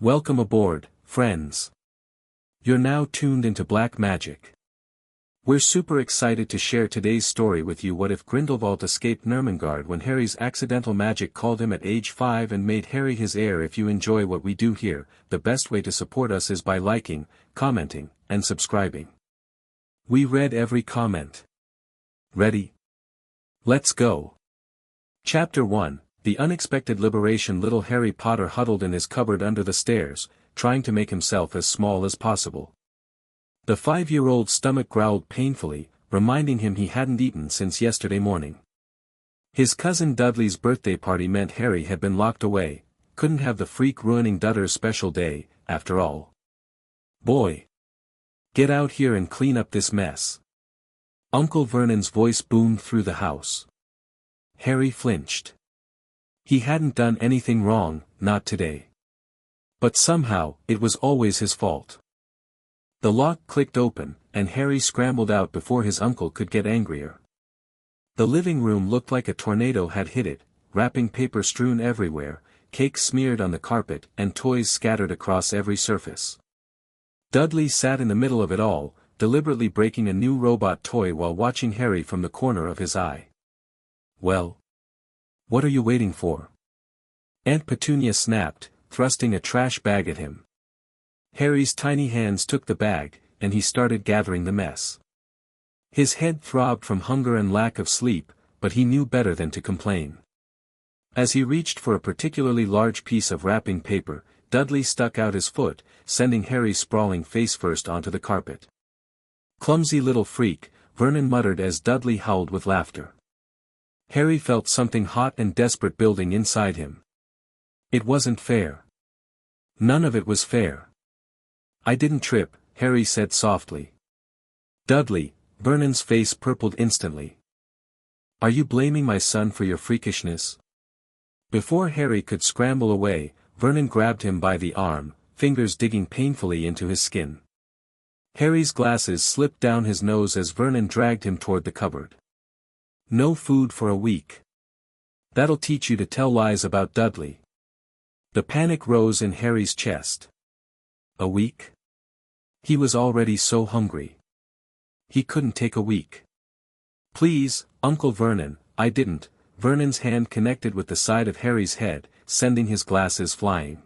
Welcome aboard, friends. You're now tuned into Black Magic. We're super excited to share today's story with you. What if Grindelwald escaped Nurmengard when Harry's accidental magic called him at age 5 and made Harry his heir? If you enjoy what we do here, the best way to support us is by liking, commenting, and subscribing. We read every comment. Ready? Let's go. Chapter 1, The Unexpected Liberation. Little Harry Potter huddled in his cupboard under the stairs, trying to make himself as small as possible. The 5-year-old's stomach growled painfully, reminding him he hadn't eaten since yesterday morning. His cousin Dudley's birthday party meant Harry had been locked away, couldn't have the freak ruining Dudder's special day, after all. Boy! Get out here and clean up this mess. Uncle Vernon's voice boomed through the house. Harry flinched. He hadn't done anything wrong, not today. But somehow, it was always his fault. The lock clicked open, and Harry scrambled out before his uncle could get angrier. The living room looked like a tornado had hit it, wrapping paper strewn everywhere, cake smeared on the carpet and toys scattered across every surface. Dudley sat in the middle of it all, deliberately breaking a new robot toy while watching Harry from the corner of his eye. Well? What are you waiting for? Aunt Petunia snapped, thrusting a trash bag at him. Harry's tiny hands took the bag, and he started gathering the mess. His head throbbed from hunger and lack of sleep, but he knew better than to complain. As he reached for a particularly large piece of wrapping paper, Dudley stuck out his foot, sending Harry sprawling face-first onto the carpet. Clumsy little freak, Vernon muttered as Dudley howled with laughter. Harry felt something hot and desperate building inside him. It wasn't fair. None of it was fair. I didn't trip, Harry said softly. Dudley, Vernon's face purpled instantly. Are you blaming my son for your freakishness? Before Harry could scramble away, Vernon grabbed him by the arm, fingers digging painfully into his skin. Harry's glasses slipped down his nose as Vernon dragged him toward the cupboard. No food for a week. That'll teach you to tell lies about Dudley. The panic rose in Harry's chest. A week? He was already so hungry. He couldn't take a week. Please, Uncle Vernon, I didn't. Vernon's hand connected with the side of Harry's head, sending his glasses flying.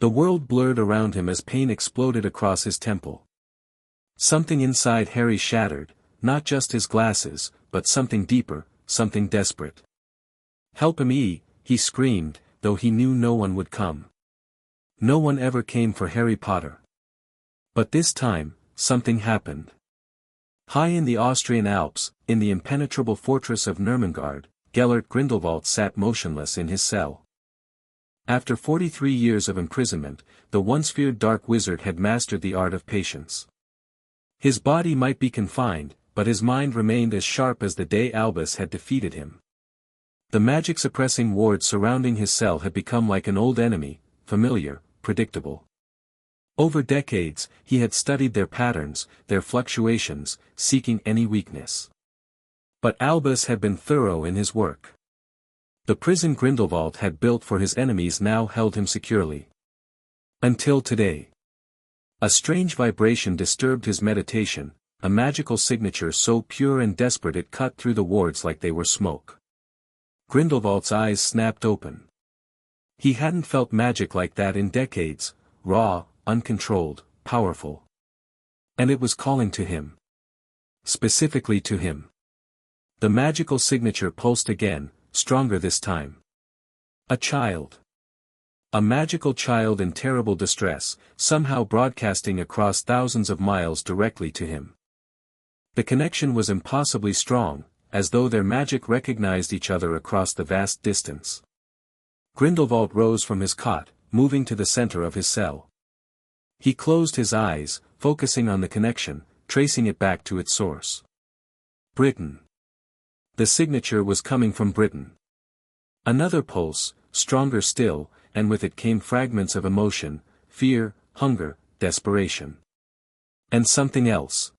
The world blurred around him as pain exploded across his temple. Something inside Harry shattered, not just his glasses, but something deeper, something desperate. Help me, he screamed, though he knew no one would come. No one ever came for Harry Potter. But this time, something happened. High in the Austrian Alps, in the impenetrable fortress of Nurmengard, Gellert Grindelwald sat motionless in his cell. After 43 years of imprisonment, the once feared dark wizard had mastered the art of patience. His body might be confined, but his mind remained as sharp as the day Albus had defeated him. The magic-suppressing wards surrounding his cell had become like an old enemy, familiar, predictable. Over decades, he had studied their patterns, their fluctuations, seeking any weakness. But Albus had been thorough in his work. The prison Grindelwald had built for his enemies now held him securely. Until today. A strange vibration disturbed his meditation, a magical signature so pure and desperate it cut through the wards like they were smoke. Grindelwald's eyes snapped open. He hadn't felt magic like that in decades, raw, uncontrolled, powerful. And it was calling to him. Specifically to him. The magical signature pulsed again, stronger this time. A child. A magical child in terrible distress, somehow broadcasting across thousands of miles directly to him. The connection was impossibly strong, as though their magic recognized each other across the vast distance. Grindelwald rose from his cot, moving to the center of his cell. He closed his eyes, focusing on the connection, tracing it back to its source. Britain. The signature was coming from Britain. Another pulse, stronger still, and with it came fragments of emotion, fear, hunger, desperation. And something else.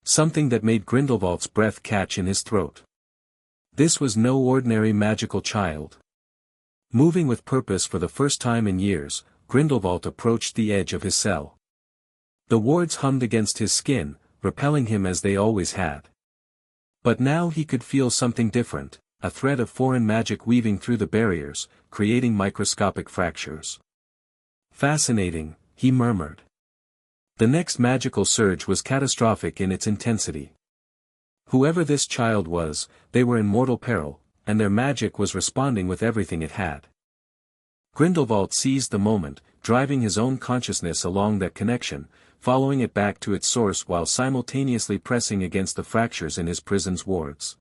Something that made Grindelwald's breath catch in his throat. This was no ordinary magical child. Moving with purpose for the first time in years, Grindelwald approached the edge of his cell. The wards hummed against his skin, repelling him as they always had. But now he could feel something different, a thread of foreign magic weaving through the barriers, creating microscopic fractures. Fascinating, he murmured. The next magical surge was catastrophic in its intensity. Whoever this child was, they were in mortal peril, and their magic was responding with everything it had. Grindelwald seized the moment, driving his own consciousness along that connection, following it back to its source while simultaneously pressing against the fractures in his prison's wards.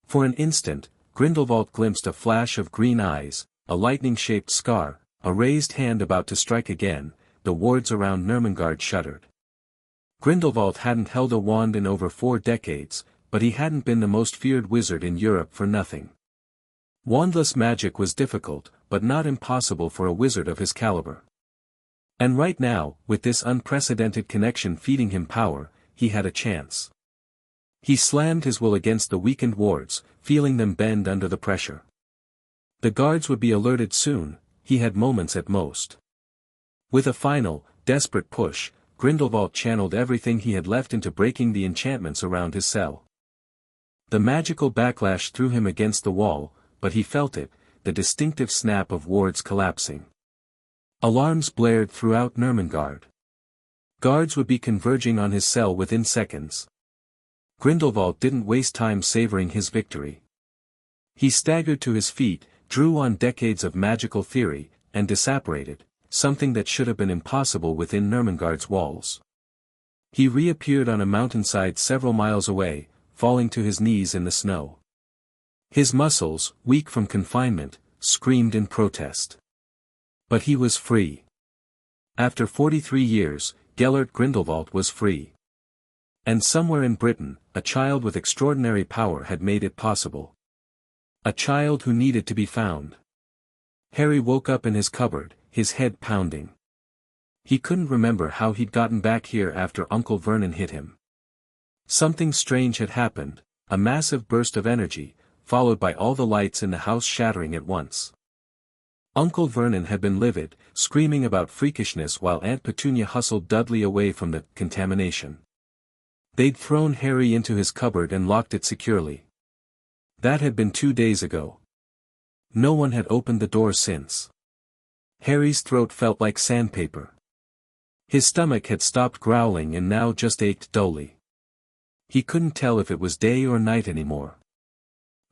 For an instant, Grindelwald glimpsed a flash of green eyes, a lightning-shaped scar, a raised hand about to strike again. The wards around Nurmengard shuddered. Grindelwald hadn't held a wand in over 4 decades, but he hadn't been the most feared wizard in Europe for nothing. Wandless magic was difficult, but not impossible for a wizard of his caliber. And right now, with this unprecedented connection feeding him power, he had a chance. He slammed his will against the weakened wards, feeling them bend under the pressure. The guards would be alerted soon, he had moments at most. With a final, desperate push, Grindelwald channeled everything he had left into breaking the enchantments around his cell. The magical backlash threw him against the wall, but he felt it, the distinctive snap of wards collapsing. Alarms blared throughout Nurmengard. Guards would be converging on his cell within seconds. Grindelwald didn't waste time savoring his victory. He staggered to his feet, drew on decades of magical theory, and disapparated, something that should have been impossible within Nurmengard's walls. He reappeared on a mountainside several miles away, falling to his knees in the snow. His muscles, weak from confinement, screamed in protest. But he was free. After 43 years, Gellert Grindelwald was free. And somewhere in Britain, a child with extraordinary power had made it possible. A child who needed to be found. Harry woke up in his cupboard, his head pounding. He couldn't remember how he'd gotten back here after Uncle Vernon hit him. Something strange had happened, a massive burst of energy, followed by all the lights in the house shattering at once. Uncle Vernon had been livid, screaming about freakishness while Aunt Petunia hustled Dudley away from the contamination. They'd thrown Harry into his cupboard and locked it securely. That had been 2 days ago. No one had opened the door since. Harry's throat felt like sandpaper. His stomach had stopped growling and now just ached dully. He couldn't tell if it was day or night anymore.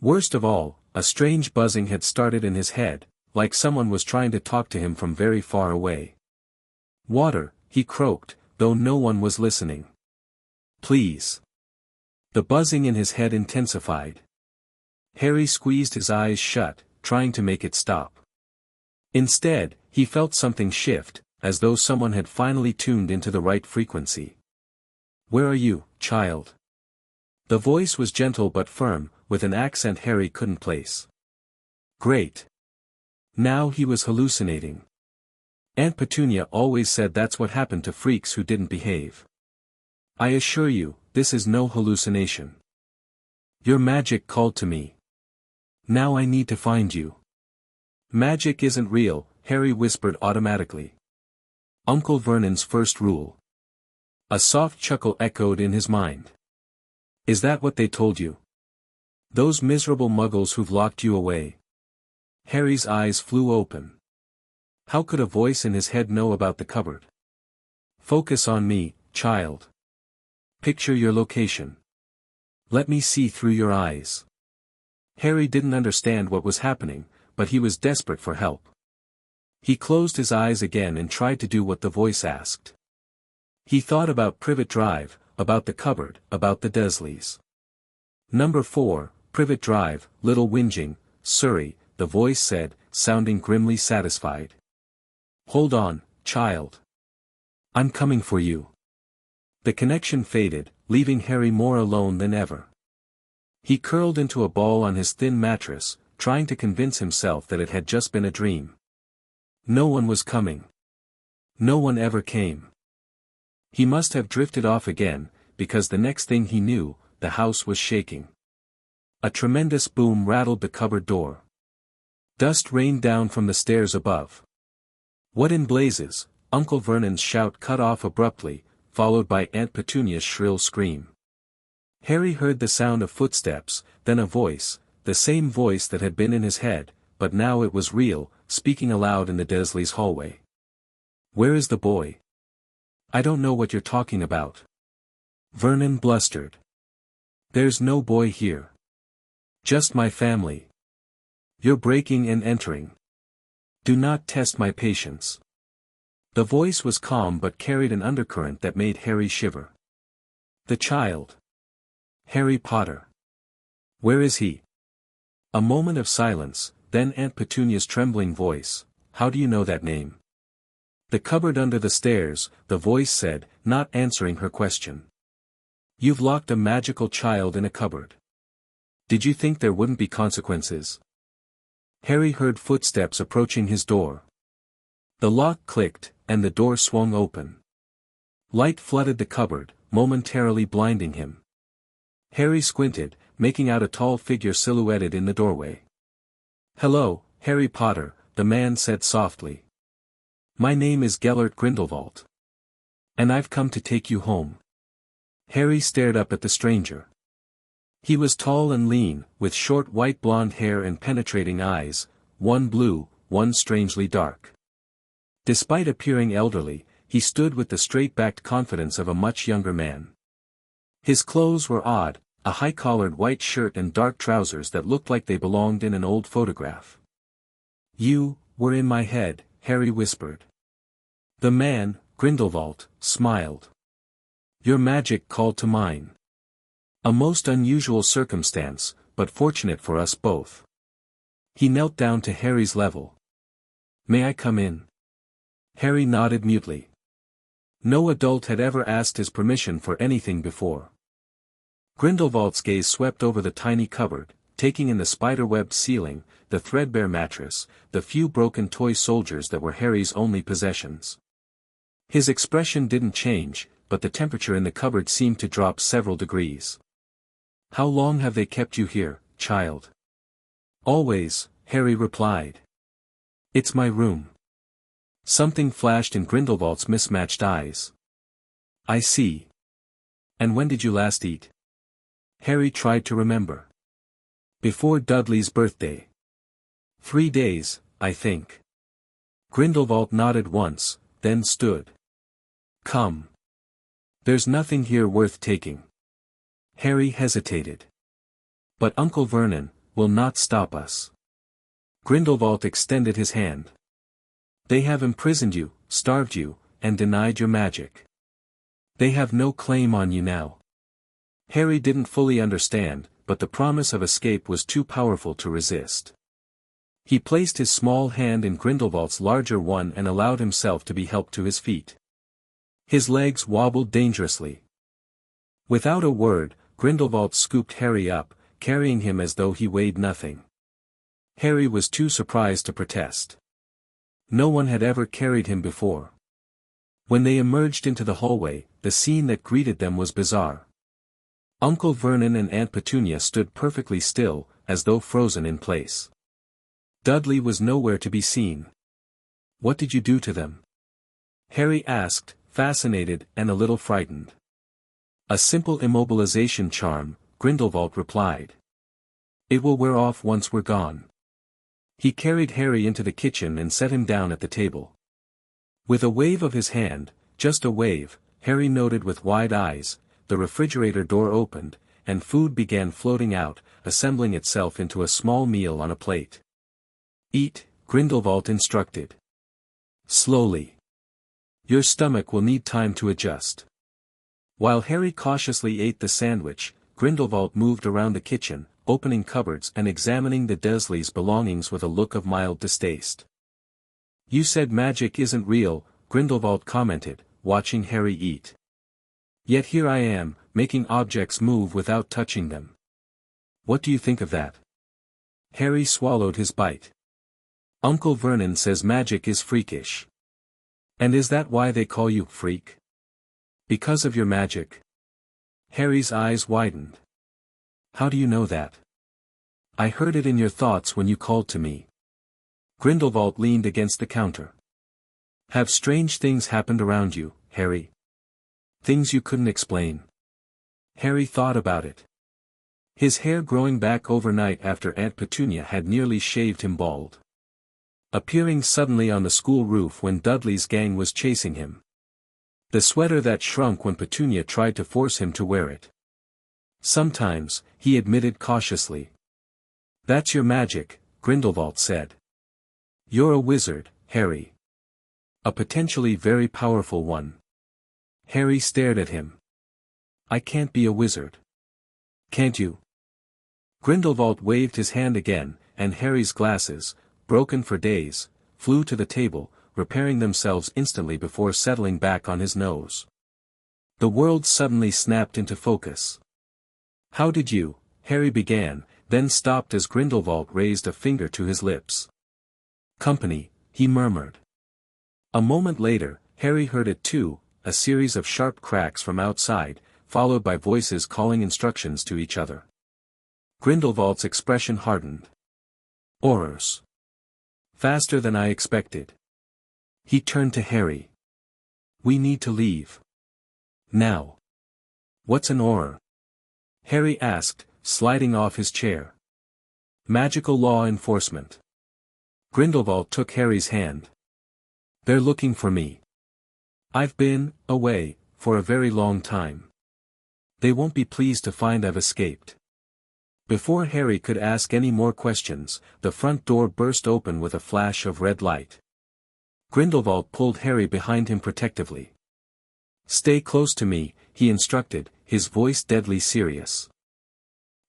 Worst of all, a strange buzzing had started in his head, like someone was trying to talk to him from very far away. "Water," he croaked, though no one was listening. "Please." The buzzing in his head intensified. Harry squeezed his eyes shut, trying to make it stop. Instead, he felt something shift, as though someone had finally tuned into the right frequency. "Where are you, child?" The voice was gentle but firm, with an accent Harry couldn't place. Great. Now he was hallucinating. Aunt Petunia always said that's what happened to freaks who didn't behave. "I assure you, this is no hallucination. Your magic called to me. Now I need to find you." "Magic isn't real," Harry whispered automatically. Uncle Vernon's first rule. A soft chuckle echoed in his mind. "Is that what they told you? Those miserable muggles who've locked you away?" Harry's eyes flew open. How could a voice in his head know about the cupboard? "Focus on me, child. Picture your location. Let me see through your eyes." Harry didn't understand what was happening, but he was desperate for help. He closed his eyes again and tried to do what the voice asked. He thought about Privet Drive, about the cupboard, about the Dursleys. "Number 4, Privet Drive, Little Whinging, Surrey," the voice said, sounding grimly satisfied. "Hold on, child. I'm coming for you." The connection faded, leaving Harry more alone than ever. He curled into a ball on his thin mattress, trying to convince himself that it had just been a dream. No one was coming. No one ever came. He must have drifted off again, because the next thing he knew, the house was shaking. A tremendous boom rattled the cupboard door. Dust rained down from the stairs above. What in blazes? Uncle Vernon's shout cut off abruptly, followed by Aunt Petunia's shrill scream. Harry heard the sound of footsteps, then a voice, the same voice that had been in his head, but now it was real, speaking aloud in the Dursleys' hallway. "Where is the boy?" "I don't know what you're talking about," Vernon blustered. "There's no boy here. Just my family. You're breaking and entering. Do not test my patience." The voice was calm but carried an undercurrent that made Harry shiver. "The child. Harry Potter. Where is he?" A moment of silence, then Aunt Petunia's trembling voice, "How do you know that name?" "The cupboard under the stairs," the voice said, not answering her question. "You've locked a magical child in a cupboard. Did you think there wouldn't be consequences?" Harry heard footsteps approaching his door. The lock clicked, and the door swung open. Light flooded the cupboard, momentarily blinding him. Harry squinted, making out a tall figure silhouetted in the doorway. "Hello, Harry Potter," the man said softly. "My name is Gellert Grindelwald. And I've come to take you home." Harry stared up at the stranger. He was tall and lean, with short white blonde hair and penetrating eyes, one blue, one strangely dark. Despite appearing elderly, he stood with the straight-backed confidence of a much younger man. His clothes were odd, a high-collared white shirt and dark trousers that looked like they belonged in an old photograph. "You were in my head," Harry whispered. The man, Grindelwald, smiled. "Your magic called to mine. A most unusual circumstance, but fortunate for us both." He knelt down to Harry's level. "May I come in?" Harry nodded mutely. No adult had ever asked his permission for anything before. Grindelwald's gaze swept over the tiny cupboard, taking in the spider-webbed ceiling, the threadbare mattress, the few broken toy soldiers that were Harry's only possessions. His expression didn't change, but the temperature in the cupboard seemed to drop several degrees. "How long have they kept you here, child?" "Always," Harry replied. "It's my room." Something flashed in Grindelwald's mismatched eyes. "I see. And when did you last eat?" Harry tried to remember. "Before Dudley's birthday. 3 days, I think." Grindelwald nodded once, then stood. "Come. There's nothing here worth taking." Harry hesitated. "But Uncle Vernon will not stop us." Grindelwald extended his hand. "They have imprisoned you, starved you, and denied your magic. They have no claim on you now." Harry didn't fully understand, but the promise of escape was too powerful to resist. He placed his small hand in Grindelwald's larger one and allowed himself to be helped to his feet. His legs wobbled dangerously. Without a word, Grindelwald scooped Harry up, carrying him as though he weighed nothing. Harry was too surprised to protest. No one had ever carried him before. When they emerged into the hallway, the scene that greeted them was bizarre. Uncle Vernon and Aunt Petunia stood perfectly still, as though frozen in place. Dudley was nowhere to be seen. "What did you do to them?" Harry asked, fascinated and a little frightened. "A simple immobilization charm," Grindelwald replied. "It will wear off once we're gone." He carried Harry into the kitchen and set him down at the table. With a wave of his hand, just a wave, Harry noted with wide eyes, the refrigerator door opened, and food began floating out, assembling itself into a small meal on a plate. "Eat," Grindelwald instructed. "Slowly. Your stomach will need time to adjust." While Harry cautiously ate the sandwich, Grindelwald moved around the kitchen, opening cupboards and examining the Dursleys' belongings with a look of mild distaste. "You said magic isn't real," Grindelwald commented, watching Harry eat. "Yet here I am, making objects move without touching them. What do you think of that?" Harry swallowed his bite. "Uncle Vernon says magic is freakish." "And is that why they call you freak? Because of your magic?" Harry's eyes widened. "How do you know that?" "I heard it in your thoughts when you called to me." Grindelwald leaned against the counter. Have strange things happened around you, Harry? Things you couldn't explain. Harry thought about it. His hair growing back overnight after Aunt Petunia had nearly shaved him bald. Appearing suddenly on the school roof when Dudley's gang was chasing him. The sweater that shrunk when Petunia tried to force him to wear it. Sometimes, he admitted cautiously. That's your magic, Grindelwald said. You're a wizard, Harry. A potentially very powerful one. Harry stared at him. I can't be a wizard. Can't you? Grindelwald waved his hand again, and Harry's glasses, broken for days, flew to the table, repairing themselves instantly before settling back on his nose. The world suddenly snapped into focus. How did you, Harry began, then stopped as Grindelwald raised a finger to his lips. Company, he murmured. A moment later, Harry heard it too, a series of sharp cracks from outside, followed by voices calling instructions to each other. Grindelwald's expression hardened. Aurors. Faster than I expected. He turned to Harry. We need to leave. Now. What's an auror? Harry asked, sliding off his chair. Magical law enforcement. Grindelwald took Harry's hand. They're looking for me. I've been away for a very long time. They won't be pleased to find I've escaped. Before Harry could ask any more questions, the front door burst open with a flash of red light. Grindelwald pulled Harry behind him protectively. Stay close to me, he instructed, his voice deadly serious.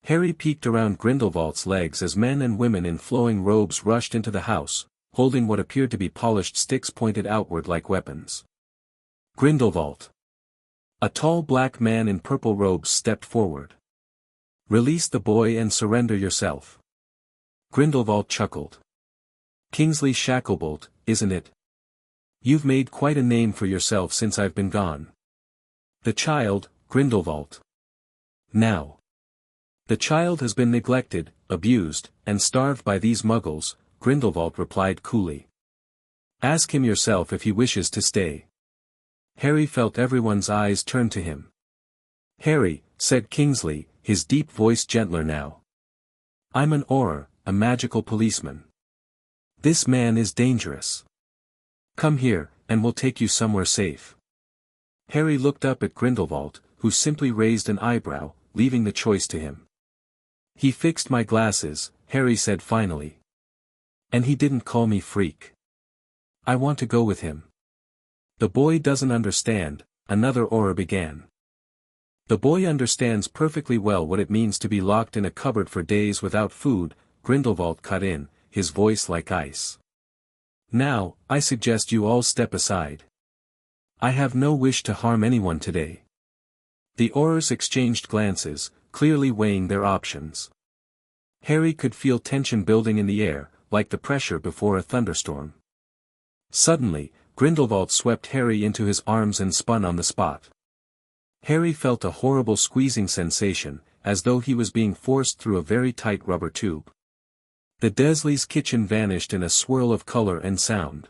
Harry peeked around Grindelwald's legs as men and women in flowing robes rushed into the house, holding what appeared to be polished sticks pointed outward like weapons. Grindelwald. A tall black man in purple robes stepped forward. Release the boy and surrender yourself. Grindelwald chuckled. Kingsley Shacklebolt, isn't it? You've made quite a name for yourself since I've been gone. The child, Grindelwald. Now. The child has been neglected, abused, and starved by these muggles, Grindelwald replied coolly. Ask him yourself if he wishes to stay. Harry felt everyone's eyes turn to him. Harry, said Kingsley, his deep voice gentler now. I'm an auror, a magical policeman. This man is dangerous. Come here, and we'll take you somewhere safe. Harry looked up at Grindelwald, who simply raised an eyebrow, leaving the choice to him. He fixed my glasses, Harry said finally. And he didn't call me freak. I want to go with him. The boy doesn't understand, another auror began. The boy understands perfectly well what it means to be locked in a cupboard for days without food, Grindelwald cut in, his voice like ice. Now, I suggest you all step aside. I have no wish to harm anyone today. The aurors exchanged glances, clearly weighing their options. Harry could feel tension building in the air, like the pressure before a thunderstorm. Suddenly, Grindelwald swept Harry into his arms and spun on the spot. Harry felt a horrible squeezing sensation, as though he was being forced through a very tight rubber tube. The Dursleys' kitchen vanished in a swirl of color and sound.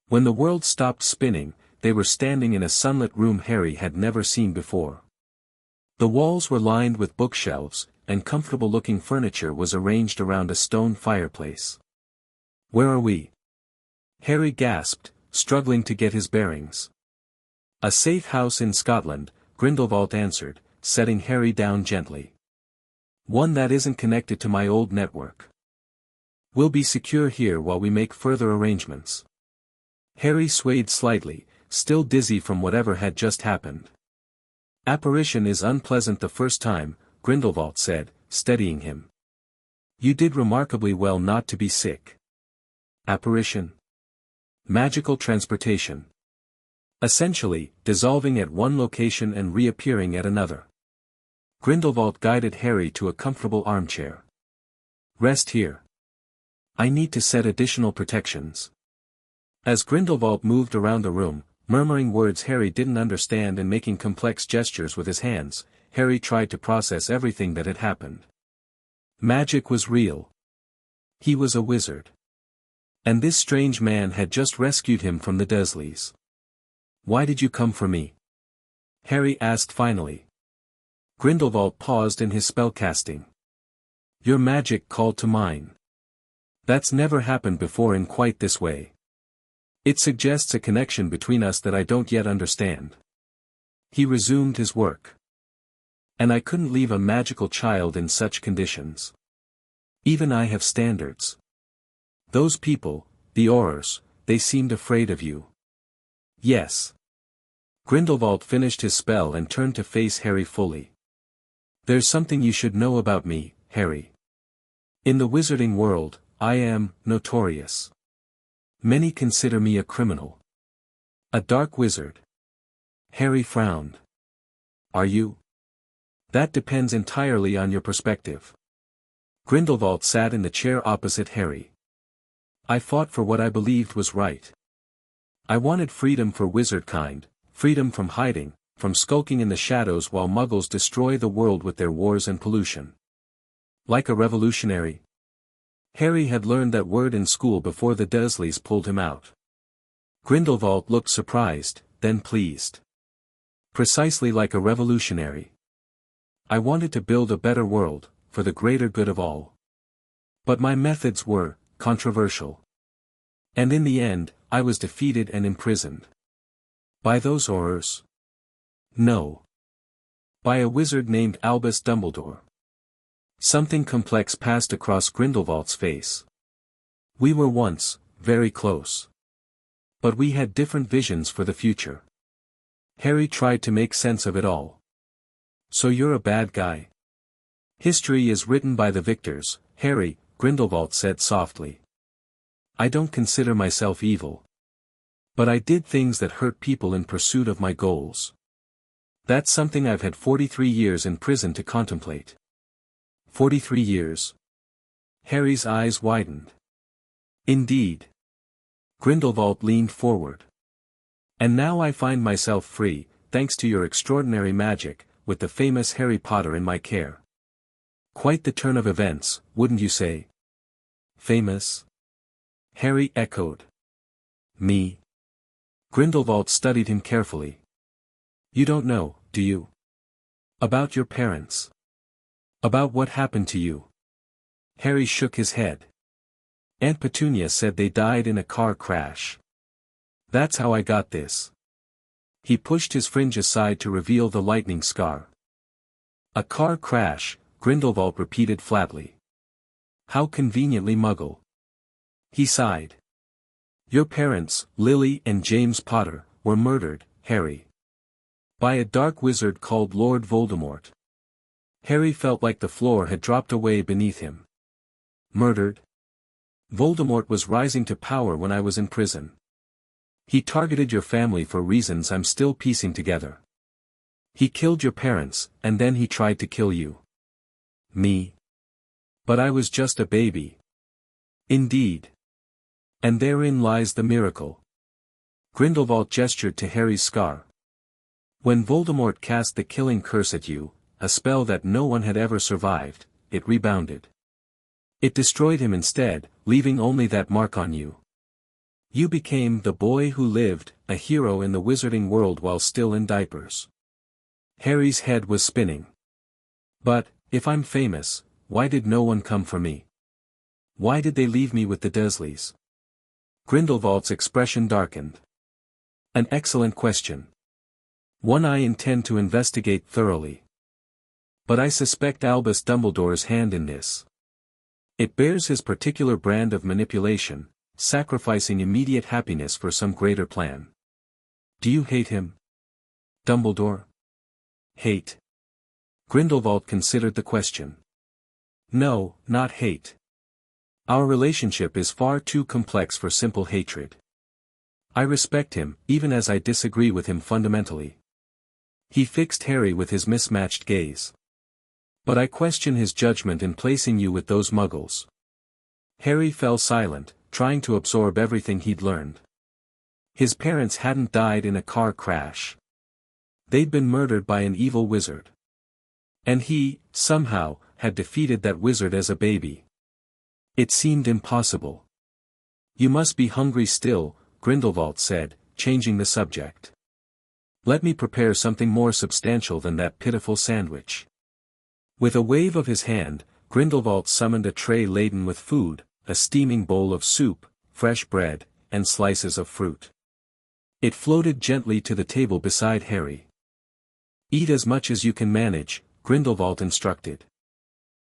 When the world stopped spinning, they were standing in a sunlit room Harry had never seen before. The walls were lined with bookshelves, and comfortable-looking furniture was arranged around a stone fireplace. Where are we? Harry gasped, struggling to get his bearings. A safe house in Scotland, Grindelwald answered, setting Harry down gently. One that isn't connected to my old network. We'll be secure here while we make further arrangements. Harry swayed slightly, still dizzy from whatever had just happened. Apparition is unpleasant the first time, Grindelwald said, steadying him. You did remarkably well not to be sick. Apparition. Magical transportation. Essentially, dissolving at one location and reappearing at another. Grindelwald guided Harry to a comfortable armchair. Rest here. I need to set additional protections. As Grindelwald moved around the room, murmuring words Harry didn't understand and making complex gestures with his hands, Harry tried to process everything that had happened. Magic was real. He was a wizard. And this strange man had just rescued him from the Dursleys. "Why did you come for me?" Harry asked finally. Grindelwald paused in his spellcasting. "Your magic called to mine. That's never happened before in quite this way. It suggests a connection between us that I don't yet understand." He resumed his work. "And I couldn't leave a magical child in such conditions. Even I have standards. Those people, the aurors, they seemed afraid of you." "Yes." Grindelwald finished his spell and turned to face Harry fully. "There's something you should know about me, Harry. In the wizarding world, I am notorious. Many consider me a criminal. A dark wizard." Harry frowned. "Are you?" "That depends entirely on your perspective." Grindelwald sat in the chair opposite Harry. "I fought for what I believed was right. I wanted freedom for wizardkind, freedom from hiding, from skulking in the shadows while muggles destroy the world with their wars and pollution. Like a revolutionary." Harry had learned that word in school before the Dursleys pulled him out. Grindelwald looked surprised, then pleased. "Precisely like a revolutionary. I wanted to build a better world, for the greater good of all. But my methods were controversial. And in the end, I was defeated and imprisoned." "By those aurors?" "No. By a wizard named Albus Dumbledore." Something complex passed across Grindelwald's face. "We were once, very close. But we had different visions for the future." Harry tried to make sense of it all. "So you're a bad guy?" "History is written by the victors, Harry," Grindelwald said softly. "I don't consider myself evil. But I did things that hurt people in pursuit of my goals. That's something I've had 43 years in prison to contemplate." 43 years. Harry's eyes widened. "Indeed." Grindelwald leaned forward. "And now I find myself free, thanks to your extraordinary magic, with the famous Harry Potter in my care. Quite the turn of events, wouldn't you say?" "Famous?" Harry echoed. "Me?" Grindelwald studied him carefully. "You don't know, do you? About your parents? About what happened to you?" Harry shook his head. "Aunt Petunia said they died in a car crash. That's how I got this." He pushed his fringe aside to reveal the lightning scar. "A car crash," Grindelwald repeated flatly. "How conveniently Muggle." He sighed. "Your parents, Lily and James Potter, were murdered, Harry. By a dark wizard called Lord Voldemort." Harry felt like the floor had dropped away beneath him. "Murdered?" "Voldemort was rising to power when I was in prison. He targeted your family for reasons I'm still piecing together. He killed your parents, and then he tried to kill you." "Me? But I was just a baby." "Indeed. And therein lies the miracle." Grindelwald gestured to Harry's scar. "When Voldemort cast the killing curse at you, a spell that no one had ever survived, it rebounded. It destroyed him instead, leaving only that mark on you. You became the boy who lived, a hero in the wizarding world while still in diapers." Harry's head was spinning. "But, if I'm famous, why did no one come for me? Why did they leave me with the Dursleys?" Grindelwald's expression darkened. "An excellent question. One I intend to investigate thoroughly. But I suspect Albus Dumbledore's hand in this. It bears his particular brand of manipulation, sacrificing immediate happiness for some greater plan. Do you hate him?" "Dumbledore? Hate?" Grindelwald considered the question. "No, not hate. Our relationship is far too complex for simple hatred. I respect him, even as I disagree with him fundamentally." He fixed Harry with his mismatched gaze. "But I question his judgment in placing you with those muggles." Harry fell silent, trying to absorb everything he'd learned. His parents hadn't died in a car crash. They'd been murdered by an evil wizard. And he, somehow, had defeated that wizard as a baby. It seemed impossible. You must be hungry still, Grindelwald said, changing the subject. Let me prepare something more substantial than that pitiful sandwich. With a wave of his hand, Grindelwald summoned a tray laden with food, a steaming bowl of soup, fresh bread, and slices of fruit. It floated gently to the table beside Harry. Eat as much as you can manage, Grindelwald instructed.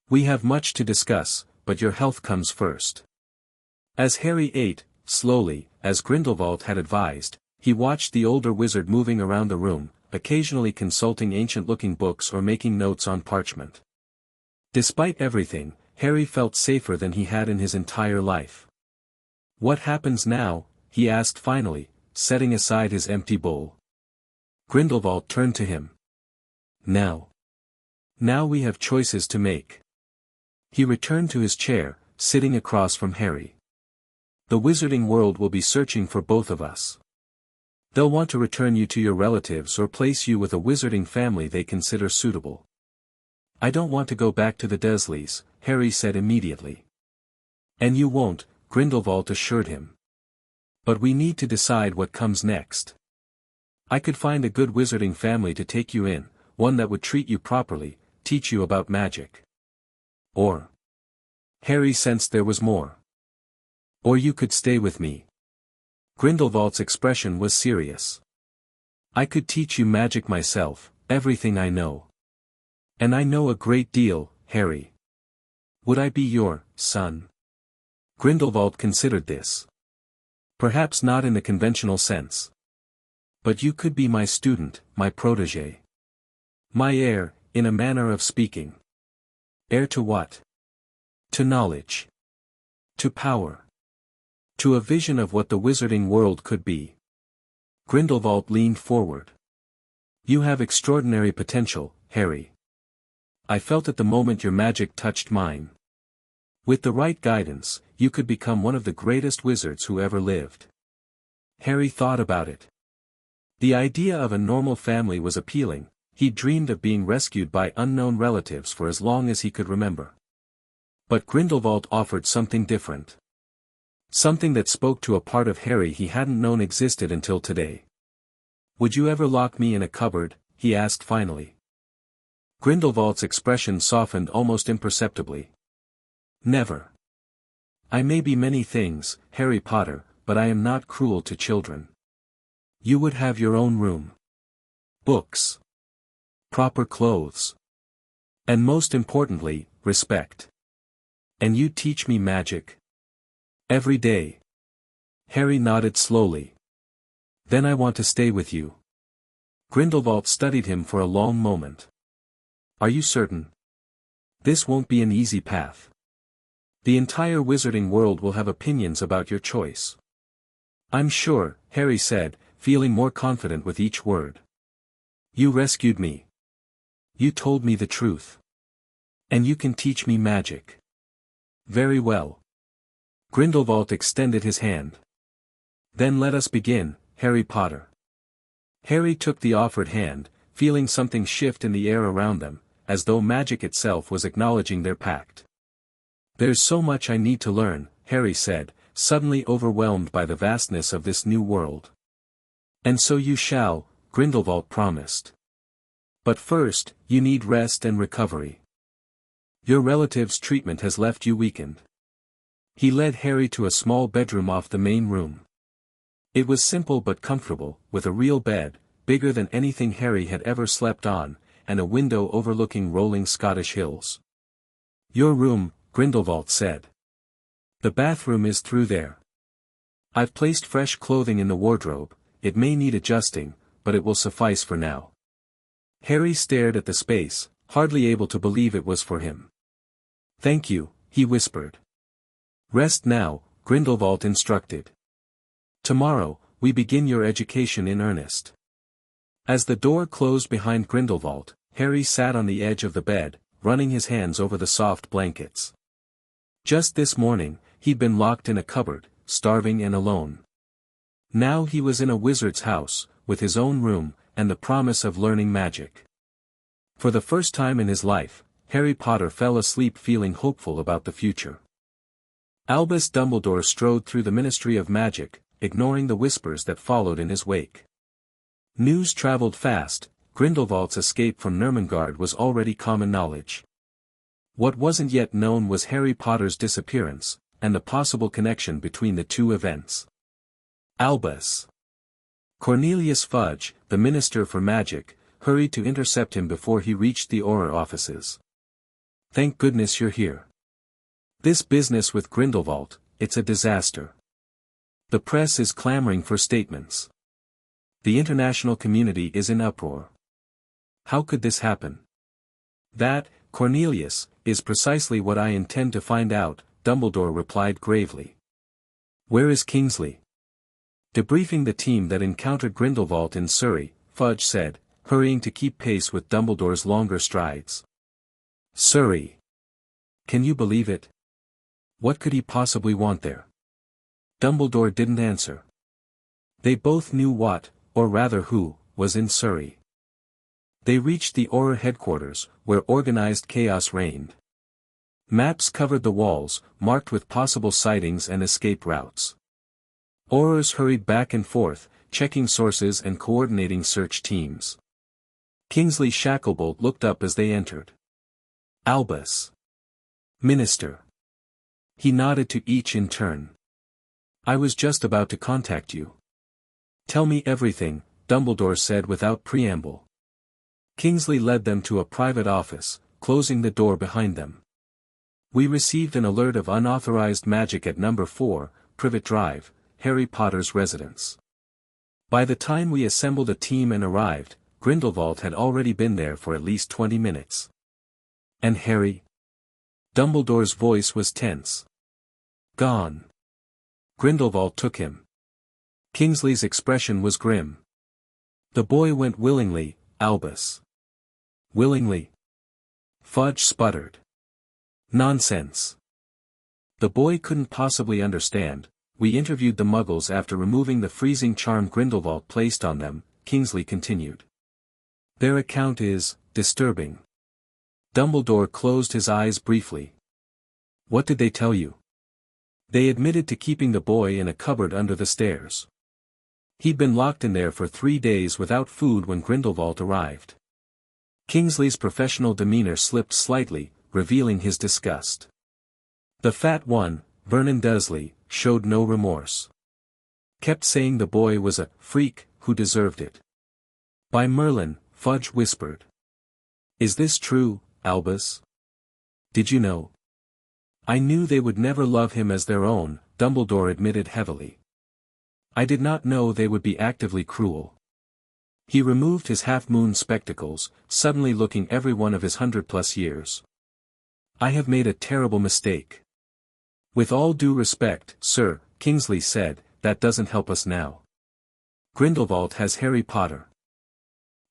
We have much to discuss, but your health comes first. As Harry ate, slowly, as Grindelwald had advised, he watched the older wizard moving around the room, occasionally consulting ancient-looking books or making notes on parchment. Despite everything, Harry felt safer than he had in his entire life. What happens now? He asked finally, setting aside his empty bowl. Grindelwald turned to him. Now we have choices to make. He returned to his chair, sitting across from Harry. The wizarding world will be searching for both of us. They'll want to return you to your relatives or place you with a wizarding family they consider suitable. I don't want to go back to the Dursleys, Harry said immediately. And you won't, Grindelwald assured him. But we need to decide what comes next. I could find a good wizarding family to take you in, one that would treat you properly, teach you about magic. Or. Harry sensed there was more. Or you could stay with me. Grindelwald's expression was serious. I could teach you magic myself, everything I know. And I know a great deal, Harry. Would I be your son? Grindelwald considered this. Perhaps not in the conventional sense. But you could be my student, my protégé. My heir, in a manner of speaking. Heir to what? To knowledge. To power. To a vision of what the wizarding world could be. Grindelwald leaned forward. You have extraordinary potential, Harry. I felt at the moment your magic touched mine. With the right guidance, you could become one of the greatest wizards who ever lived. Harry thought about it. The idea of a normal family was appealing. He dreamed of being rescued by unknown relatives for as long as he could remember. But Grindelwald offered something different. Something that spoke to a part of Harry he hadn't known existed until today. Would you ever lock me in a cupboard? He asked finally. Grindelwald's expression softened almost imperceptibly. Never. I may be many things, Harry Potter, but I am not cruel to children. You would have your own room. Books. Proper clothes. And most importantly, respect. And you teach me magic. Every day. Harry nodded slowly. Then I want to stay with you. Grindelwald studied him for a long moment. Are you certain? This won't be an easy path. The entire wizarding world will have opinions about your choice. I'm sure, Harry said, feeling more confident with each word. You rescued me. You told me the truth. And you can teach me magic. Very well. Grindelwald extended his hand. Then let us begin, Harry Potter. Harry took the offered hand, feeling something shift in the air around them, as though magic itself was acknowledging their pact. There's so much I need to learn, Harry said, suddenly overwhelmed by the vastness of this new world. And so you shall, Grindelwald promised. But first, you need rest and recovery. Your relative's treatment has left you weakened. He led Harry to a small bedroom off the main room. It was simple but comfortable, with a real bed, bigger than anything Harry had ever slept on, and a window overlooking rolling Scottish hills. Your room, Grindelwald said. The bathroom is through there. I've placed fresh clothing in the wardrobe. It may need adjusting, but it will suffice for now. Harry stared at the space, hardly able to believe it was for him. Thank you, he whispered. Rest now, Grindelwald instructed. Tomorrow, we begin your education in earnest. As the door closed behind Grindelwald, Harry sat on the edge of the bed, running his hands over the soft blankets. Just this morning, he'd been locked in a cupboard, starving and alone. Now he was in a wizard's house, with his own room, and the promise of learning magic. For the first time in his life, Harry Potter fell asleep feeling hopeful about the future. Albus Dumbledore strode through the Ministry of Magic, ignoring the whispers that followed in his wake. News traveled fast. Grindelwald's escape from Nurmengard was already common knowledge. What wasn't yet known was Harry Potter's disappearance, and the possible connection between the two events. Albus. Cornelius Fudge, the Minister for Magic, hurried to intercept him before he reached the Auror offices. "Thank goodness you're here. This business with Grindelwald, it's a disaster. The press is clamoring for statements. The international community is in uproar. How could this happen?" "That, Cornelius, is precisely what I intend to find out," Dumbledore replied gravely. "Where is Kingsley?" "Debriefing the team that encountered Grindelwald in Surrey," Fudge said, hurrying to keep pace with Dumbledore's longer strides. "Surrey. Can you believe it? What could he possibly want there?" Dumbledore didn't answer. They both knew what, or rather who, was in Surrey. They reached the Auror headquarters, where organized chaos reigned. Maps covered the walls, marked with possible sightings and escape routes. Aurors hurried back and forth, checking sources and coordinating search teams. Kingsley Shacklebolt looked up as they entered. "Albus. Minister." He nodded to each in turn. "I was just about to contact you." "Tell me everything," Dumbledore said without preamble. Kingsley led them to a private office, closing the door behind them. "We received an alert of unauthorized magic at number 4, Privet Drive, Harry Potter's residence. By the time we assembled a team and arrived, Grindelwald had already been there for at least 20 minutes. And Harry?" Dumbledore's voice was tense. "Gone. Grindelwald took him." Kingsley's expression was grim. "The boy went willingly, Albus." "Willingly?" Fudge sputtered. "Nonsense. The boy couldn't possibly understand. We interviewed the Muggles after removing the freezing charm Grindelwald placed on them," Kingsley continued. "Their account is disturbing." Dumbledore closed his eyes briefly. "What did they tell you?" "They admitted to keeping the boy in a cupboard under the stairs. He'd been locked in there for 3 days without food when Grindelwald arrived." Kingsley's professional demeanor slipped slightly, revealing his disgust. The fat one, Vernon Dursley, showed no remorse. "Kept saying the boy was a freak who deserved it." "By Merlin," Fudge whispered. "Is this true, Albus? Did you know?" "I knew they would never love him as their own," Dumbledore admitted heavily. "I did not know they would be actively cruel." He removed his half-moon spectacles, suddenly looking every one of his 100+ years. "I have made a terrible mistake." "With all due respect, sir," Kingsley said, "that doesn't help us now. Grindelwald has Harry Potter.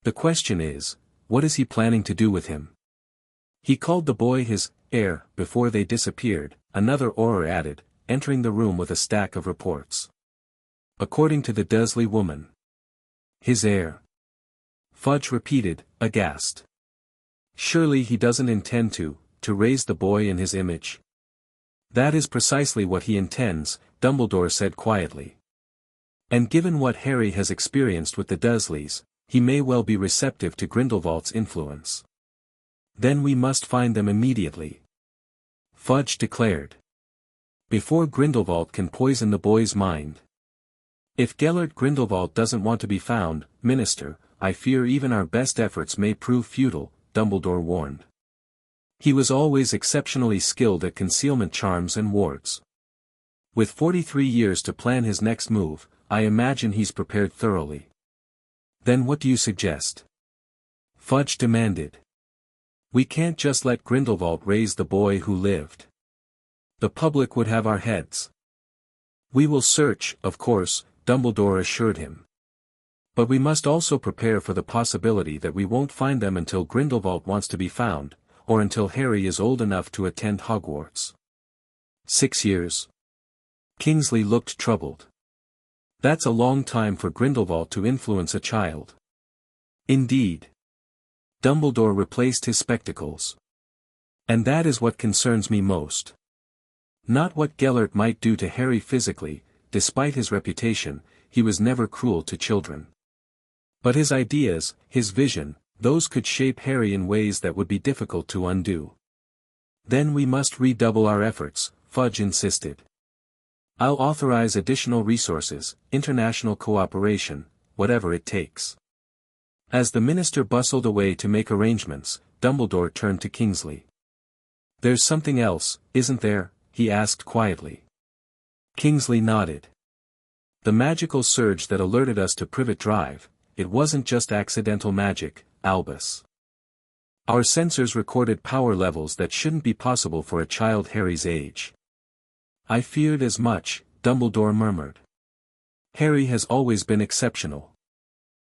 The question is, what is he planning to do with him? He called the boy his heir before they disappeared," another Auror added, entering the room with a stack of reports. "According to the Dursley woman. His heir?" Fudge repeated, aghast. "Surely he doesn't intend to raise the boy in his image." "That is precisely what he intends," Dumbledore said quietly. "And given what Harry has experienced with the Dursleys, he may well be receptive to Grindelwald's influence." "Then we must find them immediately," Fudge declared. "Before Grindelwald can poison the boy's mind." "If Gellert Grindelwald doesn't want to be found, Minister, I fear even our best efforts may prove futile," Dumbledore warned. "He was always exceptionally skilled at concealment charms and wards. With 43 years to plan his next move, I imagine he's prepared thoroughly." "Then what do you suggest?" Fudge demanded. "We can't just let Grindelwald raise the boy who lived. The public would have our heads." "We will search, of course," Dumbledore assured him. "But we must also prepare for the possibility that we won't find them until Grindelwald wants to be found, or until Harry is old enough to attend Hogwarts." 6 years? Kingsley looked troubled. "That's a long time for Grindelwald to influence a child." "Indeed." Dumbledore replaced his spectacles. "And that is what concerns me most. Not what Gellert might do to Harry physically. Despite his reputation, he was never cruel to children. But his ideas, his vision, those could shape Harry in ways that would be difficult to undo. Then we must redouble our efforts, Fudge insisted. I'll authorize additional resources, international cooperation, whatever it takes. As the minister bustled away to make arrangements, Dumbledore turned to Kingsley. There's something else, isn't there? He asked quietly. Kingsley nodded. The magical surge that alerted us to Privet Drive, it wasn't just accidental magic, Albus. Our sensors recorded power levels that shouldn't be possible for a child Harry's age. I feared as much, Dumbledore murmured. Harry has always been exceptional.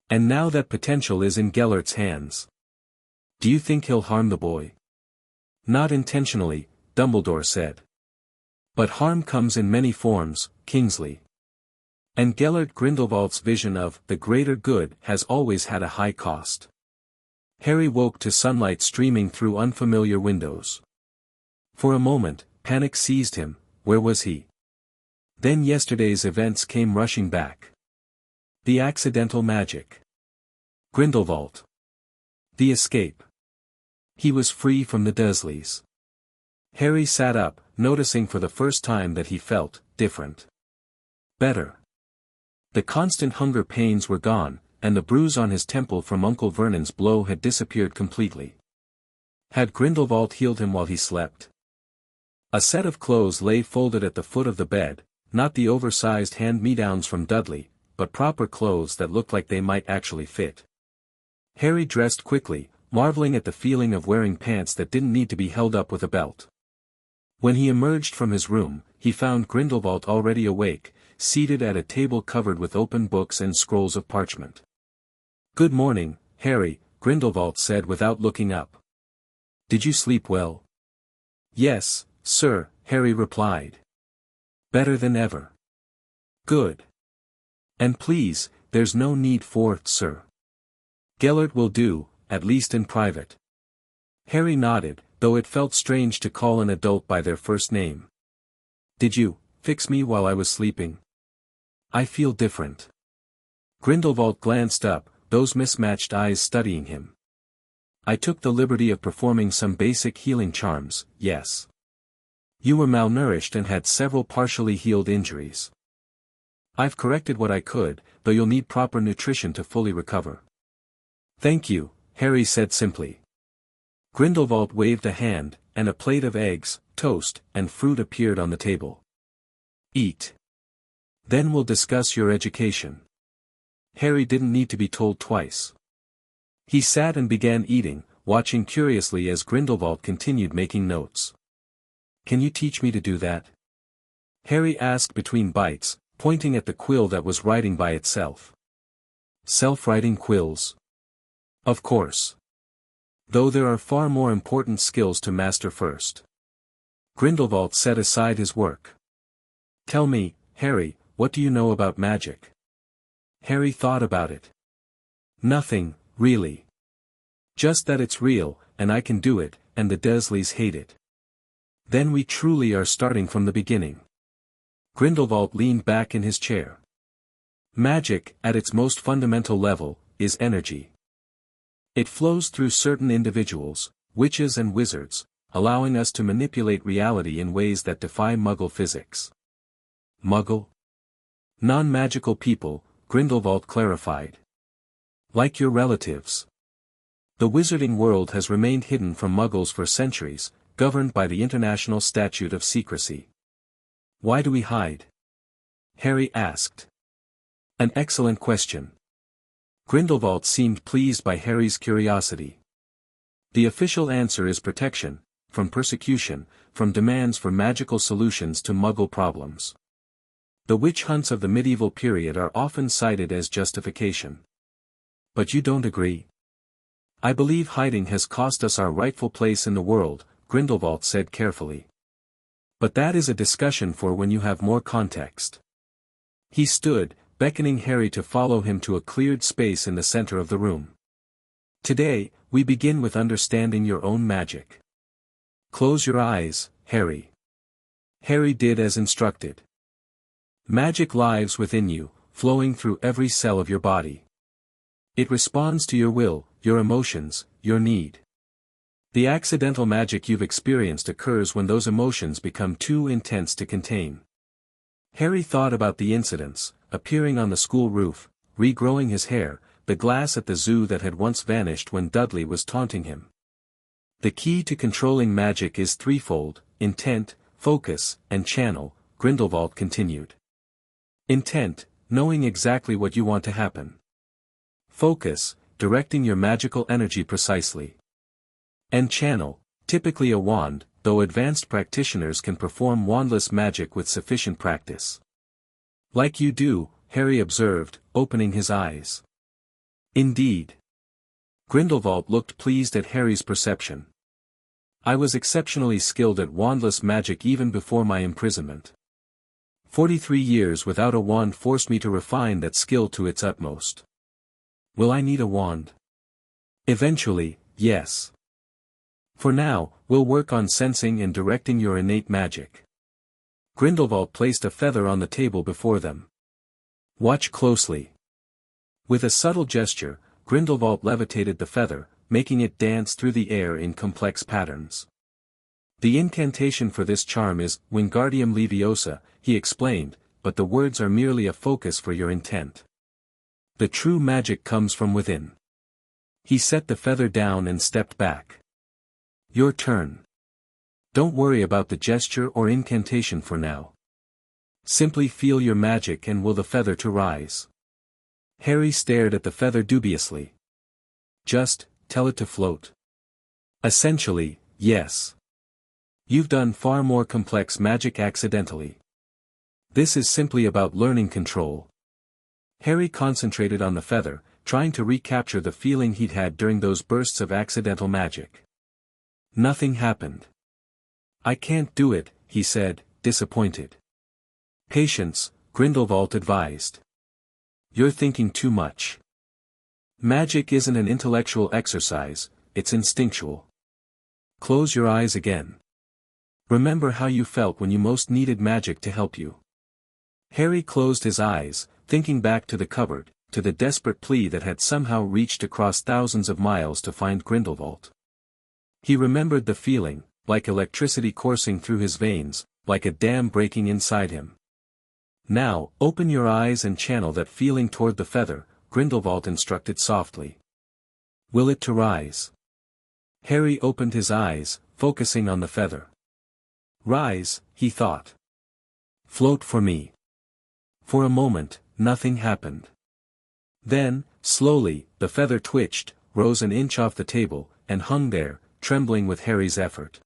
And now that potential is in Gellert's hands. Do you think he'll harm the boy? Not intentionally, Dumbledore said. But harm comes in many forms, Kingsley. And Gellert Grindelwald's vision of the greater good has always had a high cost. Harry woke to sunlight streaming through unfamiliar windows. For a moment, panic seized him. Where was he? Then yesterday's events came rushing back. The accidental magic. Grindelwald. The escape. He was free from the Dursleys. Harry sat up, noticing for the first time that he felt different. Better. The constant hunger pains were gone, and the bruise on his temple from Uncle Vernon's blow had disappeared completely. Had Grindelwald healed him while he slept? A set of clothes lay folded at the foot of the bed, not the oversized hand-me-downs from Dudley, but proper clothes that looked like they might actually fit. Harry dressed quickly, marveling at the feeling of wearing pants that didn't need to be held up with a belt. When he emerged from his room, he found Grindelwald already awake, seated at a table covered with open books and scrolls of parchment. Good morning, Harry, Grindelwald said without looking up. Did you sleep well? Yes, sir, Harry replied. Better than ever. Good. And please, there's no need for, sir. Gellert will do, at least in private. Harry nodded, though it felt strange to call an adult by their first name. Did you fix me while I was sleeping? I feel different. Grindelwald glanced up, those mismatched eyes studying him. I took the liberty of performing some basic healing charms, yes. You were malnourished and had several partially healed injuries. I've corrected what I could, though you'll need proper nutrition to fully recover. Thank you, Harry said simply. Grindelwald waved a hand, and a plate of eggs, toast, and fruit appeared on the table. Eat. Then we'll discuss your education. Harry didn't need to be told twice. He sat and began eating, watching curiously as Grindelwald continued making notes. Can you teach me to do that? Harry asked between bites, pointing at the quill that was writing by itself. Self-writing quills? Of course. Though there are far more important skills to master first. Grindelwald set aside his work. Tell me, Harry, what do you know about magic? Harry thought about it. Nothing, really. Just that it's real, and I can do it, and the Dursleys hate it. Then we truly are starting from the beginning. Grindelwald leaned back in his chair. Magic, at its most fundamental level, is energy. It flows through certain individuals, witches and wizards, allowing us to manipulate reality in ways that defy Muggle physics. Muggle? Non-magical people, Grindelwald clarified. Like your relatives. The wizarding world has remained hidden from Muggles for centuries, governed by the International Statute of Secrecy. Why do we hide? Harry asked. An excellent question. Grindelwald seemed pleased by Harry's curiosity. The official answer is protection, from persecution, from demands for magical solutions to Muggle problems. The witch hunts of the medieval period are often cited as justification. But you don't agree? I believe hiding has cost us our rightful place in the world, Grindelwald said carefully. But that is a discussion for when you have more context. He stood, beckoning Harry to follow him to a cleared space in the center of the room. Today, we begin with understanding your own magic. Close your eyes, Harry. Harry did as instructed. Magic lives within you, flowing through every cell of your body. It responds to your will, your emotions, your need. The accidental magic you've experienced occurs when those emotions become too intense to contain. Harry thought about the incidents, appearing on the school roof, regrowing his hair, the glass at the zoo that had once vanished when Dudley was taunting him. The key to controlling magic is threefold: intent, focus, and channel, Grindelwald continued. Intent, knowing exactly what you want to happen. Focus, directing your magical energy precisely. And channel, typically a wand, though advanced practitioners can perform wandless magic with sufficient practice. Like you do, Harry observed, opening his eyes. Indeed. Grindelwald looked pleased at Harry's perception. I was exceptionally skilled at wandless magic even before my imprisonment. 43 years without a wand forced me to refine that skill to its utmost. Will I need a wand? Eventually, yes. For now, we'll work on sensing and directing your innate magic. Grindelwald placed a feather on the table before them. Watch closely. With a subtle gesture, Grindelwald levitated the feather, making it dance through the air in complex patterns. The incantation for this charm is Wingardium Leviosa, he explained, but the words are merely a focus for your intent. The true magic comes from within. He set the feather down and stepped back. Your turn. Don't worry about the gesture or incantation for now. Simply feel your magic and will the feather to rise. Harry stared at the feather dubiously. Just, tell it to float. Essentially, yes. You've done far more complex magic accidentally. This is simply about learning control. Harry concentrated on the feather, trying to recapture the feeling he'd had during those bursts of accidental magic. Nothing happened. I can't do it, he said, disappointed. Patience, Grindelwald advised. You're thinking too much. Magic isn't an intellectual exercise, it's instinctual. Close your eyes again. Remember how you felt when you most needed magic to help you. Harry closed his eyes, thinking back to the cupboard, to the desperate plea that had somehow reached across thousands of miles to find Grindelwald. He remembered the feeling, like electricity coursing through his veins, like a dam breaking inside him. Now, open your eyes and channel that feeling toward the feather, Grindelwald instructed softly. Will it to rise? Harry opened his eyes, focusing on the feather. Rise, he thought. Float for me. For a moment, nothing happened. Then, slowly, the feather twitched, rose an inch off the table, and hung there, trembling with Harry's effort.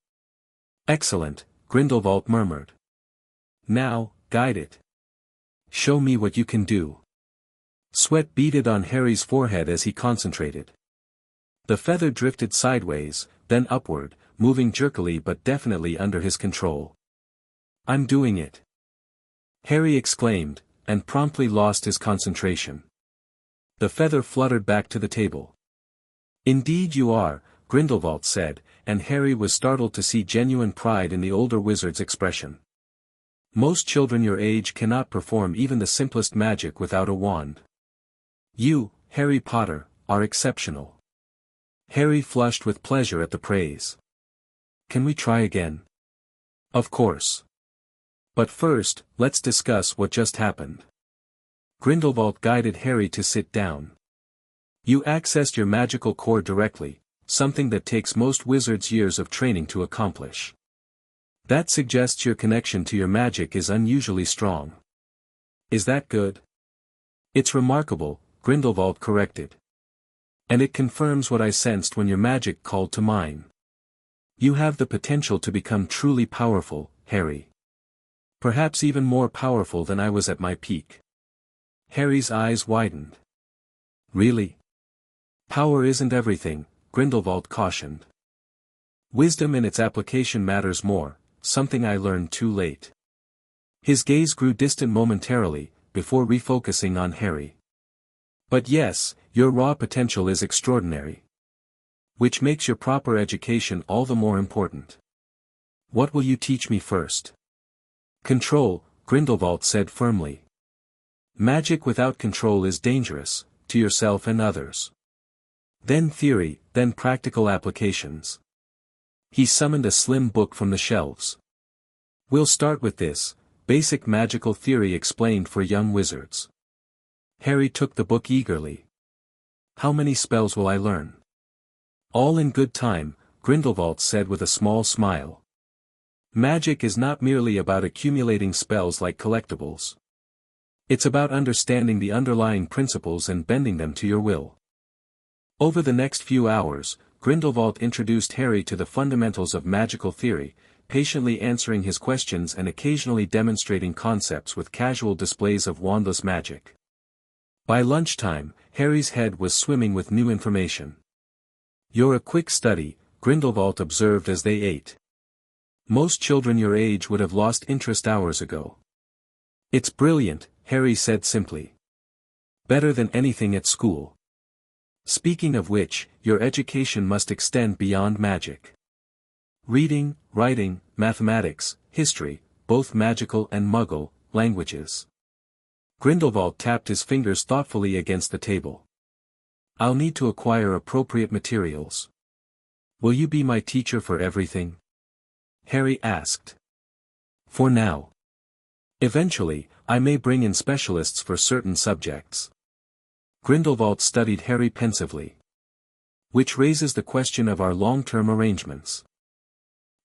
Excellent, Grindelwald murmured. Now, guide it. Show me what you can do. Sweat beaded on Harry's forehead as he concentrated. The feather drifted sideways, then upward, moving jerkily but definitely under his control. I'm doing it. Harry exclaimed, and promptly lost his concentration. The feather fluttered back to the table. Indeed you are, Grindelwald said, and Harry was startled to see genuine pride in the older wizard's expression. Most children your age cannot perform even the simplest magic without a wand. You, Harry Potter, are exceptional. Harry flushed with pleasure at the praise. Can we try again? Of course. But first, let's discuss what just happened. Grindelwald guided Harry to sit down. You accessed your magical core directly, something that takes most wizards years of training to accomplish. That suggests your connection to your magic is unusually strong. Is that good? It's remarkable, Grindelwald corrected. And it confirms what I sensed when your magic called to mine. You have the potential to become truly powerful, Harry. Perhaps even more powerful than I was at my peak. Harry's eyes widened. Really? Power isn't everything, Grindelwald cautioned. Wisdom in its application matters more, something I learned too late. His gaze grew distant momentarily, before refocusing on Harry. But yes, your raw potential is extraordinary. Which makes your proper education all the more important. What will you teach me first? Control, Grindelwald said firmly. Magic without control is dangerous, to yourself and others. Then theory, then practical applications. He summoned a slim book from the shelves. We'll start with this, Basic Magical Theory Explained for Young Wizards. Harry took the book eagerly. How many spells will I learn? All in good time, Grindelwald said with a small smile. Magic is not merely about accumulating spells like collectibles. It's about understanding the underlying principles and bending them to your will. Over the next few hours, Grindelwald introduced Harry to the fundamentals of magical theory, patiently answering his questions and occasionally demonstrating concepts with casual displays of wandless magic. By lunchtime, Harry's head was swimming with new information. You're a quick study, Grindelwald observed as they ate. Most children your age would have lost interest hours ago. It's brilliant, Harry said simply. Better than anything at school. Speaking of which, your education must extend beyond magic. Reading, writing, mathematics, history, both magical and muggle, languages. Grindelwald tapped his fingers thoughtfully against the table. I'll need to acquire appropriate materials. Will you be my teacher for everything? Harry asked. For now. Eventually, I may bring in specialists for certain subjects. Grindelwald studied Harry pensively. Which raises the question of our long-term arrangements.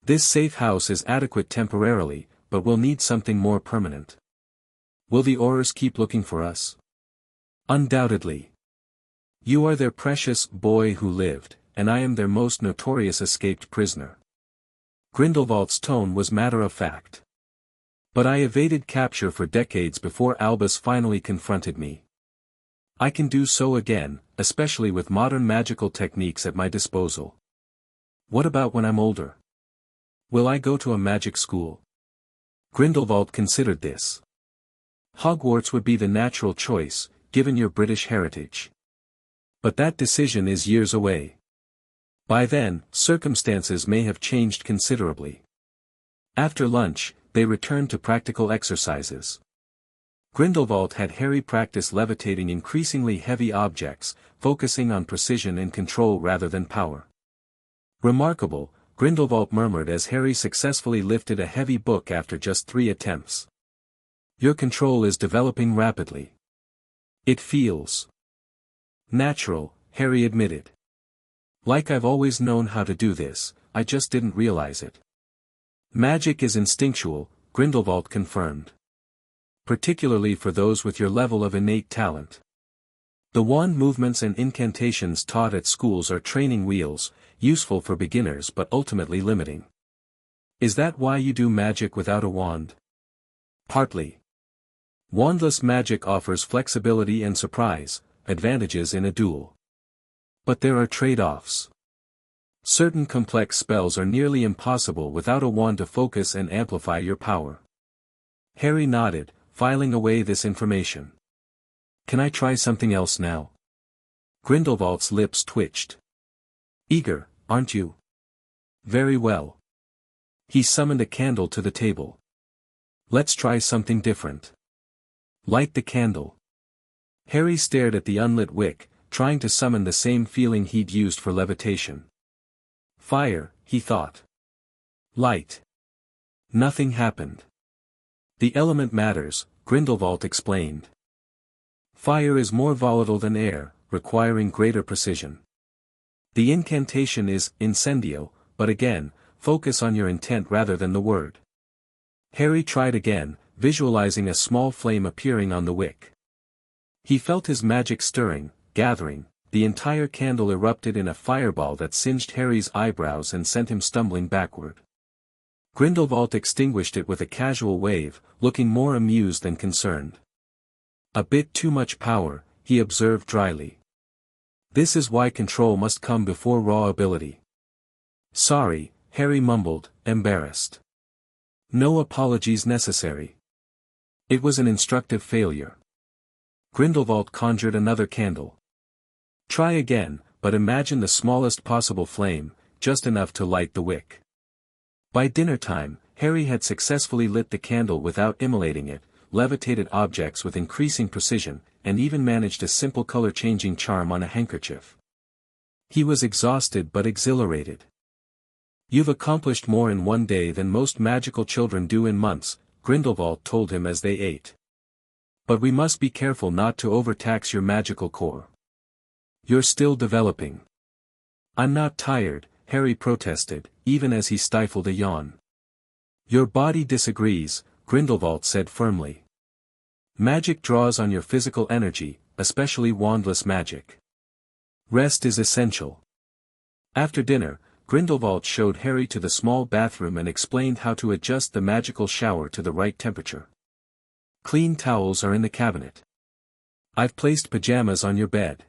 This safe house is adequate temporarily, but we'll need something more permanent. Will the aurors keep looking for us? Undoubtedly. You are their precious boy who lived, and I am their most notorious escaped prisoner. Grindelwald's tone was matter-of-fact. But I evaded capture for decades before Albus finally confronted me. I can do so again, especially with modern magical techniques at my disposal. What about when I'm older? Will I go to a magic school? Grindelwald considered this. Hogwarts would be the natural choice, given your British heritage. But that decision is years away. By then, circumstances may have changed considerably. After lunch, they returned to practical exercises. Grindelwald had Harry practice levitating increasingly heavy objects, focusing on precision and control rather than power. Remarkable, Grindelwald murmured as Harry successfully lifted a heavy book after just 3 attempts. Your control is developing rapidly. It feels natural, Harry admitted. Like I've always known how to do this, I just didn't realize it. Magic is instinctual, Grindelwald confirmed. Particularly for those with your level of innate talent. The wand movements and incantations taught at schools are training wheels, useful for beginners but ultimately limiting. Is that why you do magic without a wand? Partly. Wandless magic offers flexibility and surprise, advantages in a duel. But there are trade-offs. Certain complex spells are nearly impossible without a wand to focus and amplify your power. Harry nodded, filing away this information. Can I try something else now? Grindelwald's lips twitched. Eager, aren't you? Very well. He summoned a candle to the table. Let's try something different. Light the candle. Harry stared at the unlit wick, trying to summon the same feeling he'd used for levitation. Fire, he thought. Light. Nothing happened. The element matters, Grindelwald explained. Fire is more volatile than air, requiring greater precision. The incantation is incendio, but again, focus on your intent rather than the word. Harry tried again, visualizing a small flame appearing on the wick. He felt his magic stirring, gathering, the entire candle erupted in a fireball that singed Harry's eyebrows and sent him stumbling backward. Grindelwald extinguished it with a casual wave, looking more amused than concerned. A bit too much power, he observed dryly. This is why control must come before raw ability. Sorry, Harry mumbled, embarrassed. No apologies necessary. It was an instructive failure. Grindelwald conjured another candle. Try again, but imagine the smallest possible flame, just enough to light the wick. By dinner time, Harry had successfully lit the candle without immolating it, levitated objects with increasing precision, and even managed a simple color-changing charm on a handkerchief. He was exhausted but exhilarated. "You've accomplished more in one day than most magical children do in months," Grindelwald told him as they ate. "But we must be careful not to overtax your magical core. You're still developing." "I'm not tired," Harry protested, even as he stifled a yawn. "Your body disagrees," Grindelwald said firmly. "Magic draws on your physical energy, especially wandless magic. Rest is essential." After dinner, Grindelwald showed Harry to the small bathroom and explained how to adjust the magical shower to the right temperature. "Clean towels are in the cabinet. I've placed pajamas on your bed."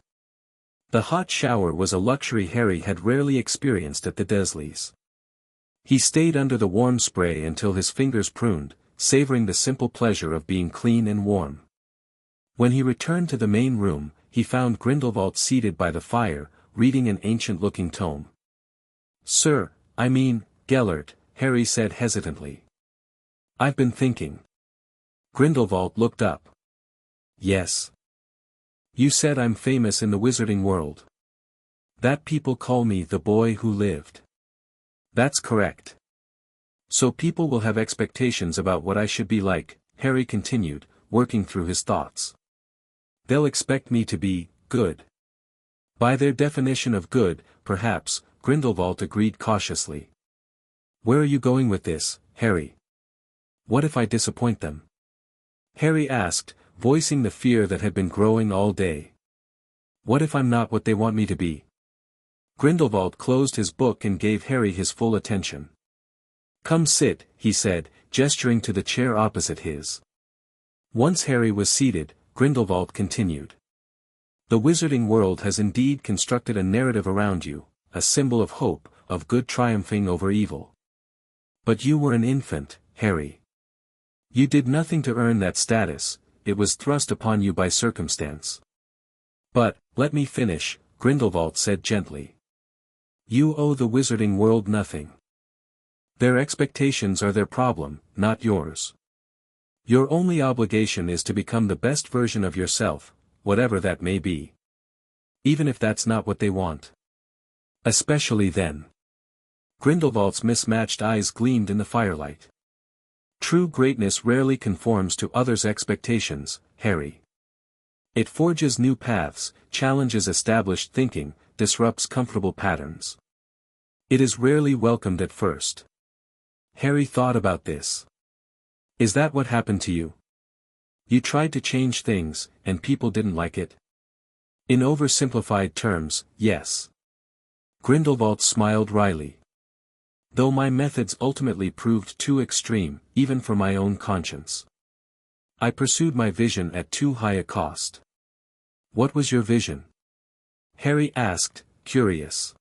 The hot shower was a luxury Harry had rarely experienced at the Dursleys. He stayed under the warm spray until his fingers pruned, savoring the simple pleasure of being clean and warm. When he returned to the main room, he found Grindelwald seated by the fire, reading an ancient-looking tome. "Sir, I mean, Gellert," Harry said hesitantly. "I've been thinking." Grindelwald looked up. "Yes. You said I'm famous in the wizarding world. That people call me the boy who lived." "That's correct. So people will have expectations about what I should be like," Harry continued, working through his thoughts. "They'll expect me to be good. By their definition of good, perhaps," Grindelwald agreed cautiously. "Where are you going with this, Harry? What if I disappoint them?" Harry asked, voicing the fear that had been growing all day. "What if I'm not what they want me to be?" Grindelwald closed his book and gave Harry his full attention. "Come sit," he said, gesturing to the chair opposite his. Once Harry was seated, Grindelwald continued. "The wizarding world has indeed constructed a narrative around you, a symbol of hope, of good triumphing over evil. But you were an infant, Harry. You did nothing to earn that status, it was thrust upon you by circumstance." "But, let me finish," Grindelwald said gently. "You owe the wizarding world nothing. Their expectations are their problem, not yours. Your only obligation is to become the best version of yourself, whatever that may be. Even if that's not what they want. Especially then." Grindelwald's mismatched eyes gleamed in the firelight. "True greatness rarely conforms to others' expectations, Harry. It forges new paths, challenges established thinking, disrupts comfortable patterns. It is rarely welcomed at first." Harry thought about this. "Is that what happened to you? You tried to change things, and people didn't like it?" "In oversimplified terms, yes." Grindelwald smiled wryly. "Though my methods ultimately proved too extreme, even for my own conscience. I pursued my vision at too high a cost." "What was your vision?" Harry asked, curious.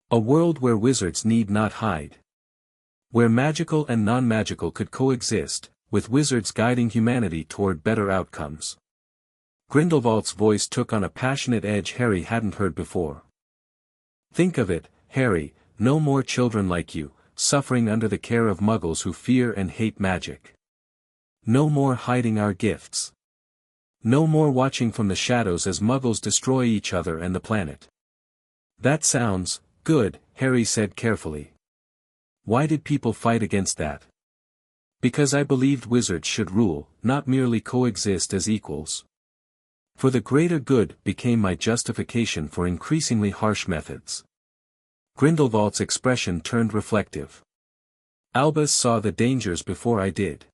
"A world where wizards need not hide. Where magical and non-magical could coexist, with wizards guiding humanity toward better outcomes." Grindelwald's voice took on a passionate edge Harry hadn't heard before. "Think of it, Harry, no more children like you, suffering under the care of muggles who fear and hate magic. No more hiding our gifts. No more watching from the shadows as muggles destroy each other and the planet." "That sounds good," Harry said carefully. "Why did people fight against that?" "Because I believed wizards should rule, not merely coexist as equals. For the greater good became my justification for increasingly harsh methods." Grindelwald's expression turned reflective. "Albus saw the dangers before I did.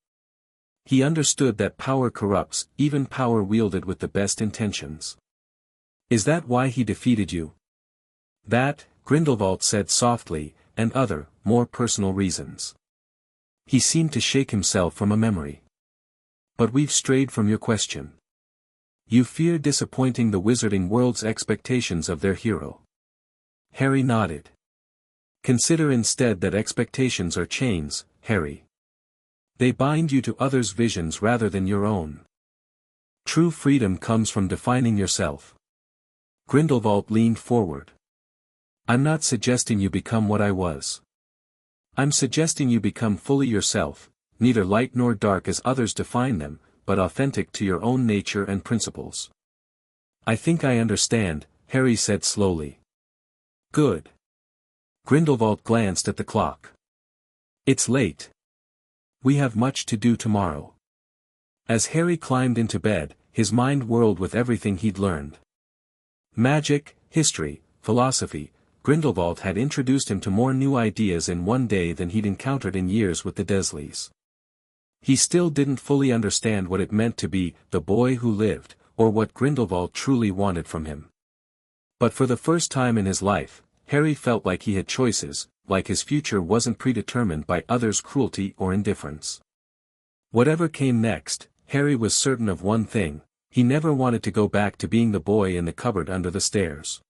He understood that power corrupts, even power wielded with the best intentions." "Is that why he defeated you?" "That," Grindelwald said softly, "and other, more personal reasons." He seemed to shake himself from a memory. "But we've strayed from your question. You fear disappointing the wizarding world's expectations of their hero." Harry nodded. "Consider instead that expectations are chains, Harry. They bind you to others' visions rather than your own. True freedom comes from defining yourself." Grindelwald leaned forward. "I'm not suggesting you become what I was. I'm suggesting you become fully yourself, neither light nor dark as others define them, but authentic to your own nature and principles. I think I understand, Harry said slowly. Good. Grindelwald glanced at the clock. It's late. We have much to do tomorrow. As Harry climbed into bed, his mind whirled with everything he'd learned. Magic, history, philosophy. Grindelwald had introduced him to more new ideas in one day than he'd encountered in years with the Dursleys. He still didn't fully understand what it meant to be the boy who lived, or what Grindelwald truly wanted from him. But for the first time in his life, Harry felt like he had choices, like his future wasn't predetermined by others' cruelty or indifference. Whatever came next, Harry was certain of one thing: he never wanted to go back to being the boy in the cupboard under the stairs.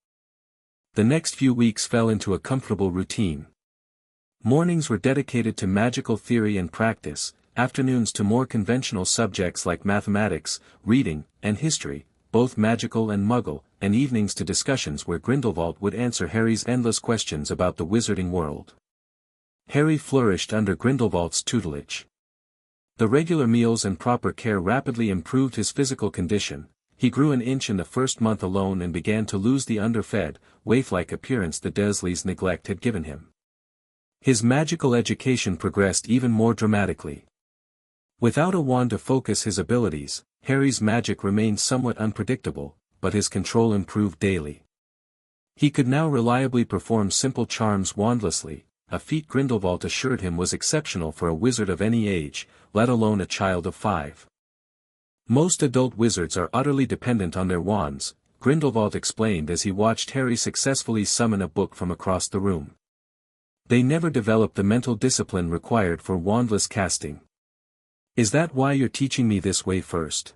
The next few weeks fell into a comfortable routine. Mornings were dedicated to magical theory and practice, afternoons to more conventional subjects like mathematics, reading, and history, both magical and muggle, and evenings to discussions where Grindelwald would answer Harry's endless questions about the wizarding world. Harry flourished under Grindelwald's tutelage. The regular meals and proper care rapidly improved his physical condition. He grew an inch in the first month alone and began to lose the underfed, waif-like appearance the Dursleys' neglect had given him. His magical education progressed even more dramatically. Without a wand to focus his abilities, Harry's magic remained somewhat unpredictable, but his control improved daily. He could now reliably perform simple charms wandlessly, a feat Grindelwald assured him was exceptional for a wizard of any age, let alone a child of 5. Most adult wizards are utterly dependent on their wands, Grindelwald explained as he watched Harry successfully summon a book from across the room. They never develop the mental discipline required for wandless casting. Is that why you're teaching me this way first?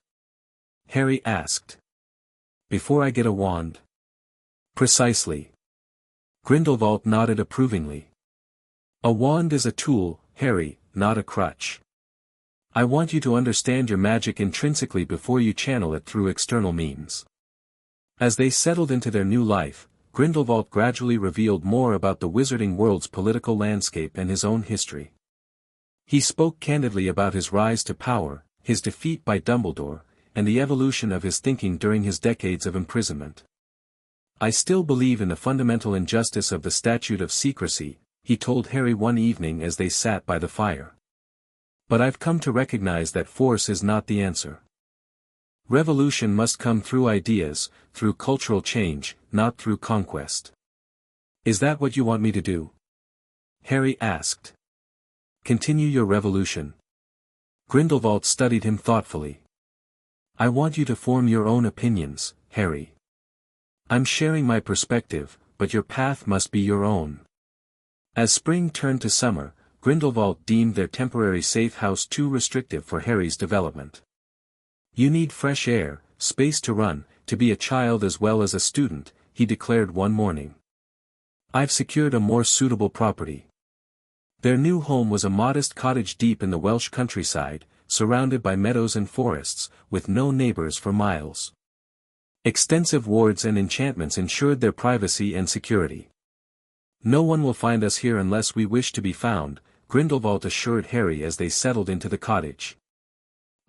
Harry asked. Before I get a wand? Precisely. Grindelwald nodded approvingly. A wand is a tool, Harry, not a crutch. I want you to understand your magic intrinsically before you channel it through external means. As they settled into their new life, Grindelwald gradually revealed more about the wizarding world's political landscape and his own history. He spoke candidly about his rise to power, his defeat by Dumbledore, and the evolution of his thinking during his decades of imprisonment. I still believe in the fundamental injustice of the statute of secrecy, he told Harry one evening as they sat by the fire. But I've come to recognize that force is not the answer. Revolution must come through ideas, through cultural change, not through conquest. Is that what you want me to do? Harry asked. Continue your revolution. Grindelwald studied him thoughtfully. I want you to form your own opinions, Harry. I'm sharing my perspective, but your path must be your own. As spring turned to summer, Grindelwald deemed their temporary safe house too restrictive for Harry's development. You need fresh air, space to run, to be a child as well as a student, he declared one morning. I've secured a more suitable property. Their new home was a modest cottage deep in the Welsh countryside, surrounded by meadows and forests, with no neighbors for miles. Extensive wards and enchantments ensured their privacy and security. No one will find us here unless we wish to be found, Grindelwald assured Harry as they settled into the cottage.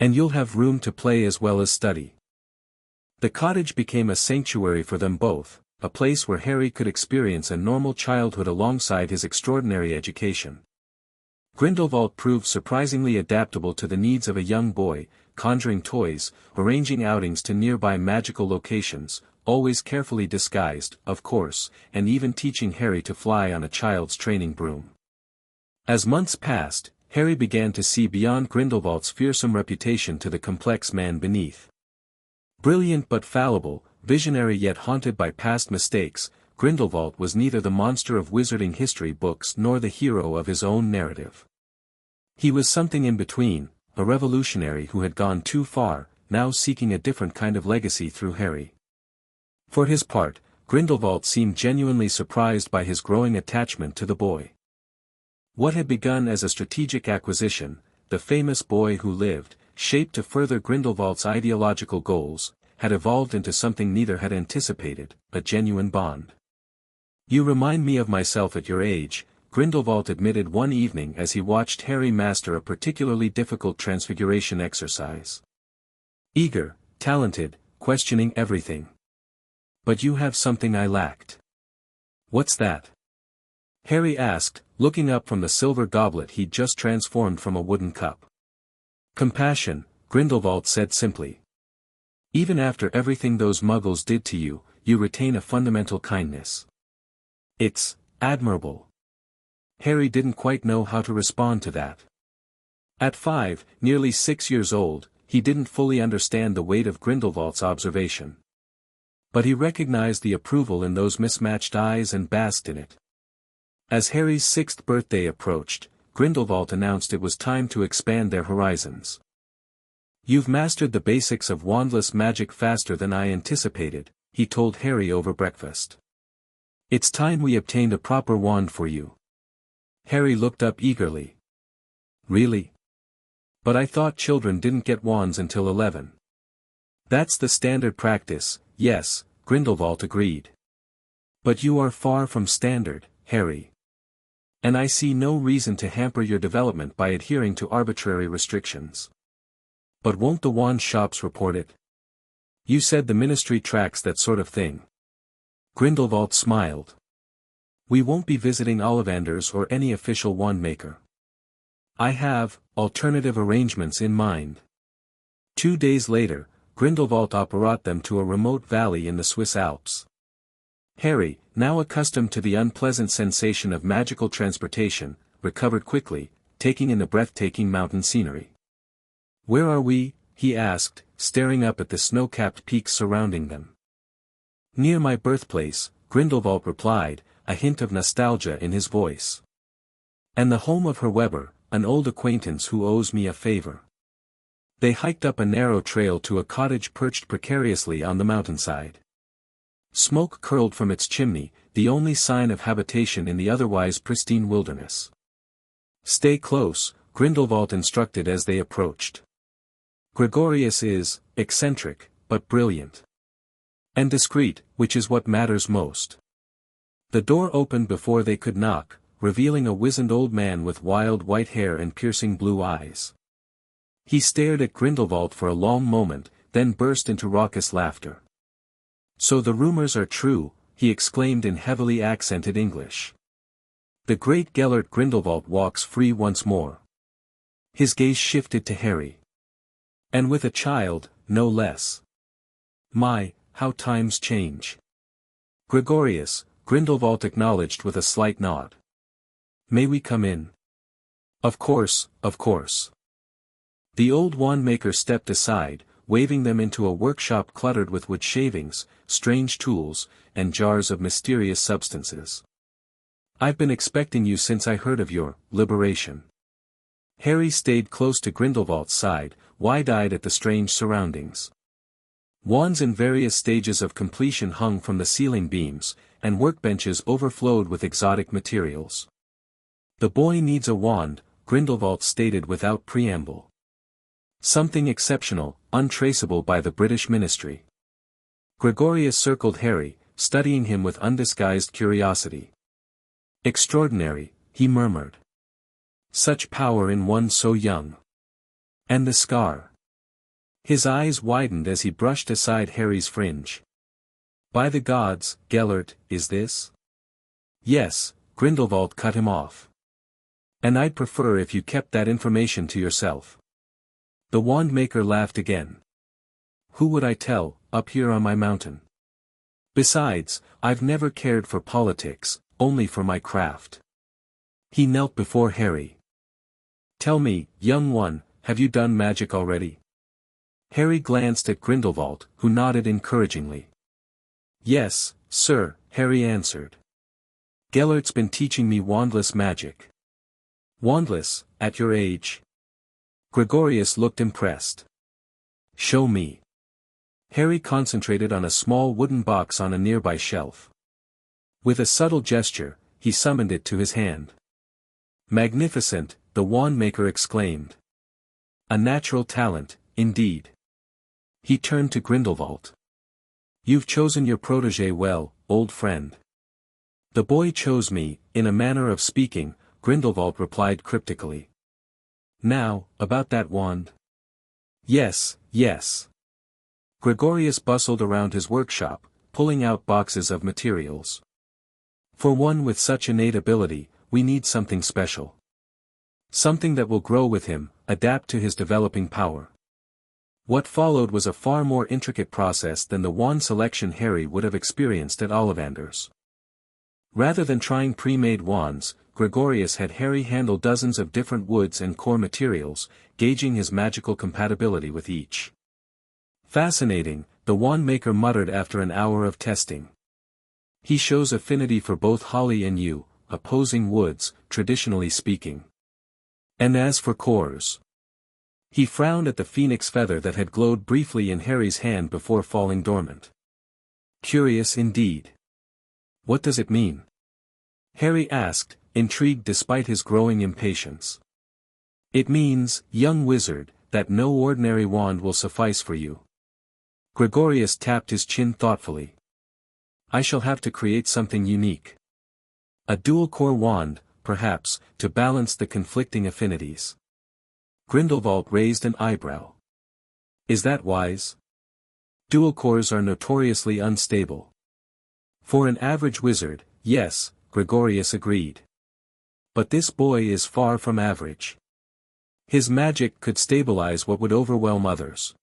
And you'll have room to play as well as study. The cottage became a sanctuary for them both, a place where Harry could experience a normal childhood alongside his extraordinary education. Grindelwald proved surprisingly adaptable to the needs of a young boy, conjuring toys, arranging outings to nearby magical locations, always carefully disguised, of course, and even teaching Harry to fly on a child's training broom. As months passed, Harry began to see beyond Grindelwald's fearsome reputation to the complex man beneath. Brilliant but fallible, visionary yet haunted by past mistakes, Grindelwald was neither the monster of wizarding history books nor the hero of his own narrative. He was something in between, a revolutionary who had gone too far, now seeking a different kind of legacy through Harry. For his part, Grindelwald seemed genuinely surprised by his growing attachment to the boy. What had begun as a strategic acquisition, the famous boy who lived, shaped to further Grindelwald's ideological goals, had evolved into something neither had anticipated, a genuine bond. You remind me of myself at your age, Grindelwald admitted one evening as he watched Harry master a particularly difficult transfiguration exercise. Eager, talented, questioning everything. But you have something I lacked. What's that? Harry asked, looking up from the silver goblet he'd just transformed from a wooden cup. Compassion, Grindelwald said simply. Even after everything those muggles did to you, you retain a fundamental kindness. It's admirable. Harry didn't quite know how to respond to that. At 5, nearly 6 years old, he didn't fully understand the weight of Grindelwald's observation. But he recognized the approval in those mismatched eyes and basked in it. As Harry's 6th birthday approached, Grindelwald announced it was time to expand their horizons. You've mastered the basics of wandless magic faster than I anticipated, he told Harry over breakfast. It's time we obtained a proper wand for you. Harry looked up eagerly. Really? But I thought children didn't get wands until 11. That's the standard practice, yes, Grindelwald agreed. But you are far from standard, Harry. And I see no reason to hamper your development by adhering to arbitrary restrictions. But won't the wand shops report it? You said the ministry tracks that sort of thing. Grindelwald smiled. We won't be visiting Ollivanders or any official wand maker. I have alternative arrangements in mind. 2 days later, Grindelwald brought them to a remote valley in the Swiss Alps. Harry, now accustomed to the unpleasant sensation of magical transportation, recovered quickly, taking in the breathtaking mountain scenery. Where are we? He asked, staring up at the snow-capped peaks surrounding them. Near my birthplace, Grindelwald replied, a hint of nostalgia in his voice. And the home of Herr Weber, an old acquaintance who owes me a favor. They hiked up a narrow trail to a cottage perched precariously on the mountainside. Smoke curled from its chimney, the only sign of habitation in the otherwise pristine wilderness. Stay close, Grindelwald instructed as they approached. Gregorius is eccentric, but brilliant. And discreet, which is what matters most. The door opened before they could knock, revealing a wizened old man with wild white hair and piercing blue eyes. He stared at Grindelwald for a long moment, then burst into raucous laughter. So the rumors are true, he exclaimed in heavily accented English. The great Gellert Grindelwald walks free once more. His gaze shifted to Harry. And with a child, no less. My, how times change. Gregorius, Grindelwald acknowledged with a slight nod. May we come in? Of course, of course. The old wand-maker stepped aside, waving them into a workshop cluttered with wood shavings, strange tools, and jars of mysterious substances. I've been expecting you since I heard of your liberation. Harry stayed close to Grindelwald's side, wide-eyed at the strange surroundings. Wands in various stages of completion hung from the ceiling beams, and workbenches overflowed with exotic materials. The boy needs a wand, Grindelwald stated without preamble. Something exceptional, untraceable by the British ministry. Gregorius circled Harry, studying him with undisguised curiosity. Extraordinary, he murmured. Such power in one so young. And the scar. His eyes widened as he brushed aside Harry's fringe. By the gods, Gellert, is this? Yes, Grindelwald cut him off. And I'd prefer if you kept that information to yourself. The wand-maker laughed again. Who would I tell, up here on my mountain? Besides, I've never cared for politics, only for my craft. He knelt before Harry. Tell me, young one, have you done magic already? Harry glanced at Grindelwald, who nodded encouragingly. Yes, sir, Harry answered. Gellert's been teaching me wandless magic. Wandless, at your age? Gregorius looked impressed. Show me. Harry concentrated on a small wooden box on a nearby shelf. With a subtle gesture, he summoned it to his hand. Magnificent, the wand-maker exclaimed. A natural talent, indeed. He turned to Grindelwald. You've chosen your protégé well, old friend. The boy chose me, in a manner of speaking, Grindelwald replied cryptically. Now, about that wand? Yes, yes. Gregorius bustled around his workshop, pulling out boxes of materials. For one with such innate ability, we need something special. Something that will grow with him, adapt to his developing power. What followed was a far more intricate process than the wand selection Harry would have experienced at Ollivander's. Rather than trying pre-made wands, Gregorius had Harry handle dozens of different woods and core materials, gauging his magical compatibility with each. Fascinating, the wand maker muttered after an hour of testing. He shows affinity for both holly and yew, opposing woods, traditionally speaking. And as for cores. He frowned at the phoenix feather that had glowed briefly in Harry's hand before falling dormant. Curious indeed. What does it mean? Harry asked, intrigued despite his growing impatience. It means, young wizard, that no ordinary wand will suffice for you. Gregorius tapped his chin thoughtfully. I shall have to create something unique. A dual-core wand, perhaps, to balance the conflicting affinities. Grindelwald raised an eyebrow. Is that wise? Dual cores are notoriously unstable. For an average wizard, yes, Gregorius agreed. But this boy is far from average. His magic could stabilize what would overwhelm others.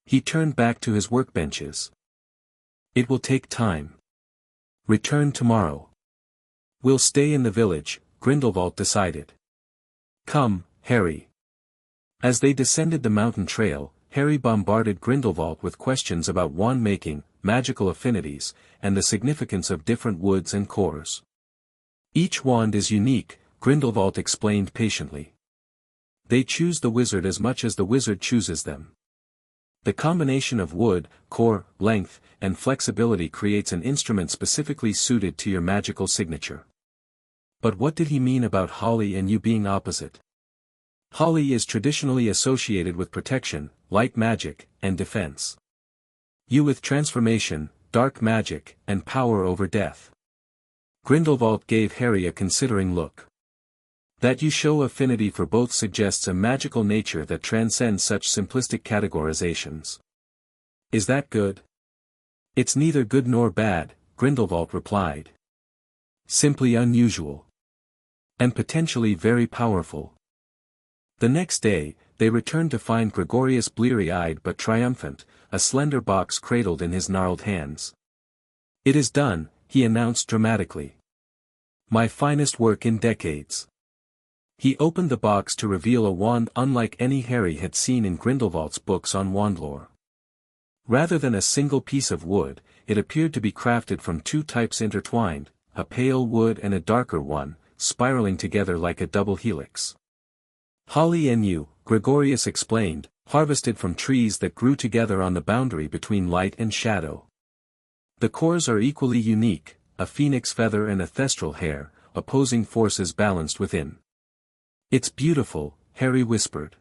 He turned back to his workbenches. It will take time. Return tomorrow. We'll stay in the village, Grindelwald decided. Come, Harry. As they descended the mountain trail, Harry bombarded Grindelwald with questions about wand making, magical affinities, and the significance of different woods and cores. Each wand is unique, Grindelwald explained patiently. They choose the wizard as much as the wizard chooses them. The combination of wood, core, length, and flexibility creates an instrument specifically suited to your magical signature. But what did he mean about holly and yew being opposite? Holly is traditionally associated with protection, light magic, and defense. Yew with transformation, dark magic, and power over death. Grindelwald gave Harry a considering look. That you show affinity for both suggests a magical nature that transcends such simplistic categorizations. Is that good? It's neither good nor bad, Grindelwald replied. Simply unusual. And potentially very powerful. The next day, they returned to find Gregorius bleary-eyed but triumphant, a slender box cradled in his gnarled hands. It is done, he announced dramatically. My finest work in decades. He opened the box to reveal a wand unlike any Harry had seen in Grindelwald's books on wand lore. Rather than a single piece of wood, it appeared to be crafted from two types intertwined, a pale wood and a darker one, spiraling together like a double helix. Holly and yew, Gregorius explained, harvested from trees that grew together on the boundary between light and shadow. The cores are equally unique, a phoenix feather and a thestral hair, opposing forces balanced within. It's beautiful, Harry whispered.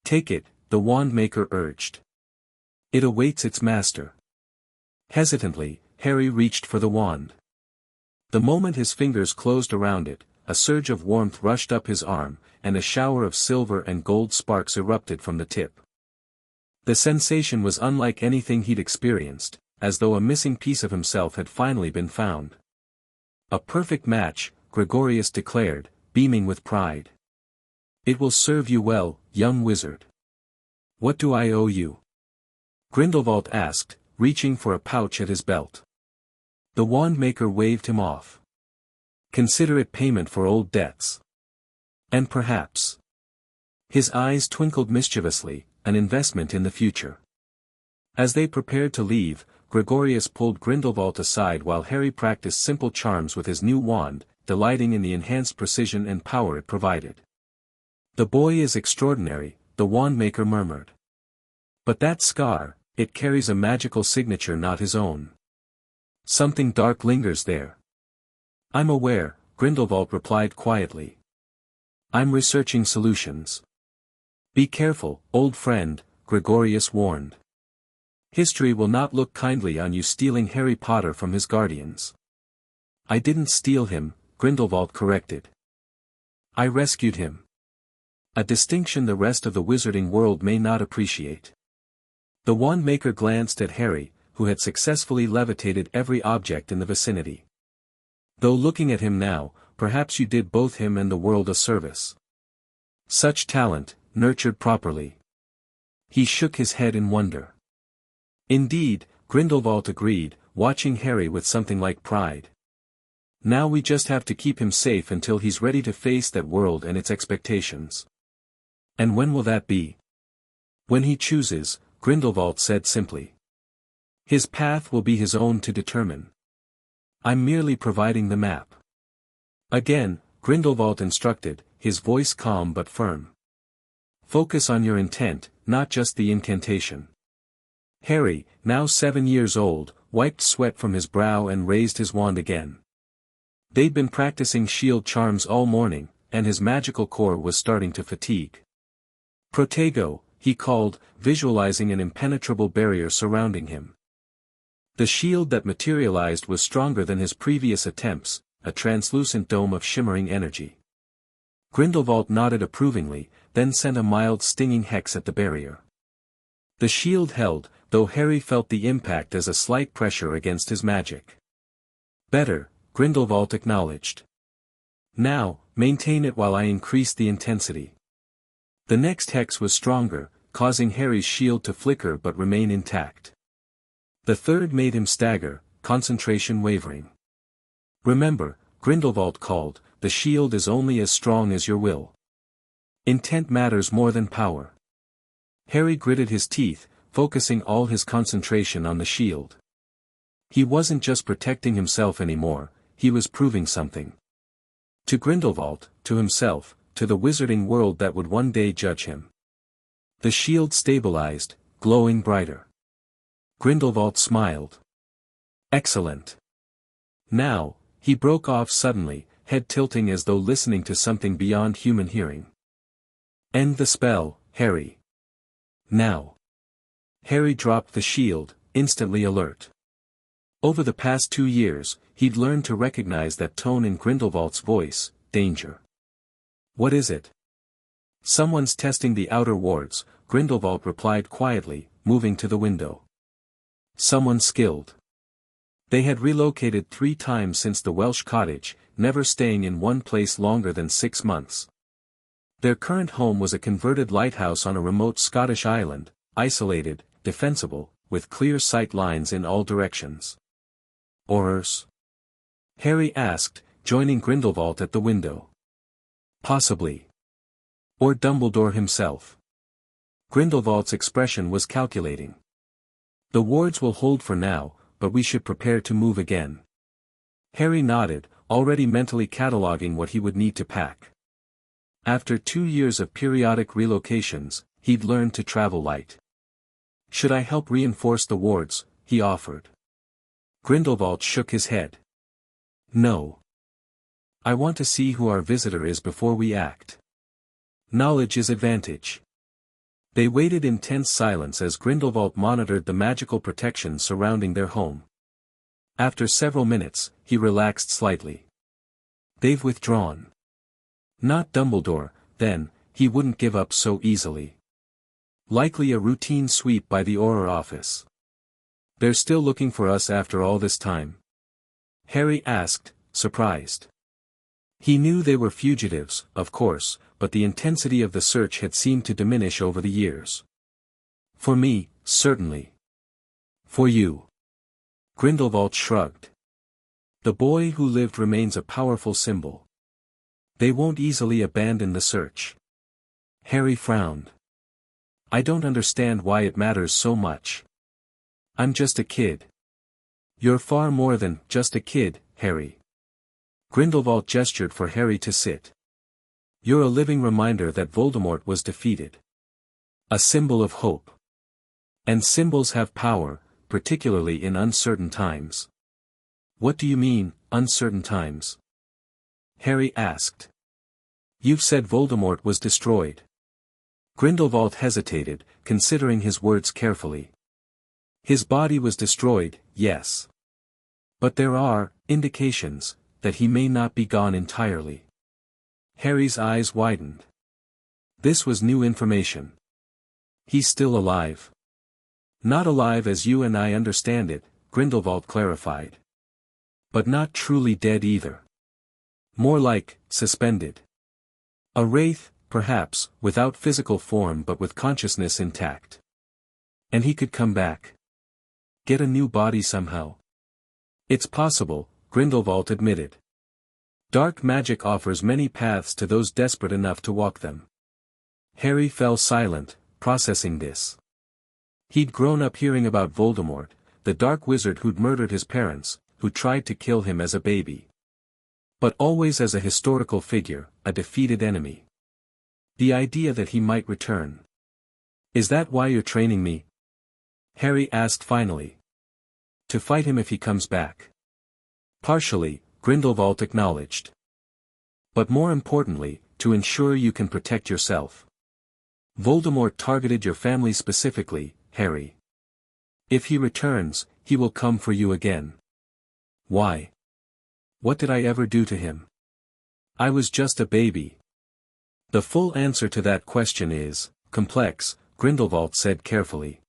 Take it, the wand maker urged. It awaits its master. Hesitantly, Harry reached for the wand. The moment his fingers closed around it, a surge of warmth rushed up his arm, and a shower of silver and gold sparks erupted from the tip. The sensation was unlike anything he'd experienced, as though a missing piece of himself had finally been found. A perfect match, Gregorius declared, beaming with pride. It will serve you well, young wizard. What do I owe you? Grindelwald asked, reaching for a pouch at his belt. The wand maker waved him off. Consider it payment for old debts. And perhaps. His eyes twinkled mischievously, an investment in the future. As they prepared to leave, Gregorius pulled Grindelwald aside while Harry practiced simple charms with his new wand, delighting in the enhanced precision and power it provided. The boy is extraordinary, the wand maker murmured. But that scar, it carries a magical signature not his own. Something dark lingers there. I'm aware, Grindelwald replied quietly. I'm researching solutions. Be careful, old friend, Gregorius warned. History will not look kindly on you stealing Harry Potter from his guardians. I didn't steal him, Grindelwald corrected. I rescued him. A distinction the rest of the wizarding world may not appreciate. The wand-maker glanced at Harry, who had successfully levitated every object in the vicinity. Though looking at him now, perhaps you did both him and the world a service. Such talent, nurtured properly. He shook his head in wonder. Indeed, Grindelwald agreed, watching Harry with something like pride. Now we just have to keep him safe until he's ready to face that world and its expectations. And when will that be? When he chooses, Grindelwald said simply. His path will be his own to determine. I'm merely providing the map. Again, Grindelwald instructed, his voice calm but firm. Focus on your intent, not just the incantation. Harry, now 7 years old, wiped sweat from his brow and raised his wand again. They'd been practicing shield charms all morning, and his magical core was starting to fatigue. Protego, he called, visualizing an impenetrable barrier surrounding him. The shield that materialized was stronger than his previous attempts, a translucent dome of shimmering energy. Grindelwald nodded approvingly, then sent a mild stinging hex at the barrier. The shield held, though Harry felt the impact as a slight pressure against his magic. Better, Grindelwald acknowledged. Now, maintain it while I increase the intensity. The next hex was stronger, causing Harry's shield to flicker but remain intact. The third made him stagger, concentration wavering. Remember, Grindelwald called, the shield is only as strong as your will. Intent matters more than power. Harry gritted his teeth, focusing all his concentration on the shield. He wasn't just protecting himself anymore, he was proving something. To Grindelwald, to himself, to the wizarding world that would one day judge him. The shield stabilized, glowing brighter. Grindelwald smiled. Excellent. Now, he broke off suddenly, head tilting as though listening to something beyond human hearing. End the spell, Harry. Now. Harry dropped the shield, instantly alert. Over the past 2 years, he'd learned to recognize that tone in Grindelwald's voice, danger. What is it? Someone's testing the outer wards, Grindelwald replied quietly, moving to the window. Someone skilled. They had relocated 3 times since the Welsh cottage, never staying in one place longer than 6 months. Their current home was a converted lighthouse on a remote Scottish island, isolated, defensible, with clear sight lines in all directions. Aurors? Harry asked, joining Grindelwald at the window. Possibly. Or Dumbledore himself. Grindelwald's expression was calculating. The wards will hold for now, but we should prepare to move again. Harry nodded, already mentally cataloguing what he would need to pack. After 2 years of periodic relocations, he'd learned to travel light. Should I help reinforce the wards? He offered. Grindelwald shook his head. No. I want to see who our visitor is before we act. Knowledge is advantage. They waited in tense silence as Grindelwald monitored the magical protection surrounding their home. After several minutes, he relaxed slightly. They've withdrawn. Not Dumbledore, then, he wouldn't give up so easily. Likely a routine sweep by the Auror office. They're still looking for us after all this time? Harry asked, surprised. He knew they were fugitives, of course, but the intensity of the search had seemed to diminish over the years. For me, certainly. For you. Grindelwald shrugged. The boy who lived remains a powerful symbol. They won't easily abandon the search. Harry frowned. I don't understand why it matters so much. I'm just a kid. You're far more than just a kid, Harry. Grindelwald gestured for Harry to sit. You're a living reminder that Voldemort was defeated. A symbol of hope. And symbols have power, particularly in uncertain times. What do you mean, uncertain times? Harry asked. You've said Voldemort was destroyed. Grindelwald hesitated, considering his words carefully. His body was destroyed, yes. But there are indications that he may not be gone entirely. Harry's eyes widened. This was new information. He's still alive. Not alive as you and I understand it, Grindelwald clarified. But not truly dead either. More like, suspended. A wraith, perhaps, without physical form but with consciousness intact. And he could come back. Get a new body somehow. It's possible, Grindelwald admitted. Dark magic offers many paths to those desperate enough to walk them. Harry fell silent, processing this. He'd grown up hearing about Voldemort, the dark wizard who'd murdered his parents, who tried to kill him as a baby. But always as a historical figure, a defeated enemy. The idea that he might return. Is that why you're training me? Harry asked finally. To fight him if he comes back. Partially, Grindelwald acknowledged. But more importantly, to ensure you can protect yourself. Voldemort targeted your family specifically, Harry. If he returns, he will come for you again. Why? What did I ever do to him? I was just a baby. The full answer to that question is complex, Grindelwald said carefully.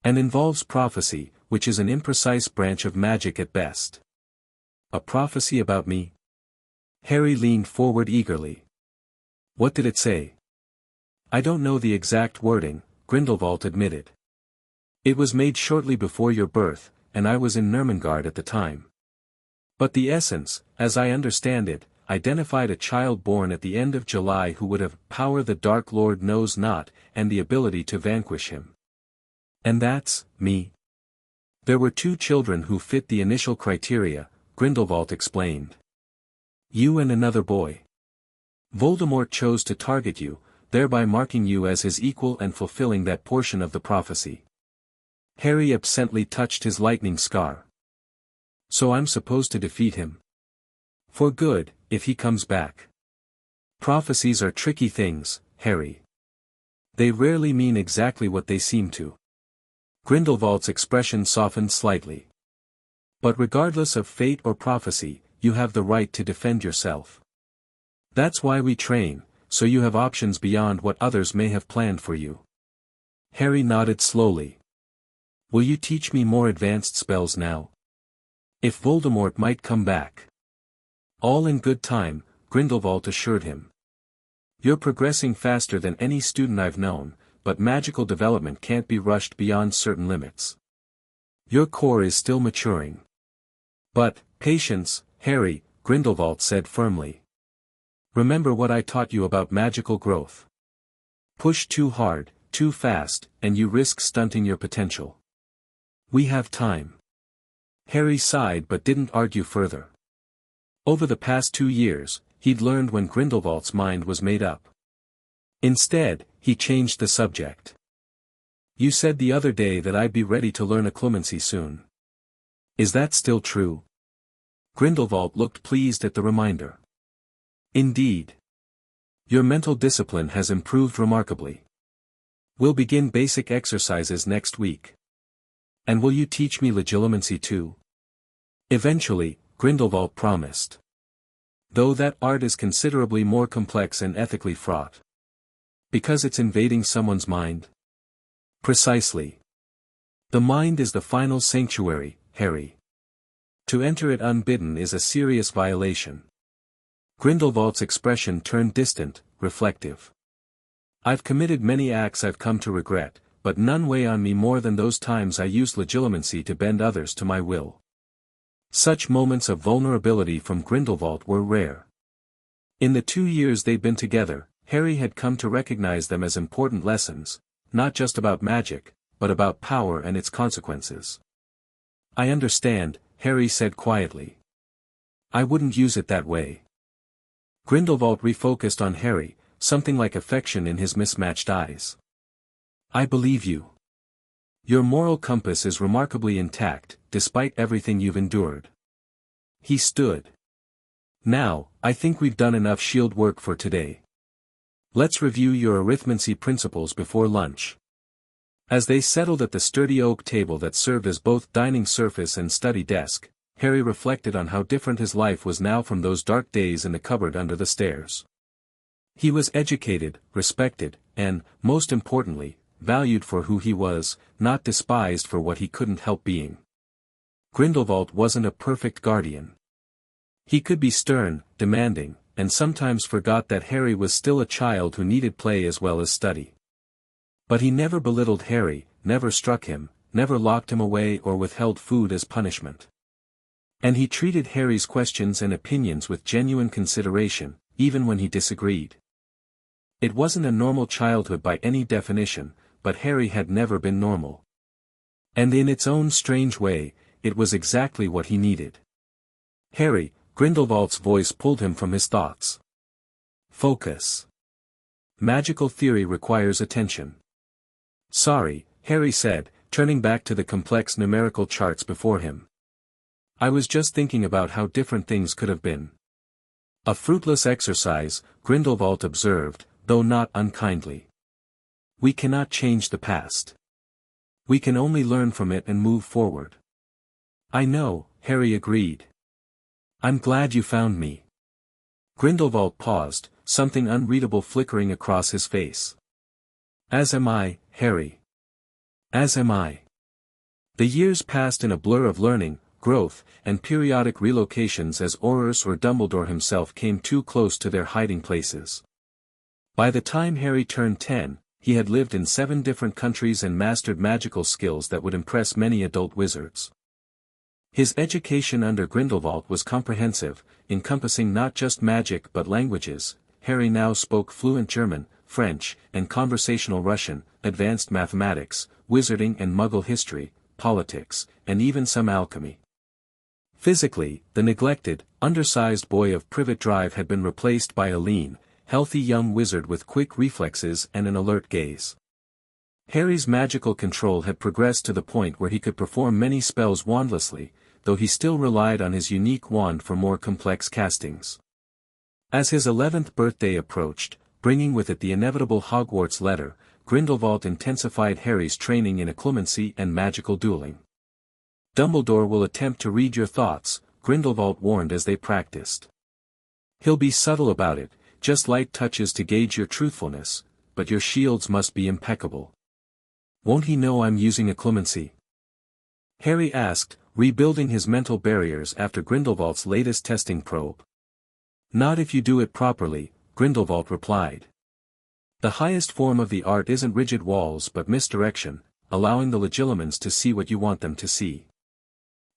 And involves prophecy, which is an imprecise branch of magic at best. A prophecy about me? Harry leaned forward eagerly. What did it say? I don't know the exact wording, Grindelwald admitted. It was made shortly before your birth, and I was in Nurmengard at the time. But the essence, as I understand it, identified a child born at the end of July who would have power the Dark Lord knows not, and the ability to vanquish him. And that's me. There were 2 children who fit the initial criteria, Grindelwald explained. You and another boy. Voldemort chose to target you, thereby marking you as his equal and fulfilling that portion of the prophecy. Harry absently touched his lightning scar. So I'm supposed to defeat him? For good, if he comes back. Prophecies are tricky things, Harry. They rarely mean exactly what they seem to. Grindelwald's expression softened slightly. But regardless of fate or prophecy, you have the right to defend yourself. That's why we train, so you have options beyond what others may have planned for you. Harry nodded slowly. Will you teach me more advanced spells now? If Voldemort might come back. All in good time, Grindelwald assured him. You're progressing faster than any student I've known, but magical development can't be rushed beyond certain limits. Your core is still maturing. But, patience, Harry, Grindelwald said firmly. Remember what I taught you about magical growth. Push too hard, too fast, and you risk stunting your potential. We have time. Harry sighed but didn't argue further. Over the past 2 years, he'd learned when Grindelwald's mind was made up. Instead, he changed the subject. You said the other day that I'd be ready to learn occlumency soon. Is that still true? Grindelwald looked pleased at the reminder. Indeed. Your mental discipline has improved remarkably. We'll begin basic exercises next week. And will you teach me legilimency too? Eventually, Grindelwald promised. Though that art is considerably more complex and ethically fraught. Because it's invading someone's mind? Precisely. The mind is the final sanctuary, Harry. To enter it unbidden is a serious violation. Grindelwald's expression turned distant, reflective. I've committed many acts I've come to regret, but none weigh on me more than those times I used legilimency to bend others to my will. Such moments of vulnerability from Grindelwald were rare. In the 2 years they'd been together, Harry had come to recognize them as important lessons, not just about magic, but about power and its consequences. I understand, Harry said quietly. I wouldn't use it that way. Grindelwald refocused on Harry, something like affection in his mismatched eyes. I believe you. Your moral compass is remarkably intact, despite everything you've endured. He stood. Now, I think we've done enough shield work for today. Let's review your arithmancy principles before lunch. As they settled at the sturdy oak table that served as both dining surface and study desk, Harry reflected on how different his life was now from those dark days in the cupboard under the stairs. He was educated, respected, and, most importantly, valued for who he was, not despised for what he couldn't help being. Grindelwald wasn't a perfect guardian. He could be stern, demanding, and sometimes forgot that Harry was still a child who needed play as well as study. But he never belittled Harry, never struck him, never locked him away or withheld food as punishment. And he treated Harry's questions and opinions with genuine consideration, even when he disagreed. It wasn't a normal childhood by any definition, but Harry had never been normal. And in its own strange way, it was exactly what he needed. Harry, Grindelwald's voice pulled him from his thoughts. Focus. Magical theory requires attention. Sorry, Harry said, turning back to the complex numerical charts before him. I was just thinking about how different things could have been. A fruitless exercise, Grindelwald observed, though not unkindly. We cannot change the past. We can only learn from it and move forward. I know, Harry agreed. I'm glad you found me. Grindelwald paused, something unreadable flickering across his face. As am I, Harry. As am I. The years passed in a blur of learning, growth, and periodic relocations as aurors or Dumbledore himself came too close to their hiding places. By the time Harry turned 10, he had lived in 7 different countries and mastered magical skills that would impress many adult wizards. His education under Grindelwald was comprehensive, encompassing not just magic but languages. Harry now spoke fluent German, French, and conversational Russian, advanced mathematics, wizarding and Muggle history, politics, and even some alchemy. Physically, the neglected, undersized boy of Privet Drive had been replaced by a lean, healthy young wizard with quick reflexes and an alert gaze. Harry's magical control had progressed to the point where he could perform many spells wandlessly, though he still relied on his unique wand for more complex castings. As his 11th birthday approached, bringing with it the inevitable Hogwarts letter, Grindelwald intensified Harry's training in occlumency and magical dueling. Dumbledore will attempt to read your thoughts, Grindelwald warned as they practiced. He'll be subtle about it, just light touches to gauge your truthfulness, but your shields must be impeccable. Won't he know I'm using occlumency? Harry asked, rebuilding his mental barriers after Grindelwald's latest testing probe. Not if you do it properly, Grindelwald replied. The highest form of the art isn't rigid walls but misdirection, allowing the legilimens to see what you want them to see.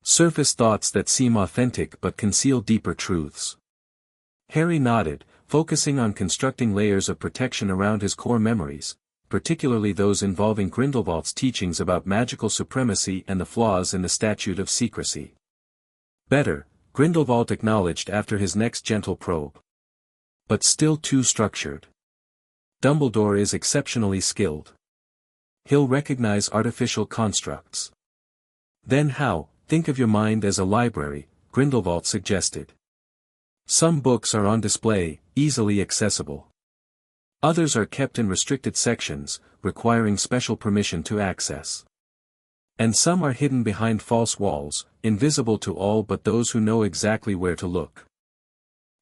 Surface thoughts that seem authentic but conceal deeper truths. Harry nodded, focusing on constructing layers of protection around his core memories, particularly those involving Grindelwald's teachings about magical supremacy and the flaws in the Statute of Secrecy. Better, Grindelwald acknowledged after his next gentle probe. But still too structured. Dumbledore is exceptionally skilled. He'll recognize artificial constructs. Then how? Think of your mind as a library, Grindelwald suggested. Some books are on display, easily accessible. Others are kept in restricted sections, requiring special permission to access. And some are hidden behind false walls, invisible to all but those who know exactly where to look.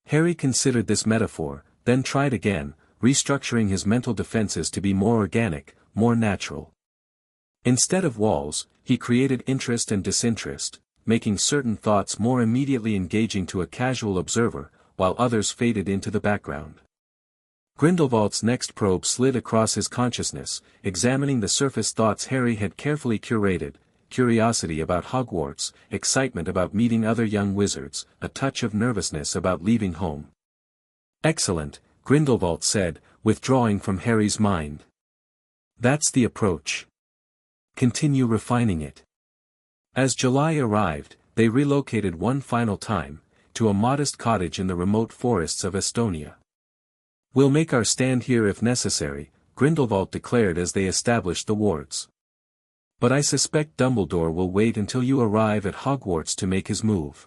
Harry considered this metaphor, then tried again, restructuring his mental defenses to be more organic, more natural. Instead of walls, he created interest and disinterest, making certain thoughts more immediately engaging to a casual observer, while others faded into the background. Grindelwald's next probe slid across his consciousness, examining the surface thoughts Harry had carefully curated: curiosity about Hogwarts, excitement about meeting other young wizards, a touch of nervousness about leaving home. Excellent, Grindelwald said, withdrawing from Harry's mind. That's the approach. Continue refining it. As July arrived, they relocated one final time, to a modest cottage in the remote forests of Estonia. We'll make our stand here if necessary, Grindelwald declared as they established the wards. But I suspect Dumbledore will wait until you arrive at Hogwarts to make his move.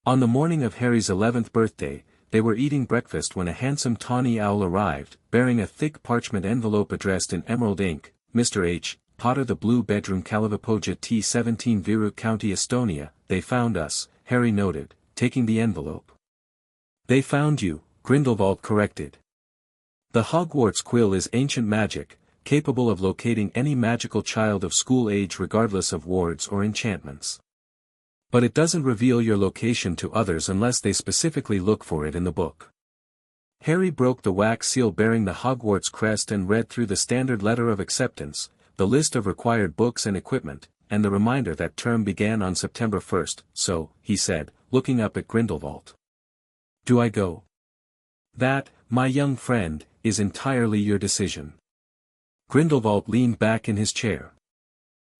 On the morning of Harry's 11th birthday, they were eating breakfast when a handsome tawny owl arrived, bearing a thick parchment envelope addressed in emerald ink, Mr. H., Potter the Blue Bedroom Kalavipoja T17 Viru County Estonia, they found us, Harry noted, taking the envelope. They found you, Grindelwald corrected. The Hogwarts quill is ancient magic, capable of locating any magical child of school age regardless of wards or enchantments. But it doesn't reveal your location to others unless they specifically look for it in the book. Harry broke the wax seal bearing the Hogwarts crest and read through the standard letter of acceptance, the list of required books and equipment, and the reminder that term began on September 1st, so, he said, looking up at Grindelwald. Do I go? That, my young friend, is entirely your decision. Grindelwald leaned back in his chair.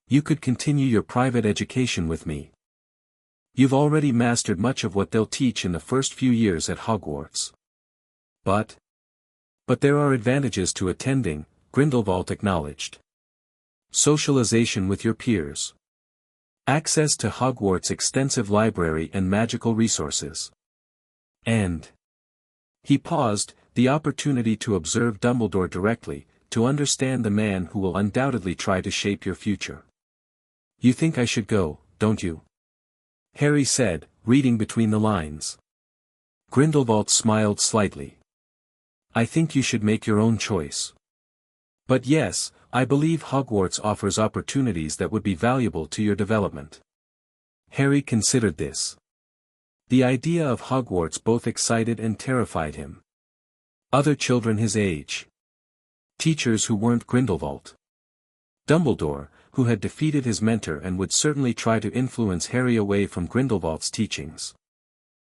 You could continue your private education with me. You've already mastered much of what they'll teach in the first few years at Hogwarts. But there are advantages to attending, Grindelwald acknowledged. Socialization with your peers. Access to Hogwarts' extensive library and magical resources. And he paused, the opportunity to observe Dumbledore directly, to understand the man who will undoubtedly try to shape your future. You think I should go, don't you? Harry said, reading between the lines. Grindelwald smiled slightly. I think you should make your own choice. But yes, I believe Hogwarts offers opportunities that would be valuable to your development. Harry considered this. The idea of Hogwarts both excited and terrified him. Other children his age. Teachers who weren't Grindelwald. Dumbledore, who had defeated his mentor and would certainly try to influence Harry away from Grindelwald's teachings.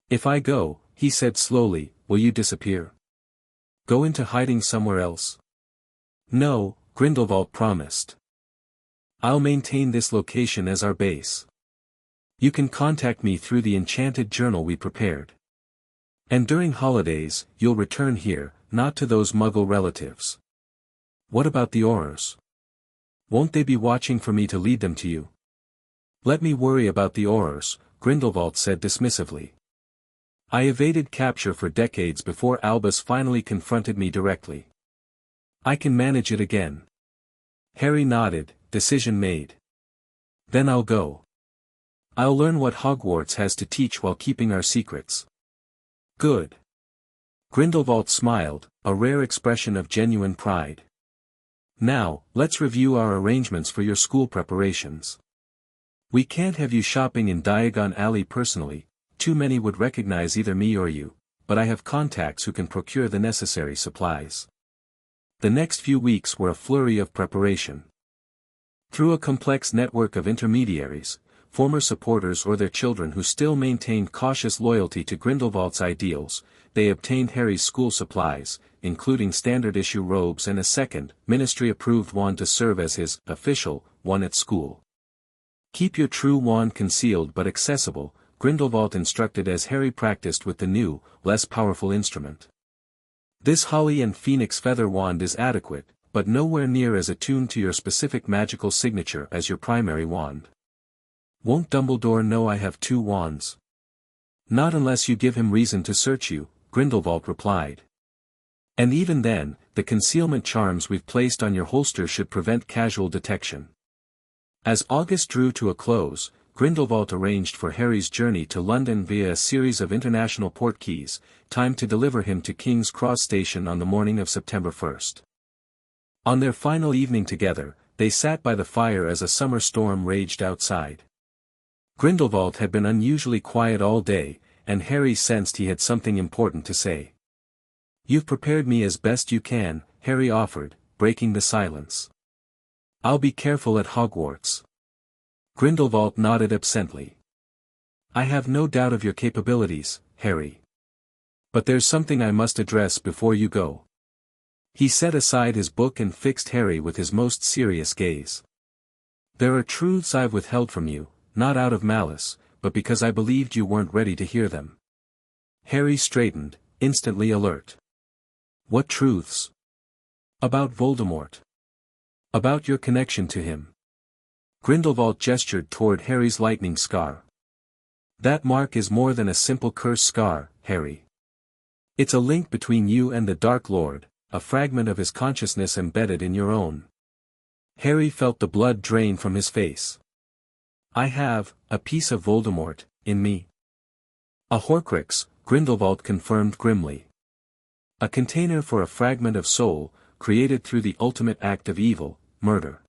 If I go, he said slowly, will you disappear? Go into hiding somewhere else? No, Grindelwald promised. I'll maintain this location as our base. You can contact me through the enchanted journal we prepared. And during holidays, you'll return here, not to those Muggle relatives. What about the aurors? Won't they be watching for me to lead them to you? Let me worry about the aurors, Grindelwald said dismissively. I evaded capture for decades before Albus finally confronted me directly. I can manage it again. Harry nodded, decision made. Then I'll go. I'll learn what Hogwarts has to teach while keeping our secrets. Good. Grindelwald smiled, a rare expression of genuine pride. Now, let's review our arrangements for your school preparations. We can't have you shopping in Diagon Alley personally, too many would recognize either me or you, but I have contacts who can procure the necessary supplies. The next few weeks were a flurry of preparation. Through a complex network of intermediaries, former supporters or their children who still maintained cautious loyalty to Grindelwald's ideals, they obtained Harry's school supplies, including standard-issue robes and a second, ministry-approved wand to serve as his official one at school. Keep your true wand concealed but accessible, Grindelwald instructed as Harry practiced with the new, less powerful instrument. This holly and phoenix feather wand is adequate, but nowhere near as attuned to your specific magical signature as your primary wand. Won't Dumbledore know I have two wands? Not unless you give him reason to search you, Grindelwald replied. And even then, the concealment charms we've placed on your holster should prevent casual detection. As August drew to a close, Grindelwald arranged for Harry's journey to London via a series of international portkeys, timed to deliver him to King's Cross Station on the morning of September 1st. On their final evening together, they sat by the fire as a summer storm raged outside. Grindelwald had been unusually quiet all day, and Harry sensed he had something important to say. You've prepared me as best you can, Harry offered, breaking the silence. I'll be careful at Hogwarts. Grindelwald nodded absently. I have no doubt of your capabilities, Harry. But there's something I must address before you go. He set aside his book and fixed Harry with his most serious gaze. There are truths I've withheld from you, not out of malice, but because I believed you weren't ready to hear them. Harry straightened, instantly alert. What truths? About Voldemort. About your connection to him. Grindelwald gestured toward Harry's lightning scar. That mark is more than a simple curse scar, Harry. It's a link between you and the Dark Lord, a fragment of his consciousness embedded in your own. Harry felt the blood drain from his face. I have a piece of Voldemort in me. A Horcrux, Grindelwald confirmed grimly. A container for a fragment of soul, created through the ultimate act of evil, murder.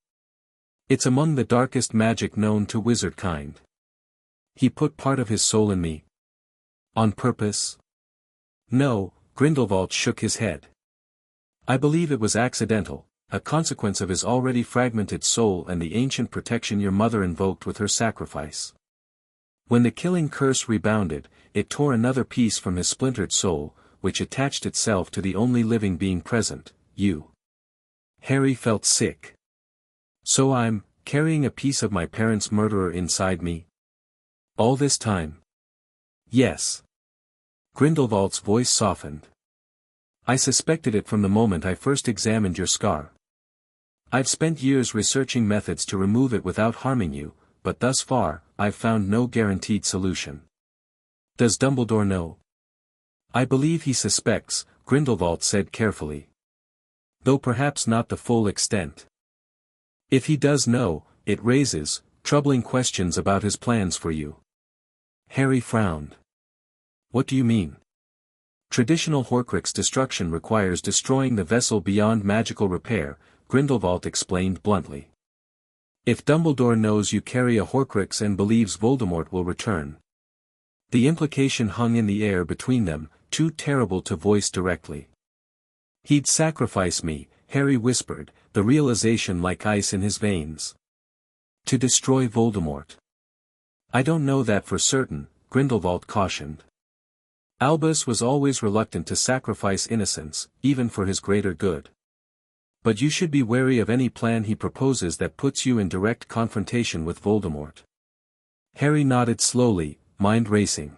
It's among the darkest magic known to wizard kind. He put part of his soul in me. On purpose? No, Grindelwald shook his head. I believe it was accidental, a consequence of his already fragmented soul and the ancient protection your mother invoked with her sacrifice. When the killing curse rebounded, it tore another piece from his splintered soul, which attached itself to the only living being present, you. Harry felt sick. So I'm carrying a piece of my parents' murderer inside me? All this time? Yes. Grindelwald's voice softened. I suspected it from the moment I first examined your scar. I've spent years researching methods to remove it without harming you, but thus far, I've found no guaranteed solution. Does Dumbledore know? I believe he suspects, Grindelwald said carefully. Though perhaps not the full extent. If he does know, it raises troubling questions about his plans for you. Harry frowned. What do you mean? Traditional Horcrux destruction requires destroying the vessel beyond magical repair, Grindelwald explained bluntly. If Dumbledore knows you carry a Horcrux and believes Voldemort will return. The implication hung in the air between them, too terrible to voice directly. He'd sacrifice me, Harry whispered, the realization like ice in his veins. To destroy Voldemort. I don't know that for certain, Grindelwald cautioned. Albus was always reluctant to sacrifice innocence, even for his greater good. But you should be wary of any plan he proposes that puts you in direct confrontation with Voldemort. Harry nodded slowly, mind racing.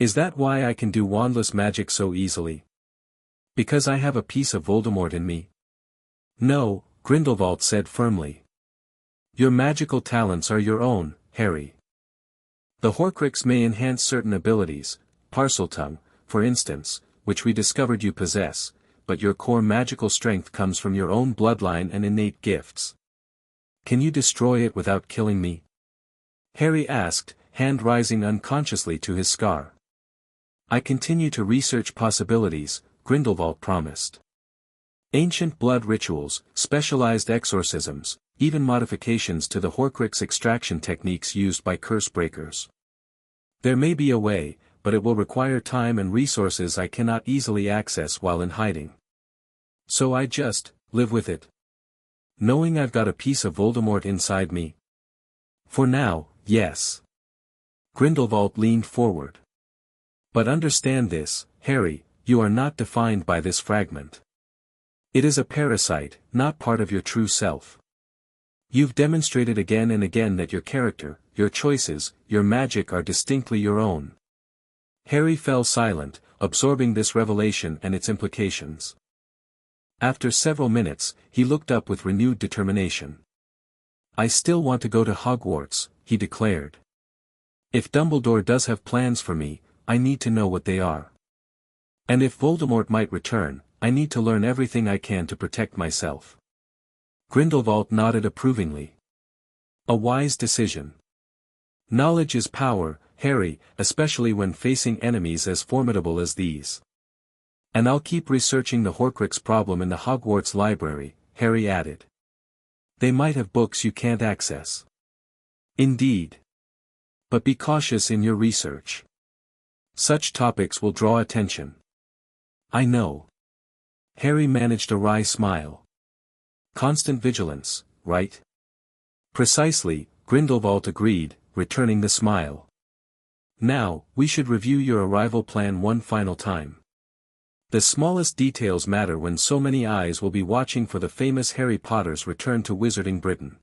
Is that why I can do wandless magic so easily? Because I have a piece of Voldemort in me? No, Grindelwald said firmly. Your magical talents are your own, Harry. The Horcrux may enhance certain abilities, Parseltongue, for instance, which we discovered you possess, but your core magical strength comes from your own bloodline and innate gifts. Can you destroy it without killing me? Harry asked, hand rising unconsciously to his scar. I continue to research possibilities, Grindelwald promised. Ancient blood rituals, specialized exorcisms, even modifications to the Horcrux extraction techniques used by curse breakers. There may be a way, but it will require time and resources I cannot easily access while in hiding. So I just live with it. Knowing I've got a piece of Voldemort inside me. For now, yes. Grindelwald leaned forward. But understand this, Harry, you are not defined by this fragment. It is a parasite, not part of your true self. You've demonstrated again and again that your character, your choices, your magic are distinctly your own. Harry fell silent, absorbing this revelation and its implications. After several minutes, he looked up with renewed determination. I still want to go to Hogwarts, he declared. If Dumbledore does have plans for me, I need to know what they are. And if Voldemort might return, I need to learn everything I can to protect myself. Grindelwald nodded approvingly. A wise decision. Knowledge is power, Harry, especially when facing enemies as formidable as these. And I'll keep researching the Horcrux problem in the Hogwarts library, Harry added. They might have books you can't access. Indeed. But be cautious in your research. Such topics will draw attention. I know. Harry managed a wry smile. Constant vigilance, right? Precisely, Grindelwald agreed, returning the smile. Now, we should review your arrival plan one final time. The smallest details matter when so many eyes will be watching for the famous Harry Potter's return to Wizarding Britain.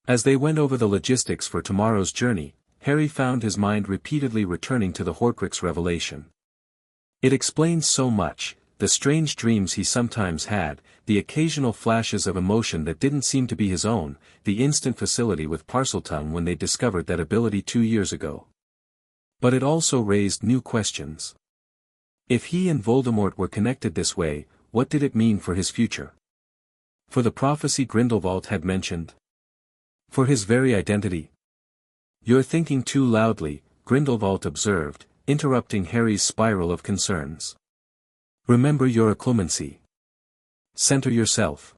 As they went over the logistics for tomorrow's journey, Harry found his mind repeatedly returning to the Horcrux revelation. It explains so much, the strange dreams he sometimes had, the occasional flashes of emotion that didn't seem to be his own, the instant facility with Parseltongue when they discovered that ability 2 years ago. But it also raised new questions. If he and Voldemort were connected this way, what did it mean for his future? For the prophecy Grindelwald had mentioned? For his very identity? "You're thinking too loudly," Grindelwald observed, interrupting Harry's spiral of concerns. "Remember your occlumency. Center yourself."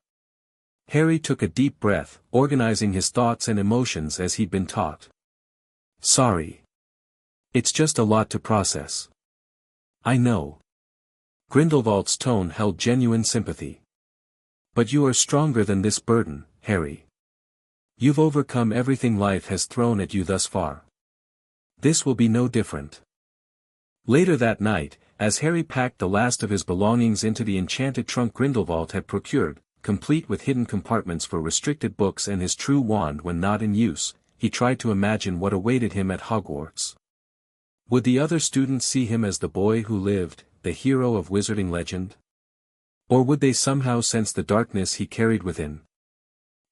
Harry took a deep breath, organizing his thoughts and emotions as he'd been taught. "Sorry. It's just a lot to process." "I know." Grindelwald's tone held genuine sympathy. "But you are stronger than this burden, Harry. You've overcome everything life has thrown at you thus far. This will be no different." Later that night, as Harry packed the last of his belongings into the enchanted trunk Grindelwald had procured, complete with hidden compartments for restricted books and his true wand when not in use, he tried to imagine what awaited him at Hogwarts. Would the other students see him as the boy who lived, the hero of wizarding legend? Or would they somehow sense the darkness he carried within?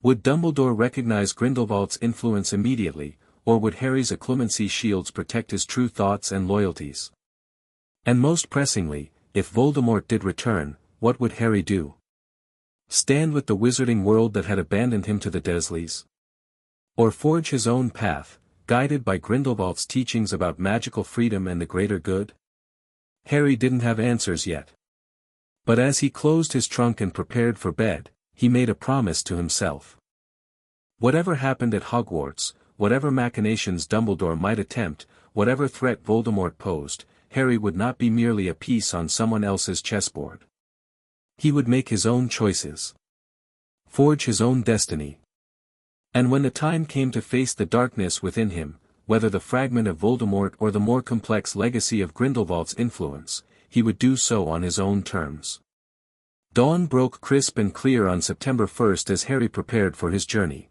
Would Dumbledore recognize Grindelwald's influence immediately, or would Harry's occlumency shields protect his true thoughts and loyalties? And most pressingly, if Voldemort did return, what would Harry do? Stand with the wizarding world that had abandoned him to the Dursleys? Or forge his own path, guided by Grindelwald's teachings about magical freedom and the greater good? Harry didn't have answers yet. But as he closed his trunk and prepared for bed, he made a promise to himself. Whatever happened at Hogwarts, whatever machinations Dumbledore might attempt, whatever threat Voldemort posed, Harry would not be merely a piece on someone else's chessboard. He would make his own choices. Forge his own destiny. And when the time came to face the darkness within him, whether the fragment of Voldemort or the more complex legacy of Grindelwald's influence, he would do so on his own terms. Dawn broke crisp and clear on September 1st as Harry prepared for his journey.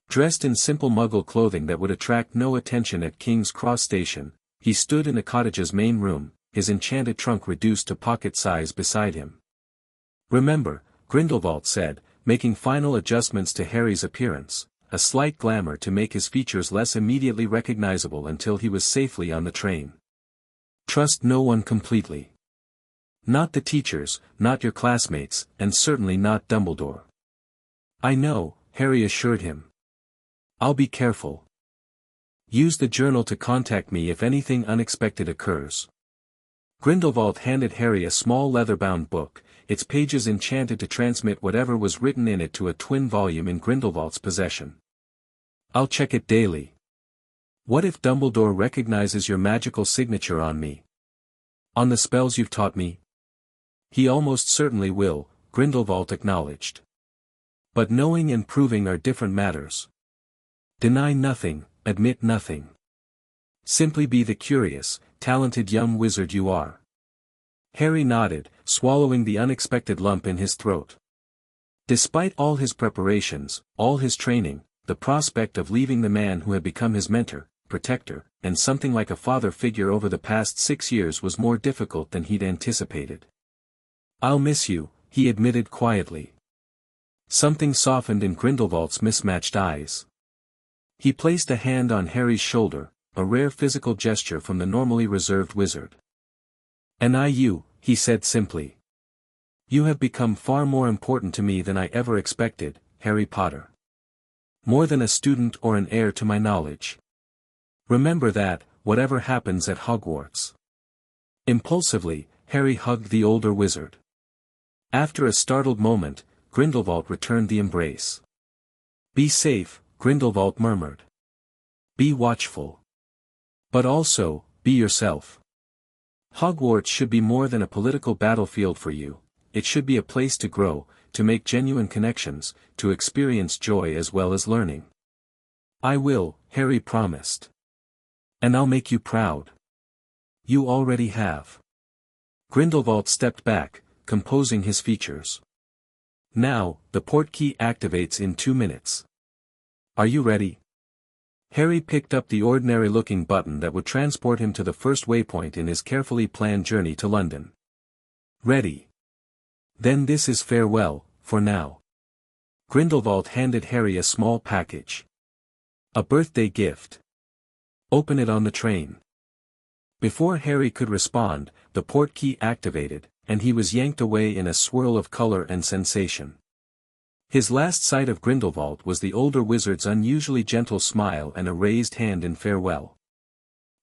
Dressed in simple Muggle clothing that would attract no attention at King's Cross Station, he stood in the cottage's main room, his enchanted trunk reduced to pocket size beside him. "Remember," Grindelwald said, making final adjustments to Harry's appearance, a slight glamour to make his features less immediately recognizable until he was safely on the train. "Trust no one completely. Not the teachers, not your classmates, and certainly not Dumbledore." "I know," Harry assured him. "I'll be careful. Use the journal to contact me if anything unexpected occurs." Grindelwald handed Harry a small leather-bound book, its pages enchanted to transmit whatever was written in it to a twin volume in Grindelwald's possession. "I'll check it daily. What if Dumbledore recognizes your magical signature on me? On the spells you've taught me?" "He almost certainly will," Grindelwald acknowledged. "But knowing and proving are different matters. Deny nothing, admit nothing. Simply be the curious, talented young wizard you are." Harry nodded, swallowing the unexpected lump in his throat. Despite all his preparations, all his training, the prospect of leaving the man who had become his mentor, protector, and something like a father figure over the past 6 years was more difficult than he'd anticipated. "I'll miss you," he admitted quietly. Something softened in Grindelwald's mismatched eyes. He placed a hand on Harry's shoulder, a rare physical gesture from the normally reserved wizard. "And you," he said simply. "You have become far more important to me than I ever expected, Harry Potter. More than a student or an heir to my knowledge. Remember that, whatever happens at Hogwarts." Impulsively, Harry hugged the older wizard. After a startled moment, Grindelwald returned the embrace. "Be safe," Grindelwald murmured. "Be watchful. But also, be yourself. Hogwarts should be more than a political battlefield for you, it should be a place to grow, to make genuine connections, to experience joy as well as learning." "I will," Harry promised. "And I'll make you proud. You already have." Grindelwald stepped back, composing his features. "Now, the portkey activates in 2 minutes. Are you ready?" Harry picked up the ordinary-looking button that would transport him to the first waypoint in his carefully planned journey to London. "Ready. Then this is farewell, for now." Grindelwald handed Harry a small package. "A birthday gift. Open it on the train." Before Harry could respond, the portkey activated, and he was yanked away in a swirl of color and sensation. His last sight of Grindelwald was the older wizard's unusually gentle smile and a raised hand in farewell.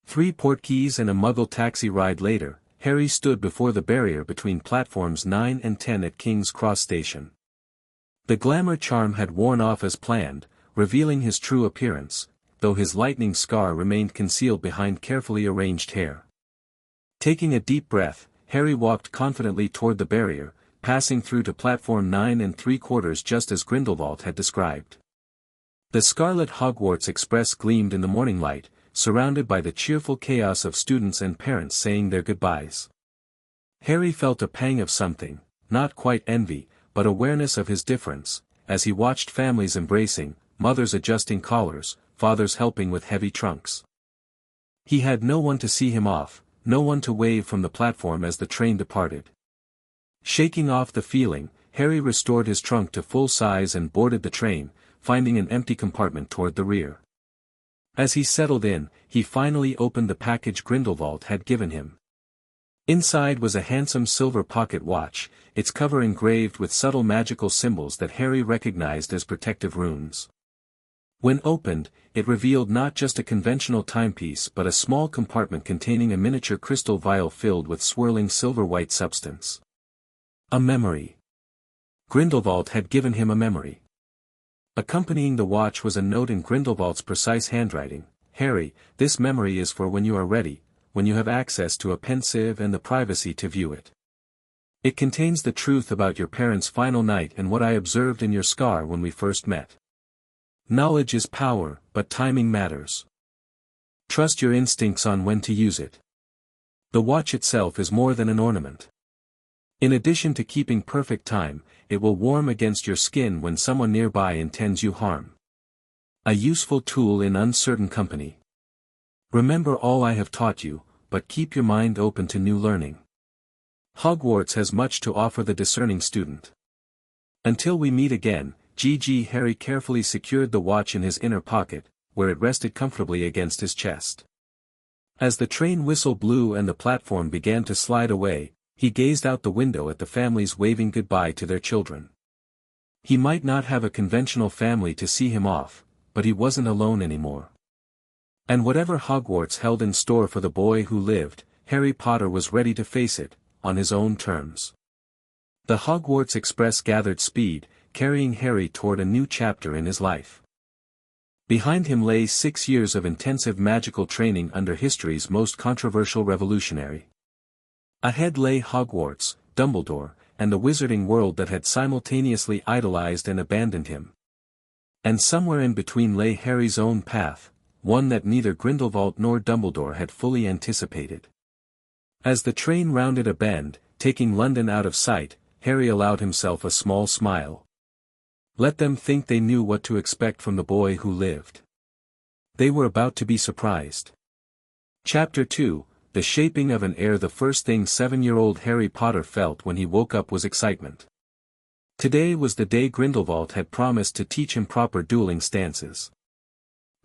3 portkeys and a muggle taxi ride later, Harry stood before the barrier between platforms 9 and 10 at King's Cross Station. The glamour charm had worn off as planned, revealing his true appearance, though his lightning scar remained concealed behind carefully arranged hair. Taking a deep breath, Harry walked confidently toward the barrier, passing through to platform 9 3/4 just as Grindelwald had described. The scarlet Hogwarts Express gleamed in the morning light, surrounded by the cheerful chaos of students and parents saying their goodbyes. Harry felt a pang of something, not quite envy, but awareness of his difference, as he watched families embracing, mothers adjusting collars, fathers helping with heavy trunks. He had no one to see him off, no one to wave from the platform as the train departed. Shaking off the feeling, Harry restored his trunk to full size and boarded the train, finding an empty compartment toward the rear. As he settled in, he finally opened the package Grindelwald had given him. Inside was a handsome silver pocket watch, its cover engraved with subtle magical symbols that Harry recognized as protective runes. When opened, it revealed not just a conventional timepiece but a small compartment containing a miniature crystal vial filled with swirling silver-white substance. A memory. Grindelwald had given him a memory. Accompanying the watch was a note in Grindelwald's precise handwriting: "Harry, this memory is for when you are ready, when you have access to a pensieve and the privacy to view it. It contains the truth about your parents' final night and what I observed in your scar when we first met. Knowledge is power, but timing matters. Trust your instincts on when to use it." The watch itself is more than an ornament. In addition to keeping perfect time, it will warm against your skin when someone nearby intends you harm. A useful tool in uncertain company. Remember all I have taught you, but keep your mind open to new learning. Hogwarts has much to offer the discerning student. Until we meet again, GG. Harry carefully secured the watch in his inner pocket, where it rested comfortably against his chest. As the train whistle blew and the platform began to slide away, he gazed out the window at the families waving goodbye to their children. He might not have a conventional family to see him off, but he wasn't alone anymore. And whatever Hogwarts held in store for the boy who lived, Harry Potter was ready to face it, on his own terms. The Hogwarts Express gathered speed, carrying Harry toward a new chapter in his life. Behind him lay 6 years of intensive magical training under history's most controversial revolutionary. Ahead lay Hogwarts, Dumbledore, and the wizarding world that had simultaneously idolized and abandoned him. And somewhere in between lay Harry's own path, one that neither Grindelwald nor Dumbledore had fully anticipated. As the train rounded a bend, taking London out of sight, Harry allowed himself a small smile. Let them think they knew what to expect from the boy who lived. They were about to be surprised. Chapter 2, The Shaping of an Heir. The first thing 7-year-old Harry Potter felt when he woke up was excitement. Today was the day Grindelwald had promised to teach him proper dueling stances.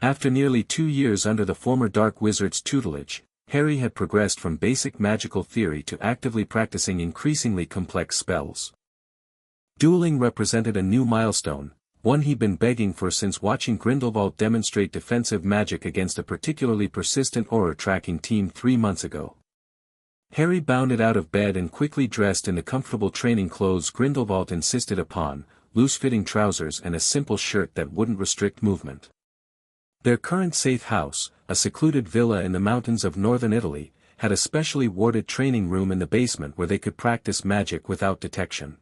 After nearly 2 years under the former Dark Wizard's tutelage, Harry had progressed from basic magical theory to actively practicing increasingly complex spells. Dueling represented a new milestone, one he'd been begging for since watching Grindelwald demonstrate defensive magic against a particularly persistent auror tracking team 3 months ago. Harry bounded out of bed and quickly dressed in the comfortable training clothes Grindelwald insisted upon, loose-fitting trousers and a simple shirt that wouldn't restrict movement. Their current safe house, a secluded villa in the mountains of northern Italy, had a specially warded training room in the basement where they could practice magic without detection.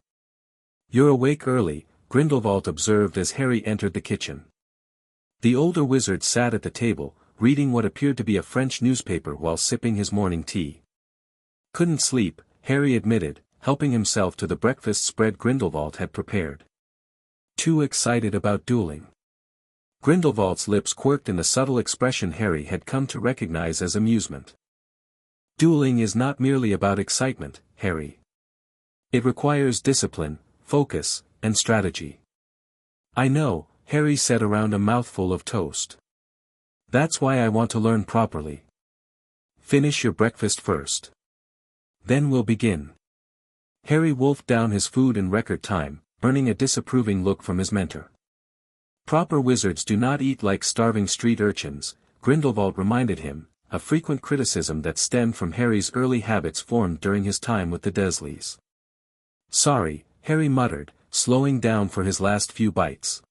"You're awake early," Grindelwald observed as Harry entered the kitchen. The older wizard sat at the table, reading what appeared to be a French newspaper while sipping his morning tea. "Couldn't sleep," Harry admitted, helping himself to the breakfast spread Grindelwald had prepared. "Too excited about dueling." Grindelwald's lips quirked in the subtle expression Harry had come to recognize as amusement. "Dueling is not merely about excitement, Harry. It requires discipline, focus, and strategy." "I know," Harry said around a mouthful of toast. "That's why I want to learn properly." "Finish your breakfast first. Then we'll begin." Harry wolfed down his food in record time, earning a disapproving look from his mentor. Proper wizards do not eat like starving street urchins, Grindelwald reminded him, a frequent criticism that stemmed from Harry's early habits formed during his time with the Dursleys. Sorry, Harry muttered, slowing down for his last few bites.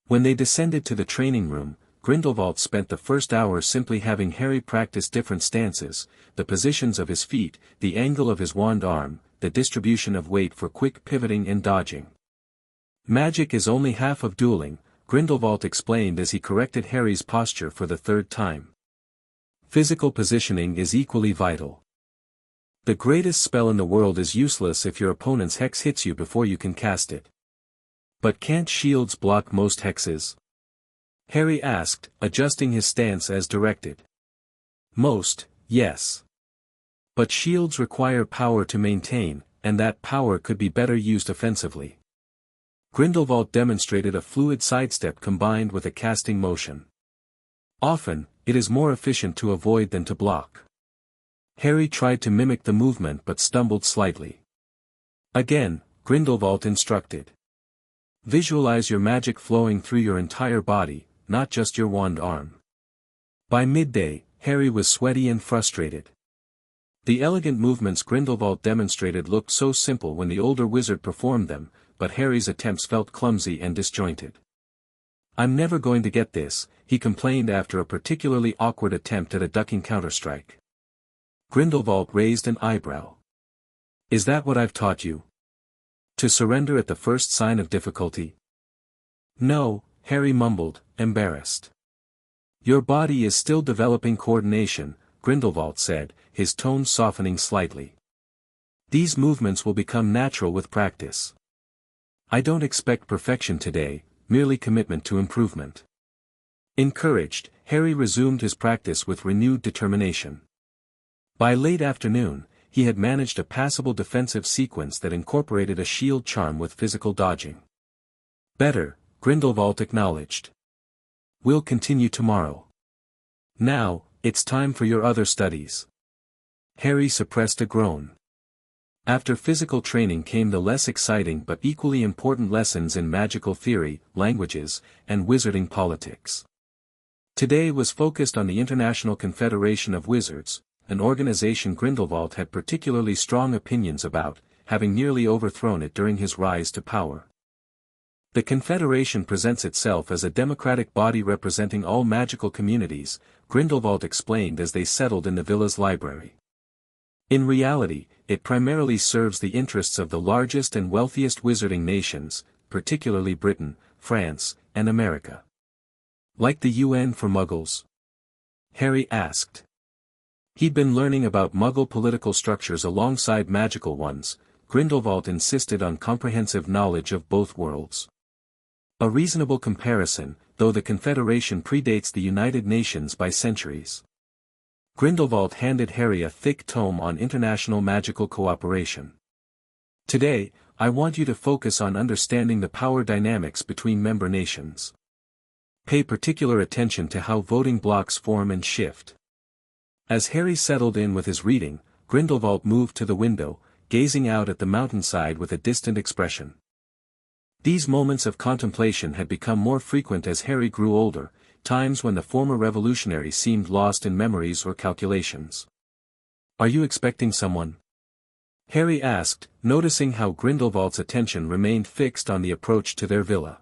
When they descended to the training room, Grindelwald spent the first hour simply having Harry practice different stances, the positions of his feet, the angle of his wand arm, the distribution of weight for quick pivoting and dodging. Magic is only half of dueling, Grindelwald explained as he corrected Harry's posture for the third time. Physical positioning is equally vital. The greatest spell in the world is useless if your opponent's hex hits you before you can cast it. But can't shields block most hexes? Harry asked, adjusting his stance as directed. Most, yes. But shields require power to maintain, and that power could be better used offensively. Grindelwald demonstrated a fluid sidestep combined with a casting motion. Often, it is more efficient to avoid than to block. Harry tried to mimic the movement but stumbled slightly. Again, Grindelwald instructed. Visualize your magic flowing through your entire body, not just your wand arm. By midday, Harry was sweaty and frustrated. The elegant movements Grindelwald demonstrated looked so simple when the older wizard performed them, but Harry's attempts felt clumsy and disjointed. I'm never going to get this, he complained after a particularly awkward attempt at a ducking counterstrike. Grindelwald raised an eyebrow. Is that what I've taught you? To surrender at the first sign of difficulty? No, Harry mumbled, embarrassed. Your body is still developing coordination, Grindelwald said, his tone softening slightly. These movements will become natural with practice. I don't expect perfection today, merely commitment to improvement. Encouraged, Harry resumed his practice with renewed determination. By late afternoon, he had managed a passable defensive sequence that incorporated a shield charm with physical dodging. Better, Grindelwald acknowledged. We'll continue tomorrow. Now, it's time for your other studies. Harry suppressed a groan. After physical training came the less exciting but equally important lessons in magical theory, languages, and wizarding politics. Today was focused on the International Confederation of Wizards, an organization Grindelwald had particularly strong opinions about, having nearly overthrown it during his rise to power. The Confederation presents itself as a democratic body representing all magical communities, Grindelwald explained as they settled in the villa's library. In reality, it primarily serves the interests of the largest and wealthiest wizarding nations, particularly Britain, France, and America. Like the UN for Muggles? Harry asked. He'd been learning about Muggle political structures alongside magical ones. Grindelwald insisted on comprehensive knowledge of both worlds. A reasonable comparison, though the Confederation predates the United Nations by centuries. Grindelwald handed Harry a thick tome on international magical cooperation. Today, I want you to focus on understanding the power dynamics between member nations. Pay particular attention to how voting blocks form and shift. As Harry settled in with his reading, Grindelwald moved to the window, gazing out at the mountainside with a distant expression. These moments of contemplation had become more frequent as Harry grew older, times when the former revolutionary seemed lost in memories or calculations. Are you expecting someone? Harry asked, noticing how Grindelwald's attention remained fixed on the approach to their villa.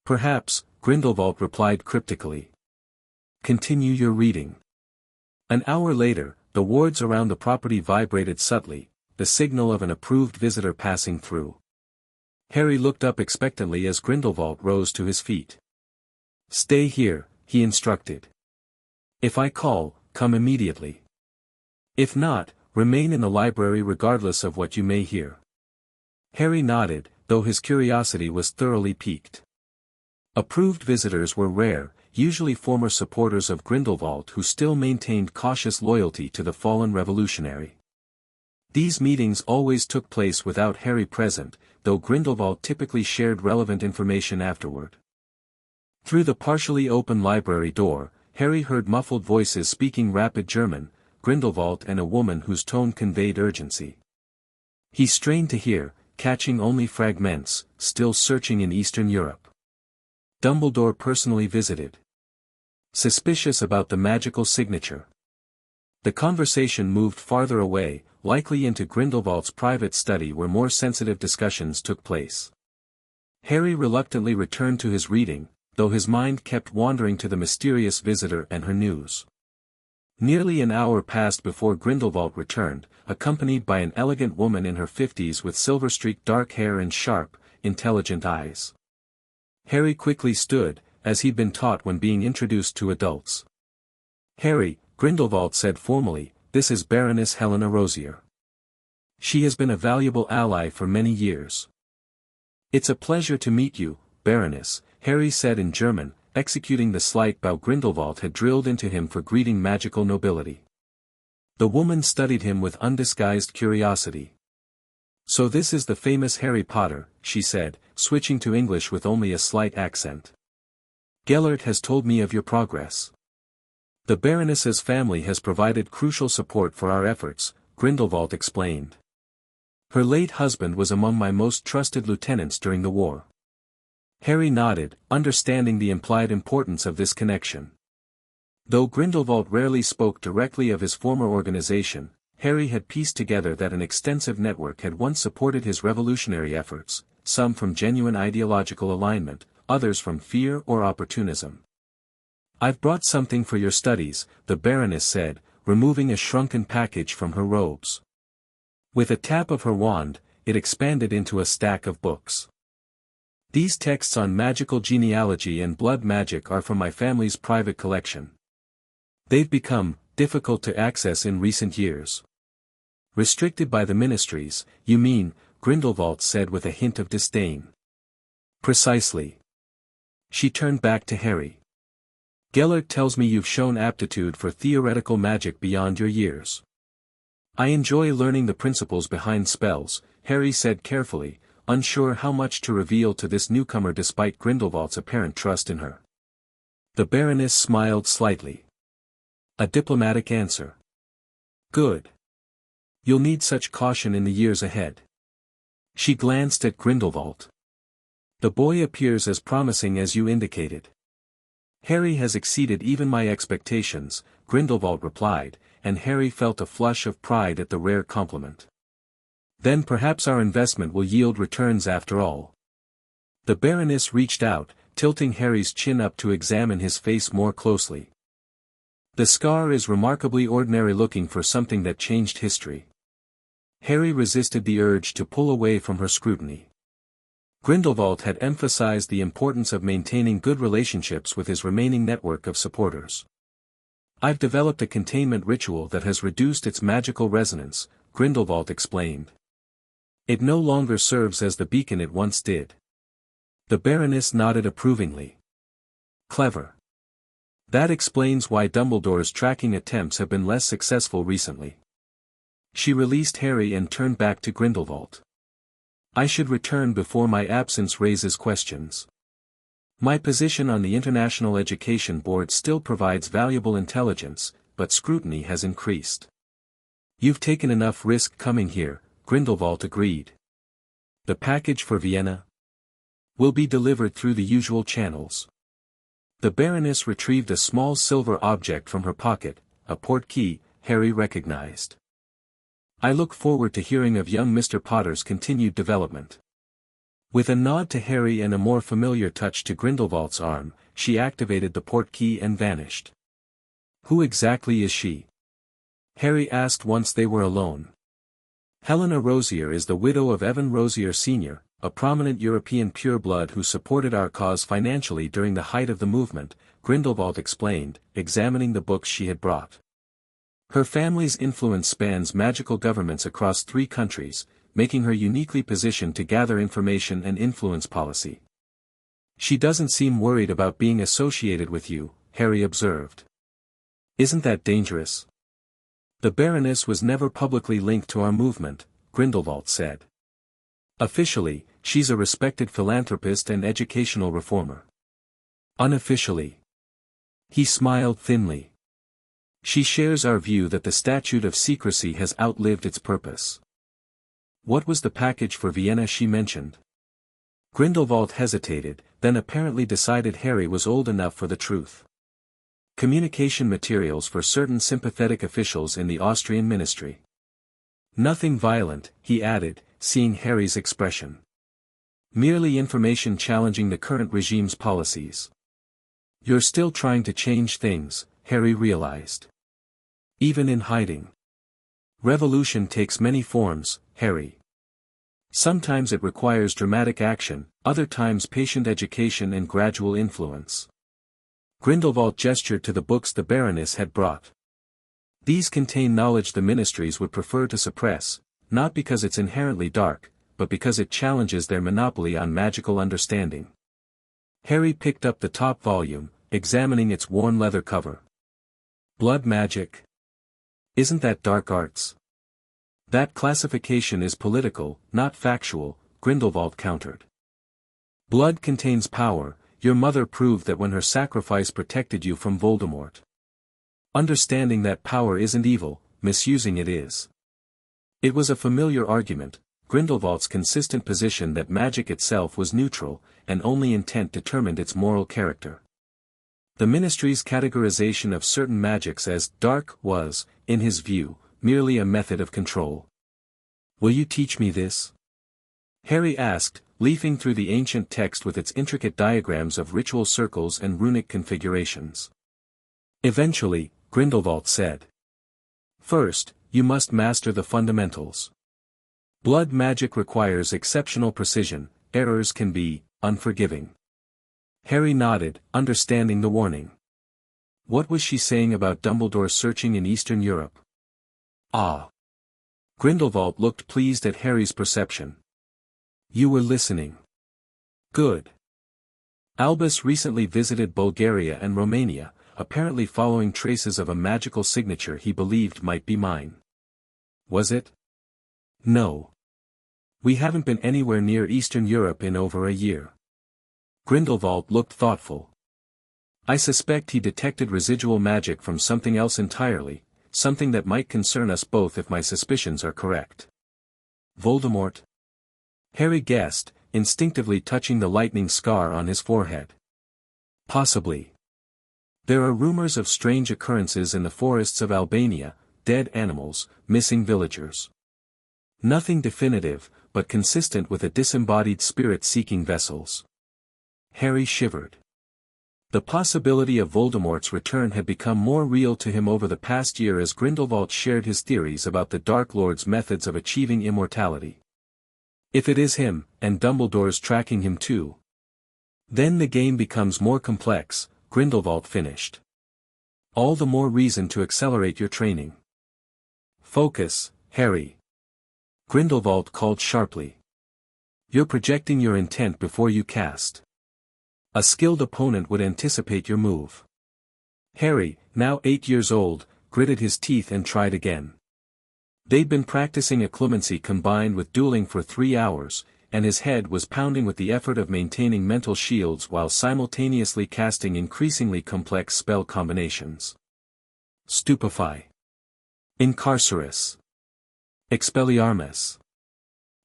Perhaps, Grindelwald replied cryptically. Continue your reading. An hour later, the wards around the property vibrated subtly, the signal of an approved visitor passing through. Harry looked up expectantly as Grindelwald rose to his feet. Stay here, he instructed. If I call, come immediately. If not, remain in the library regardless of what you may hear. Harry nodded, though his curiosity was thoroughly piqued. Approved visitors were rare, usually former supporters of Grindelwald who still maintained cautious loyalty to the fallen revolutionary. These meetings always took place without Harry present, though Grindelwald typically shared relevant information afterward. Through the partially open library door, Harry heard muffled voices speaking rapid German, Grindelwald and a woman whose tone conveyed urgency. He strained to hear, catching only fragments, still searching in Eastern Europe. Dumbledore personally visited. Suspicious about the magical signature. The conversation moved farther away, likely into Grindelwald's private study where more sensitive discussions took place. Harry reluctantly returned to his reading, though his mind kept wandering to the mysterious visitor and her news. Nearly an hour passed before Grindelwald returned, accompanied by an elegant woman in her 50s with silver-streaked dark hair and sharp, intelligent eyes. Harry quickly stood, as he'd been taught when being introduced to adults. "Harry," Grindelwald said formally, "this is Baroness Helena Rosier. She has been a valuable ally for many years." "It's a pleasure to meet you, Baroness," Harry said in German, executing the slight bow Grindelwald had drilled into him for greeting magical nobility. The woman studied him with undisguised curiosity. "So this is the famous Harry Potter," she said, switching to English with only a slight accent. "Gellert has told me of your progress. The Baroness's family has provided crucial support for our efforts," Grindelwald explained. "Her late husband was among my most trusted lieutenants during the war." Harry nodded, understanding the implied importance of this connection. Though Grindelwald rarely spoke directly of his former organization, Harry had pieced together that an extensive network had once supported his revolutionary efforts, some from genuine ideological alignment, others from fear or opportunism. "I've brought something for your studies," the Baroness said, removing a shrunken package from her robes. With a tap of her wand, it expanded into a stack of books. "These texts on magical genealogy and blood magic are from my family's private collection. They've become difficult to access in recent years." "Restricted by the ministries, you mean," Grindelwald said with a hint of disdain. "Precisely." She turned back to Harry. "Gellert tells me you've shown aptitude for theoretical magic beyond your years." "I enjoy learning the principles behind spells," Harry said carefully, unsure how much to reveal to this newcomer despite Grindelwald's apparent trust in her. The Baroness smiled slightly. "A diplomatic answer. Good. You'll need such caution in the years ahead." She glanced at Grindelwald. "The boy appears as promising as you indicated." "Harry has exceeded even my expectations," Grindelwald replied, and Harry felt a flush of pride at the rare compliment. "Then perhaps our investment will yield returns after all." The Baroness reached out, tilting Harry's chin up to examine his face more closely. "The scar is remarkably ordinary looking for something that changed history." Harry resisted the urge to pull away from her scrutiny. Grindelwald had emphasized the importance of maintaining good relationships with his remaining network of supporters. "I've developed a containment ritual that has reduced its magical resonance," Grindelwald explained. "It no longer serves as the beacon it once did." The Baroness nodded approvingly. "Clever. That explains why Dumbledore's tracking attempts have been less successful recently." She released Harry and turned back to Grindelwald. "I should return before my absence raises questions. My position on the International Education Board still provides valuable intelligence, but scrutiny has increased." "You've taken enough risk coming here," Grindelwald agreed. "The package for Vienna will be delivered through the usual channels." The Baroness retrieved a small silver object from her pocket, a portkey, Harry recognized. "I look forward to hearing of young Mr. Potter's continued development." With a nod to Harry and a more familiar touch to Grindelwald's arm, she activated the portkey and vanished. "Who exactly is she?" Harry asked once they were alone. "Helena Rosier is the widow of Evan Rosier Sr., a prominent European pureblood who supported our cause financially during the height of the movement," Grindelwald explained, examining the books she had brought. "Her family's influence spans magical governments across 3 countries, making her uniquely positioned to gather information and influence policy." "She doesn't seem worried about being associated with you," Harry observed. "Isn't that dangerous?" "The Baroness was never publicly linked to our movement," Grindelwald said. "Officially, she's a respected philanthropist and educational reformer. Unofficially." He smiled thinly. "She shares our view that the statute of secrecy has outlived its purpose." What was the package for Vienna she mentioned? Grindelwald hesitated, then apparently decided Harry was old enough for the truth. Communication materials for certain sympathetic officials in the Austrian ministry. Nothing violent, he added, seeing Harry's expression. Merely information challenging the current regime's policies. You're still trying to change things, Harry realized. Even in hiding. Revolution takes many forms, Harry. Sometimes it requires dramatic action, other times patient education and gradual influence. Grindelwald gestured to the books the Baroness had brought. These contain knowledge the ministries would prefer to suppress, not because it's inherently dark, but because it challenges their monopoly on magical understanding. Harry picked up the top volume, examining its worn leather cover. Blood magic? Isn't that dark arts? That classification is political, not factual, Grindelwald countered. Blood contains power, your mother proved that when her sacrifice protected you from Voldemort. Understanding that power isn't evil, misusing it is. It was a familiar argument, Grindelwald's consistent position that magic itself was neutral, and only intent determined its moral character. The ministry's categorization of certain magics as dark was, in his view, merely a method of control. Will you teach me this? Harry asked, leafing through the ancient text with its intricate diagrams of ritual circles and runic configurations. Eventually, Grindelwald said. First, you must master the fundamentals. Blood magic requires exceptional precision, errors can be unforgiving. Harry nodded, understanding the warning. What was she saying about Dumbledore searching in Eastern Europe? Ah. Grindelwald looked pleased at Harry's perception. You were listening. Good. Albus recently visited Bulgaria and Romania, apparently following traces of a magical signature he believed might be mine. Was it? No. We haven't been anywhere near Eastern Europe in over a year. Grindelwald looked thoughtful. I suspect he detected residual magic from something else entirely, something that might concern us both if my suspicions are correct. Voldemort? Harry guessed, instinctively touching the lightning scar on his forehead. Possibly. There are rumors of strange occurrences in the forests of Albania, dead animals, missing villagers. Nothing definitive, but consistent with a disembodied spirit seeking vessels. Harry shivered. The possibility of Voldemort's return had become more real to him over the past year as Grindelwald shared his theories about the Dark Lord's methods of achieving immortality. If it is him, and Dumbledore's tracking him too. Then the game becomes more complex, Grindelwald finished. All the more reason to accelerate your training. Focus, Harry. Grindelwald called sharply. You're projecting your intent before you cast. A skilled opponent would anticipate your move. Harry, now 8 years old, gritted his teeth and tried again. They'd been practicing occlumency combined with dueling for 3 hours, and his head was pounding with the effort of maintaining mental shields while simultaneously casting increasingly complex spell combinations. Stupefy. Incarcerus. Expelliarmus.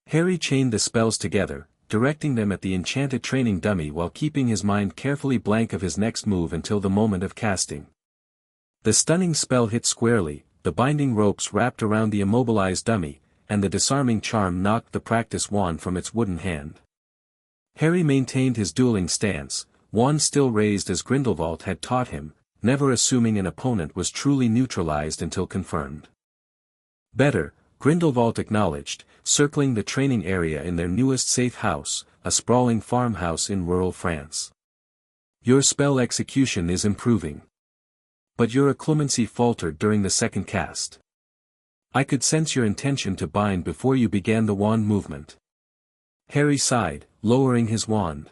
Harry chained the spells together, directing them at the enchanted training dummy while keeping his mind carefully blank of his next move until the moment of casting. The stunning spell hit squarely, the binding ropes wrapped around the immobilized dummy, and the disarming charm knocked the practice wand from its wooden hand. Harry maintained his dueling stance, wand still raised as Grindelwald had taught him, never assuming an opponent was truly neutralized until confirmed. Better, Grindelwald acknowledged, circling the training area in their newest safe house, a sprawling farmhouse in rural France. Your spell execution is improving. But your occlumency faltered during the second cast. I could sense your intention to bind before you began the wand movement. Harry sighed, lowering his wand.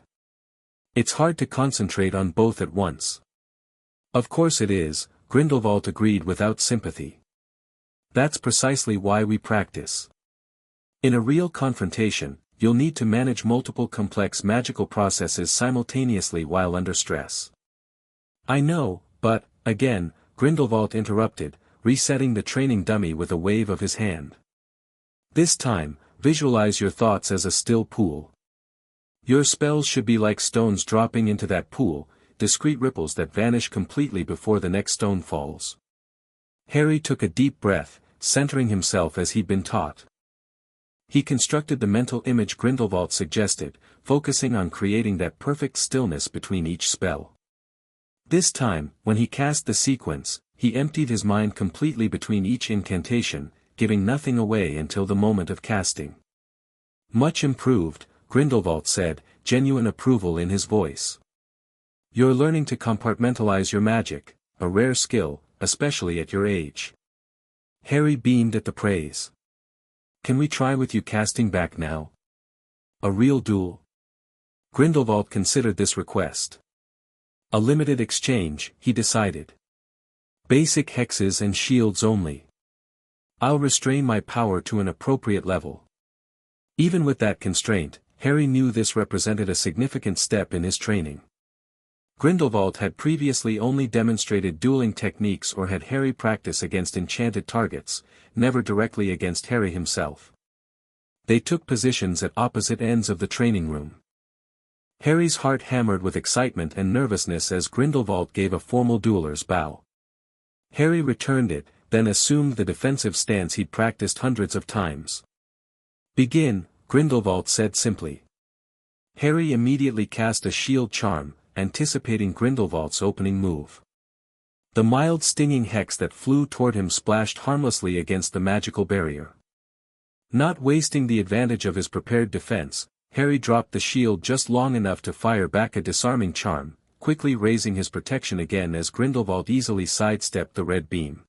It's hard to concentrate on both at once. Of course it is, Grindelwald agreed without sympathy. That's precisely why we practice. In a real confrontation, you'll need to manage multiple complex magical processes simultaneously while under stress. I know, but, again, Grindelwald interrupted, resetting the training dummy with a wave of his hand. This time, Visualize your thoughts as a still pool. Your spells should be like stones dropping into that pool, discrete ripples that vanish completely before the next stone falls. Harry took a deep breath, centering himself as he'd been taught. He constructed the mental image Grindelwald suggested, focusing on creating that perfect stillness between each spell. This time, when he cast the sequence, he emptied his mind completely between each incantation, giving nothing away until the moment of casting. Much improved, Grindelwald said, genuine approval in his voice. You're learning to compartmentalize your magic, a rare skill, especially at your age. Harry beamed at the praise. Can we try with you casting back now? A real duel? Grindelwald considered this request. A limited exchange, he decided. Basic hexes and shields only. I'll restrain my power to an appropriate level. Even with that constraint, Harry knew this represented a significant step in his training. Grindelwald had previously only demonstrated dueling techniques or had Harry practice against enchanted targets, never directly against Harry himself. They took positions at opposite ends of the training room. Harry's heart hammered with excitement and nervousness as Grindelwald gave a formal dueler's bow. Harry returned it, then assumed the defensive stance he'd practiced hundreds of times. Begin, Grindelwald said simply. Harry immediately cast a shield charm, anticipating Grindelwald's opening move. The mild stinging hex that flew toward him splashed harmlessly against the magical barrier. Not wasting the advantage of his prepared defense, Harry dropped the shield just long enough to fire back a disarming charm, quickly raising his protection again as Grindelwald easily sidestepped the red beam.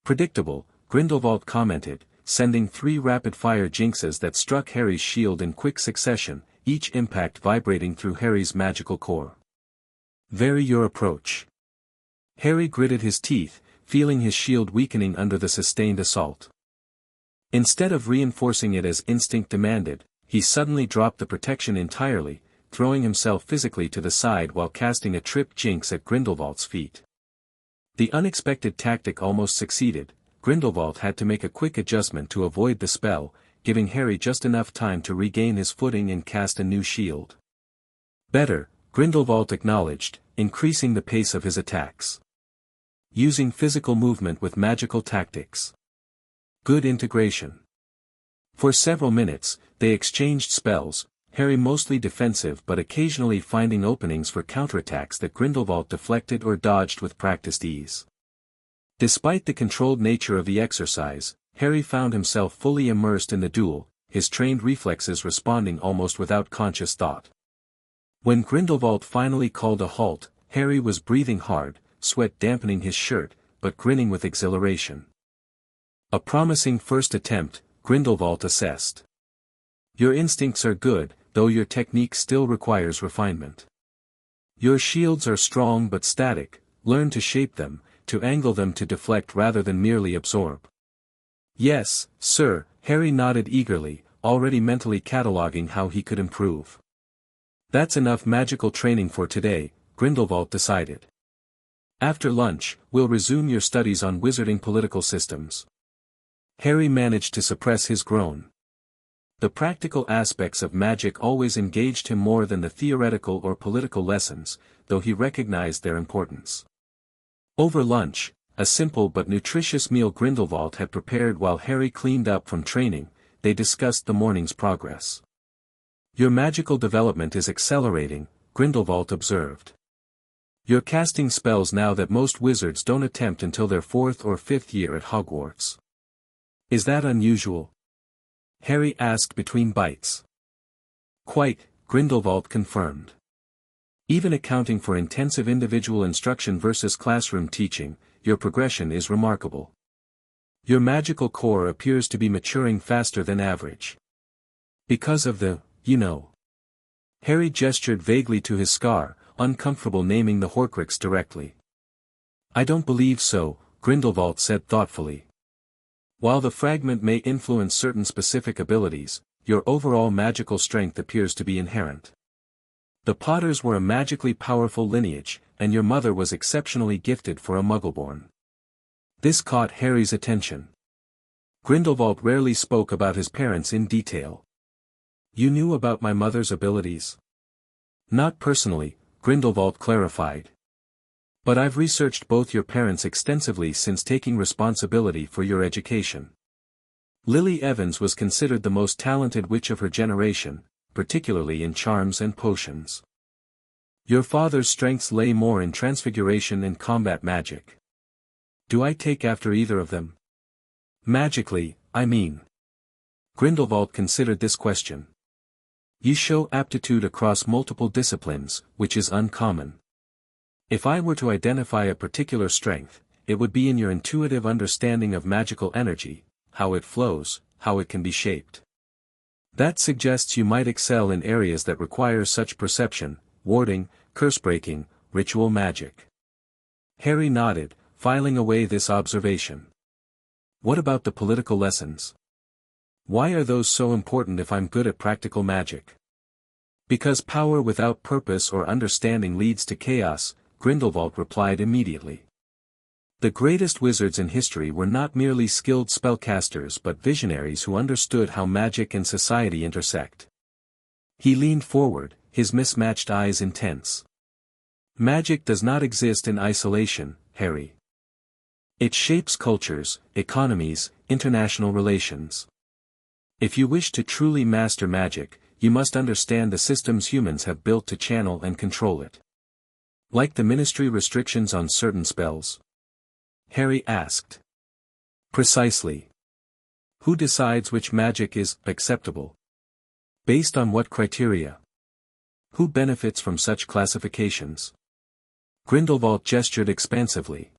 Predictable, Grindelwald commented, sending 3 rapid-fire jinxes that struck Harry's shield in quick succession, each impact vibrating through Harry's magical core. Vary your approach. Harry gritted his teeth, feeling his shield weakening under the sustained assault. Instead of reinforcing it as instinct demanded, he suddenly dropped the protection entirely, throwing himself physically to the side while casting a trip jinx at Grindelwald's feet. The unexpected tactic almost succeeded. Grindelwald had to make a quick adjustment to avoid the spell, giving Harry just enough time to regain his footing and cast a new shield. Better, Grindelwald acknowledged, increasing the pace of his attacks. Using physical movement with magical tactics. Good integration. For several minutes, they exchanged spells, Harry mostly defensive but occasionally finding openings for counterattacks that Grindelwald deflected or dodged with practiced ease. Despite the controlled nature of the exercise, Harry found himself fully immersed in the duel, his trained reflexes responding almost without conscious thought. When Grindelwald finally called a halt, Harry was breathing hard, sweat dampening his shirt, but grinning with exhilaration. A promising first attempt, Grindelwald assessed. Your instincts are good, though your technique still requires refinement. Your shields are strong but static, learn to shape them, to angle them to deflect rather than merely absorb. Yes, sir, Harry nodded eagerly, already mentally cataloging how he could improve. That's enough magical training for today, Grindelwald decided. After lunch, we'll resume your studies on wizarding political systems. Harry managed to suppress his groan. The practical aspects of magic always engaged him more than the theoretical or political lessons, though he recognized their importance. Over lunch, a simple but nutritious meal Grindelwald had prepared while Harry cleaned up from training, they discussed the morning's progress. Your magical development is accelerating, Grindelwald observed. You're casting spells now that most wizards don't attempt until their 4th or 5th year at Hogwarts. Is that unusual? Harry asked between bites. Quite, Grindelwald confirmed. Even accounting for intensive individual instruction versus classroom teaching, your progression is remarkable. Your magical core appears to be maturing faster than average. Because of the, Harry gestured vaguely to his scar, uncomfortable naming the Horcrux directly. I don't believe so, Grindelwald said thoughtfully. While the fragment may influence certain specific abilities, your overall magical strength appears to be inherent. The Potters were a magically powerful lineage, and your mother was exceptionally gifted for a Muggleborn. This caught Harry's attention. Grindelwald rarely spoke about his parents in detail. "You knew about my mother's abilities?" "Not personally," Grindelwald clarified. "But I've researched both your parents extensively since taking responsibility for your education. Lily Evans was considered the most talented witch of her generation, particularly in charms and potions. Your father's strengths lay more in transfiguration and combat magic. Do I take after either of them? Magically, I mean." Grindelwald considered this question. "You show aptitude across multiple disciplines, which is uncommon. If I were to identify a particular strength, it would be in your intuitive understanding of magical energy, how it flows, how it can be shaped. That suggests you might excel in areas that require such perception: warding, curse-breaking, ritual magic." Harry nodded, filing away this observation. "What about the political lessons? Why are those so important if I'm good at practical magic?" "Because power without purpose or understanding leads to chaos," Grindelwald replied immediately. "The greatest wizards in history were not merely skilled spellcasters but visionaries who understood how magic and society intersect." He leaned forward, his mismatched eyes intense. "Magic does not exist in isolation, Harry. It shapes cultures, economies, international relations. If you wish to truly master magic, you must understand the systems humans have built to channel and control it." "Like the ministry restrictions on certain spells?" Harry asked. "Precisely. Who decides which magic is acceptable? Based on what criteria? Who benefits from such classifications?" Grindelwald gestured expansively.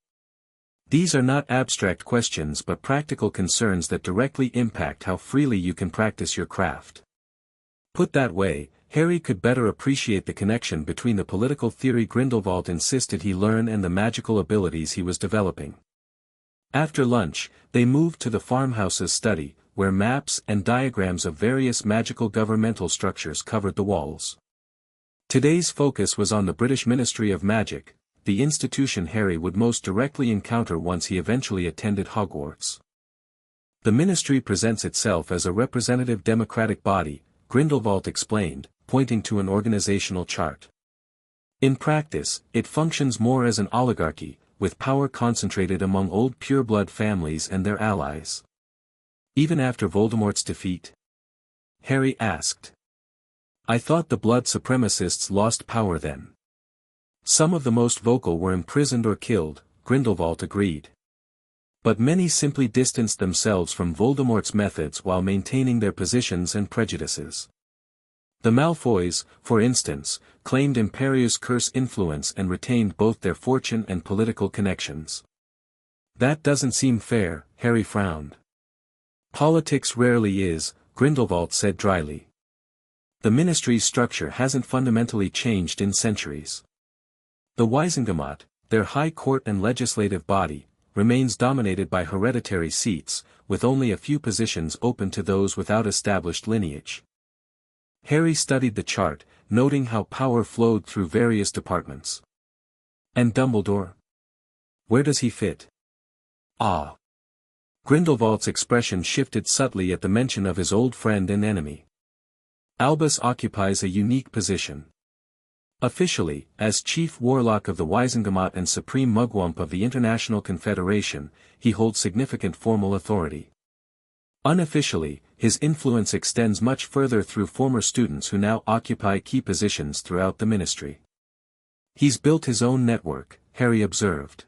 "These are not abstract questions but practical concerns that directly impact how freely you can practice your craft." Put that way, Harry could better appreciate the connection between the political theory Grindelwald insisted he learn and the magical abilities he was developing. After lunch, they moved to the farmhouse's study, where maps and diagrams of various magical governmental structures covered the walls. Today's focus was on the British Ministry of Magic, the institution Harry would most directly encounter once he eventually attended Hogwarts. "The ministry presents itself as a representative democratic body," Grindelwald explained, pointing to an organizational chart. "In practice, it functions more as an oligarchy, with power concentrated among old pureblood families and their allies." "Even after Voldemort's defeat?" Harry asked. "I thought the blood supremacists lost power then." "Some of the most vocal were imprisoned or killed," Grindelwald agreed. "But many simply distanced themselves from Voldemort's methods while maintaining their positions and prejudices. The Malfoys, for instance, claimed Imperius Curse influence and retained both their fortune and political connections." "That doesn't seem fair," Harry frowned. "Politics rarely is," Grindelwald said dryly. "The ministry's structure hasn't fundamentally changed in centuries. The Waisengamat, their high court and legislative body, remains dominated by hereditary seats, with only a few positions open to those without established lineage." Harry studied the chart, noting how power flowed through various departments. "And Dumbledore? Where does he fit?" "Ah." Grindelwald's expression shifted subtly at the mention of his old friend and enemy. "Albus occupies a unique position. Officially, as Chief Warlock of the Waisengamat and Supreme Mugwump of the International Confederation, he holds significant formal authority. Unofficially, his influence extends much further through former students who now occupy key positions throughout the ministry." "He's built his own network," Harry observed.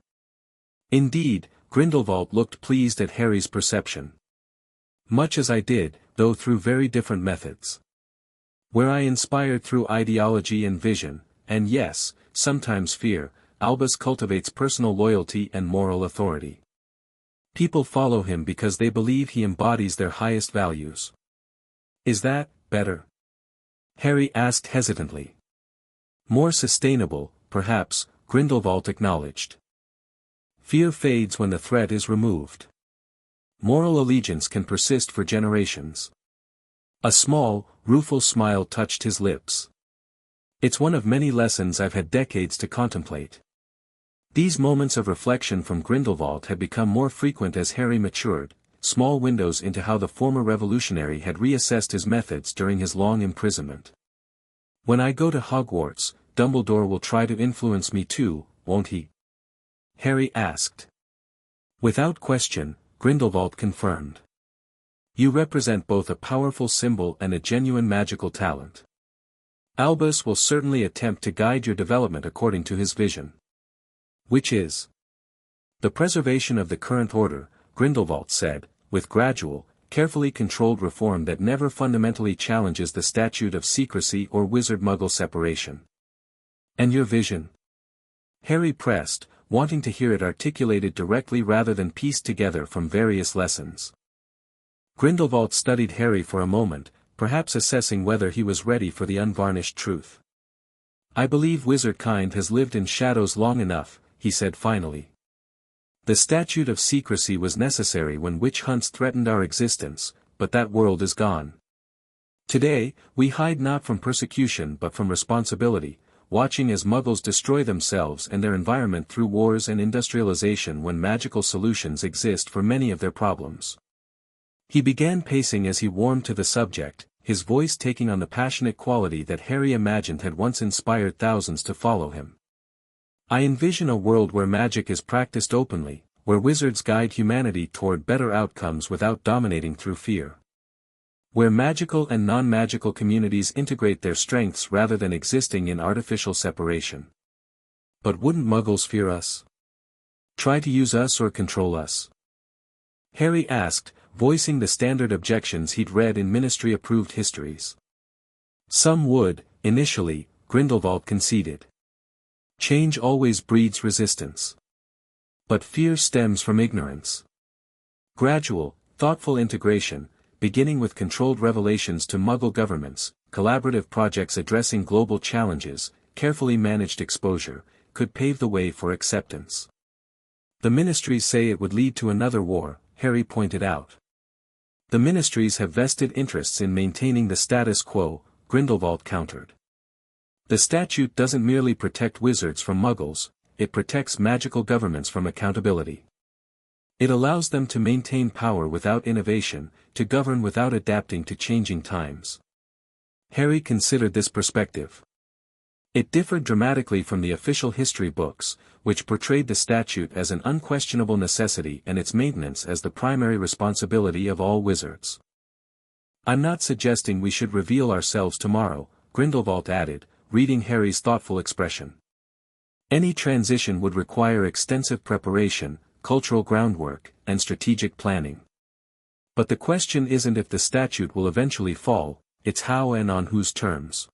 Indeed, Grindelwald looked pleased at Harry's perception. "Much as I did, though through very different methods. Where I inspired through ideology and vision, and yes, sometimes fear, Albus cultivates personal loyalty and moral authority. People follow him because they believe he embodies their highest values." "Is that better?" Harry asked hesitantly. "More sustainable, perhaps," Grindelwald acknowledged. "Fear fades when the threat is removed. Moral allegiance can persist for generations." A small, rueful smile touched his lips. "It's one of many lessons I've had decades to contemplate." These moments of reflection from Grindelwald had become more frequent as Harry matured, small windows into how the former revolutionary had reassessed his methods during his long imprisonment. "When I go to Hogwarts, Dumbledore will try to influence me too, won't he?" Harry asked. "Without question," Grindelwald confirmed. "You represent both a powerful symbol and a genuine magical talent. Albus will certainly attempt to guide your development according to his vision." "Which is?" "The preservation of the current order," Grindelwald said, "with gradual, carefully controlled reform that never fundamentally challenges the statute of secrecy or wizard-muggle separation." "And your vision?" Harry pressed, wanting to hear it articulated directly rather than pieced together from various lessons. Grindelwald studied Harry for a moment, perhaps assessing whether he was ready for the unvarnished truth. "I believe wizard-kind has lived in shadows long enough," he said finally. "The statute of secrecy was necessary when witch hunts threatened our existence, but that world is gone. Today, we hide not from persecution but from responsibility, watching as muggles destroy themselves and their environment through wars and industrialization when magical solutions exist for many of their problems." He began pacing as he warmed to the subject, his voice taking on the passionate quality that Harry imagined had once inspired thousands to follow him. "I envision a world where magic is practiced openly, where wizards guide humanity toward better outcomes without dominating through fear. Where magical and non-magical communities integrate their strengths rather than existing in artificial separation." "But wouldn't muggles fear us? Try to use us or control us?" Harry asked, voicing the standard objections he'd read in ministry-approved histories. "Some would, initially," Grindelwald conceded. "Change always breeds resistance. But fear stems from ignorance. Gradual, thoughtful integration, beginning with controlled revelations to Muggle governments, collaborative projects addressing global challenges, carefully managed exposure, could pave the way for acceptance." "The ministries say it would lead to another war," Harry pointed out. "The ministries have vested interests in maintaining the status quo," Grindelwald countered. "The statute doesn't merely protect wizards from muggles, it protects magical governments from accountability. It allows them to maintain power without innovation, to govern without adapting to changing times." Harry considered this perspective. It differed dramatically from the official history books, which portrayed the statute as an unquestionable necessity and its maintenance as the primary responsibility of all wizards. "I'm not suggesting we should reveal ourselves tomorrow," Grindelwald added, reading Harry's thoughtful expression. "Any transition would require extensive preparation, cultural groundwork, and strategic planning. But the question isn't if the statute will eventually fall, it's how and on whose terms.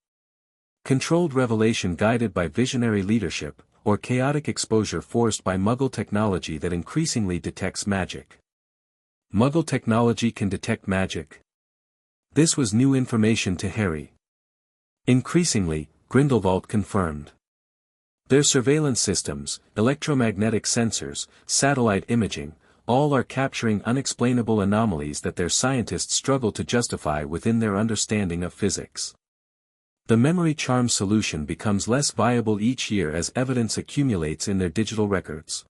Controlled revelation guided by visionary leadership, or chaotic exposure forced by Muggle technology that increasingly detects magic." "Muggle technology can detect magic?" This was new information to Harry. "Increasingly," Grindelwald confirmed. "Their surveillance systems, electromagnetic sensors, satellite imaging, all are capturing unexplainable anomalies that their scientists struggle to justify within their understanding of physics. The memory charm solution becomes less viable each year as evidence accumulates in their digital records."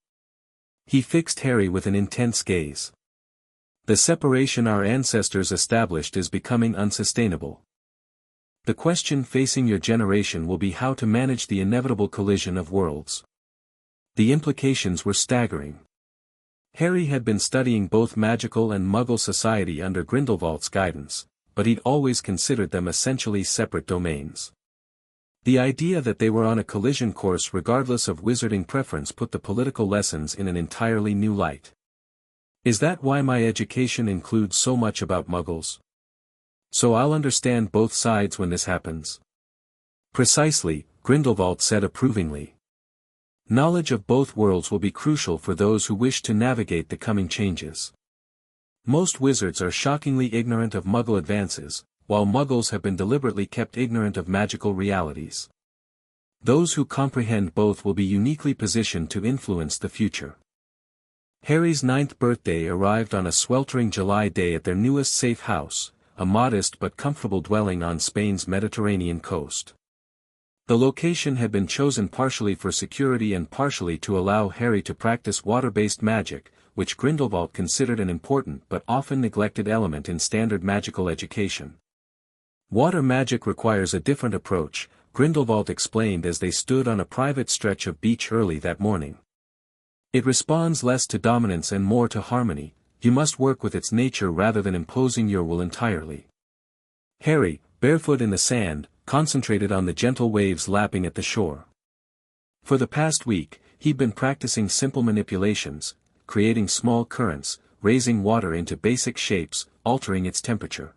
He fixed Harry with an intense gaze. "The separation our ancestors established is becoming unsustainable. The question facing your generation will be how to manage the inevitable collision of worlds." The implications were staggering. Harry had been studying both magical and Muggle society under Grindelwald's guidance, but he'd always considered them essentially separate domains. The idea that they were on a collision course regardless of wizarding preference put the political lessons in an entirely new light. "Is that why my education includes so much about Muggles? So I'll understand both sides when this happens?" "Precisely," Grindelwald said approvingly. "Knowledge of both worlds will be crucial for those who wish to navigate the coming changes. Most wizards are shockingly ignorant of Muggle advances, while Muggles have been deliberately kept ignorant of magical realities. Those who comprehend both will be uniquely positioned to influence the future." Harry's 9th birthday arrived on a sweltering July day at their newest safe house, a modest but comfortable dwelling on Spain's Mediterranean coast. The location had been chosen partially for security and partially to allow Harry to practice water-based magic, which Grindelwald considered an important but often neglected element in standard magical education. Water magic requires a different approach, Grindelwald explained as they stood on a private stretch of beach early that morning. It responds less to dominance and more to harmony. You must work with its nature rather than imposing your will entirely. Harry, barefoot in the sand, concentrated on the gentle waves lapping at the shore. For the past week, he'd been practicing simple manipulations, creating small currents, raising water into basic shapes, altering its temperature.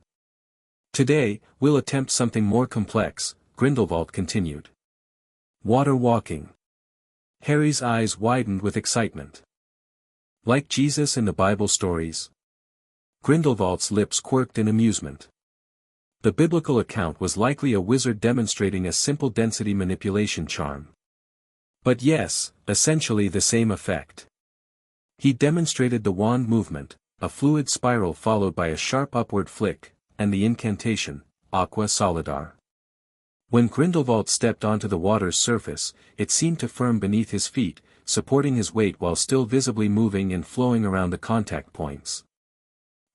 Today, we'll attempt something more complex, Grindelwald continued. Water walking. Harry's eyes widened with excitement. Like Jesus in the Bible stories? Grindelwald's lips quirked in amusement. The biblical account was likely a wizard demonstrating a simple density manipulation charm. But yes, essentially the same effect. He demonstrated the wand movement, a fluid spiral followed by a sharp upward flick, and the incantation, Aqua Solidar. When Grindelwald stepped onto the water's surface, it seemed to firm beneath his feet, supporting his weight while still visibly moving and flowing around the contact points.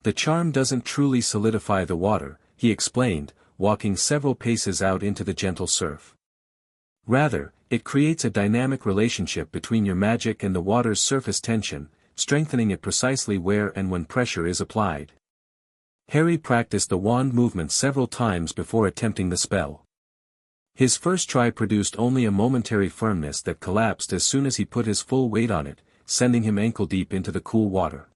The charm doesn't truly solidify the water, he explained, walking several paces out into the gentle surf. Rather, it creates a dynamic relationship between your magic and the water's surface tension, strengthening it precisely where and when pressure is applied. Harry practiced the wand movement several times before attempting the spell. His first try produced only a momentary firmness that collapsed as soon as he put his full weight on it, sending him ankle-deep into the cool water.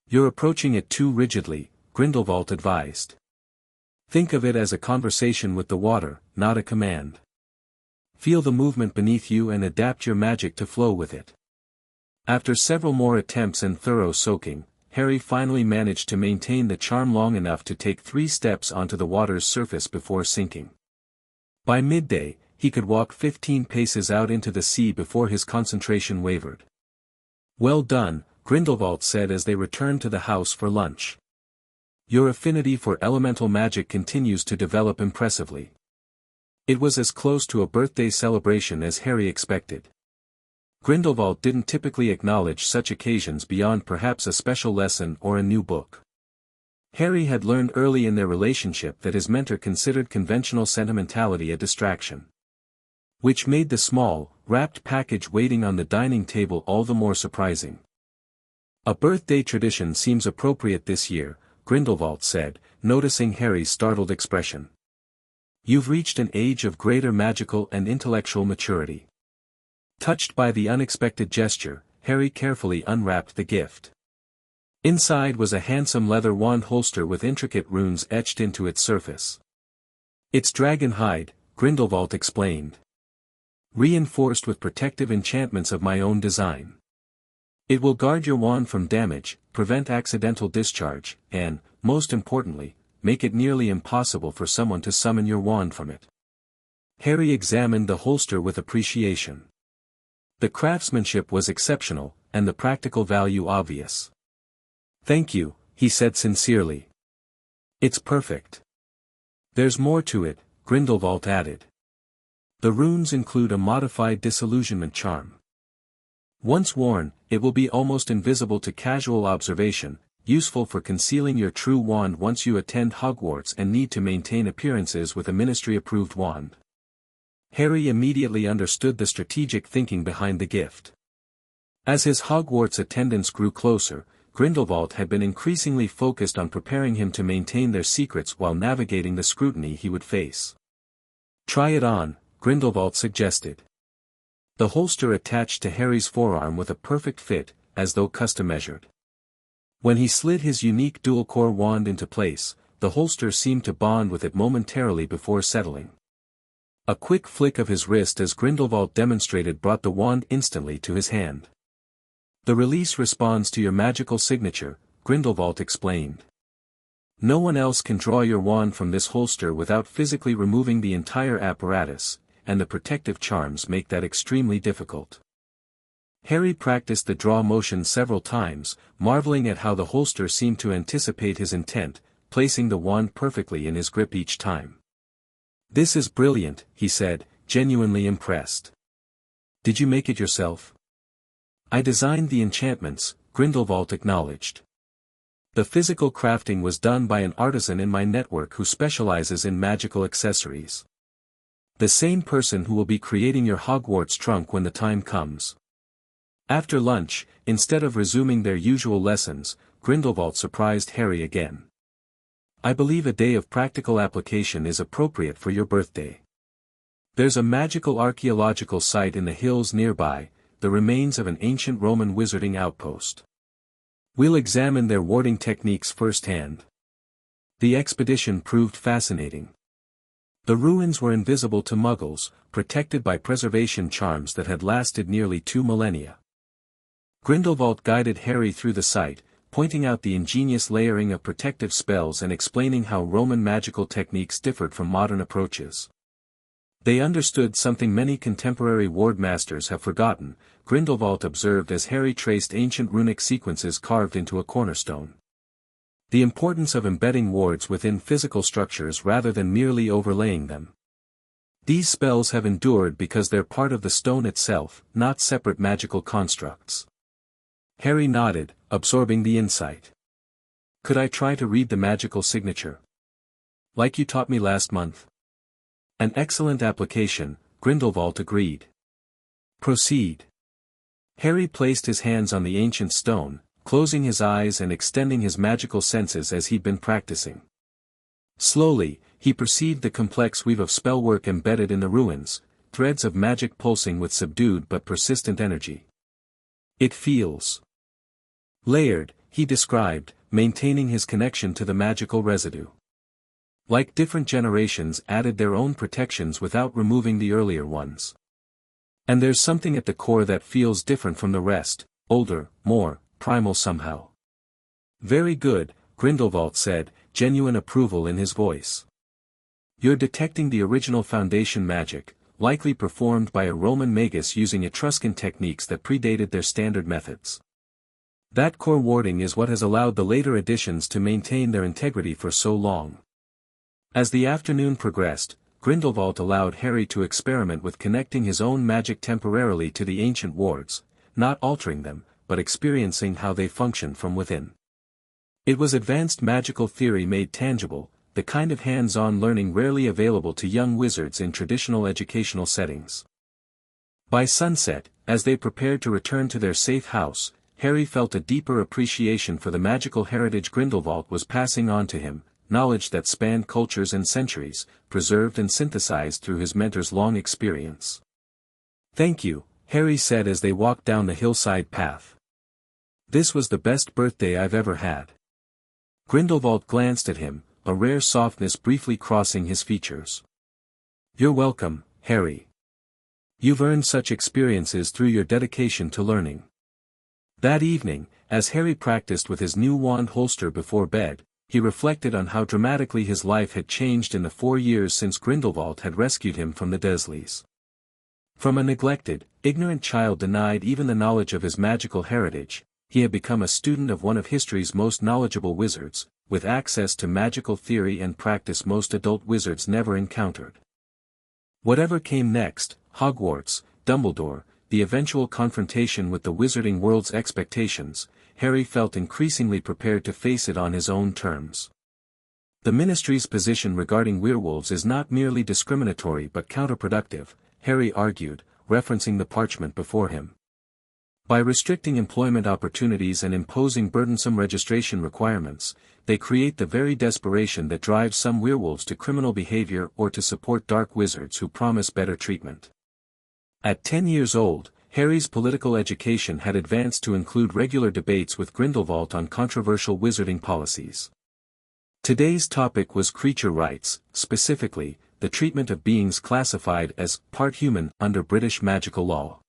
"You're approaching it too rigidly," Grindelwald advised. "Think of it as a conversation with the water, not a command. Feel the movement beneath you and adapt your magic to flow with it." After several more attempts and thorough soaking, Harry finally managed to maintain the charm long enough to take 3 steps onto the water's surface before sinking. By midday, he could walk 15 paces out into the sea before his concentration wavered. "Well done," Grindelwald said as they returned to the house for lunch. "Your affinity for elemental magic continues to develop impressively." It was as close to a birthday celebration as Harry expected. Grindelwald didn't typically acknowledge such occasions beyond perhaps a special lesson or a new book. Harry had learned early in their relationship that his mentor considered conventional sentimentality a distraction. Which made the small, wrapped package waiting on the dining table all the more surprising. "A birthday tradition seems appropriate this year," Grindelwald said, noticing Harry's startled expression. "You've reached an age of greater magical and intellectual maturity." Touched by the unexpected gesture, Harry carefully unwrapped the gift. Inside was a handsome leather wand holster with intricate runes etched into its surface. "It's dragon hide," Grindelwald explained. "Reinforced with protective enchantments of my own design. It will guard your wand from damage, prevent accidental discharge, and, most importantly, make it nearly impossible for someone to summon your wand from it." Harry examined the holster with appreciation. The craftsmanship was exceptional, and the practical value obvious. "Thank you," he said sincerely. "It's perfect." "There's more to it," Grindelwald added. "The runes include a modified disillusionment charm. Once worn, it will be almost invisible to casual observation, useful for concealing your true wand once you attend Hogwarts and need to maintain appearances with a ministry-approved wand." Harry immediately understood the strategic thinking behind the gift. As his Hogwarts attendance grew closer, Grindelwald had been increasingly focused on preparing him to maintain their secrets while navigating the scrutiny he would face. "Try it on," Grindelwald suggested. The holster attached to Harry's forearm with a perfect fit, as though custom-measured. When he slid his unique dual-core wand into place, the holster seemed to bond with it momentarily before settling. A quick flick of his wrist as Grindelwald demonstrated brought the wand instantly to his hand. "The release responds to your magical signature," Grindelwald explained. "No one else can draw your wand from this holster without physically removing the entire apparatus, and the protective charms make that extremely difficult." Harry practiced the draw motion several times, marveling at how the holster seemed to anticipate his intent, placing the wand perfectly in his grip each time. "This is brilliant," he said, genuinely impressed. "Did you make it yourself?" "I designed the enchantments," Grindelwald acknowledged. The physical crafting was done by an artisan in my network who specializes in magical accessories. The same person who will be creating your Hogwarts trunk when the time comes. After lunch, instead of resuming their usual lessons, Grindelwald surprised Harry again. I believe a day of practical application is appropriate for your birthday. There's a magical archaeological site in the hills nearby, the remains of an ancient Roman wizarding outpost. We'll examine their warding techniques firsthand. The expedition proved fascinating. The ruins were invisible to Muggles, protected by preservation charms that had lasted nearly 2 millennia. Grindelwald guided Harry through the site, pointing out the ingenious layering of protective spells and explaining how Roman magical techniques differed from modern approaches. They understood something many contemporary ward masters have forgotten, Grindelwald observed as Harry traced ancient runic sequences carved into a cornerstone. The importance of embedding wards within physical structures rather than merely overlaying them. These spells have endured because they're part of the stone itself, not separate magical constructs. Harry nodded, absorbing the insight. Could I try to read the magical signature? Like you taught me last month? An excellent application, Grindelwald agreed. Proceed. Harry placed his hands on the ancient stone, closing his eyes and extending his magical senses as he'd been practicing. Slowly, he perceived the complex weave of spellwork embedded in the ruins, threads of magic pulsing with subdued but persistent energy. It feels layered, he described, maintaining his connection to the magical residue. Like different generations added their own protections without removing the earlier ones. And there's something at the core that feels different from the rest, older, more primal somehow. Very good, Grindelwald said, genuine approval in his voice. You're detecting the original foundation magic, likely performed by a Roman magus using Etruscan techniques that predated their standard methods. That core warding is what has allowed the later additions to maintain their integrity for so long. As the afternoon progressed, Grindelwald allowed Harry to experiment with connecting his own magic temporarily to the ancient wards, not altering them, but experiencing how they function from within. It was advanced magical theory made tangible, the kind of hands-on learning rarely available to young wizards in traditional educational settings. By sunset, as they prepared to return to their safe house, Harry felt a deeper appreciation for the magical heritage Grindelwald was passing on to him, knowledge that spanned cultures and centuries, preserved and synthesized through his mentor's long experience. Thank you, Harry said as they walked down the hillside path. This was the best birthday I've ever had. Grindelwald glanced at him, a rare softness briefly crossing his features. You're welcome, Harry. You've earned such experiences through your dedication to learning. That evening, as Harry practiced with his new wand holster before bed, he reflected on how dramatically his life had changed in the 4 years since Grindelwald had rescued him from the Dursleys. From a neglected, ignorant child denied even the knowledge of his magical heritage, he had become a student of one of history's most knowledgeable wizards, with access to magical theory and practice most adult wizards never encountered. Whatever came next, Hogwarts, Dumbledore, the eventual confrontation with the wizarding world's expectations, Harry felt increasingly prepared to face it on his own terms. The Ministry's position regarding werewolves is not merely discriminatory but counterproductive, Harry argued, referencing the parchment before him. By restricting employment opportunities and imposing burdensome registration requirements, they create the very desperation that drives some werewolves to criminal behavior or to support dark wizards who promise better treatment. At 10 years old, Harry's political education had advanced to include regular debates with Grindelwald on controversial wizarding policies. Today's topic was creature rights, specifically, the treatment of beings classified as part human under British magical law.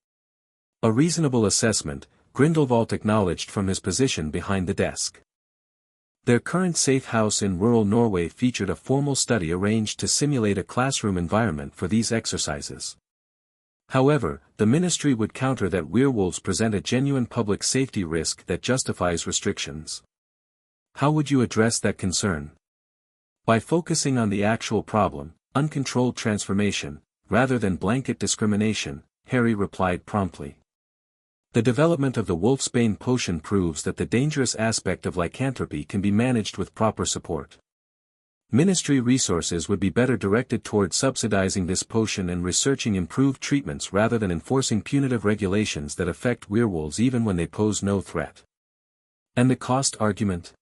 A reasonable assessment, Grindelwald acknowledged from his position behind the desk. Their current safe house in rural Norway featured a formal study arranged to simulate a classroom environment for these exercises. However, the ministry would counter that werewolves present a genuine public safety risk that justifies restrictions. How would you address that concern? By focusing on the actual problem, uncontrolled transformation, rather than blanket discrimination, Harry replied promptly. The development of the Wolfsbane potion proves that the dangerous aspect of lycanthropy can be managed with proper support. Ministry resources would be better directed toward subsidizing this potion and researching improved treatments rather than enforcing punitive regulations that affect werewolves even when they pose no threat. And the cost argument?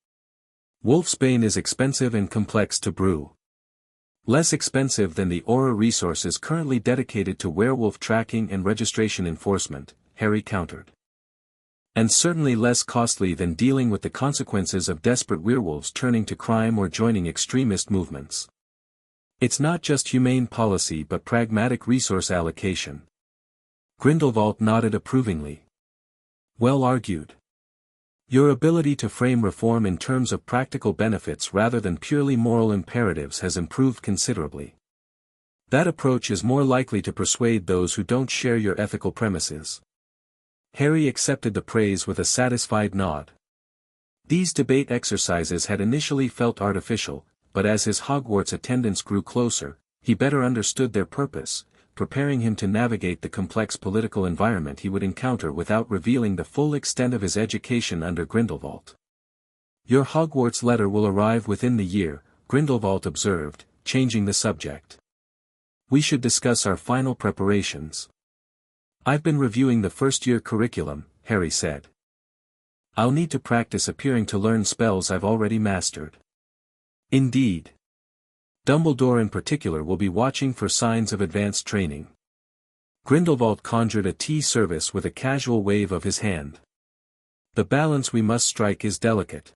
Wolfsbane is expensive and complex to brew. Less expensive than the auror resources currently dedicated to werewolf tracking and registration enforcement, Harry countered. And certainly less costly than dealing with the consequences of desperate werewolves turning to crime or joining extremist movements. It's not just humane policy but pragmatic resource allocation. Grindelwald nodded approvingly. Well argued. Your ability to frame reform in terms of practical benefits rather than purely moral imperatives has improved considerably. That approach is more likely to persuade those who don't share your ethical premises. Harry accepted the praise with a satisfied nod. These debate exercises had initially felt artificial, but as his Hogwarts attendance grew closer, he better understood their purpose, preparing him to navigate the complex political environment he would encounter without revealing the full extent of his education under Grindelwald. Your Hogwarts letter will arrive within the year, Grindelwald observed, changing the subject. We should discuss our final preparations. I've been reviewing the first-year curriculum, Harry said. I'll need to practice appearing to learn spells I've already mastered. Indeed. Dumbledore in particular will be watching for signs of advanced training. Grindelwald conjured a tea service with a casual wave of his hand. The balance we must strike is delicate.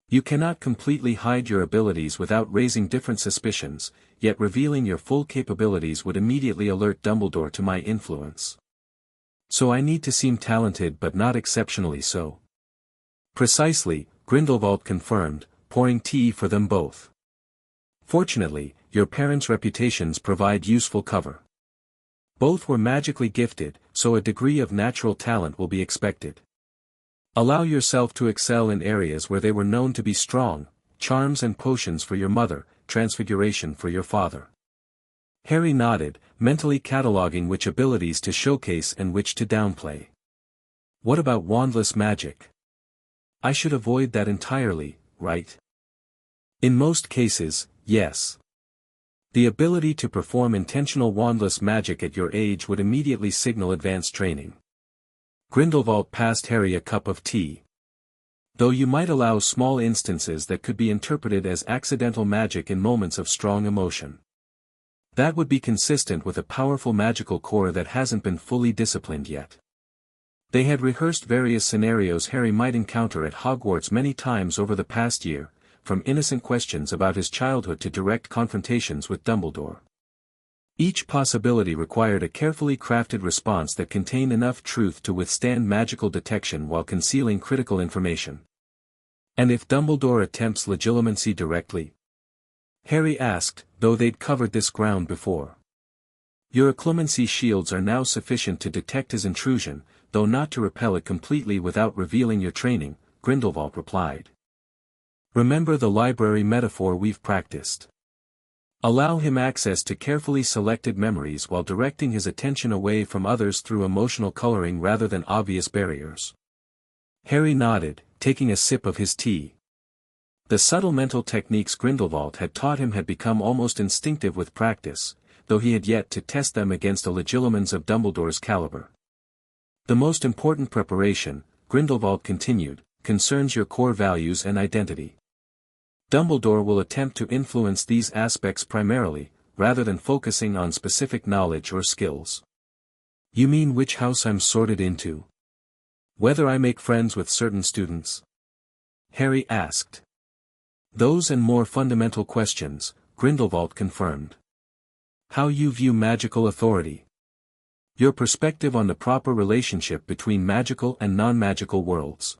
You cannot completely hide your abilities without raising different suspicions, yet revealing your full capabilities would immediately alert Dumbledore to my influence. So I need to seem talented but not exceptionally so. Precisely, Grindelwald confirmed, pouring tea for them both. Fortunately, your parents' reputations provide useful cover. Both were magically gifted, so a degree of natural talent will be expected. Allow yourself to excel in areas where they were known to be strong, charms and potions for your mother, transfiguration for your father. Harry nodded, mentally cataloguing which abilities to showcase and which to downplay. What about wandless magic? I should avoid that entirely, right? In most cases, yes. The ability to perform intentional wandless magic at your age would immediately signal advanced training. Grindelwald passed Harry a cup of tea. Though you might allow small instances that could be interpreted as accidental magic in moments of strong emotion. That would be consistent with a powerful magical core that hasn't been fully disciplined yet. They had rehearsed various scenarios Harry might encounter at Hogwarts many times over the past year, from innocent questions about his childhood to direct confrontations with Dumbledore. Each possibility required a carefully crafted response that contained enough truth to withstand magical detection while concealing critical information. And if Dumbledore attempts legilimency directly? Harry asked, though they'd covered this ground before. Your occlumency shields are now sufficient to detect his intrusion, though not to repel it completely without revealing your training, Grindelwald replied. Remember the library metaphor we've practiced. Allow him access to carefully selected memories while directing his attention away from others through emotional coloring rather than obvious barriers. Harry nodded, taking a sip of his tea. The subtle mental techniques Grindelwald had taught him had become almost instinctive with practice, though he had yet to test them against a legilimens of Dumbledore's caliber. The most important preparation, Grindelwald continued, concerns your core values and identity. Dumbledore will attempt to influence these aspects primarily, rather than focusing on specific knowledge or skills. You mean which house I'm sorted into? Whether I make friends with certain students? Harry asked. Those and more fundamental questions, Grindelwald confirmed. How you view magical authority. Your perspective on the proper relationship between magical and non-magical worlds.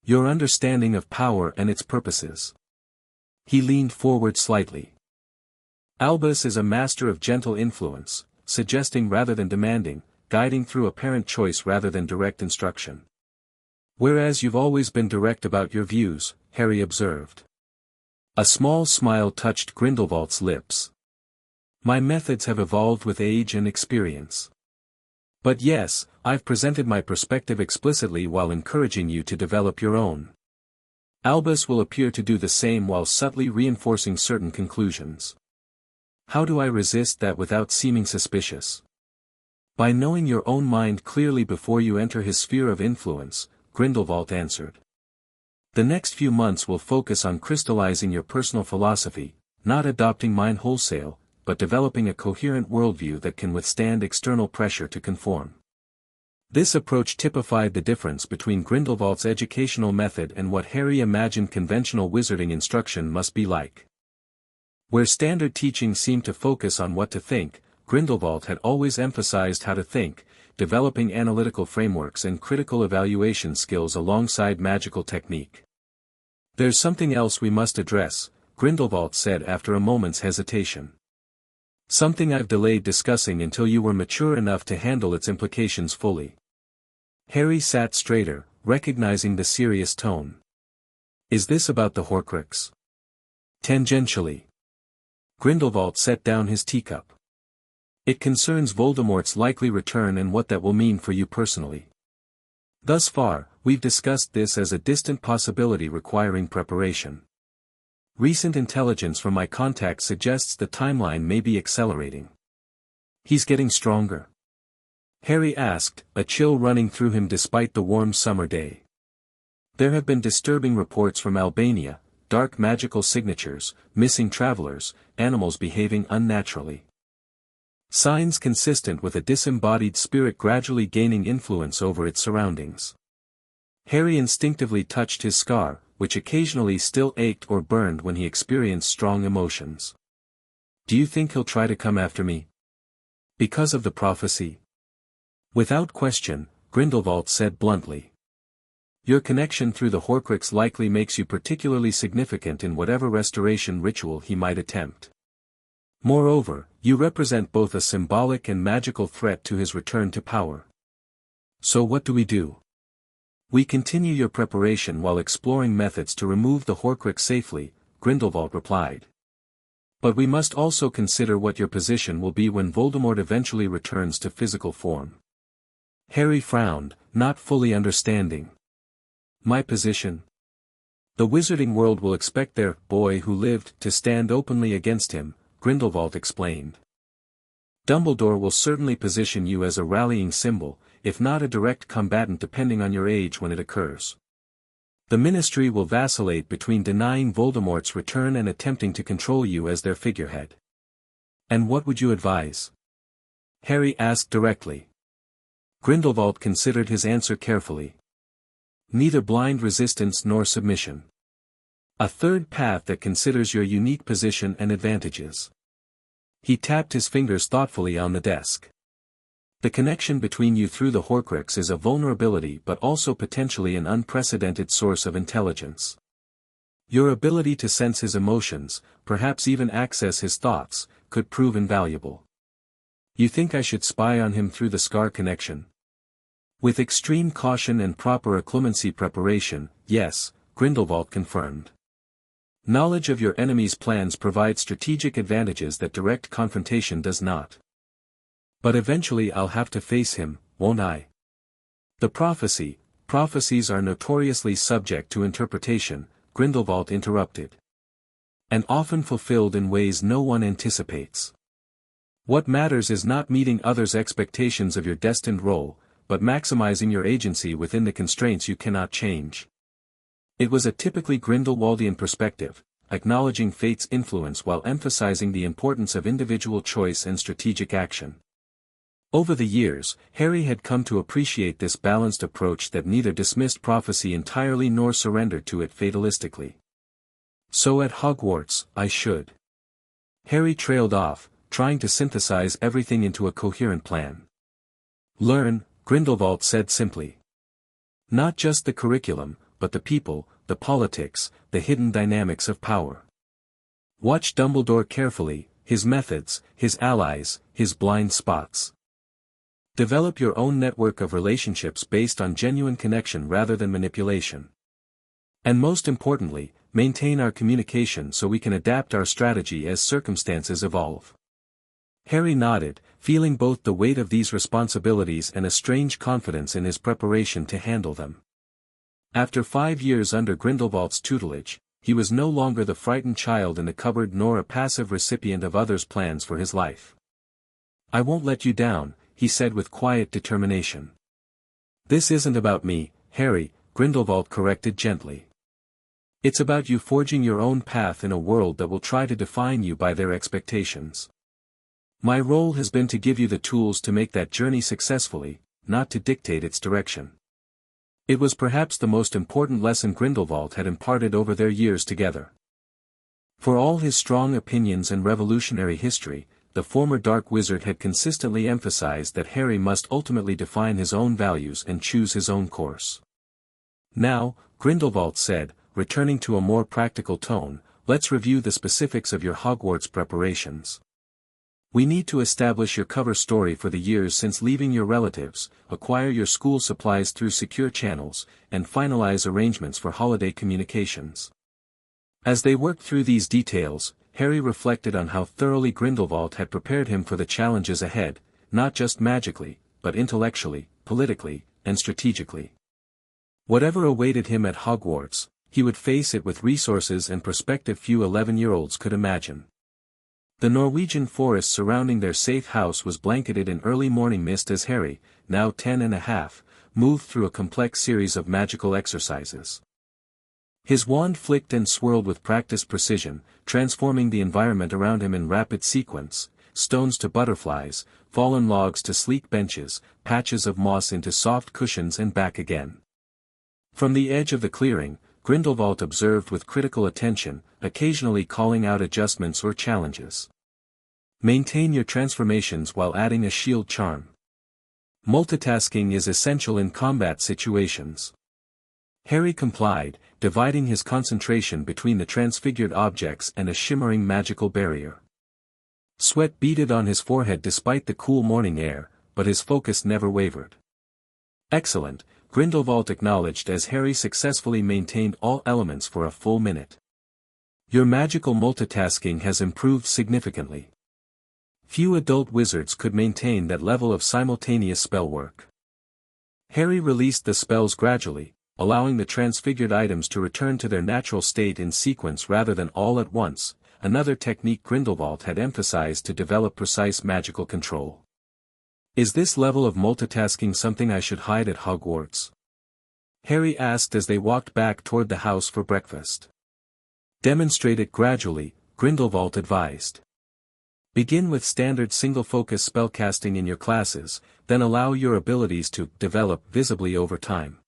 Your understanding of power and its purposes. He leaned forward slightly. Albus is a master of gentle influence, suggesting rather than demanding, guiding through apparent choice rather than direct instruction. Whereas you've always been direct about your views, Harry observed. A small smile touched Grindelwald's lips. My methods have evolved with age and experience. But yes, I've presented my perspective explicitly while encouraging you to develop your own. Albus will appear to do the same while subtly reinforcing certain conclusions. How do I resist that without seeming suspicious? By knowing your own mind clearly before you enter his sphere of influence, Grindelwald answered. The next few months will focus on crystallizing your personal philosophy, not adopting mine wholesale, but developing a coherent worldview that can withstand external pressure to conform. This approach typified the difference between Grindelwald's educational method and what Harry imagined conventional wizarding instruction must be like. Where standard teaching seemed to focus on what to think, Grindelwald had always emphasized how to think, developing analytical frameworks and critical evaluation skills alongside magical technique. There's something else we must address, Grindelwald said after a moment's hesitation. Something I've delayed discussing until you were mature enough to handle its implications fully. Harry sat straighter, recognizing the serious tone. Is this about the Horcrux? Tangentially. Grindelwald set down his teacup. It concerns Voldemort's likely return and what that will mean for you personally. Thus far, we've discussed this as a distant possibility requiring preparation. Recent intelligence from my contacts suggests the timeline may be accelerating. He's getting stronger? Harry asked, a chill running through him despite the warm summer day. There have been disturbing reports from Albania, dark magical signatures, missing travelers, animals behaving unnaturally. Signs consistent with a disembodied spirit gradually gaining influence over its surroundings. Harry instinctively touched his scar, which occasionally still ached or burned when he experienced strong emotions. Do you think he'll try to come after me? Because of the prophecy? Without question, Grindelwald said bluntly. Your connection through the Horcrux likely makes you particularly significant in whatever restoration ritual he might attempt. Moreover, you represent both a symbolic and magical threat to his return to power. So what do we do? We continue your preparation while exploring methods to remove the Horcrux safely, Grindelwald replied. But we must also consider what your position will be when Voldemort eventually returns to physical form. Harry frowned, not fully understanding. My position? The wizarding world will expect their boy who lived to stand openly against him, Grindelwald explained. Dumbledore will certainly position you as a rallying symbol, if not a direct combatant depending on your age when it occurs. The Ministry will vacillate between denying Voldemort's return and attempting to control you as their figurehead. And what would you advise? Harry asked directly. Grindelwald considered his answer carefully. Neither blind resistance nor submission. A third path that considers your unique position and advantages. He tapped his fingers thoughtfully on the desk. The connection between you through the Horcrux is a vulnerability but also potentially an unprecedented source of intelligence. Your ability to sense his emotions, perhaps even access his thoughts, could prove invaluable. You think I should spy on him through the scar connection? With extreme caution and proper occlumency preparation, yes, Grindelwald confirmed. Knowledge of your enemy's plans provides strategic advantages that direct confrontation does not. But eventually I'll have to face him, won't I? The prophecies are notoriously subject to interpretation, Grindelwald interrupted. And often fulfilled in ways no one anticipates. What matters is not meeting others' expectations of your destined role, but maximizing your agency within the constraints you cannot change. It was a typically Grindelwaldian perspective, acknowledging fate's influence while emphasizing the importance of individual choice and strategic action. Over the years, Harry had come to appreciate this balanced approach that neither dismissed prophecy entirely nor surrendered to it fatalistically. So at Hogwarts, I should. Harry trailed off, trying to synthesize everything into a coherent plan. Learn, Grindelwald said simply. Not just the curriculum, but the people, the politics, the hidden dynamics of power. Watch Dumbledore carefully, his methods, his allies, his blind spots. Develop your own network of relationships based on genuine connection rather than manipulation. And most importantly, maintain our communication so we can adapt our strategy as circumstances evolve. Harry nodded, feeling both the weight of these responsibilities and a strange confidence in his preparation to handle them. After 5 years under Grindelwald's tutelage, he was no longer the frightened child in the cupboard nor a passive recipient of others' plans for his life. "I won't let you down," he said with quiet determination. "This isn't about me, Harry," Grindelwald corrected gently. "It's about you forging your own path in a world that will try to define you by their expectations. My role has been to give you the tools to make that journey successfully, not to dictate its direction." It was perhaps the most important lesson Grindelwald had imparted over their years together. For all his strong opinions and revolutionary history, the former Dark Wizard had consistently emphasized that Harry must ultimately define his own values and choose his own course. "Now," Grindelwald said, returning to a more practical tone, "let's review the specifics of your Hogwarts preparations. We need to establish your cover story for the years since leaving your relatives, acquire your school supplies through secure channels, and finalize arrangements for holiday communications." As they worked through these details, Harry reflected on how thoroughly Grindelwald had prepared him for the challenges ahead, not just magically, but intellectually, politically, and strategically. Whatever awaited him at Hogwarts, he would face it with resources and perspective few 11-year-olds could imagine. The Norwegian forest surrounding their safe house was blanketed in early morning mist as Harry, now 10 and a half, moved through a complex series of magical exercises. His wand flicked and swirled with practiced precision, transforming the environment around him in rapid sequence, stones to butterflies, fallen logs to sleek benches, patches of moss into soft cushions and back again. From the edge of the clearing, Grindelwald observed with critical attention, occasionally calling out adjustments or challenges. "Maintain your transformations while adding a shield charm. Multitasking is essential in combat situations." Harry complied, dividing his concentration between the transfigured objects and a shimmering magical barrier. Sweat beaded on his forehead despite the cool morning air, but his focus never wavered. "Excellent," Grindelwald acknowledged as Harry successfully maintained all elements for a full minute. "Your magical multitasking has improved significantly. Few adult wizards could maintain that level of simultaneous spell work." Harry released the spells gradually, allowing the transfigured items to return to their natural state in sequence rather than all at once, another technique Grindelwald had emphasized to develop precise magical control. "Is this level of multitasking something I should hide at Hogwarts?" Harry asked as they walked back toward the house for breakfast. "Demonstrate it gradually," Grindelwald advised. "Begin with standard single-focus spellcasting in your classes, then allow your abilities to develop visibly over time.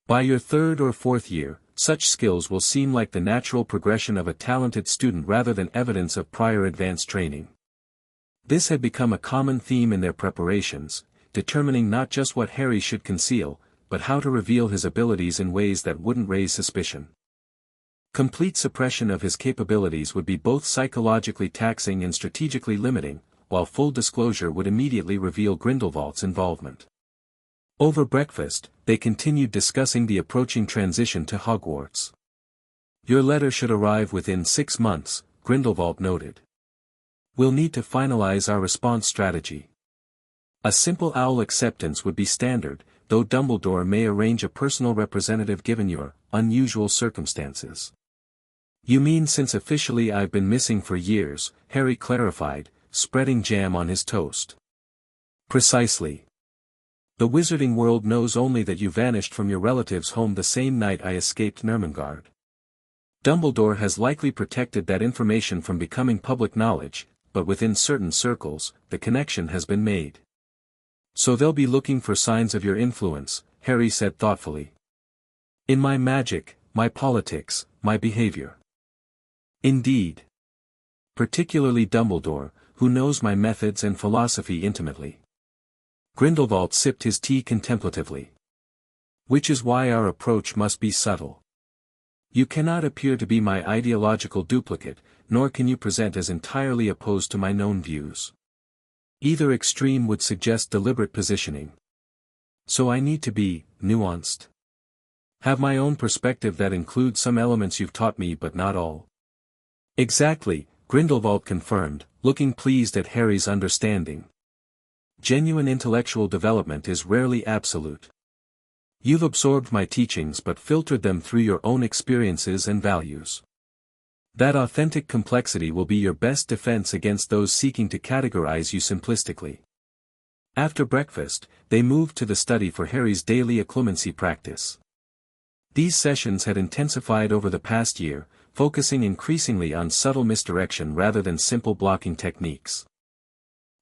By your 3rd or 4th year, such skills will seem like the natural progression of a talented student rather than evidence of prior advanced training." This had become a common theme in their preparations, determining not just what Harry should conceal, but how to reveal his abilities in ways that wouldn't raise suspicion. Complete suppression of his capabilities would be both psychologically taxing and strategically limiting, while full disclosure would immediately reveal Grindelwald's involvement. Over breakfast, they continued discussing the approaching transition to Hogwarts. "Your letter should arrive within 6 months, Grindelwald noted. "We'll need to finalize our response strategy. A simple owl acceptance would be standard, though Dumbledore may arrange a personal representative given your unusual circumstances." "You mean since officially I've been missing for years," Harry clarified, spreading jam on his toast. "Precisely. The wizarding world knows only that you vanished from your relative's home the same night I escaped Nurmengard. Dumbledore has likely protected that information from becoming public knowledge, but within certain circles, the connection has been made. So they'll be looking for signs of your influence," Harry said thoughtfully. "In my magic, my politics, my behavior." "Indeed. Particularly Dumbledore, who knows my methods and philosophy intimately." Grindelwald sipped his tea contemplatively. "Which is why our approach must be subtle. You cannot appear to be my ideological duplicate, nor can you present as entirely opposed to my known views. Either extreme would suggest deliberate positioning. So I need to be nuanced. Have my own perspective that includes some elements you've taught me but not all." "Exactly," Grindelwald confirmed, looking pleased at Harry's understanding. Genuine intellectual development is rarely absolute. You've absorbed my teachings but filtered them through your own experiences and values. That authentic complexity will be your best defense against those seeking to categorize you simplistically. After breakfast, they moved to the study for Harry's daily occlumency practice. These sessions had intensified over the past year, focusing increasingly on subtle misdirection rather than simple blocking techniques.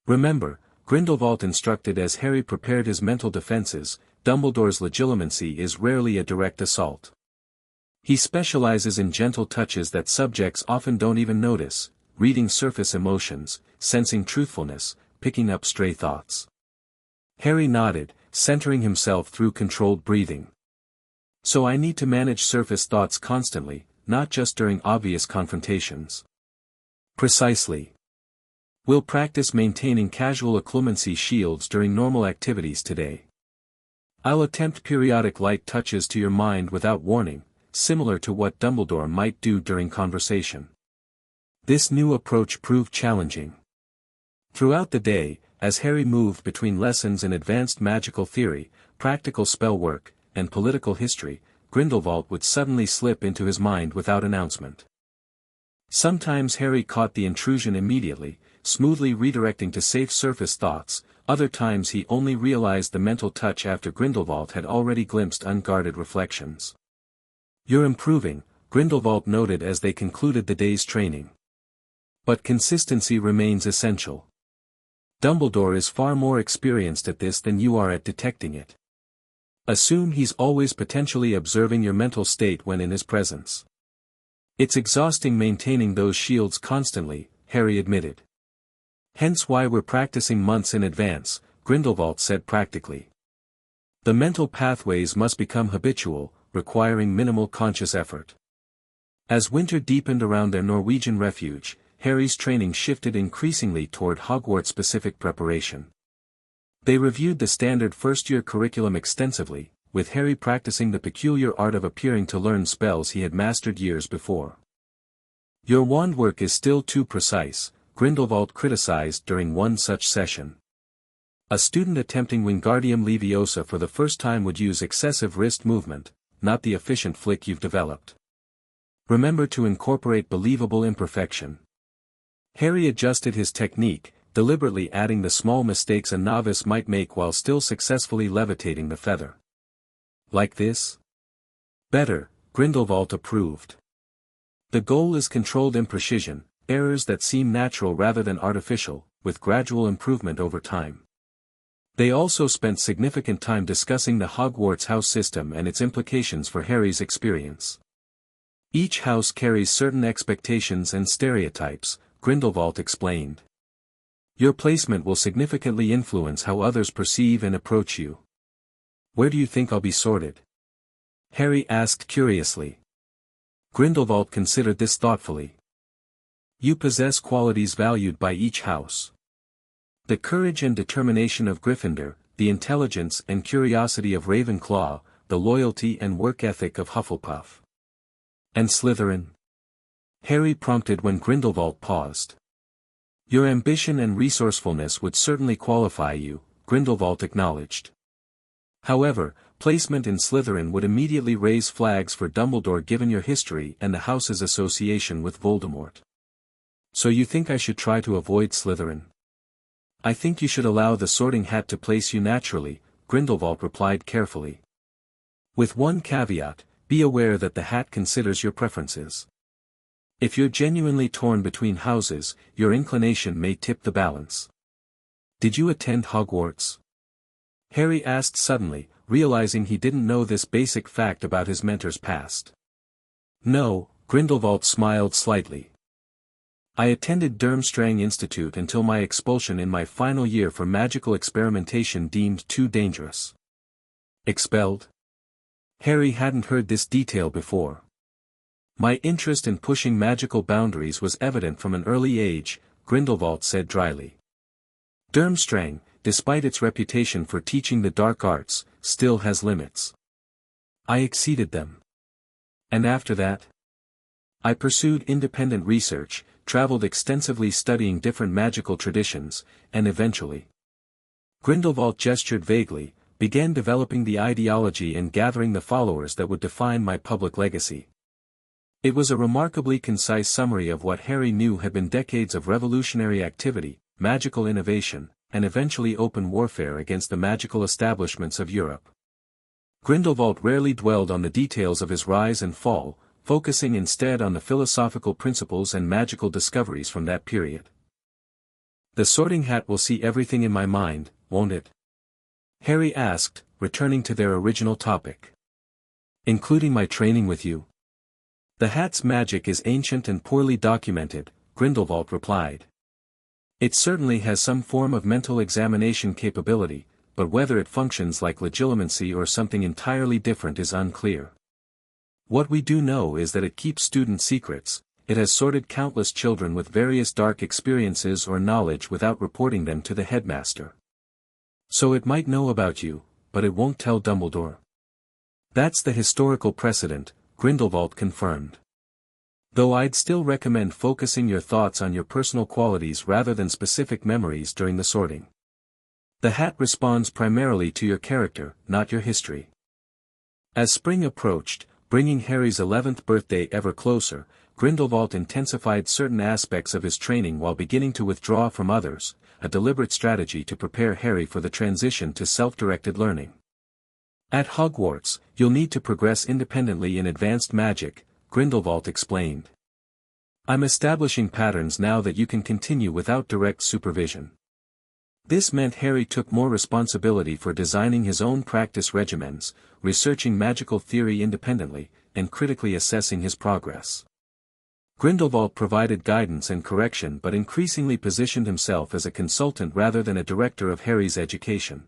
Remember, Grindelwald instructed as Harry prepared his mental defenses, Dumbledore's legilimency is rarely a direct assault. He specializes in gentle touches that subjects often don't even notice, reading surface emotions, sensing truthfulness, picking up stray thoughts. Harry nodded, centering himself through controlled breathing. So I need to manage surface thoughts constantly, not just during obvious confrontations. Precisely. We'll practice maintaining casual occlumency shields during normal activities today. I'll attempt periodic light touches to your mind without warning, similar to what Dumbledore might do during conversation. This new approach proved challenging. Throughout the day, as Harry moved between lessons in advanced magical theory, practical spell work, and political history, Grindelwald would suddenly slip into his mind without announcement. Sometimes Harry caught the intrusion immediately, smoothly redirecting to safe surface thoughts, other times he only realized the mental touch after Grindelwald had already glimpsed unguarded reflections. You're improving, Grindelwald noted as they concluded the day's training. But consistency remains essential. Dumbledore is far more experienced at this than you are at detecting it. Assume he's always potentially observing your mental state when in his presence. It's exhausting maintaining those shields constantly, Harry admitted. Hence why we're practicing months in advance, Grindelwald said practically. The mental pathways must become habitual, requiring minimal conscious effort. As winter deepened around their Norwegian refuge, Harry's training shifted increasingly toward Hogwarts-specific preparation. They reviewed the standard first-year curriculum extensively, with Harry practicing the peculiar art of appearing to learn spells he had mastered years before. Your wand work is still too precise, Grindelwald criticized during one such session. A student attempting Wingardium Leviosa for the first time would use excessive wrist movement, not the efficient flick you've developed. Remember to incorporate believable imperfection. Harry adjusted his technique, deliberately adding the small mistakes a novice might make while still successfully levitating the feather. Like this? Better, Grindelwald approved. The goal is controlled imprecision, errors that seem natural rather than artificial, with gradual improvement over time. They also spent significant time discussing the Hogwarts house system and its implications for Harry's experience. Each house carries certain expectations and stereotypes, Grindelwald explained. Your placement will significantly influence how others perceive and approach you. Where do you think I'll be sorted? Harry asked curiously. Grindelwald considered this thoughtfully. You possess qualities valued by each house. The courage and determination of Gryffindor, the intelligence and curiosity of Ravenclaw, the loyalty and work ethic of Hufflepuff. And Slytherin? Harry prompted when Grindelwald paused. Your ambition and resourcefulness would certainly qualify you, Grindelwald acknowledged. However, placement in Slytherin would immediately raise flags for Dumbledore given your history and the house's association with Voldemort. So you think I should try to avoid Slytherin? I think you should allow the Sorting Hat to place you naturally, Grindelwald replied carefully. With one caveat, be aware that the hat considers your preferences. If you're genuinely torn between houses, your inclination may tip the balance. Did you attend Hogwarts? Harry asked suddenly, realizing he didn't know this basic fact about his mentor's past. No, Grindelwald smiled slightly. I attended Durmstrang Institute until my expulsion in my final year for magical experimentation deemed too dangerous. Expelled? Harry hadn't heard this detail before. My interest in pushing magical boundaries was evident from an early age, Grindelwald said dryly. Durmstrang, despite its reputation for teaching the dark arts, still has limits. I exceeded them. And after that? I pursued independent research, traveled extensively studying different magical traditions, and eventually. Grindelwald gestured vaguely, began developing the ideology and gathering the followers that would define my public legacy. It was a remarkably concise summary of what Harry knew had been decades of revolutionary activity, magical innovation, and eventually open warfare against the magical establishments of Europe. Grindelwald rarely dwelled on the details of his rise and fall, focusing instead on the philosophical principles and magical discoveries from that period. "The Sorting Hat will see everything in my mind, won't it?" Harry asked, returning to their original topic. "Including my training with you?" "The Hat's magic is ancient and poorly documented," Grindelwald replied. "It certainly has some form of mental examination capability, but whether it functions like legilimency or something entirely different is unclear. What we do know is that it keeps student secrets. It has sorted countless children with various dark experiences or knowledge without reporting them to the headmaster. So it might know about you, but it won't tell Dumbledore." "That's the historical precedent," Grindelwald confirmed. "Though I'd still recommend focusing your thoughts on your personal qualities rather than specific memories during the sorting. The Hat responds primarily to your character, not your history." As spring approached, bringing Harry's 11th birthday ever closer, Grindelwald intensified certain aspects of his training while beginning to withdraw from others, a deliberate strategy to prepare Harry for the transition to self-directed learning. "At Hogwarts, you'll need to progress independently in advanced magic," Grindelwald explained. "I'm establishing patterns now that you can continue without direct supervision." This meant Harry took more responsibility for designing his own practice regimens, researching magical theory independently, and critically assessing his progress. Grindelwald provided guidance and correction but increasingly positioned himself as a consultant rather than a director of Harry's education.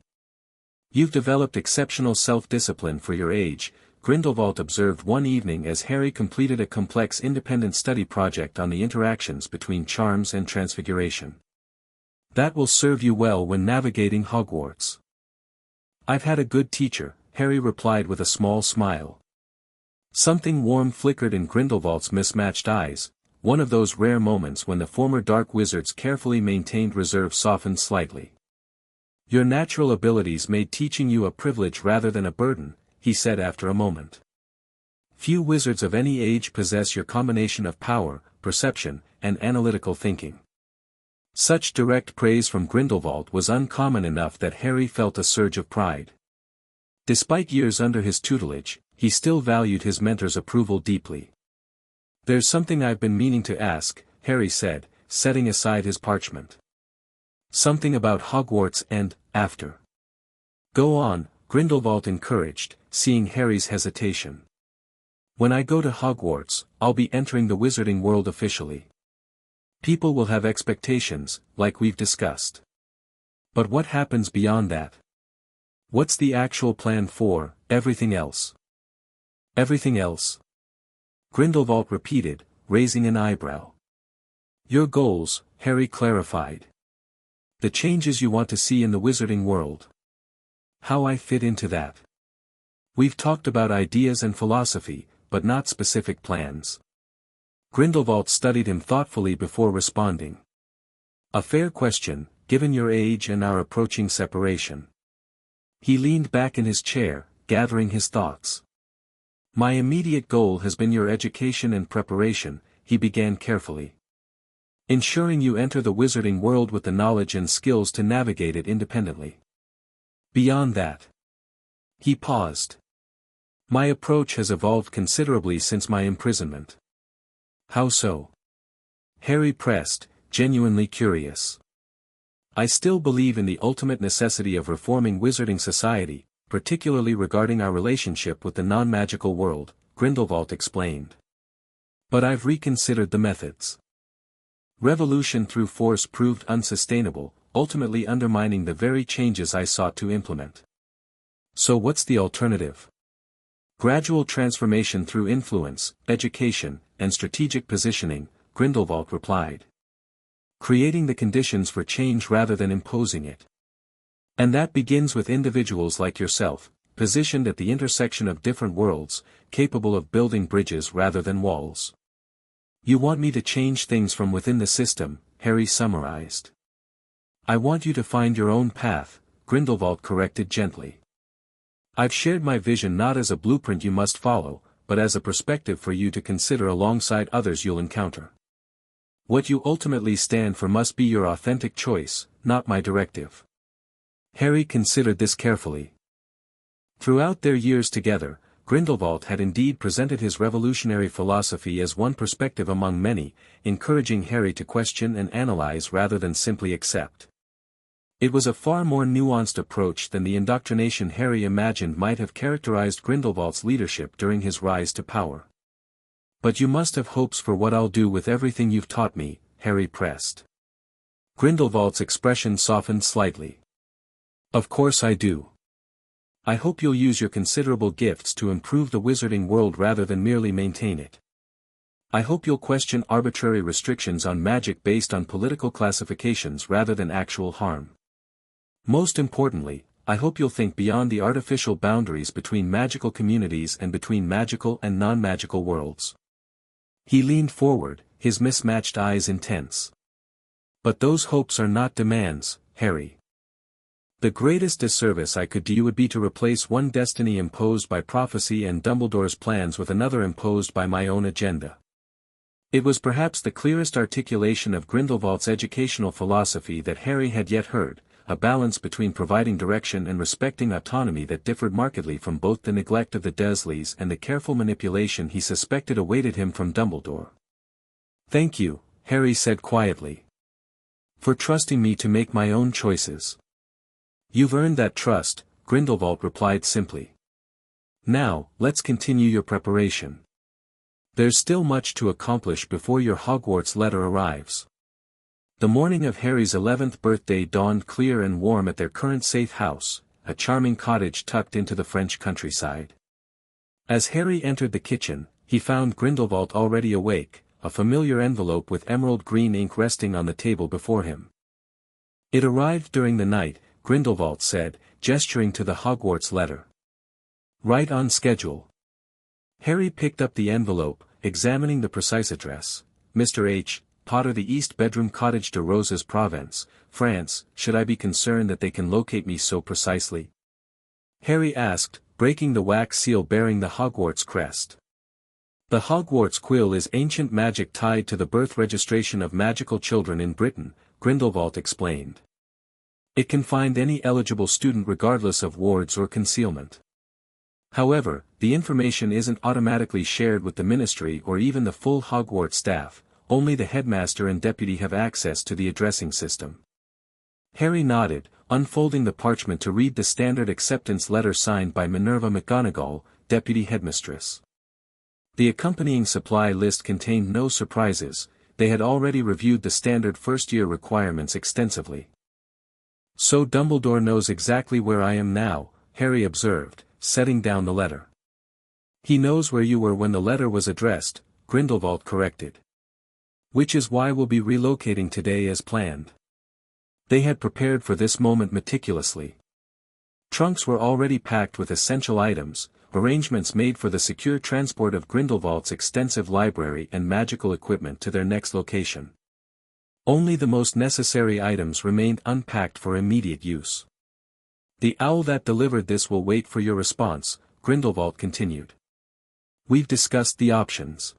"You've developed exceptional self-discipline for your age," Grindelwald observed one evening as Harry completed a complex independent study project on the interactions between charms and transfiguration. "That will serve you well when navigating Hogwarts." "I've had a good teacher," Harry replied with a small smile. Something warm flickered in Grindelwald's mismatched eyes, one of those rare moments when the former dark wizard's carefully maintained reserve softened slightly. "Your natural abilities made teaching you a privilege rather than a burden," he said after a moment. "Few wizards of any age possess your combination of power, perception, and analytical thinking." Such direct praise from Grindelwald was uncommon enough that Harry felt a surge of pride. Despite years under his tutelage, he still valued his mentor's approval deeply. "There's something I've been meaning to ask," Harry said, setting aside his parchment. "Something about Hogwarts and, after." "Go on," Grindelwald encouraged, seeing Harry's hesitation. "When I go to Hogwarts, I'll be entering the wizarding world officially. People will have expectations, like we've discussed. But what happens beyond that? What's the actual plan for everything else?" "Everything else?" Grindelwald repeated, raising an eyebrow. "Your goals," Harry clarified. "The changes you want to see in the wizarding world. How I fit into that. We've talked about ideas and philosophy, but not specific plans." Grindelwald studied him thoughtfully before responding. "A fair question, given your age and our approaching separation." He leaned back in his chair, gathering his thoughts. "My immediate goal has been your education and preparation," he began carefully. "Ensuring you enter the wizarding world with the knowledge and skills to navigate it independently. Beyond that." He paused. "My approach has evolved considerably since my imprisonment." "How so?" Harry pressed, genuinely curious. "I still believe in the ultimate necessity of reforming wizarding society, particularly regarding our relationship with the non-magical world," Grindelwald explained. "But I've reconsidered the methods. Revolution through force proved unsustainable, ultimately undermining the very changes I sought to implement. So what's the alternative? Gradual transformation through influence, education, and strategic positioning," Grindelwald replied. "Creating the conditions for change rather than imposing it. And that begins with individuals like yourself, positioned at the intersection of different worlds, capable of building bridges rather than walls." "You want me to change things from within the system," Harry summarized. "I want you to find your own path," Grindelwald corrected gently. I've shared my vision not as a blueprint you must follow, but as a perspective for you to consider alongside others you'll encounter. What you ultimately stand for must be your authentic choice, not my directive. Harry considered this carefully. Throughout their years together, Grindelwald had indeed presented his revolutionary philosophy as one perspective among many, encouraging Harry to question and analyze rather than simply accept. It was a far more nuanced approach than the indoctrination Harry imagined might have characterized Grindelwald's leadership during his rise to power. But you must have hopes for what I'll do with everything you've taught me, Harry pressed. Grindelwald's expression softened slightly. Of course I do. I hope you'll use your considerable gifts to improve the wizarding world rather than merely maintain it. I hope you'll question arbitrary restrictions on magic based on political classifications rather than actual harm. Most importantly, I hope you'll think beyond the artificial boundaries between magical communities and between magical and non-magical worlds. He leaned forward, his mismatched eyes intense. But those hopes are not demands, Harry. The greatest disservice I could do you would be to replace one destiny imposed by prophecy and Dumbledore's plans with another imposed by my own agenda. It was perhaps the clearest articulation of Grindelwald's educational philosophy that Harry had yet heard, a balance between providing direction and respecting autonomy that differed markedly from both the neglect of the Dursleys and the careful manipulation he suspected awaited him from Dumbledore. Thank you, Harry said quietly, for trusting me to make my own choices. You've earned that trust, Grindelwald replied simply. Now, let's continue your preparation. There's still much to accomplish before your Hogwarts letter arrives. The morning of Harry's 11th birthday dawned clear and warm at their current safe house, a charming cottage tucked into the French countryside. As Harry entered the kitchen, he found Grindelwald already awake, a familiar envelope with emerald green ink resting on the table before him. It arrived during the night, Grindelwald said, gesturing to the Hogwarts letter. Right on schedule. Harry picked up the envelope, examining the precise address. Mr. H. Potter, the East Bedroom Cottage de Roses, Provence, France. Should I be concerned that they can locate me so precisely? Harry asked, breaking the wax seal bearing the Hogwarts crest. The Hogwarts quill is ancient magic tied to the birth registration of magical children in Britain, Grindelwald explained. It can find any eligible student regardless of wards or concealment. However, the information isn't automatically shared with the ministry or even the full Hogwarts staff, only the headmaster and deputy have access to the addressing system. Harry nodded, unfolding the parchment to read the standard acceptance letter signed by Minerva McGonagall, deputy headmistress. The accompanying supply list contained no surprises, they had already reviewed the standard first-year requirements extensively. So Dumbledore knows exactly where I am now, Harry observed, setting down the letter. He knows where you were when the letter was addressed, Grindelwald corrected. Which is why we'll be relocating today as planned. They had prepared for this moment meticulously. Trunks were already packed with essential items, arrangements made for the secure transport of Grindelwald's extensive library and magical equipment to their next location. Only the most necessary items remained unpacked for immediate use. The owl that delivered this will wait for your response, Grindelwald continued. We've discussed the options.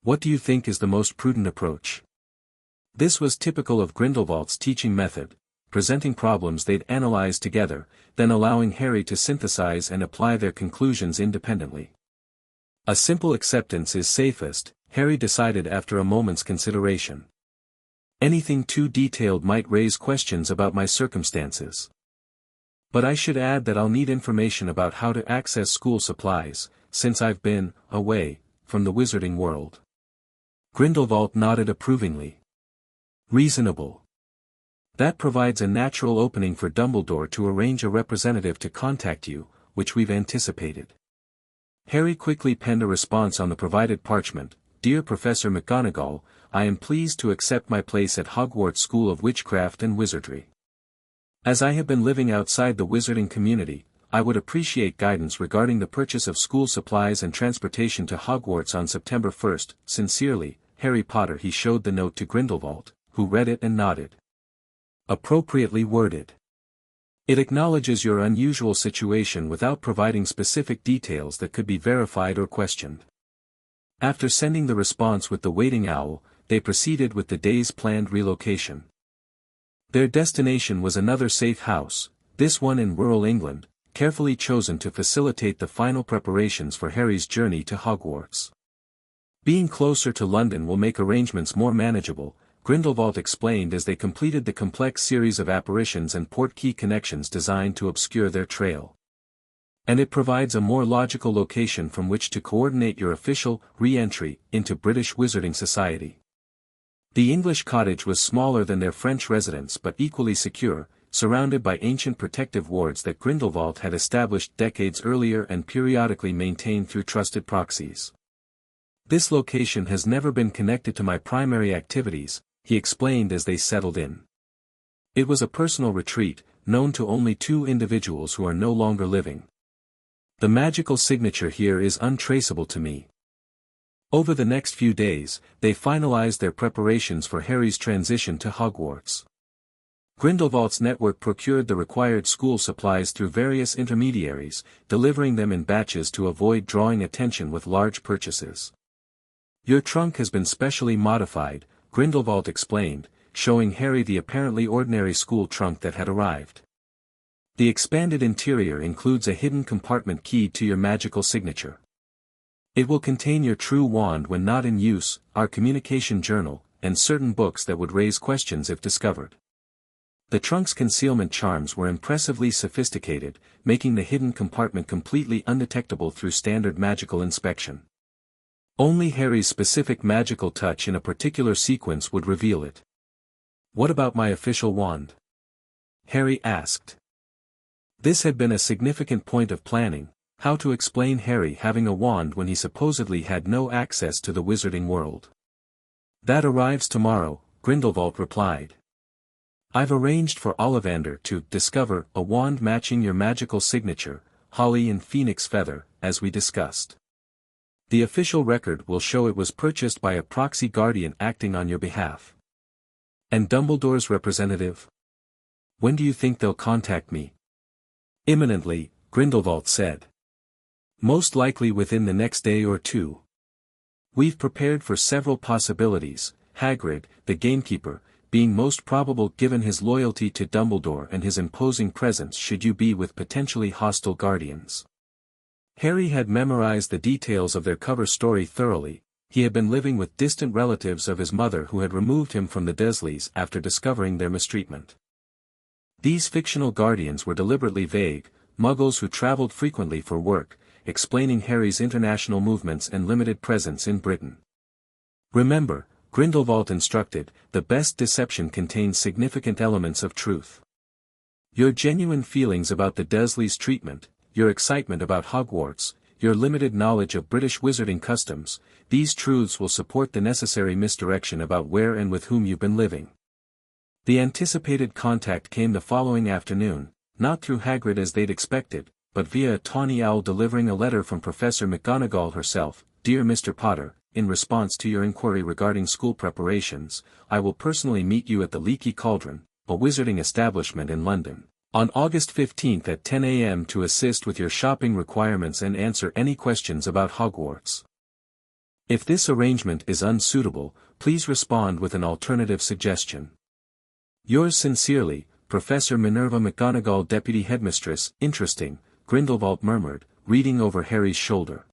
What do you think is the most prudent approach? This was typical of Grindelwald's teaching method, presenting problems they'd analyzed together, then allowing Harry to synthesize and apply their conclusions independently. A simple acceptance is safest, Harry decided after a moment's consideration. Anything too detailed might raise questions about my circumstances. But I should add that I'll need information about how to access school supplies, since I've been away from the wizarding world. Grindelwald nodded approvingly. Reasonable. That provides a natural opening for Dumbledore to arrange a representative to contact you, which we've anticipated. Harry quickly penned a response on the provided parchment. Dear Professor McGonagall, I am pleased to accept my place at Hogwarts School of Witchcraft and Wizardry. As I have been living outside the wizarding community, I would appreciate guidance regarding the purchase of school supplies and transportation to Hogwarts on September 1st. Sincerely, Harry Potter. He showed the note to Grindelwald, who read it and nodded. Appropriately worded. It acknowledges your unusual situation without providing specific details that could be verified or questioned. After sending the response with the waiting owl, they proceeded with the day's planned relocation. Their destination was another safe house, this one in rural England, carefully chosen to facilitate the final preparations for Harry's journey to Hogwarts. Being closer to London will make arrangements more manageable, Grindelwald explained as they completed the complex series of apparitions and portkey connections designed to obscure their trail. And it provides a more logical location from which to coordinate your official re-entry into British Wizarding Society. The English cottage was smaller than their French residence but equally secure, surrounded by ancient protective wards that Grindelwald had established decades earlier and periodically maintained through trusted proxies. This location has never been connected to my primary activities, he explained as they settled in. It was a personal retreat, known to only 2 individuals who are no longer living. The magical signature here is untraceable to me. Over the next few days, they finalized their preparations for Harry's transition to Hogwarts. Grindelwald's network procured the required school supplies through various intermediaries, delivering them in batches to avoid drawing attention with large purchases. Your trunk has been specially modified, Grindelwald explained, showing Harry the apparently ordinary school trunk that had arrived. The expanded interior includes a hidden compartment keyed to your magical signature. It will contain your true wand when not in use, our communication journal, and certain books that would raise questions if discovered. The trunk's concealment charms were impressively sophisticated, making the hidden compartment completely undetectable through standard magical inspection. Only Harry's specific magical touch in a particular sequence would reveal it. What about my official wand? Harry asked. This had been a significant point of planning, how to explain Harry having a wand when he supposedly had no access to the wizarding world. That arrives tomorrow, Grindelwald replied. I've arranged for Ollivander to discover a wand matching your magical signature, Holly and Phoenix Feather, as we discussed. The official record will show it was purchased by a proxy guardian acting on your behalf. And Dumbledore's representative? When do you think they'll contact me? Imminently, Grindelwald said. Most likely within the next day or 2. We've prepared for several possibilities, Hagrid, the gamekeeper, being most probable given his loyalty to Dumbledore and his imposing presence should you be with potentially hostile guardians. Harry had memorized the details of their cover story thoroughly. He had been living with distant relatives of his mother who had removed him from the Dursleys after discovering their mistreatment. These fictional guardians were deliberately vague, muggles who traveled frequently for work, explaining Harry's international movements and limited presence in Britain. Remember, Grindelwald instructed, the best deception contains significant elements of truth. Your genuine feelings about the Dursleys' treatment, your excitement about Hogwarts, your limited knowledge of British wizarding customs, these truths will support the necessary misdirection about where and with whom you've been living. The anticipated contact came the following afternoon, not through Hagrid as they'd expected, but via a tawny owl delivering a letter from Professor McGonagall herself. Dear Mr. Potter, in response to your inquiry regarding school preparations, I will personally meet you at the Leaky Cauldron, a wizarding establishment in London, on August 15th at 10 a.m. to assist with your shopping requirements and answer any questions about Hogwarts. If this arrangement is unsuitable, please respond with an alternative suggestion. Yours sincerely, Professor Minerva McGonagall, Deputy Headmistress. Interesting, Grindelwald murmured, reading over Harry's shoulder.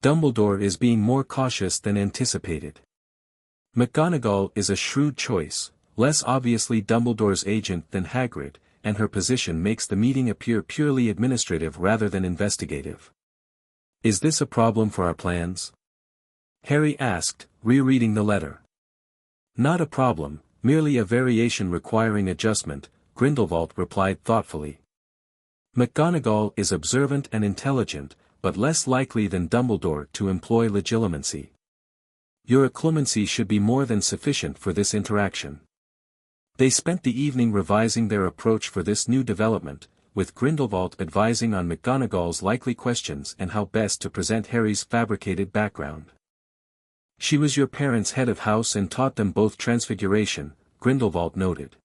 Dumbledore is being more cautious than anticipated. McGonagall is a shrewd choice, less obviously Dumbledore's agent than Hagrid, and her position makes the meeting appear purely administrative rather than investigative. Is this a problem for our plans? Harry asked, rereading the letter. Not a problem, merely a variation requiring adjustment, Grindelwald replied thoughtfully. McGonagall is observant and intelligent, but less likely than Dumbledore to employ legilimency. Your occlumency should be more than sufficient for this interaction. They spent the evening revising their approach for this new development, with Grindelwald advising on McGonagall's likely questions and how best to present Harry's fabricated background. She was your parents' head of house and taught them both transfiguration, Grindelwald noted.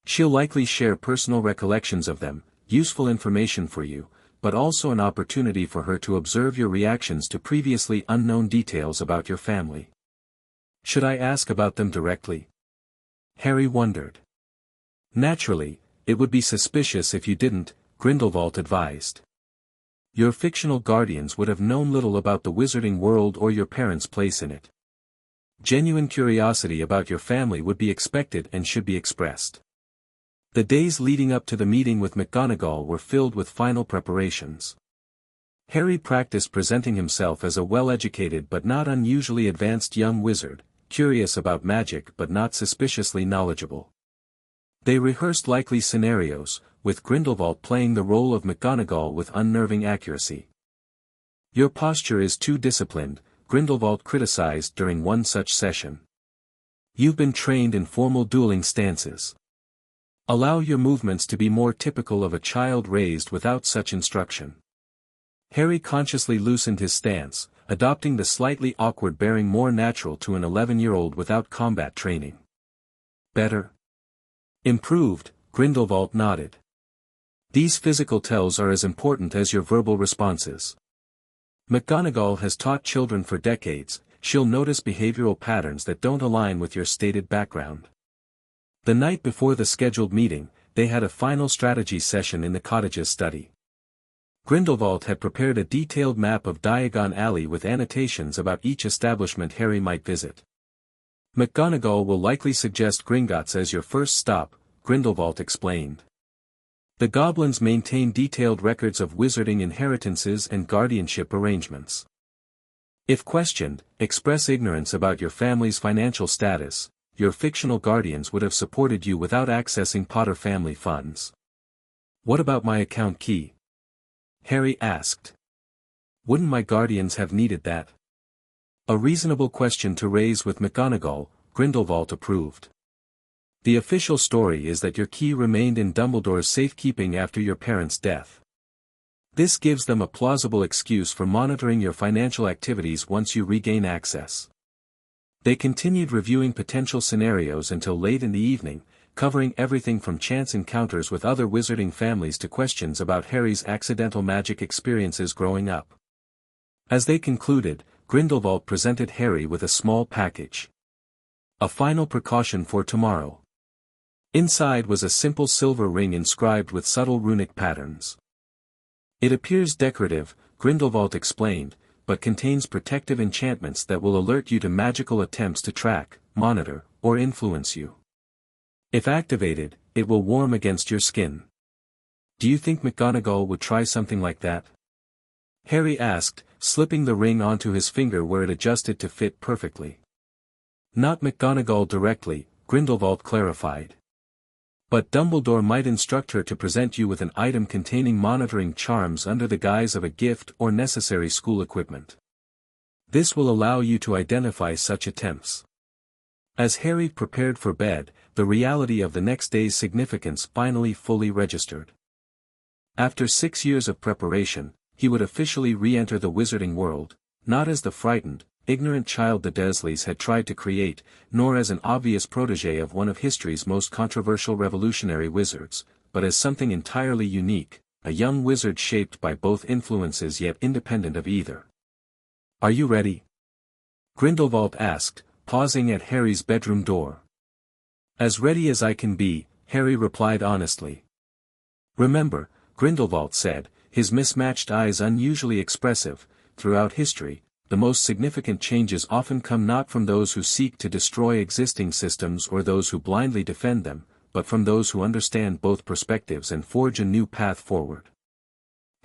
She'll likely share personal recollections of them, useful information for you, but also an opportunity for her to observe your reactions to previously unknown details about your family. Should I ask about them directly? Harry wondered. Naturally, it would be suspicious if you didn't, Grindelwald advised. Your fictional guardians would have known little about the wizarding world or your parents' place in it. Genuine curiosity about your family would be expected and should be expressed. The days leading up to the meeting with McGonagall were filled with final preparations. Harry practiced presenting himself as a well-educated but not unusually advanced young wizard, curious about magic but not suspiciously knowledgeable. They rehearsed likely scenarios, with Grindelwald playing the role of McGonagall with unnerving accuracy. Your posture is too disciplined, Grindelwald criticized during one such session. You've been trained in formal dueling stances. Allow your movements to be more typical of a child raised without such instruction. Harry consciously loosened his stance, adopting the slightly awkward bearing more natural to an 11-year-old without combat training. Better? Improved, Grindelwald nodded. These physical tells are as important as your verbal responses. McGonagall has taught children for decades, she'll notice behavioral patterns that don't align with your stated background. The night before the scheduled meeting, they had a final strategy session in the cottage's study. Grindelwald had prepared a detailed map of Diagon Alley with annotations about each establishment Harry might visit. McGonagall will likely suggest Gringotts as your first stop, Grindelwald explained. The goblins maintain detailed records of wizarding inheritances and guardianship arrangements. If questioned, express ignorance about your family's financial status. Your fictional guardians would have supported you without accessing Potter family funds. What about my account key? Harry asked. Wouldn't my guardians have needed that? A reasonable question to raise with McGonagall, Grindelwald approved. The official story is that your key remained in Dumbledore's safekeeping after your parents' death. This gives them a plausible excuse for monitoring your financial activities once you regain access. They continued reviewing potential scenarios until late in the evening, covering everything from chance encounters with other wizarding families to questions about Harry's accidental magic experiences growing up. As they concluded, Grindelwald presented Harry with a small package. A final precaution for tomorrow. Inside was a simple silver ring inscribed with subtle runic patterns. It appears decorative, Grindelwald explained, but contains protective enchantments that will alert you to magical attempts to track, monitor, or influence you. If activated, it will warm against your skin. Do you think McGonagall would try something like that? Harry asked, slipping the ring onto his finger where it adjusted to fit perfectly. Not McGonagall directly, Grindelwald clarified. But Dumbledore might instruct her to present you with an item containing monitoring charms under the guise of a gift or necessary school equipment. This will allow you to identify such attempts. As Harry prepared for bed, the reality of the next day's significance finally fully registered. After 6 years of preparation, he would officially re-enter the wizarding world, not as the frightened, ignorant child the Dursleys had tried to create, nor as an obvious protege of one of history's most controversial revolutionary wizards, but as something entirely unique, a young wizard shaped by both influences yet independent of either. Are you ready? Grindelwald asked, pausing at Harry's bedroom door. As ready as I can be, Harry replied honestly. Remember, Grindelwald said, his mismatched eyes unusually expressive, throughout history, the most significant changes often come not from those who seek to destroy existing systems or those who blindly defend them, but from those who understand both perspectives and forge a new path forward.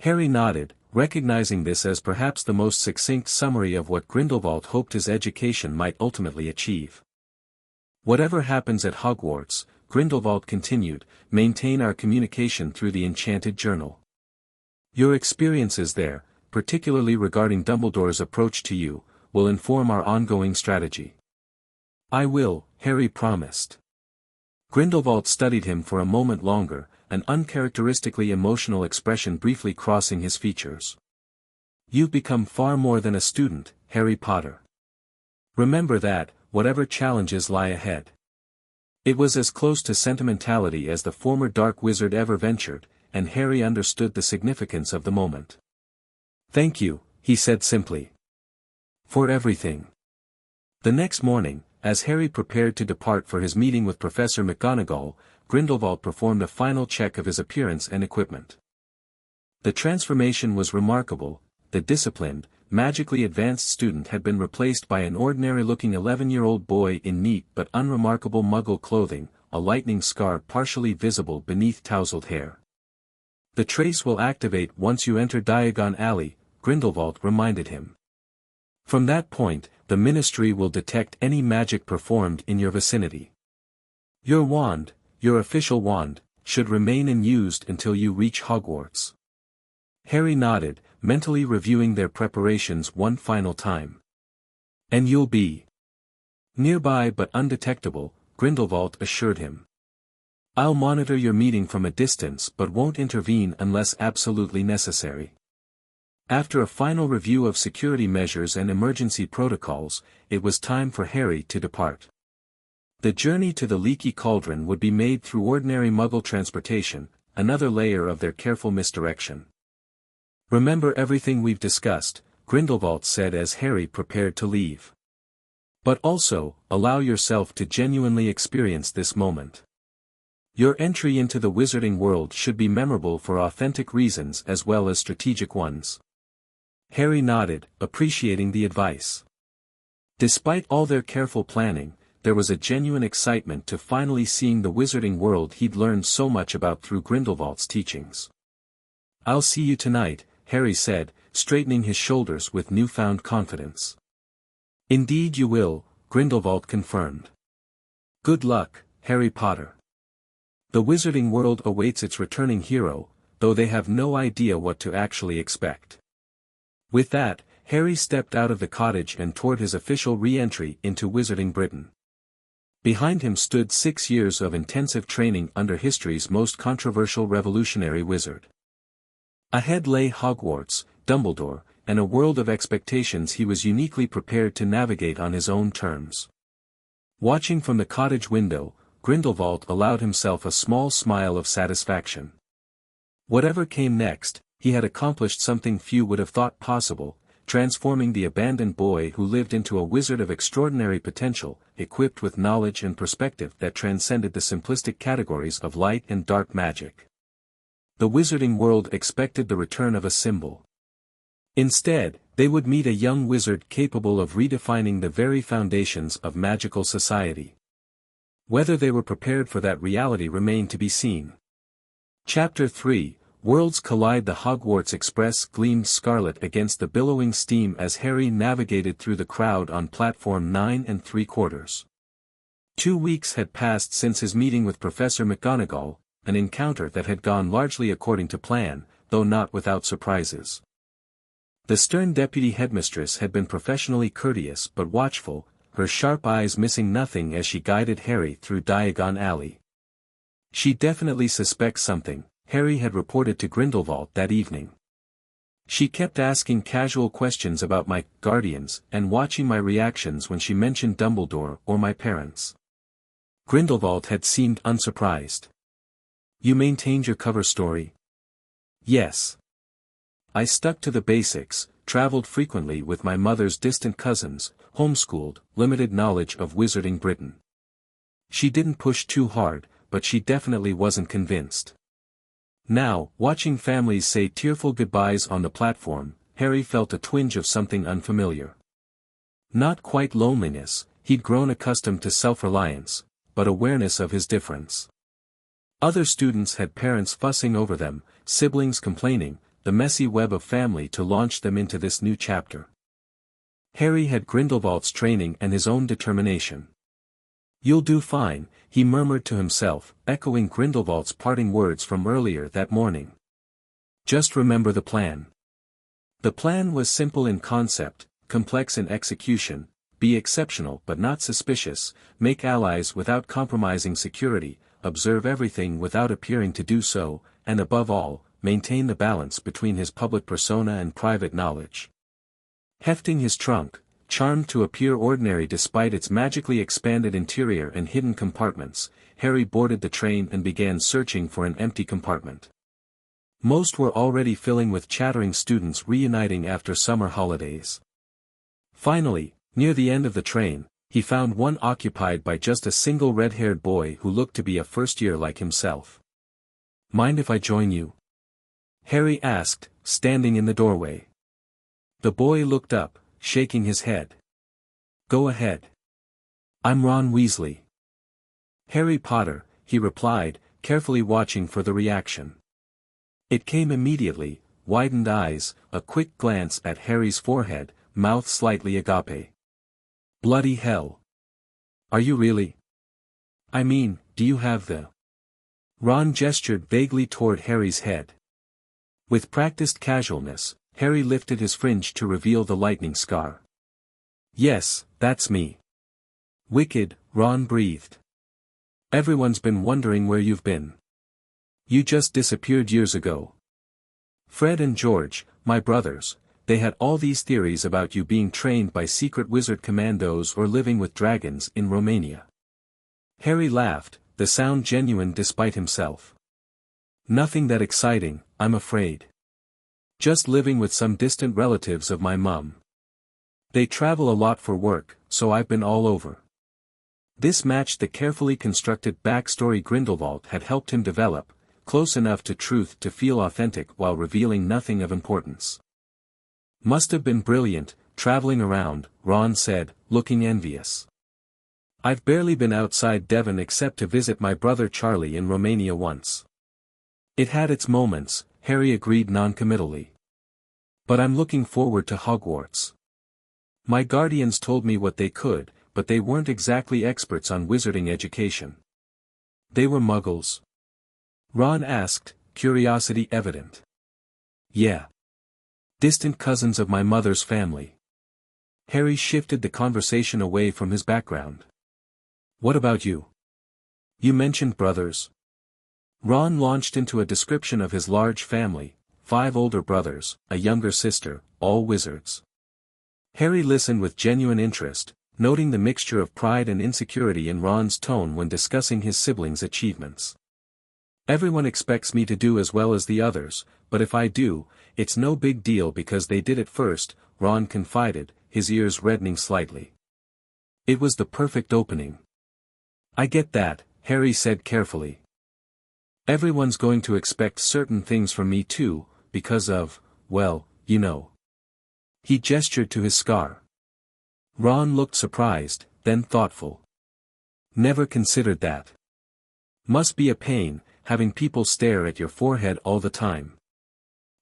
Harry nodded, recognizing this as perhaps the most succinct summary of what Grindelwald hoped his education might ultimately achieve. Whatever happens at Hogwarts, Grindelwald continued, maintain our communication through the Enchanted Journal. Your experiences there, particularly regarding Dumbledore's approach to you, will inform our ongoing strategy. I will, Harry promised. Grindelwald studied him for a moment longer, an uncharacteristically emotional expression briefly crossing his features. You've become far more than a student, Harry Potter. Remember that, whatever challenges lie ahead. It was as close to sentimentality as the former dark wizard ever ventured, and Harry understood the significance of the moment. "Thank you," he said simply. "For everything." The next morning, as Harry prepared to depart for his meeting with Professor McGonagall, Grindelwald performed a final check of his appearance and equipment. The transformation was remarkable. The disciplined, magically advanced student had been replaced by an ordinary-looking 11-year-old boy in neat but unremarkable Muggle clothing, a lightning scar partially visible beneath tousled hair. "The trace will activate once you enter Diagon Alley," Grindelwald reminded him. "From that point, the Ministry will detect any magic performed in your vicinity. Your wand, your official wand, should remain unused until you reach Hogwarts." Harry nodded, mentally reviewing their preparations one final time. "And you'll be nearby but undetectable," Grindelwald assured him. "I'll monitor your meeting from a distance but won't intervene unless absolutely necessary." After a final review of security measures and emergency protocols, it was time for Harry to depart. The journey to the Leaky Cauldron would be made through ordinary Muggle transportation, another layer of their careful misdirection. "Remember everything we've discussed," Grindelwald said as Harry prepared to leave. "But also, allow yourself to genuinely experience this moment. Your entry into the wizarding world should be memorable for authentic reasons as well as strategic ones." Harry nodded, appreciating the advice. Despite all their careful planning, there was a genuine excitement to finally seeing the wizarding world he'd learned so much about through Grindelwald's teachings. "I'll see you tonight," Harry said, straightening his shoulders with newfound confidence. "Indeed you will," Grindelwald confirmed. "Good luck, Harry Potter. The wizarding world awaits its returning hero, though they have no idea what to actually expect." With that, Harry stepped out of the cottage and toward his official re-entry into Wizarding Britain. Behind him stood 6 years of intensive training under history's most controversial revolutionary wizard. Ahead lay Hogwarts, Dumbledore, and a world of expectations he was uniquely prepared to navigate on his own terms. Watching from the cottage window, Grindelwald allowed himself a small smile of satisfaction. Whatever came next, he had accomplished something few would have thought possible, transforming the abandoned boy who lived into a wizard of extraordinary potential, equipped with knowledge and perspective that transcended the simplistic categories of light and dark magic. The wizarding world expected the return of a symbol. Instead, they would meet a young wizard capable of redefining the very foundations of magical society. Whether they were prepared for that reality remained to be seen. Chapter 3, Worlds Collide. The Hogwarts Express gleamed scarlet against the billowing steam as Harry navigated through the crowd on platform 9 3/4. 2 weeks had passed since his meeting with Professor McGonagall, an encounter that had gone largely according to plan, though not without surprises. The stern deputy headmistress had been professionally courteous but watchful, her sharp eyes missing nothing as she guided Harry through Diagon Alley. "She definitely suspects something," Harry had reported to Grindelwald that evening. "She kept asking casual questions about my guardians and watching my reactions when she mentioned Dumbledore or my parents." Grindelwald had seemed unsurprised. "You maintained your cover story?" "Yes. I stuck to the basics, traveled frequently with my mother's distant cousins, homeschooled, limited knowledge of Wizarding Britain." She didn't push too hard, but she definitely wasn't convinced. Now, watching families say tearful goodbyes on the platform, Harry felt a twinge of something unfamiliar. Not quite loneliness, he'd grown accustomed to self-reliance, but awareness of his difference. Other students had parents fussing over them, siblings complaining, the messy web of family to launch them into this new chapter. Harry had Grindelwald's training and his own determination. "You'll do fine," he murmured to himself, echoing Grindelwald's parting words from earlier that morning. "Just remember the plan." The plan was simple in concept, complex in execution: be exceptional but not suspicious, make allies without compromising security, observe everything without appearing to do so, and above all, maintain the balance between his public persona and private knowledge. Hefting his trunk, charmed to appear ordinary despite its magically expanded interior and hidden compartments, Harry boarded the train and began searching for an empty compartment. Most were already filling with chattering students reuniting after summer holidays. Finally, near the end of the train, he found one occupied by just a single red-haired boy who looked to be a first-year like himself. "Mind if I join you?" Harry asked, standing in the doorway. The boy looked up, shaking his head. "Go ahead. I'm Ron Weasley." "Harry Potter," he replied, carefully watching for the reaction. It came immediately, widened eyes, a quick glance at Harry's forehead, mouth slightly agape. "Bloody hell. Are you really? I mean, do you have the—" Ron gestured vaguely toward Harry's head. With practiced casualness, Harry lifted his fringe to reveal the lightning scar. "Yes, that's me." "Wicked," Ron breathed. "Everyone's been wondering where you've been. You just disappeared years ago." Fred and George, my brothers, they had all these theories about you being trained by secret wizard commandos or living with dragons in Romania. Harry laughed, the sound genuine despite himself. "Nothing that exciting, I'm afraid. Just living with some distant relatives of my mum. They travel a lot for work, so I've been all over." This matched the carefully constructed backstory Grindelwald had helped him develop, close enough to truth to feel authentic while revealing nothing of importance. "Must have been brilliant, traveling around," Ron said, looking envious. "I've barely been outside Devon except to visit my brother Charlie in Romania once." "It had its moments," Harry agreed noncommittally. "But I'm looking forward to Hogwarts. My guardians told me what they could, but they weren't exactly experts on wizarding education." "They were muggles?" Ron asked, curiosity evident. "Yeah. Distant cousins of my mother's family." Harry shifted the conversation away from his background. "What about you? You mentioned brothers." Ron launched into a description of his large family, 5 older brothers, a younger sister, all wizards. Harry listened with genuine interest, noting the mixture of pride and insecurity in Ron's tone when discussing his siblings' achievements. "Everyone expects me to do as well as the others, but if I do, it's no big deal because they did it first," Ron confided, his ears reddening slightly. It was the perfect opening. "I get that," Harry said carefully. "Everyone's going to expect certain things from me too, because of, well, you know." He gestured to his scar. Ron looked surprised, then thoughtful. "Never considered that. Must be a pain, having people stare at your forehead all the time."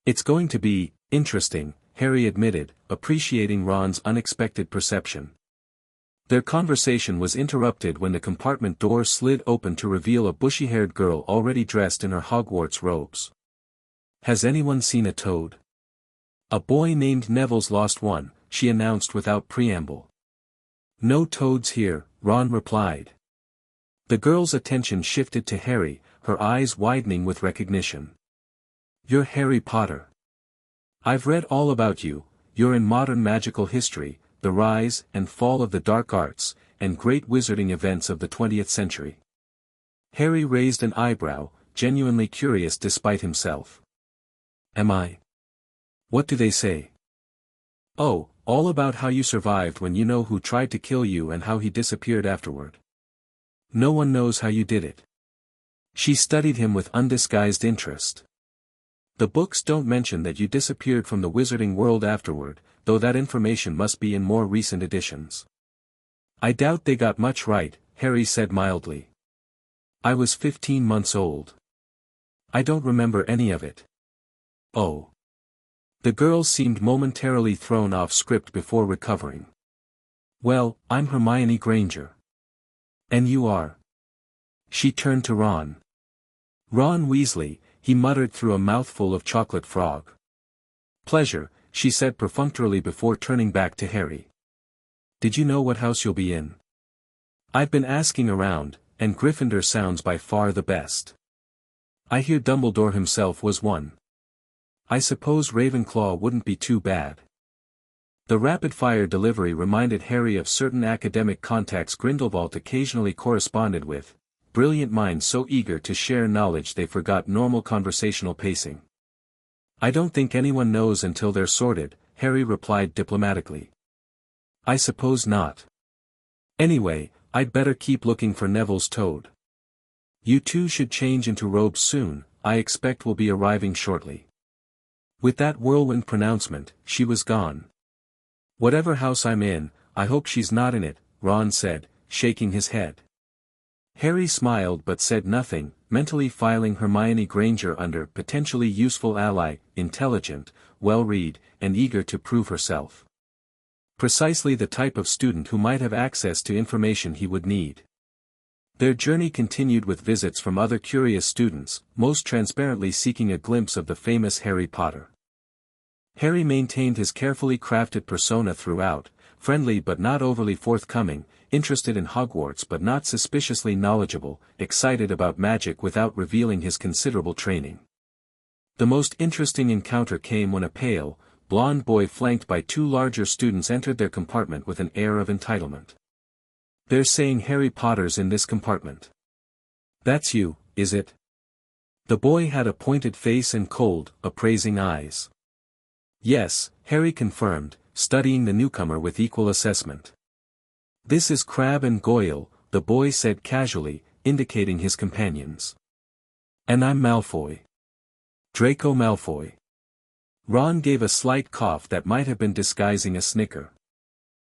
"It's going to be interesting," Harry admitted, appreciating Ron's unexpected perception. Their conversation was interrupted when the compartment door slid open to reveal a bushy-haired girl already dressed in her Hogwarts robes. "Has anyone seen a toad?" "A boy named Neville's lost one," she announced without preamble. "No toads here," Ron replied. The girl's attention shifted to Harry, her eyes widening with recognition. "You're Harry Potter. I've read all about you. You're in modern magical history, the rise and fall of the dark arts, and great wizarding events of the 20th century." Harry raised an eyebrow, genuinely curious despite himself. "Am I? What do they say?" "Oh, all about how you survived when you know who tried to kill you and how he disappeared afterward. No one knows how you did it." She studied him with undisguised interest. "The books don't mention that you disappeared from the wizarding world afterward, though that information must be in more recent editions." "I doubt they got much right," Harry said mildly. "I was 15 months old. I don't remember any of it." "Oh." The girl seemed momentarily thrown off script before recovering. "Well, I'm Hermione Granger." "And you are?" She turned to Ron. "Ron Weasley," he muttered through a mouthful of chocolate frog. "Pleasure," she said perfunctorily before turning back to Harry. "Did you know what house you'll be in?" "I've been asking around, and Gryffindor sounds by far the best. I hear Dumbledore himself was one. I suppose Ravenclaw wouldn't be too bad." The rapid-fire delivery reminded Harry of certain academic contacts Grindelwald occasionally corresponded with, brilliant minds so eager to share knowledge they forgot normal conversational pacing. "I don't think anyone knows until they're sorted," Harry replied diplomatically. "I suppose not. Anyway, I'd better keep looking for Neville's toad. You two should change into robes soon, I expect we'll be arriving shortly." With that whirlwind pronouncement, she was gone. "Whatever house I'm in, I hope she's not in it," Ron said, shaking his head. Harry smiled but said nothing, mentally filing Hermione Granger under potentially useful ally, intelligent, well-read, and eager to prove herself. Precisely the type of student who might have access to information he would need. Their journey continued with visits from other curious students, most transparently seeking a glimpse of the famous Harry Potter. Harry maintained his carefully crafted persona throughout, friendly but not overly forthcoming, interested in Hogwarts but not suspiciously knowledgeable, excited about magic without revealing his considerable training. The most interesting encounter came when a pale, blonde boy flanked by two larger students entered their compartment with an air of entitlement. "They're saying Harry Potter's in this compartment." "That's you, is it?" The boy had a pointed face and cold, appraising eyes. "Yes," Harry confirmed, studying the newcomer with equal assessment. "This is Crabbe and Goyle," the boy said casually, indicating his companions. "And I'm Malfoy. Draco Malfoy." Ron gave a slight cough that might have been disguising a snicker.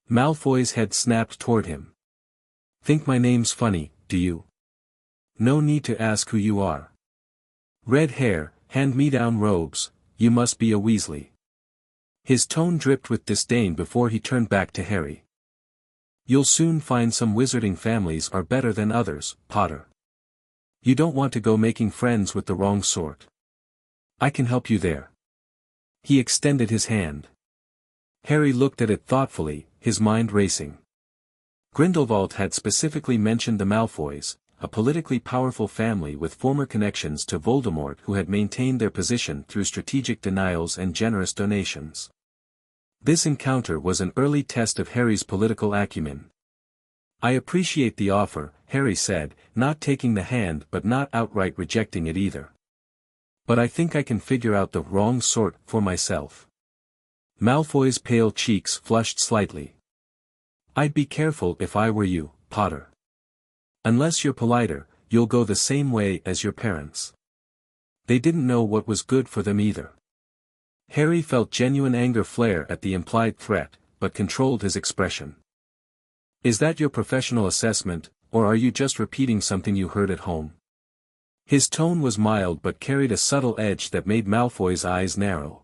Malfoy's head snapped toward him. "Think my name's funny, do you? No need to ask who you are. Red hair, hand-me-down robes, you must be a Weasley." His tone dripped with disdain before he turned back to Harry. "You'll soon find some wizarding families are better than others, Potter. You don't want to go making friends with the wrong sort. I can help you there." He extended his hand. Harry looked at it thoughtfully, his mind racing. Grindelwald had specifically mentioned the Malfoys, a politically powerful family with former connections to Voldemort who had maintained their position through strategic denials and generous donations. This encounter was an early test of Harry's political acumen. "I appreciate the offer," Harry said, not taking the hand but not outright rejecting it either. "But I think I can figure out the wrong sort for myself." Malfoy's pale cheeks flushed slightly. "I'd be careful if I were you, Potter. Unless you're politer, you'll go the same way as your parents." They didn't know what was good for them either. Harry felt genuine anger flare at the implied threat, but controlled his expression. "Is that your professional assessment, or are you just repeating something you heard at home?" His tone was mild but carried a subtle edge that made Malfoy's eyes narrow.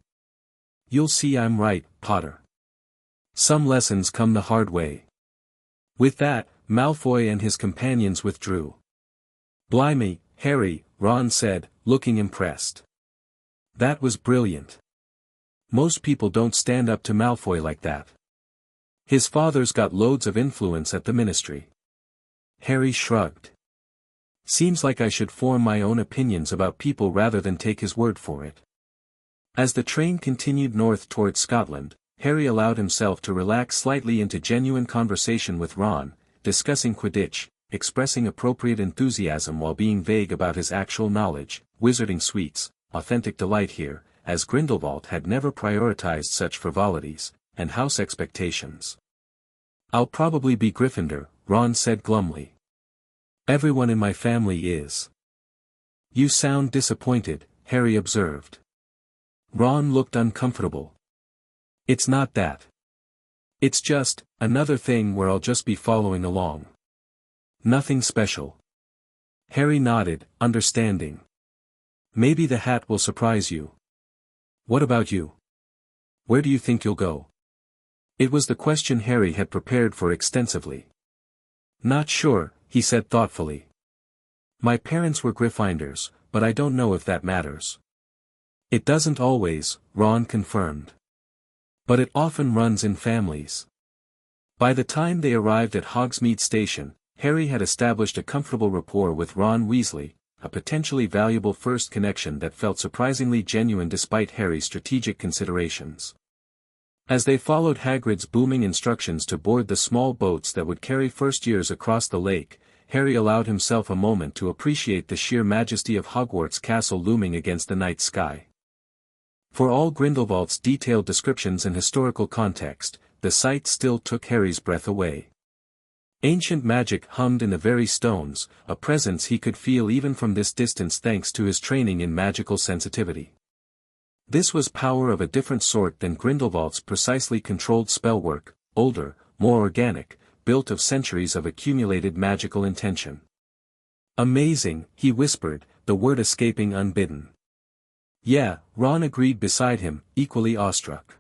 "You'll see I'm right, Potter. Some lessons come the hard way." With that, Malfoy and his companions withdrew. "Blimey, Harry," Ron said, looking impressed. "That was brilliant. Most people don't stand up to Malfoy like that. His father's got loads of influence at the Ministry." Harry shrugged. "Seems like I should form my own opinions about people rather than take his word for it." As the train continued north toward Scotland, Harry allowed himself to relax slightly into genuine conversation with Ron, discussing Quidditch, expressing appropriate enthusiasm while being vague about his actual knowledge, wizarding sweets, authentic delight here, as Grindelwald had never prioritized such frivolities, and house expectations. "I'll probably be Gryffindor," Ron said glumly. "Everyone in my family is." "You sound disappointed," Harry observed. Ron looked uncomfortable. "It's not that. It's just, another thing where I'll just be following along. Nothing special." Harry nodded, understanding. "Maybe the hat will surprise you. What about you? Where do you think you'll go?" It was the question Harry had prepared for extensively. "Not sure," he said thoughtfully. "My parents were Gryffindors, but I don't know if that matters." "It doesn't always," Ron confirmed. "But it often runs in families." By the time they arrived at Hogsmeade Station, Harry had established a comfortable rapport with Ron Weasley, a potentially valuable first connection that felt surprisingly genuine despite Harry's strategic considerations. As they followed Hagrid's booming instructions to board the small boats that would carry first-years across the lake, Harry allowed himself a moment to appreciate the sheer majesty of Hogwarts Castle looming against the night sky. For all Grindelwald's detailed descriptions and historical context, the sight still took Harry's breath away. Ancient magic hummed in the very stones, a presence he could feel even from this distance thanks to his training in magical sensitivity. This was power of a different sort than Grindelwald's precisely controlled spellwork, older, more organic, built of centuries of accumulated magical intention. "Amazing," he whispered, the word escaping unbidden. "Yeah," Ron agreed beside him, equally awestruck.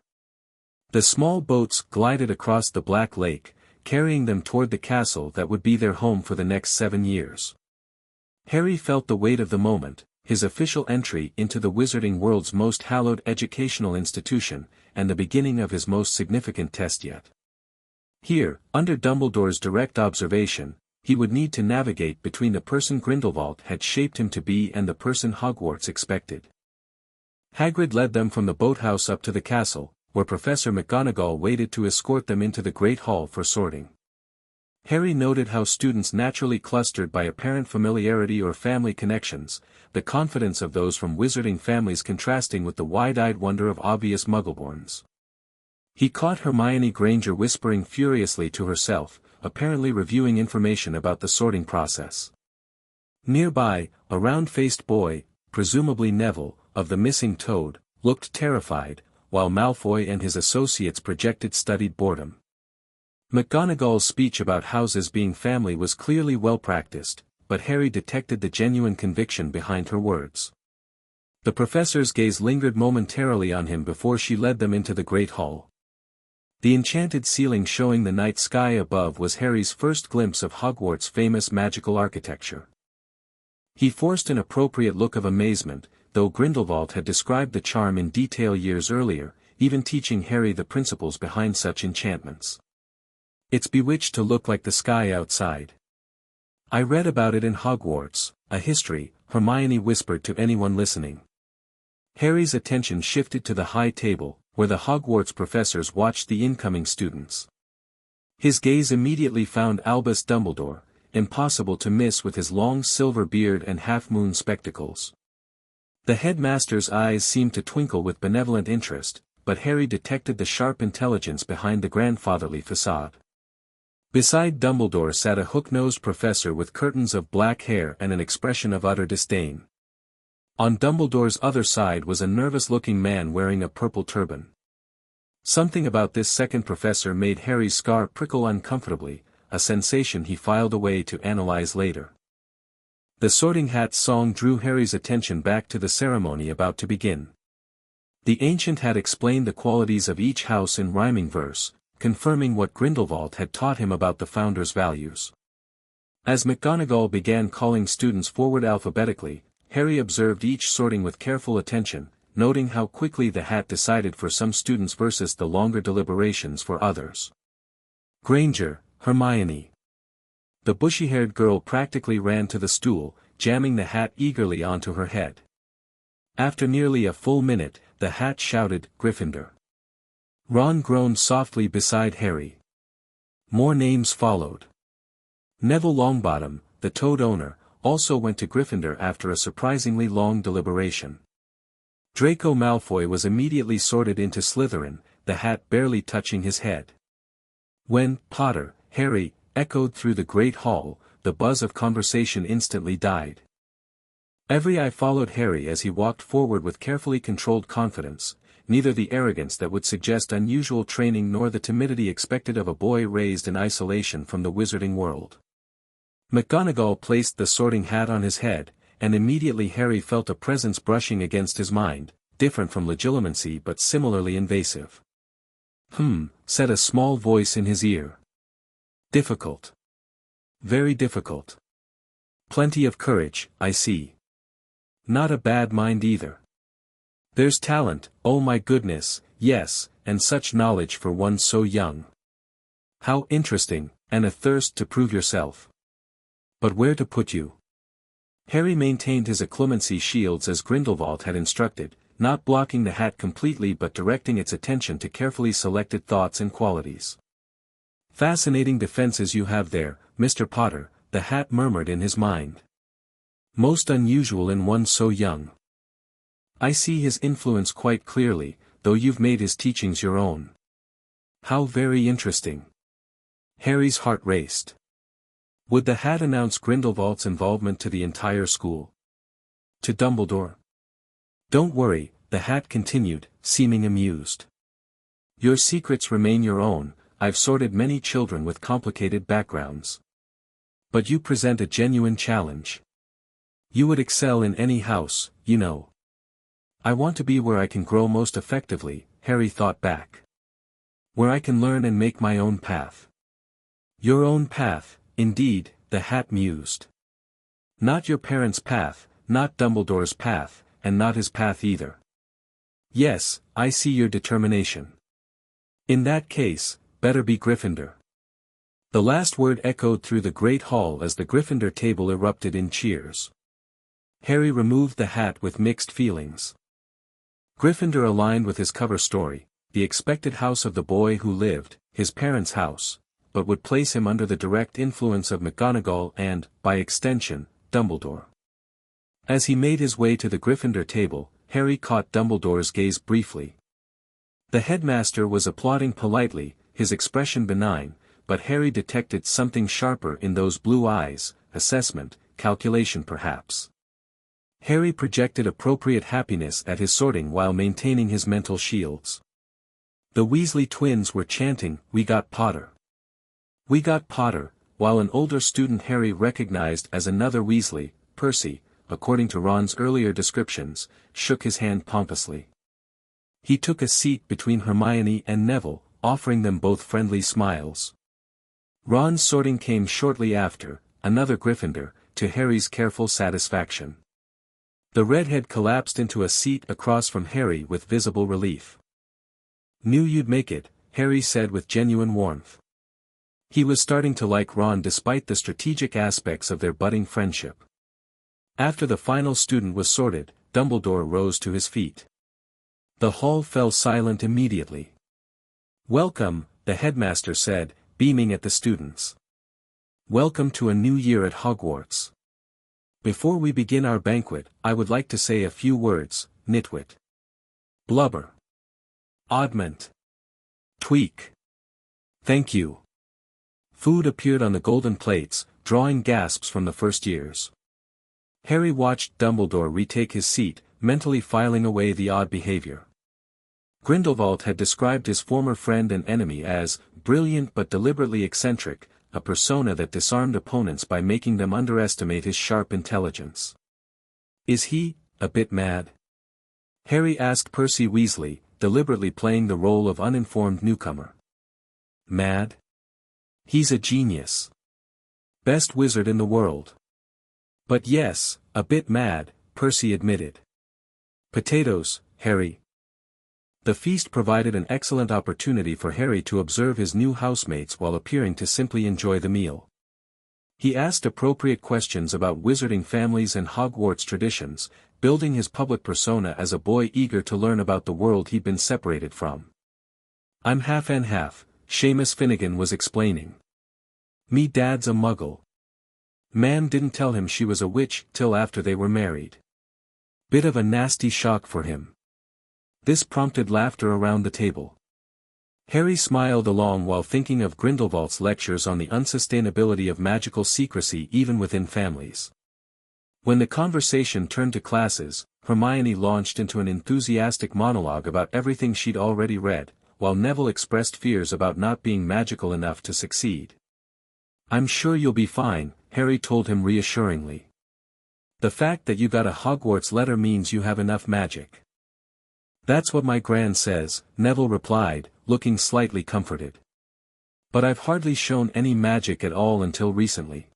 The small boats glided across the Black Lake, carrying them toward the castle that would be their home for the next 7 years. Harry felt the weight of the moment, his official entry into the wizarding world's most hallowed educational institution, and the beginning of his most significant test yet. Here, under Dumbledore's direct observation, he would need to navigate between the person Grindelwald had shaped him to be and the person Hogwarts expected. Hagrid led them from the boathouse up to the castle, where Professor McGonagall waited to escort them into the Great Hall for sorting. Harry noted how students naturally clustered by apparent familiarity or family connections, the confidence of those from wizarding families contrasting with the wide-eyed wonder of obvious muggleborns. He caught Hermione Granger whispering furiously to herself, apparently reviewing information about the sorting process. Nearby, a round-faced boy, presumably Neville, of the missing toad, looked terrified, while Malfoy and his associates projected studied boredom. McGonagall's speech about houses being family was clearly well practiced, but Harry detected the genuine conviction behind her words. The professor's gaze lingered momentarily on him before she led them into the Great Hall. The enchanted ceiling showing the night sky above was Harry's first glimpse of Hogwarts' famous magical architecture. He forced an appropriate look of amazement, though Grindelwald had described the charm in detail years earlier, even teaching Harry the principles behind such enchantments. "It's bewitched to look like the sky outside. I read about it in Hogwarts, a history," Hermione whispered to anyone listening. Harry's attention shifted to the high table, where the Hogwarts professors watched the incoming students. His gaze immediately found Albus Dumbledore, impossible to miss with his long silver beard and half-moon spectacles. The headmaster's eyes seemed to twinkle with benevolent interest, but Harry detected the sharp intelligence behind the grandfatherly facade. Beside Dumbledore sat a hook-nosed professor with curtains of black hair and an expression of utter disdain. On Dumbledore's other side was a nervous-looking man wearing a purple turban. Something about this second professor made Harry's scar prickle uncomfortably, a sensation he filed away to analyze later. The Sorting Hat song drew Harry's attention back to the ceremony about to begin. The ancient had explained the qualities of each house in rhyming verse, confirming what Grindelwald had taught him about the founder's values. As McGonagall began calling students forward alphabetically, Harry observed each sorting with careful attention, noting how quickly the hat decided for some students versus the longer deliberations for others. Granger, Hermione. The bushy-haired girl practically ran to the stool, jamming the hat eagerly onto her head. After nearly a full minute, the hat shouted, "Gryffindor." Ron groaned softly beside Harry. More names followed. Neville Longbottom, the Toad owner, also went to Gryffindor after a surprisingly long deliberation. Draco Malfoy was immediately sorted into Slytherin, the hat barely touching his head. When "Potter, Harry" echoed through the Great Hall, the buzz of conversation instantly died. Every eye followed Harry as he walked forward with carefully controlled confidence, neither the arrogance that would suggest unusual training nor the timidity expected of a boy raised in isolation from the wizarding world. McGonagall placed the Sorting Hat on his head, and immediately Harry felt a presence brushing against his mind, different from legilimency but similarly invasive. Said a small voice in his ear. "Difficult. Very difficult. Plenty of courage, I see. Not a bad mind either. There's talent, oh my goodness, yes, and such knowledge for one so young. How interesting, and a thirst to prove yourself. But where to put you?" Harry maintained his occlumency shields as Grindelwald had instructed, not blocking the hat completely but directing its attention to carefully selected thoughts and qualities. "Fascinating defenses you have there, Mr. Potter," the hat murmured in his mind. "Most unusual in one so young. I see his influence quite clearly, though you've made his teachings your own. How very interesting." Harry's heart raced. Would the hat announce Grindelwald's involvement to the entire school? To Dumbledore? "Don't worry," the hat continued, seeming amused. "Your secrets remain your own. I've sorted many children with complicated backgrounds. But you present a genuine challenge. You would excel in any house, you know." "I want to be where I can grow most effectively," Harry thought back. "Where I can learn and make my own path." "Your own path, indeed," the hat mused. "Not your parents' path, not Dumbledore's path, and not his path either." "Yes, I see your determination. In that case, better be Gryffindor." The last word echoed through the great hall as the Gryffindor table erupted in cheers. Harry removed the hat with mixed feelings. Gryffindor aligned with his cover story, the expected house of the boy who lived, his parents' house, but would place him under the direct influence of McGonagall and, by extension, Dumbledore. As he made his way to the Gryffindor table, Harry caught Dumbledore's gaze briefly. The headmaster was applauding politely, his expression benign, but Harry detected something sharper in those blue eyes, assessment, calculation perhaps. Harry projected appropriate happiness at his sorting while maintaining his mental shields. The Weasley twins were chanting, "We got Potter. We got Potter," while an older student Harry recognized as another Weasley, Percy, according to Ron's earlier descriptions, shook his hand pompously. He took a seat between Hermione and Neville, offering them both friendly smiles. Ron's sorting came shortly after, another Gryffindor, to Harry's careful satisfaction. The redhead collapsed into a seat across from Harry with visible relief. "Knew you'd make it," Harry said with genuine warmth. He was starting to like Ron despite the strategic aspects of their budding friendship. After the final student was sorted, Dumbledore rose to his feet. The hall fell silent immediately. "Welcome," the headmaster said, beaming at the students. "Welcome to a new year at Hogwarts. Before we begin our banquet, I would like to say a few words, nitwit. Blubber. Oddment. Tweak. Thank you." Food appeared on the golden plates, drawing gasps from the first years. Harry watched Dumbledore retake his seat, mentally filing away the odd behavior. Grindelwald had described his former friend and enemy as brilliant but deliberately eccentric, a persona that disarmed opponents by making them underestimate his sharp intelligence. "Is he, a bit mad?" Harry asked Percy Weasley, deliberately playing the role of uninformed newcomer. "Mad? He's a genius. Best wizard in the world." "But yes, a bit mad," Percy admitted. "Potatoes, Harry." The feast provided an excellent opportunity for Harry to observe his new housemates while appearing to simply enjoy the meal. He asked appropriate questions about wizarding families and Hogwarts traditions, building his public persona as a boy eager to learn about the world he'd been separated from. "I'm half and half," Seamus Finnegan was explaining. "Me dad's a muggle. Mam didn't tell him she was a witch till after they were married. Bit of a nasty shock for him." This prompted laughter around the table. Harry smiled along while thinking of Grindelwald's lectures on the unsustainability of magical secrecy even within families. When the conversation turned to classes, Hermione launched into an enthusiastic monologue about everything she'd already read, while Neville expressed fears about not being magical enough to succeed. "I'm sure you'll be fine," Harry told him reassuringly. "The fact that you got a Hogwarts letter means you have enough magic." "That's what my gran says," Neville replied, looking slightly comforted. "But I've hardly shown any magic at all until recently.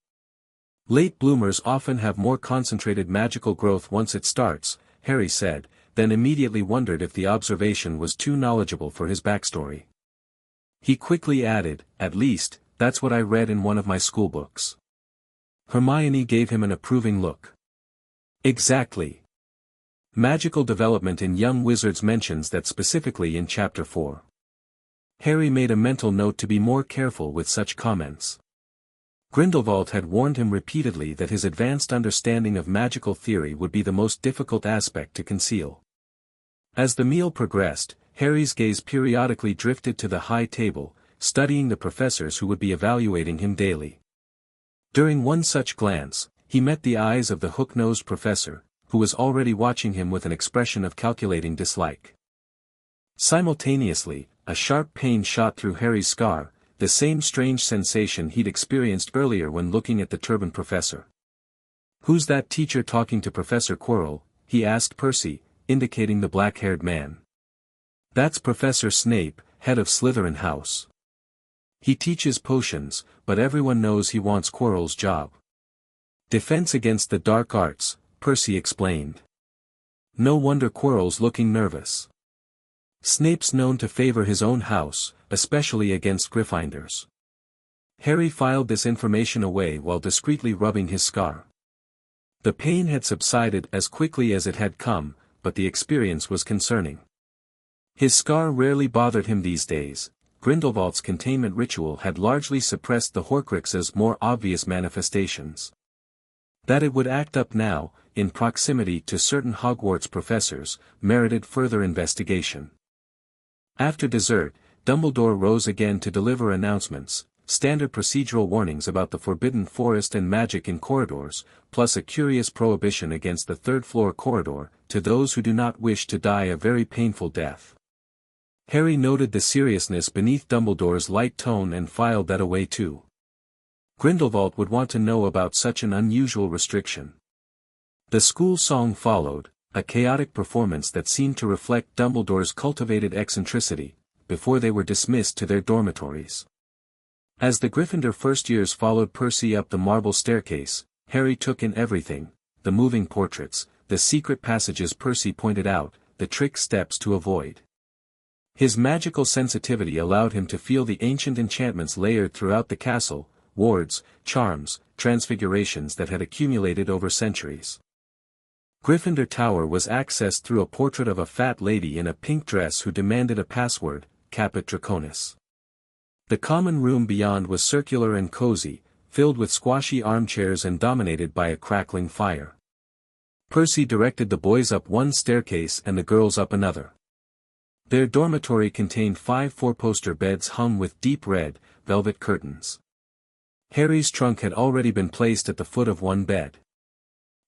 Late bloomers often have more concentrated magical growth once it starts," Harry said, then immediately wondered if the observation was too knowledgeable for his backstory. He quickly added, "At least, that's what I read in one of my schoolbooks." Hermione gave him an approving look. "Exactly. Magical development in young wizards mentions that specifically in Chapter 4. Harry made a mental note to be more careful with such comments. Grindelwald had warned him repeatedly that his advanced understanding of magical theory would be the most difficult aspect to conceal. As the meal progressed, Harry's gaze periodically drifted to the high table, studying the professors who would be evaluating him daily. During one such glance, he met the eyes of the hook-nosed professor, who was already watching him with an expression of calculating dislike. Simultaneously, a sharp pain shot through Harry's scar, the same strange sensation he'd experienced earlier when looking at the turbaned professor. "Who's that teacher talking to Professor Quirrell?" he asked Percy, indicating the black-haired man. "That's Professor Snape, head of Slytherin House. He teaches potions, but everyone knows he wants Quirrell's job." "Defense against the dark arts," Percy explained. "No wonder Quirrell's looking nervous. Snape's known to favor his own house, especially against Gryffindors." Harry filed this information away while discreetly rubbing his scar. The pain had subsided as quickly as it had come, but the experience was concerning. His scar rarely bothered him these days. Grindelwald's containment ritual had largely suppressed the Horcrux's more obvious manifestations. That it would act up now, in proximity to certain Hogwarts professors, merited further investigation. After dessert, Dumbledore rose again to deliver announcements, standard procedural warnings about the Forbidden Forest and magic in corridors, plus a curious prohibition against the third-floor corridor, to those who do not wish to die a very painful death. Harry noted the seriousness beneath Dumbledore's light tone and filed that away too. Grindelwald would want to know about such an unusual restriction. The school song followed, a chaotic performance that seemed to reflect Dumbledore's cultivated eccentricity, before they were dismissed to their dormitories. As the Gryffindor first-years followed Percy up the marble staircase, Harry took in everything: the moving portraits, the secret passages Percy pointed out, the trick steps to avoid. His magical sensitivity allowed him to feel the ancient enchantments layered throughout the castle, wards, charms, transfigurations that had accumulated over centuries. Gryffindor Tower was accessed through a portrait of a fat lady in a pink dress who demanded a password, Caput Draconis. The common room beyond was circular and cozy, filled with squashy armchairs and dominated by a crackling fire. Percy directed the boys up one staircase and the girls up another. Their dormitory contained 5 four-poster beds hung with deep red, velvet curtains. Harry's trunk had already been placed at the foot of one bed.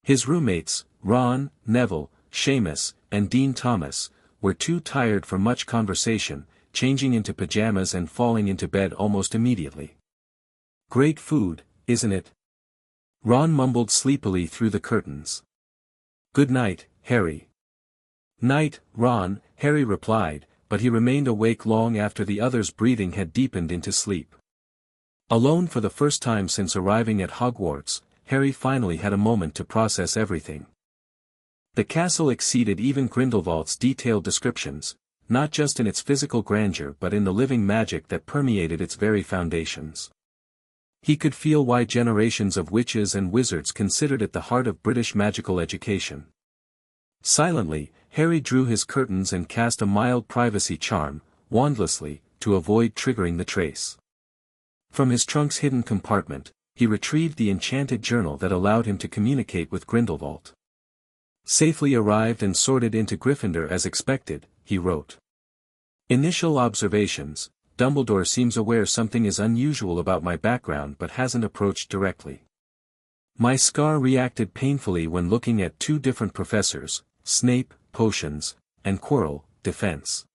His roommates, Ron, Neville, Seamus, and Dean Thomas, were too tired for much conversation, changing into pajamas and falling into bed almost immediately. "Great food, isn't it?" Ron mumbled sleepily through the curtains. "Good night, Harry." "Night, Ron," Harry replied, but he remained awake long after the others' breathing had deepened into sleep. Alone for the first time since arriving at Hogwarts, Harry finally had a moment to process everything. The castle exceeded even Grindelwald's detailed descriptions, not just in its physical grandeur but in the living magic that permeated its very foundations. He could feel why generations of witches and wizards considered it the heart of British magical education. Silently, Harry drew his curtains and cast a mild privacy charm, wandlessly, to avoid triggering the trace. From his trunk's hidden compartment, he retrieved the enchanted journal that allowed him to communicate with Grindelwald. "Safely arrived and sorted into Gryffindor as expected," he wrote. "Initial observations: Dumbledore seems aware something is unusual about my background but hasn't approached directly. My scar reacted painfully when looking at 2 different professors, Snape, potions, and Quirrell, defense.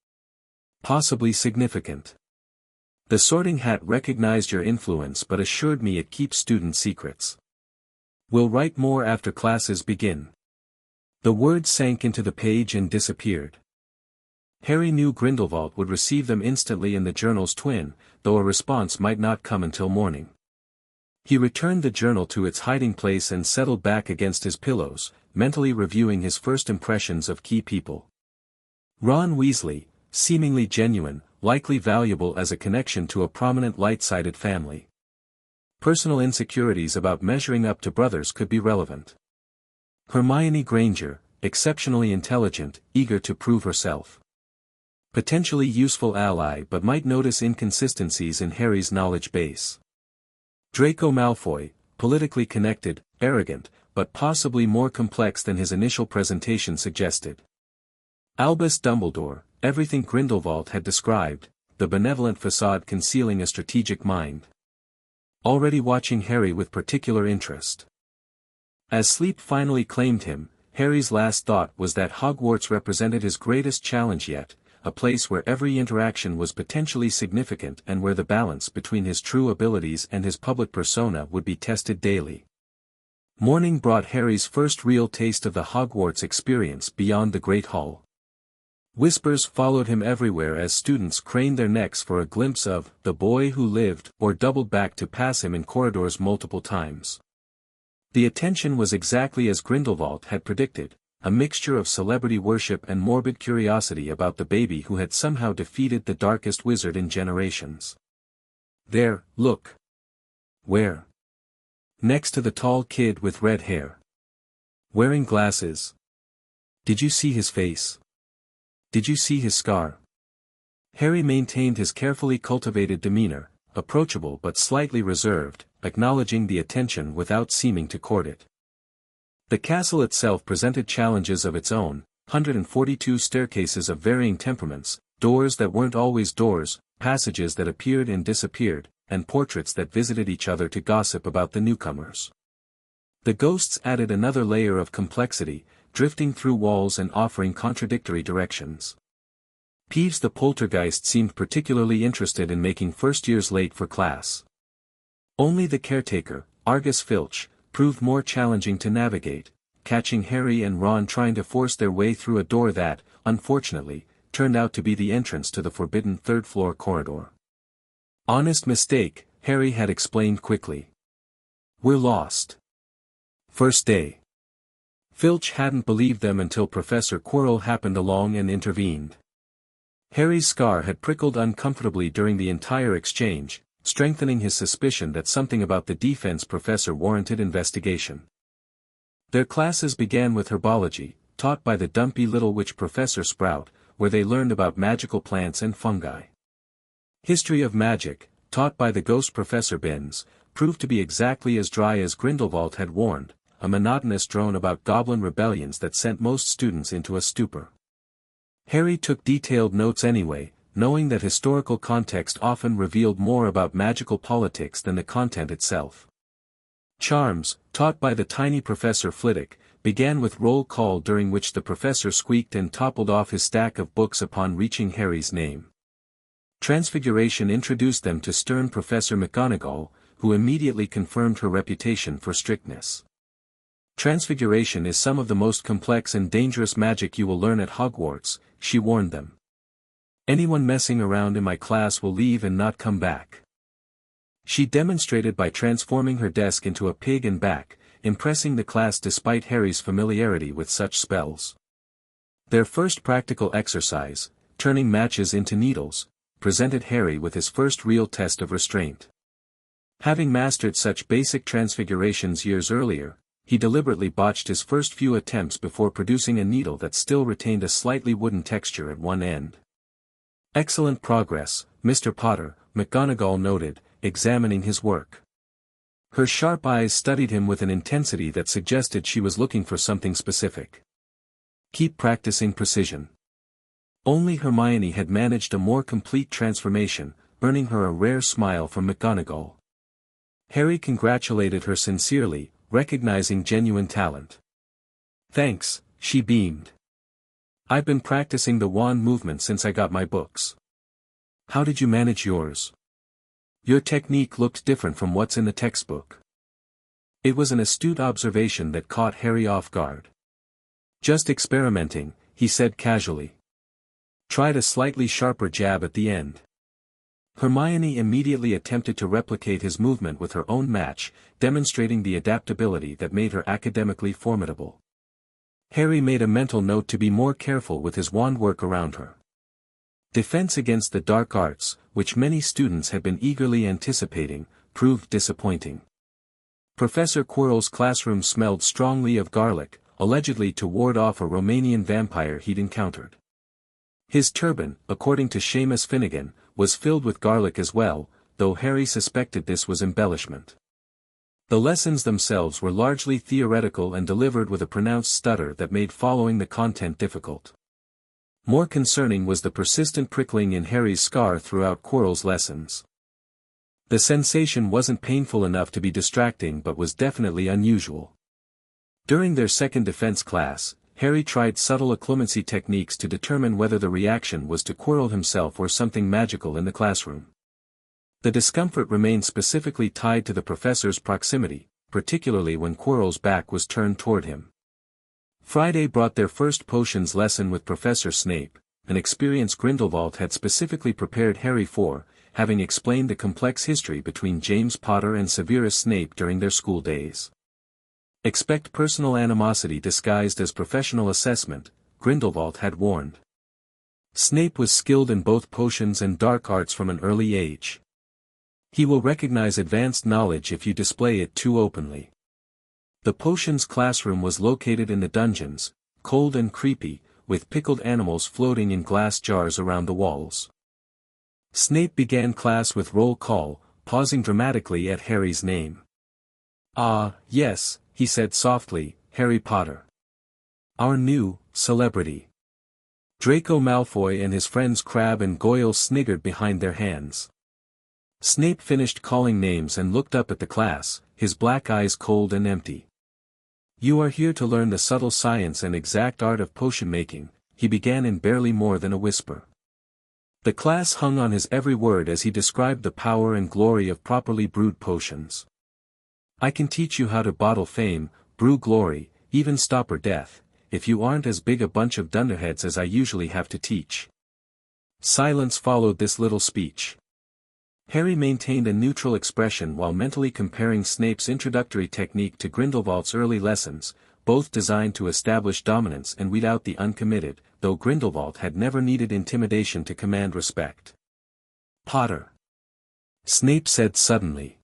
Possibly significant. The Sorting Hat recognized your influence but assured me it keeps student secrets. Will write more after classes begin." The words sank into the page and disappeared. Harry knew Grindelwald would receive them instantly in the journal's twin, though a response might not come until morning. He returned the journal to its hiding place and settled back against his pillows, mentally reviewing his first impressions of key people. Ron Weasley, seemingly genuine, likely valuable as a connection to a prominent light-sided family. Personal insecurities about measuring up to brothers could be relevant. Hermione Granger, exceptionally intelligent, eager to prove herself. Potentially useful ally but might notice inconsistencies in Harry's knowledge base. Draco Malfoy, politically connected, arrogant, but possibly more complex than his initial presentation suggested. Albus Dumbledore, everything Grindelwald had described, the benevolent facade concealing a strategic mind. Already watching Harry with particular interest. As sleep finally claimed him, Harry's last thought was that Hogwarts represented his greatest challenge yet, a place where every interaction was potentially significant and where the balance between his true abilities and his public persona would be tested daily. Morning brought Harry's first real taste of the Hogwarts experience beyond the Great Hall. Whispers followed him everywhere as students craned their necks for a glimpse of the boy who lived or doubled back to pass him in corridors multiple times. The attention was exactly as Grindelwald had predicted, a mixture of celebrity worship and morbid curiosity about the baby who had somehow defeated the darkest wizard in generations. There, look. Where? Next to the tall kid with red hair. Wearing glasses. Did you see his face? Did you see his scar? Harry maintained his carefully cultivated demeanor, approachable but slightly reserved, acknowledging the attention without seeming to court it. The castle itself presented challenges of its own, 142 staircases of varying temperaments, doors that weren't always doors, passages that appeared and disappeared, and portraits that visited each other to gossip about the newcomers. The ghosts added another layer of complexity, drifting through walls and offering contradictory directions. Peeves the poltergeist seemed particularly interested in making first-years late for class. Only the caretaker, Argus Filch, proved more challenging to navigate, catching Harry and Ron trying to force their way through a door that, unfortunately, turned out to be the entrance to the forbidden third-floor corridor. Honest mistake, Harry had explained quickly. We're lost. First day. Filch hadn't believed them until Professor Quirrell happened along and intervened. Harry's scar had prickled uncomfortably during the entire exchange, strengthening his suspicion that something about the defense professor warranted investigation. Their classes began with herbology, taught by the dumpy little witch Professor Sprout, where they learned about magical plants and fungi. History of magic, taught by the ghost Professor Binns, proved to be exactly as dry as Grindelwald had warned, a monotonous drone about goblin rebellions that sent most students into a stupor. Harry took detailed notes anyway, knowing that historical context often revealed more about magical politics than the content itself. Charms, taught by the tiny Professor Flitwick, began with roll call during which the professor squeaked and toppled off his stack of books upon reaching Harry's name. Transfiguration introduced them to stern Professor McGonagall, who immediately confirmed her reputation for strictness. Transfiguration is some of the most complex and dangerous magic you will learn at Hogwarts, she warned them. Anyone messing around in my class will leave and not come back. She demonstrated by transforming her desk into a pig and back, impressing the class despite Harry's familiarity with such spells. Their first practical exercise, turning matches into needles, presented Harry with his first real test of restraint. Having mastered such basic transfigurations years earlier, he deliberately botched his first few attempts before producing a needle that still retained a slightly wooden texture at one end. Excellent progress, Mr. Potter, McGonagall noted, examining his work. Her sharp eyes studied him with an intensity that suggested she was looking for something specific. Keep practicing precision. Only Hermione had managed a more complete transformation, earning her a rare smile from McGonagall. Harry congratulated her sincerely, recognizing genuine talent. Thanks, she beamed. I've been practicing the wand movement since I got my books. How did you manage yours? Your technique looked different from what's in the textbook. It was an astute observation that caught Harry off guard. Just experimenting, he said casually. Tried a slightly sharper jab at the end. Hermione immediately attempted to replicate his movement with her own match, demonstrating the adaptability that made her academically formidable. Harry made a mental note to be more careful with his wand work around her. Defense against the dark arts, which many students had been eagerly anticipating, proved disappointing. Professor Quirrell's classroom smelled strongly of garlic, allegedly to ward off a Romanian vampire he'd encountered. His turban, according to Seamus Finnegan, was filled with garlic as well, though Harry suspected this was embellishment. The lessons themselves were largely theoretical and delivered with a pronounced stutter that made following the content difficult. More concerning was the persistent prickling in Harry's scar throughout Quirrell's lessons. The sensation wasn't painful enough to be distracting but was definitely unusual. During their second defense class, Harry tried subtle occlumency techniques to determine whether the reaction was to Quirrell himself or something magical in the classroom. The discomfort remained specifically tied to the professor's proximity, particularly when Quirrell's back was turned toward him. Friday brought their first potions lesson with Professor Snape, an experience Grindelwald had specifically prepared Harry for, having explained the complex history between James Potter and Severus Snape during their school days. Expect personal animosity disguised as professional assessment, Grindelwald had warned. Snape was skilled in both potions and dark arts from an early age. He will recognize advanced knowledge if you display it too openly. The potions classroom was located in the dungeons, cold and creepy, with pickled animals floating in glass jars around the walls. Snape began class with roll call, pausing dramatically at Harry's name. "Ah, yes," he said softly, "Harry Potter. Our new celebrity." Draco Malfoy and his friends Crabbe and Goyle sniggered behind their hands. Snape finished calling names and looked up at the class, his black eyes cold and empty. "You are here to learn the subtle science and exact art of potion making," he began in barely more than a whisper. The class hung on his every word as he described the power and glory of properly brewed potions. "I can teach you how to bottle fame, brew glory, even stop or death, if you aren't as big a bunch of dunderheads as I usually have to teach." Silence followed this little speech. Harry maintained a neutral expression while mentally comparing Snape's introductory technique to Grindelwald's early lessons, both designed to establish dominance and weed out the uncommitted, though Grindelwald had never needed intimidation to command respect. "Potter," Snape said suddenly.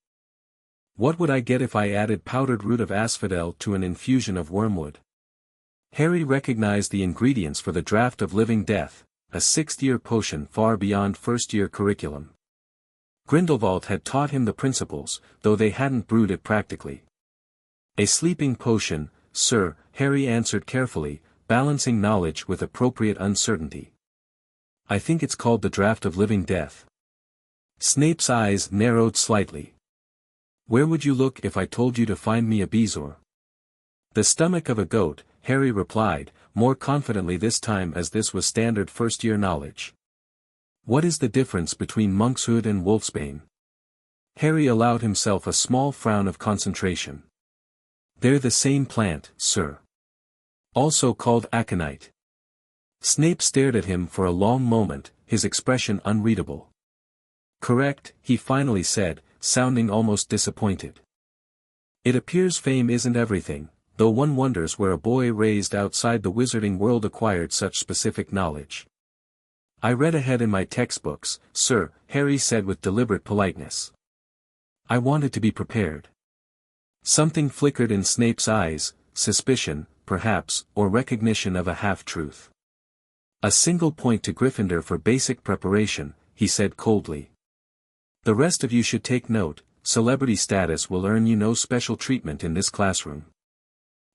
"What would I get if I added powdered root of asphodel to an infusion of wormwood?" Harry recognized the ingredients for the draught of living death, a sixth-year potion far beyond first-year curriculum. Grindelwald had taught him the principles, though they hadn't brewed it practically. "A sleeping potion, sir," Harry answered carefully, balancing knowledge with appropriate uncertainty. "I think it's called the draught of living death." Snape's eyes narrowed slightly. "Where would you look if I told you to find me a bezoar?" "The stomach of a goat," Harry replied, more confidently this time as this was standard first-year knowledge. "What is the difference between monkshood and wolfsbane?" Harry allowed himself a small frown of concentration. "They're the same plant, sir. Also called aconite." Snape stared at him for a long moment, his expression unreadable. "Correct," he finally said, sounding almost disappointed. "It appears fame isn't everything, though one wonders where a boy raised outside the wizarding world acquired such specific knowledge." "I read ahead in my textbooks, sir," Harry said with deliberate politeness. "I wanted to be prepared." Something flickered in Snape's eyes, suspicion, perhaps, or recognition of a half-truth. "A single point to Gryffindor for basic preparation," he said coldly. "The rest of you should take note, celebrity status will earn you no special treatment in this classroom."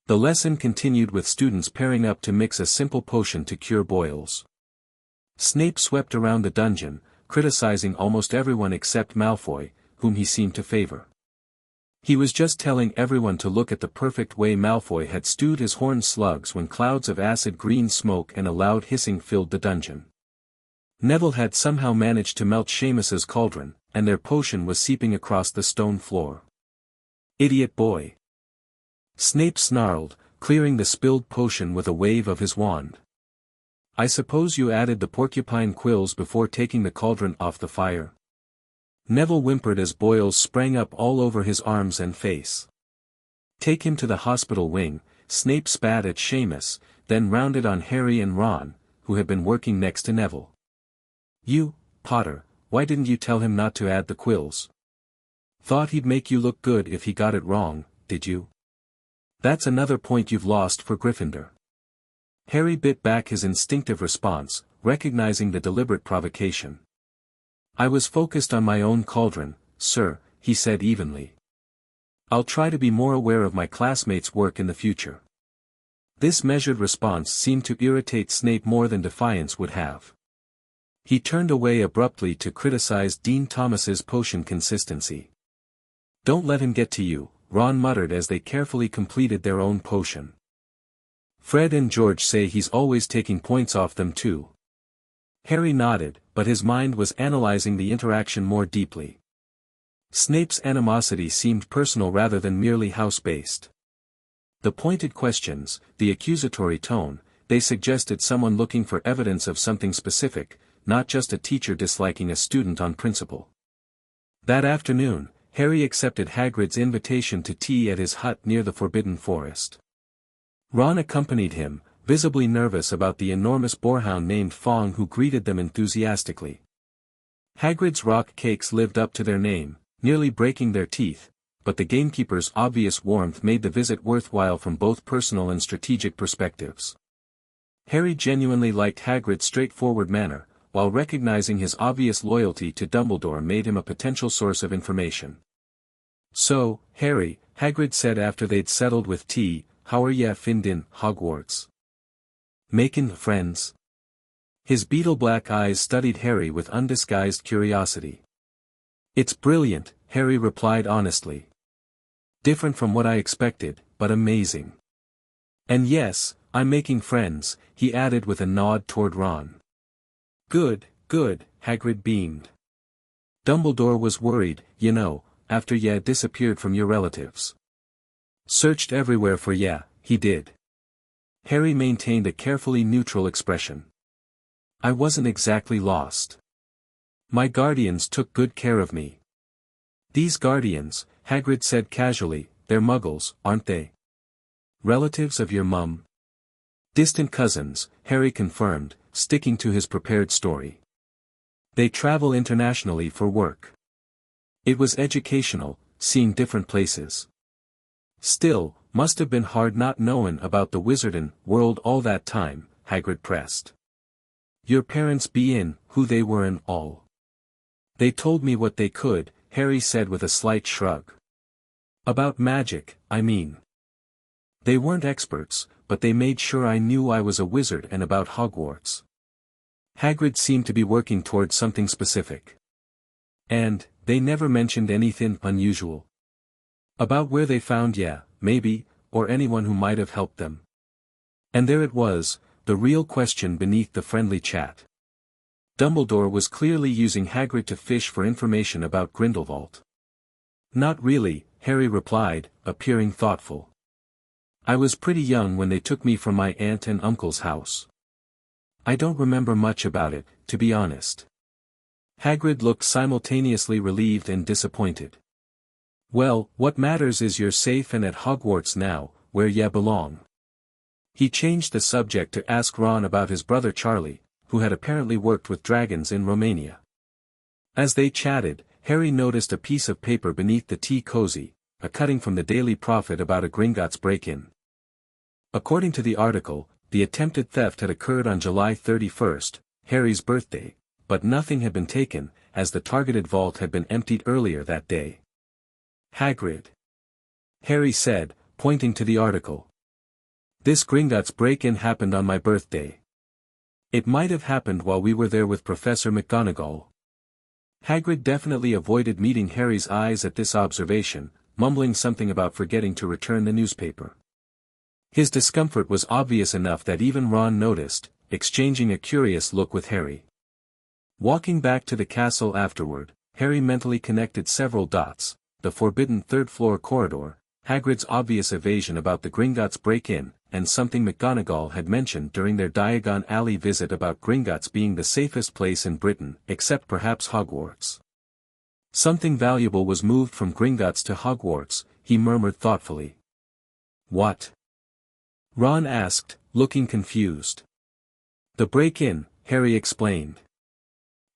The lesson continued with students pairing up to mix a simple potion to cure boils. Snape swept around the dungeon, criticizing almost everyone except Malfoy, whom he seemed to favor. He was just telling everyone to look at the perfect way Malfoy had stewed his horned slugs when clouds of acid green smoke and a loud hissing filled the dungeon. Neville had somehow managed to melt Seamus's cauldron, and their potion was seeping across the stone floor. "Idiot boy!" Snape snarled, clearing the spilled potion with a wave of his wand. "I suppose you added the porcupine quills before taking the cauldron off the fire?" Neville whimpered as boils sprang up all over his arms and face. "Take him to the hospital wing," Snape spat at Seamus, then rounded on Harry and Ron, who had been working next to Neville. "You, Potter, why didn't you tell him not to add the quills? Thought he'd make you look good if he got it wrong, did you?" That's another point you've lost for Gryffindor. Harry bit back his instinctive response, recognizing the deliberate provocation. I was focused on my own cauldron, sir, he said evenly. I'll try to be more aware of my classmates' work in the future. This measured response seemed to irritate Snape more than defiance would have. He turned away abruptly to criticize Dean Thomas's potion consistency. Don't let him get to you, Ron muttered as they carefully completed their own potion. Fred and George say he's always taking points off them too. Harry nodded, but his mind was analyzing the interaction more deeply. Snape's animosity seemed personal rather than merely house-based. The pointed questions, the accusatory tone, they suggested someone looking for evidence of something specific, not just a teacher disliking a student on principle. That afternoon, Harry accepted Hagrid's invitation to tea at his hut near the Forbidden Forest. Ron accompanied him, visibly nervous about the enormous boarhound named Fong who greeted them enthusiastically. Hagrid's rock cakes lived up to their name, nearly breaking their teeth, but the gamekeeper's obvious warmth made the visit worthwhile from both personal and strategic perspectives. Harry genuinely liked Hagrid's straightforward manner, while recognizing his obvious loyalty to Dumbledore made him a potential source of information. So, Harry, Hagrid said after they'd settled with tea, how are ya in Hogwarts? Makin' friends? His beetle-black eyes studied Harry with undisguised curiosity. It's brilliant, Harry replied honestly. Different from what I expected, but amazing. And yes, I'm making friends, he added with a nod toward Ron. Good, good, Hagrid beamed. Dumbledore was worried, you know, after ya disappeared from your relatives. Searched everywhere for ya, he did. Harry maintained a carefully neutral expression. I wasn't exactly lost. My guardians took good care of me. These guardians, Hagrid said casually, they're muggles, aren't they? Relatives of your mum? Distant cousins, Harry confirmed, sticking to his prepared story. They travel internationally for work. It was educational, seeing different places. Still, must have been hard not knowing about the wizardin' world all that time, Hagrid pressed. Your parents be in, who they were and all. They told me what they could, Harry said with a slight shrug. About magic, I mean. They weren't experts, but they made sure I knew I was a wizard and about Hogwarts. Hagrid seemed to be working towards something specific. And, they never mentioned anything unusual. About where they found ya, maybe, or anyone who might have helped them. And there it was, the real question beneath the friendly chat. Dumbledore was clearly using Hagrid to fish for information about Grindelwald. Not really, Harry replied, appearing thoughtful. I was pretty young when they took me from my aunt and uncle's house. I don't remember much about it, to be honest. Hagrid looked simultaneously relieved and disappointed. Well, what matters is you're safe and at Hogwarts now, where ya belong. He changed the subject to ask Ron about his brother Charlie, who had apparently worked with dragons in Romania. As they chatted, Harry noticed a piece of paper beneath the tea cozy, a cutting from the Daily Prophet about a Gringotts break-in. According to the article, the attempted theft had occurred on July 31st, Harry's birthday, but nothing had been taken, as the targeted vault had been emptied earlier that day. Hagrid. Harry said, pointing to the article. This Gringotts break-in happened on my birthday. It might have happened while we were there with Professor McGonagall. Hagrid definitely avoided meeting Harry's eyes at this observation, mumbling something about forgetting to return the newspaper. His discomfort was obvious enough that even Ron noticed, exchanging a curious look with Harry. Walking back to the castle afterward, Harry mentally connected several dots, the forbidden third-floor corridor, Hagrid's obvious evasion about the Gringotts break-in, and something McGonagall had mentioned during their Diagon Alley visit about Gringotts being the safest place in Britain, except perhaps Hogwarts. Something valuable was moved from Gringotts to Hogwarts, he murmured thoughtfully. What? Ron asked, looking confused. The break-in, Harry explained.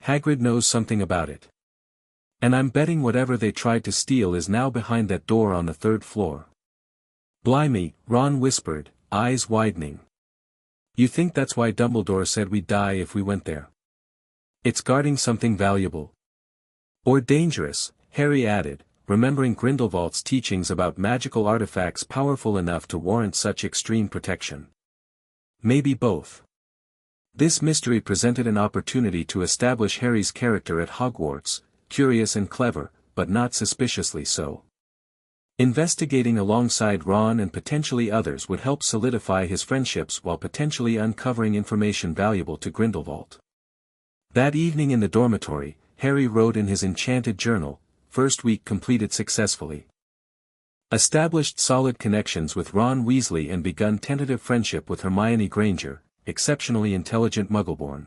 Hagrid knows something about it. And I'm betting whatever they tried to steal is now behind that door on the third floor. Blimey, Ron whispered, eyes widening. You think that's why Dumbledore said we'd die if we went there? It's guarding something valuable. Or dangerous, Harry added, remembering Grindelwald's teachings about magical artifacts powerful enough to warrant such extreme protection. Maybe both. This mystery presented an opportunity to establish Harry's character at Hogwarts, curious and clever, but not suspiciously so. Investigating alongside Ron and potentially others would help solidify his friendships while potentially uncovering information valuable to Grindelwald. That evening in the dormitory, Harry wrote in his enchanted journal, first week completed successfully. Established solid connections with Ron Weasley and begun tentative friendship with Hermione Granger, exceptionally intelligent Muggleborn.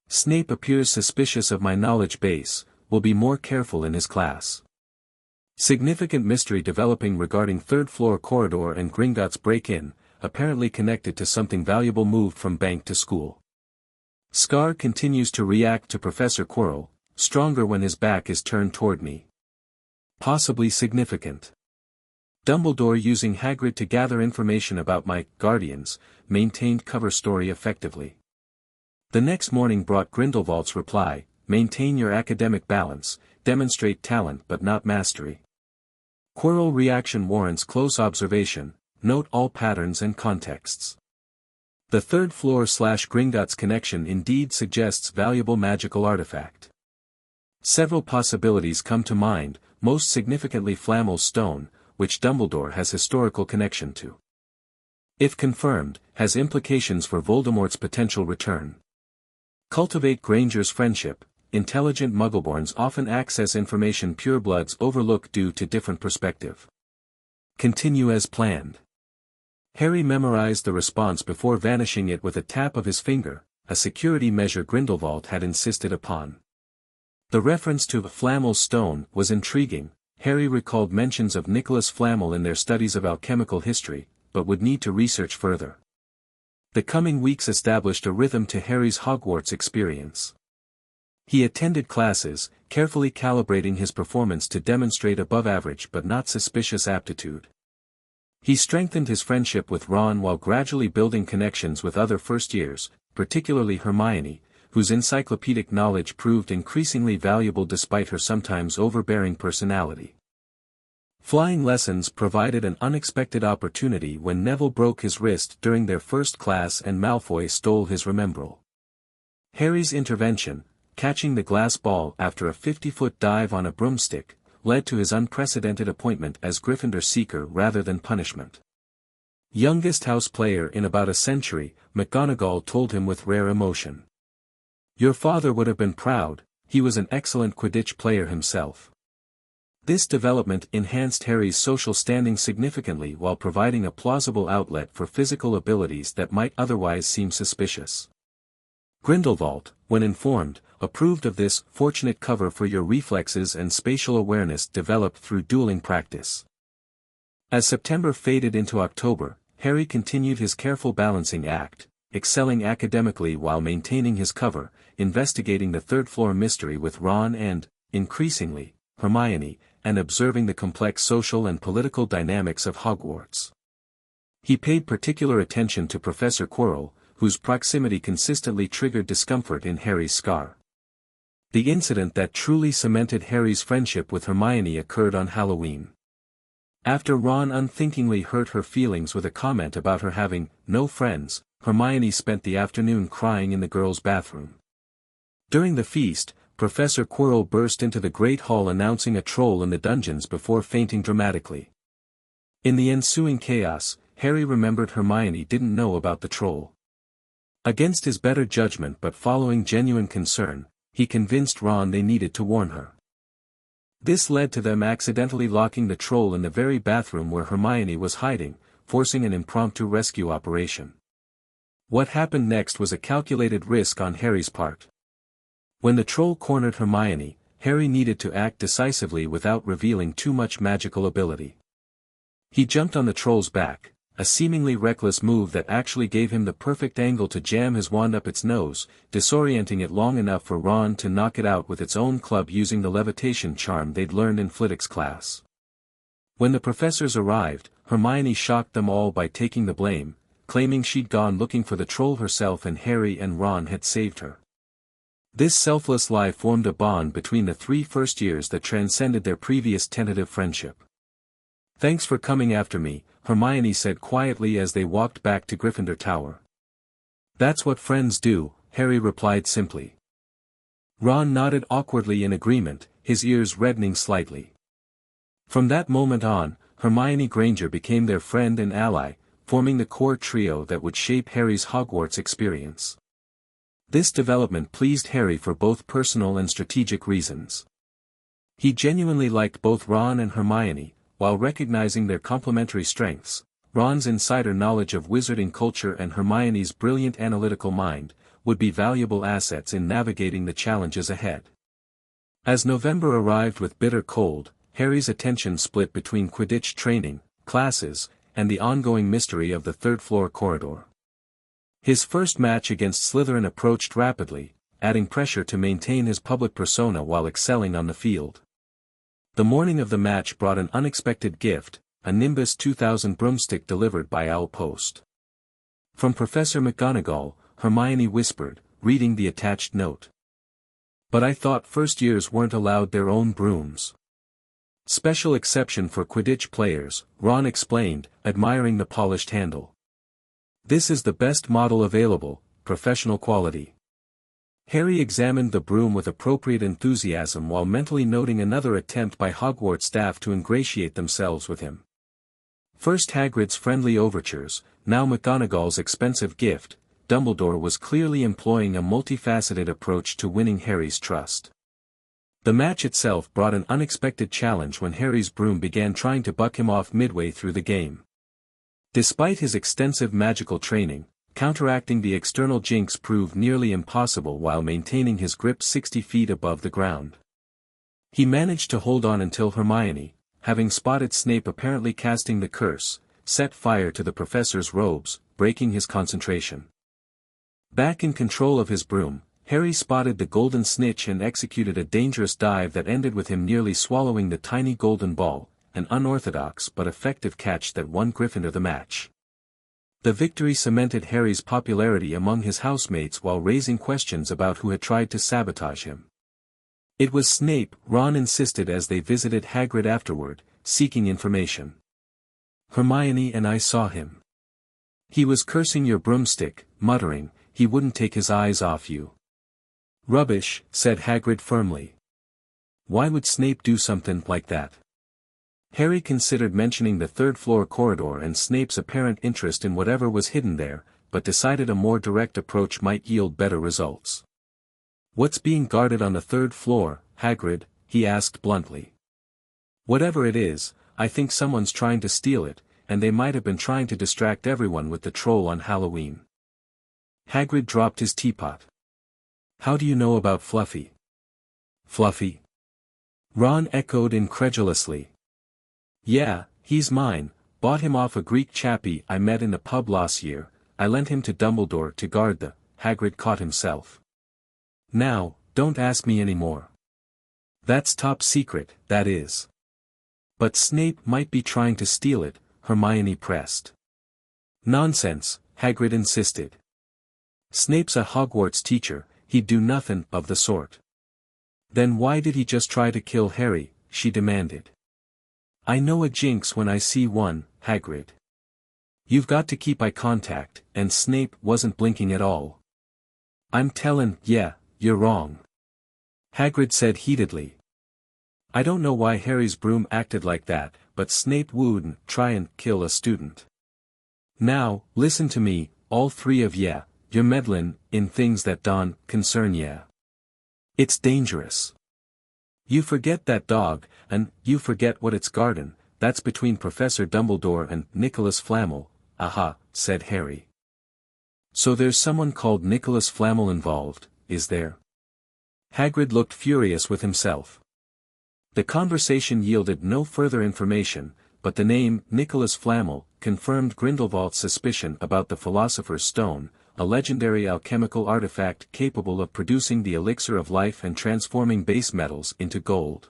Snape appears suspicious of my knowledge base, will be more careful in his class. Significant mystery developing regarding third-floor corridor and Gringotts break-in, apparently connected to something valuable moved from bank to school. Scar continues to react to Professor Quirrell, stronger when his back is turned toward me. Possibly significant. Dumbledore using Hagrid to gather information about my guardians, maintained cover story effectively. The next morning brought Grindelwald's reply, maintain your academic balance, demonstrate talent but not mastery. Quirrell reaction warrants close observation, note all patterns and contexts. The third floor/Gringotts connection indeed suggests valuable magical artifact. Several possibilities come to mind, most significantly Flamel's stone, which Dumbledore has historical connection to. If confirmed, has implications for Voldemort's potential return. Cultivate Granger's friendship. Intelligent Muggleborns often access information purebloods overlook due to different perspective. Continue as planned. Harry memorized the response before vanishing it with a tap of his finger, a security measure Grindelwald had insisted upon. The reference to Flamel's stone was intriguing. Harry recalled mentions of Nicholas Flamel in their studies of alchemical history, but would need to research further. The coming weeks established a rhythm to Harry's Hogwarts experience. He attended classes, carefully calibrating his performance to demonstrate above-average but not suspicious aptitude. He strengthened his friendship with Ron while gradually building connections with other first-years, particularly Hermione, whose encyclopedic knowledge proved increasingly valuable despite her sometimes overbearing personality. Flying lessons provided an unexpected opportunity when Neville broke his wrist during their first class and Malfoy stole his Remembrall. Harry's intervention, catching the glass ball after a 50-foot dive on a broomstick, led to his unprecedented appointment as Gryffindor Seeker rather than punishment. Youngest house player in about a century, McGonagall told him with rare emotion. Your father would have been proud, he was an excellent Quidditch player himself. This development enhanced Harry's social standing significantly while providing a plausible outlet for physical abilities that might otherwise seem suspicious. Grindelwald, when informed, approved of this fortunate cover for your reflexes and spatial awareness developed through dueling practice. As September faded into October, Harry continued his careful balancing act, excelling academically while maintaining his cover, investigating the third-floor mystery with Ron and, increasingly, Hermione, and observing the complex social and political dynamics of Hogwarts. He paid particular attention to Professor Quirrell, whose proximity consistently triggered discomfort in Harry's scar. The incident that truly cemented Harry's friendship with Hermione occurred on Halloween. After Ron unthinkingly hurt her feelings with a comment about her having no friends, Hermione spent the afternoon crying in the girls' bathroom. During the feast, Professor Quirrell burst into the Great Hall announcing a troll in the dungeons before fainting dramatically. In the ensuing chaos, Harry remembered Hermione didn't know about the troll. Against his better judgment but following genuine concern, he convinced Ron they needed to warn her. This led to them accidentally locking the troll in the very bathroom where Hermione was hiding, forcing an impromptu rescue operation. What happened next was a calculated risk on Harry's part. When the troll cornered Hermione, Harry needed to act decisively without revealing too much magical ability. He jumped on the troll's back, a seemingly reckless move that actually gave him the perfect angle to jam his wand up its nose, disorienting it long enough for Ron to knock it out with its own club using the levitation charm they'd learned in Flitwick's class. When the professors arrived, Hermione shocked them all by taking the blame, claiming she'd gone looking for the troll herself and Harry and Ron had saved her. This selfless lie formed a bond between the 3 first years that transcended their previous tentative friendship. "Thanks for coming after me," Hermione said quietly as they walked back to Gryffindor Tower. "That's what friends do," Harry replied simply. Ron nodded awkwardly in agreement, his ears reddening slightly. From that moment on, Hermione Granger became their friend and ally, forming the core trio that would shape Harry's Hogwarts experience. This development pleased Harry for both personal and strategic reasons. He genuinely liked both Ron and Hermione, while recognizing their complementary strengths. Ron's insider knowledge of wizarding culture and Hermione's brilliant analytical mind would be valuable assets in navigating the challenges ahead. As November arrived with bitter cold, Harry's attention split between Quidditch training, classes, and the ongoing mystery of the third-floor corridor. His first match against Slytherin approached rapidly, adding pressure to maintain his public persona while excelling on the field. The morning of the match brought an unexpected gift, a Nimbus 2000 broomstick delivered by Owl Post. From Professor McGonagall, Hermione whispered, reading the attached note. "But I thought first years weren't allowed their own brooms." "Special exception for Quidditch players," Ron explained, admiring the polished handle. "This is the best model available, professional quality." Harry examined the broom with appropriate enthusiasm while mentally noting another attempt by Hogwarts staff to ingratiate themselves with him. First Hagrid's friendly overtures, now McGonagall's expensive gift, Dumbledore was clearly employing a multifaceted approach to winning Harry's trust. The match itself brought an unexpected challenge when Harry's broom began trying to buck him off midway through the game. Despite his extensive magical training, counteracting the external jinx proved nearly impossible while maintaining his grip 60 feet above the ground. He managed to hold on until Hermione, having spotted Snape apparently casting the curse, set fire to the professor's robes, breaking his concentration. Back in control of his broom, Harry spotted the golden snitch and executed a dangerous dive that ended with him nearly swallowing the tiny golden ball, an unorthodox but effective catch that won Gryffindor the match. The victory cemented Harry's popularity among his housemates while raising questions about who had tried to sabotage him. It was Snape, Ron insisted as they visited Hagrid afterward, seeking information. "Hermione and I saw him. He was cursing your broomstick, muttering, he wouldn't take his eyes off you." "Rubbish," said Hagrid firmly. "Why would Snape do something like that?" Harry considered mentioning the third-floor corridor and Snape's apparent interest in whatever was hidden there, but decided a more direct approach might yield better results. "What's being guarded on the third floor, Hagrid?" he asked bluntly. "Whatever it is, I think someone's trying to steal it, and they might have been trying to distract everyone with the troll on Halloween." Hagrid dropped his teapot. "How do you know about Fluffy?" "Fluffy?" Ron echoed incredulously. "Yeah, he's mine, bought him off a Greek chappie I met in a pub last year, I lent him to Dumbledore to guard the," Hagrid caught himself. "Now, don't ask me any more. That's top secret, that is." "But Snape might be trying to steal it," Hermione pressed. "Nonsense," Hagrid insisted. "Snape's a Hogwarts teacher, he'd do nothing of the sort." "Then why did he just try to kill Harry?" she demanded. "I know a jinx when I see one, Hagrid. You've got to keep eye contact, and Snape wasn't blinking at all." "I'm tellin', yeah, you're wrong," Hagrid said heatedly. "I don't know why Harry's broom acted like that, but Snape wouldn't try and kill a student. Now, listen to me, all three of ya, you're meddlin' in things that don't concern ya. It's dangerous. You forget that dog, and you forget what it's guardin', that's between Professor Dumbledore and Nicholas Flamel." "Aha," said Harry. "So there's someone called Nicholas Flamel involved, is there?" Hagrid looked furious with himself. The conversation yielded no further information, but the name Nicholas Flamel confirmed Grindelwald's suspicion about the Philosopher's Stone, a legendary alchemical artifact capable of producing the elixir of life and transforming base metals into gold.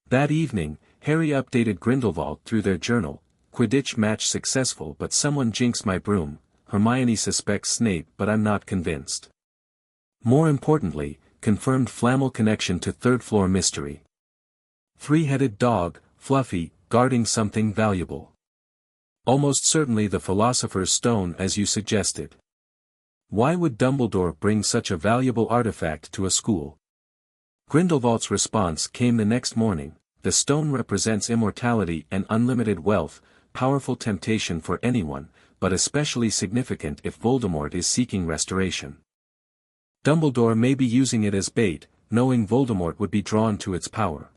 That evening, Harry updated Grindelwald through their journal. Quidditch match successful but someone jinxed my broom. Hermione suspects Snape but I'm not convinced. More importantly, confirmed Flammel connection to third floor mystery. Three-headed dog, Fluffy, guarding something valuable. Almost certainly the philosopher's stone as you suggested. Why would Dumbledore bring such a valuable artifact to a school? Grindelwald's response came the next morning. The stone represents immortality and unlimited wealth, powerful temptation for anyone, but especially significant if Voldemort is seeking restoration. Dumbledore may be using it as bait, knowing Voldemort would be drawn to its power.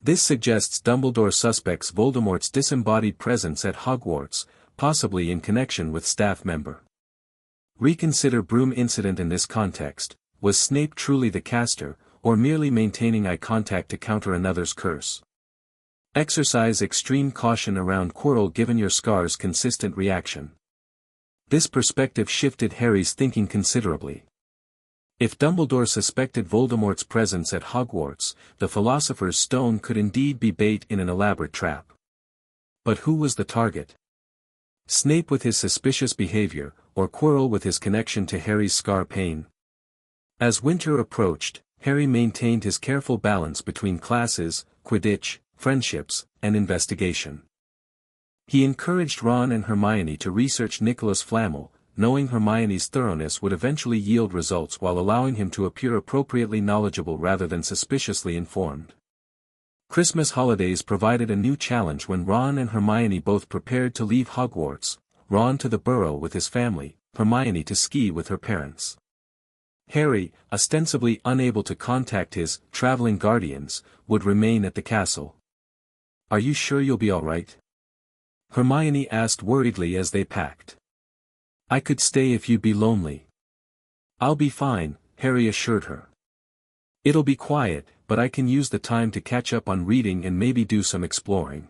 This suggests Dumbledore suspects Voldemort's disembodied presence at Hogwarts, possibly in connection with staff member. Reconsider broom incident in this context. Was Snape truly the caster, or merely maintaining eye contact to counter another's curse? Exercise extreme caution around Quirrell given your scar's consistent reaction. This perspective shifted Harry's thinking considerably. If Dumbledore suspected Voldemort's presence at Hogwarts, the Philosopher's Stone could indeed be bait in an elaborate trap. But who was the target? Snape with his suspicious behavior, or Quirrell with his connection to Harry's scar pain? As winter approached, Harry maintained his careful balance between classes, Quidditch, friendships, and investigation. He encouraged Ron and Hermione to research Nicholas Flamel, knowing Hermione's thoroughness would eventually yield results while allowing him to appear appropriately knowledgeable rather than suspiciously informed. Christmas holidays provided a new challenge when Ron and Hermione both prepared to leave Hogwarts, Ron to the Burrow with his family, Hermione to ski with her parents. Harry, ostensibly unable to contact his traveling guardians, would remain at the castle. "Are you sure you'll be all right?" Hermione asked worriedly as they packed. "I could stay if you'd be lonely." "I'll be fine," Harry assured her. "It'll be quiet, but I can use the time to catch up on reading and maybe do some exploring."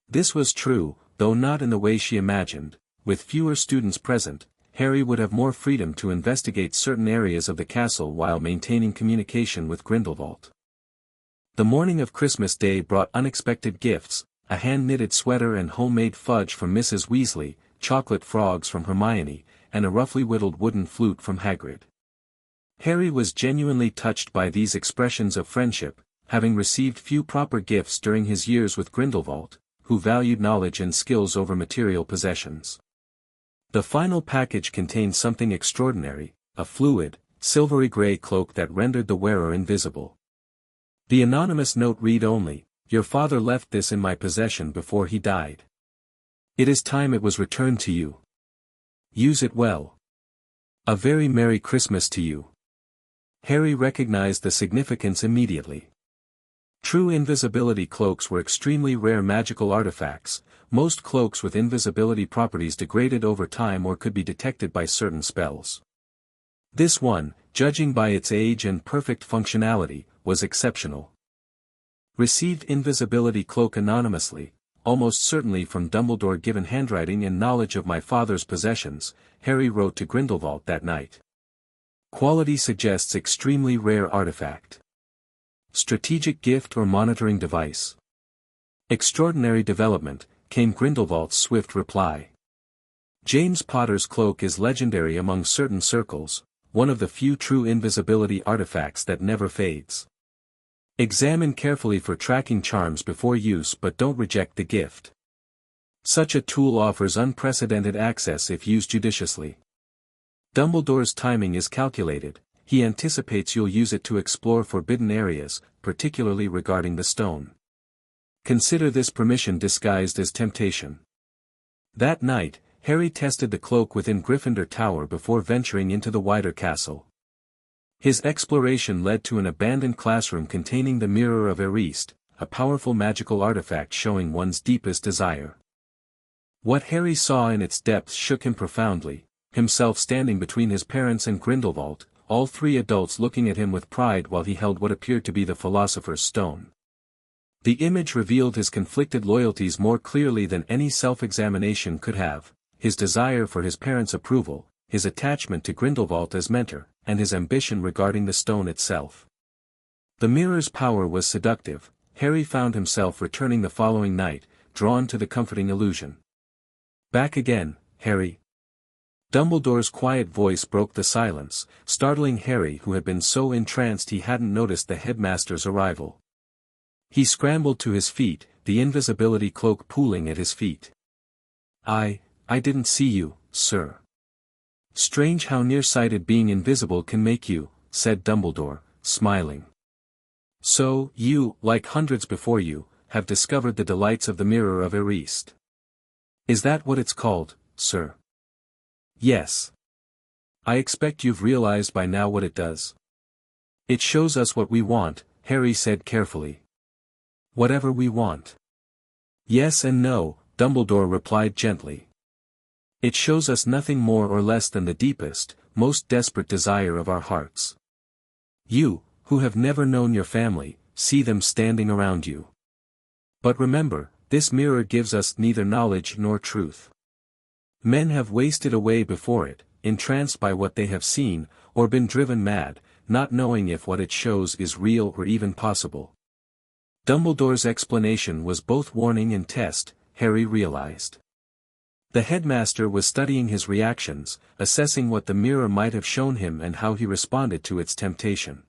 This was true, though not in the way she imagined. With fewer students present, Harry would have more freedom to investigate certain areas of the castle while maintaining communication with Grindelwald. The morning of Christmas Day brought unexpected gifts, a hand-knitted sweater and homemade fudge from Mrs. Weasley, chocolate frogs from Hermione, and a roughly whittled wooden flute from Hagrid. Harry was genuinely touched by these expressions of friendship, having received few proper gifts during his years with Grindelwald, who valued knowledge and skills over material possessions. The final package contained something extraordinary, a fluid, silvery gray cloak that rendered the wearer invisible. The anonymous note read only, "Your father left this in my possession before he died. It is time it was returned to you. Use it well. A very Merry Christmas to you." Harry recognized the significance immediately. True invisibility cloaks were extremely rare magical artifacts. Most cloaks with invisibility properties degraded over time or could be detected by certain spells. This one, judging by its age and perfect functionality, was exceptional. Received invisibility cloak anonymously, almost certainly from Dumbledore given handwriting and knowledge of my father's possessions, Harry wrote to Grindelwald that night. Quality suggests extremely rare artifact. Strategic gift or monitoring device. Extraordinary development, came Grindelwald's swift reply. James Potter's cloak is legendary among certain circles, one of the few true invisibility artifacts that never fades. Examine carefully for tracking charms before use but don't reject the gift. Such a tool offers unprecedented access if used judiciously. Dumbledore's timing is calculated, he anticipates you'll use it to explore forbidden areas, particularly regarding the stone. Consider this permission disguised as temptation. That night, Harry tested the cloak within Gryffindor Tower before venturing into the wider castle. His exploration led to an abandoned classroom containing the Mirror of Erist, a powerful magical artifact showing one's deepest desire. What Harry saw in its depths shook him profoundly, himself standing between his parents and Grindelwald, all three adults looking at him with pride while he held what appeared to be the Philosopher's Stone. The image revealed his conflicted loyalties more clearly than any self-examination could have, his desire for his parents' approval, his attachment to Grindelwald as mentor, and his ambition regarding the stone itself. The mirror's power was seductive, Harry found himself returning the following night, drawn to the comforting illusion. "Back again, Harry." Dumbledore's quiet voice broke the silence, startling Harry, who had been so entranced he hadn't noticed the headmaster's arrival. He scrambled to his feet, the invisibility cloak pooling at his feet. I didn't see you, sir." "Strange how nearsighted being invisible can make you," said Dumbledore, smiling. "So, you, like hundreds before you, have discovered the delights of the Mirror of Erised. Is that what it's called, sir?" "Yes. I expect you've realized by now what it does." "It shows us what we want," Harry said carefully. "Whatever we want." "Yes and no," Dumbledore replied gently. "It shows us nothing more or less than the deepest, most desperate desire of our hearts. You, who have never known your family, see them standing around you. But remember, this mirror gives us neither knowledge nor truth. Men have wasted away before it, entranced by what they have seen, or been driven mad, not knowing if what it shows is real or even possible." Dumbledore's explanation was both warning and test, Harry realized. The headmaster was studying his reactions, assessing what the mirror might have shown him and how he responded to its temptation.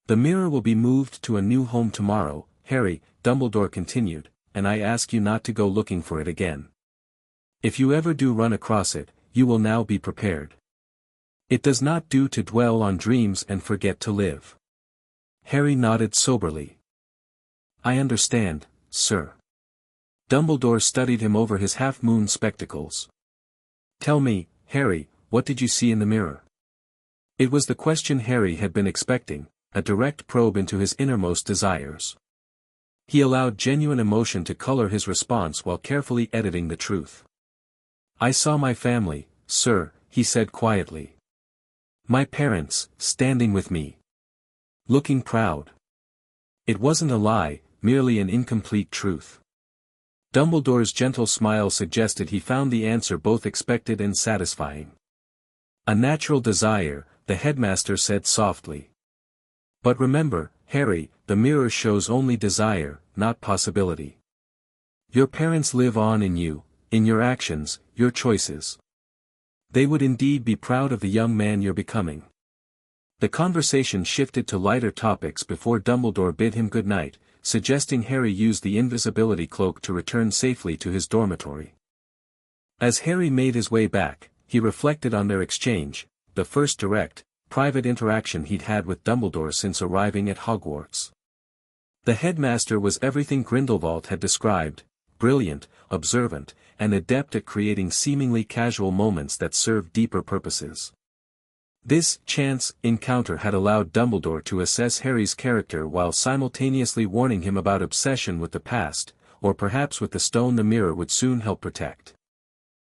"The mirror will be moved to a new home tomorrow, Harry," Dumbledore continued, "and I ask you not to go looking for it again. If you ever do run across it, you will now be prepared. It does not do to dwell on dreams and forget to live." Harry nodded soberly. "I understand, sir." Dumbledore studied him over his half-moon spectacles. "Tell me, Harry, what did you see in the mirror?" It was the question Harry had been expecting, a direct probe into his innermost desires. He allowed genuine emotion to color his response while carefully editing the truth. "I saw my family, sir," he said quietly. "My parents, standing with me. Looking proud." It wasn't a lie, merely an incomplete truth. Dumbledore's gentle smile suggested he found the answer both expected and satisfying. "A natural desire," the headmaster said softly. "But remember, Harry, the mirror shows only desire, not possibility. Your parents live on in you, in your actions, your choices. They would indeed be proud of the young man you're becoming." The conversation shifted to lighter topics before Dumbledore bid him good night, suggesting Harry use the invisibility cloak to return safely to his dormitory. As Harry made his way back, he reflected on their exchange, the first direct, private interaction he'd had with Dumbledore since arriving at Hogwarts. The headmaster was everything Grindelwald had described: brilliant, observant, and adept at creating seemingly casual moments that served deeper purposes. This chance encounter had allowed Dumbledore to assess Harry's character while simultaneously warning him about obsession with the past, or perhaps with the stone the mirror would soon help protect.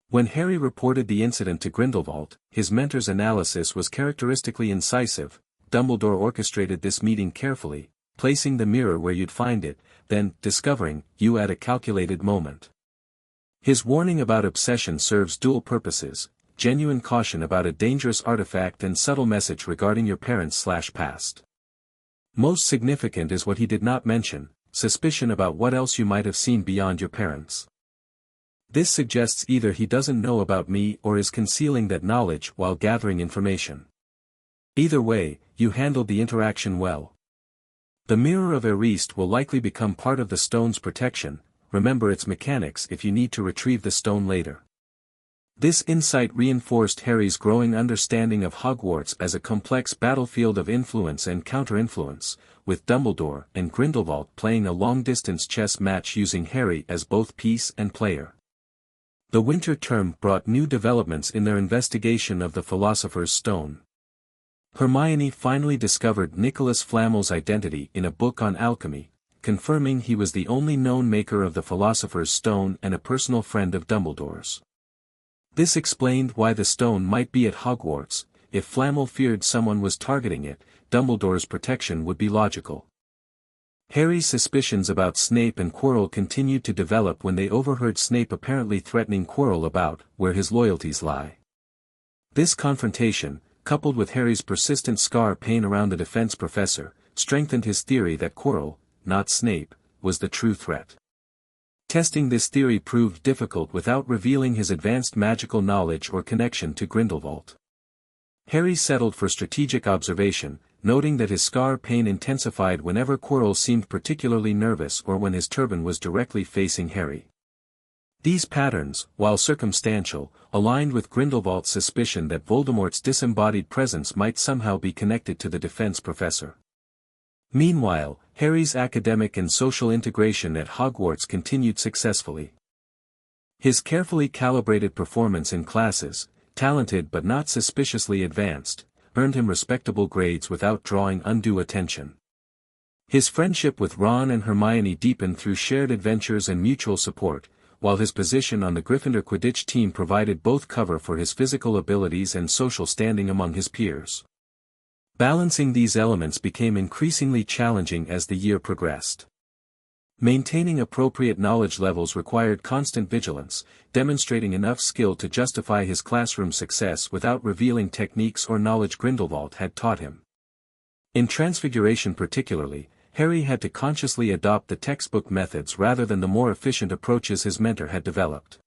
When Harry reported the incident to Grindelwald, his mentor's analysis was characteristically incisive. Dumbledore orchestrated this meeting carefully, placing the mirror where you'd find it, then discovering you at a calculated moment. His warning about obsession serves dual purposes: genuine caution about a dangerous artifact and subtle message regarding your parents/past. Most significant is what he did not mention: suspicion about what else you might have seen beyond your parents. This suggests either he doesn't know about me or is concealing that knowledge while gathering information. Either way, you handled the interaction well. The Mirror of Erised will likely become part of the stone's protection. Remember its mechanics if you need to retrieve the stone later. This insight reinforced Harry's growing understanding of Hogwarts as a complex battlefield of influence and counter-influence, with Dumbledore and Grindelwald playing a long-distance chess match using Harry as both piece and player. The winter term brought new developments in their investigation of the Philosopher's Stone. Hermione finally discovered Nicholas Flamel's identity in a book on alchemy, confirming he was the only known maker of the Philosopher's Stone and a personal friend of Dumbledore's. This explained why the stone might be at Hogwarts. If Flamel feared someone was targeting it, Dumbledore's protection would be logical. Harry's suspicions about Snape and Quirrell continued to develop when they overheard Snape apparently threatening Quirrell about where his loyalties lie. This confrontation, coupled with Harry's persistent scar pain around the defense professor, strengthened his theory that Quirrell, not Snape, was the true threat. Testing this theory proved difficult without revealing his advanced magical knowledge or connection to Grindelwald. Harry settled for strategic observation, noting that his scar pain intensified whenever Quirrell seemed particularly nervous or when his turban was directly facing Harry. These patterns, while circumstantial, aligned with Grindelwald's suspicion that Voldemort's disembodied presence might somehow be connected to the defense professor. Meanwhile, Harry's academic and social integration at Hogwarts continued successfully. His carefully calibrated performance in classes, talented but not suspiciously advanced, earned him respectable grades without drawing undue attention. His friendship with Ron and Hermione deepened through shared adventures and mutual support, while his position on the Gryffindor Quidditch team provided both cover for his physical abilities and social standing among his peers. Balancing these elements became increasingly challenging as the year progressed. Maintaining appropriate knowledge levels required constant vigilance, demonstrating enough skill to justify his classroom success without revealing techniques or knowledge Grindelwald had taught him. In Transfiguration particularly, Harry had to consciously adopt the textbook methods rather than the more efficient approaches his mentor had developed.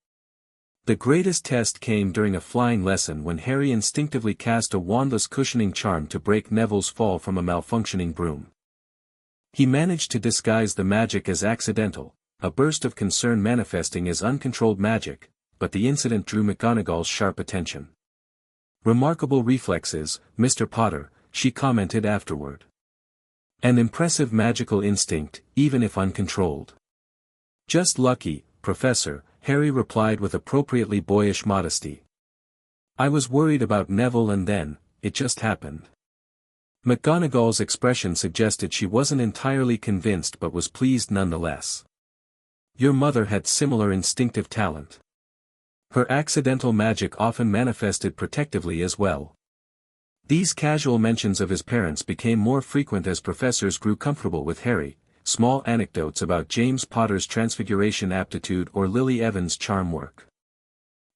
The greatest test came during a flying lesson when Harry instinctively cast a wandless cushioning charm to break Neville's fall from a malfunctioning broom. He managed to disguise the magic as accidental, a burst of concern manifesting as uncontrolled magic, but the incident drew McGonagall's sharp attention. "Remarkable reflexes, Mr. Potter," she commented afterward. "An impressive magical instinct, even if uncontrolled." "Just lucky, Professor," Harry replied with appropriately boyish modesty. "I was worried about Neville and then, it just happened." McGonagall's expression suggested she wasn't entirely convinced but was pleased nonetheless. "Your mother had similar instinctive talent. Her accidental magic often manifested protectively as well." These casual mentions of his parents became more frequent as professors grew comfortable with Harry. Small anecdotes about James Potter's transfiguration aptitude or Lily Evans' charm work.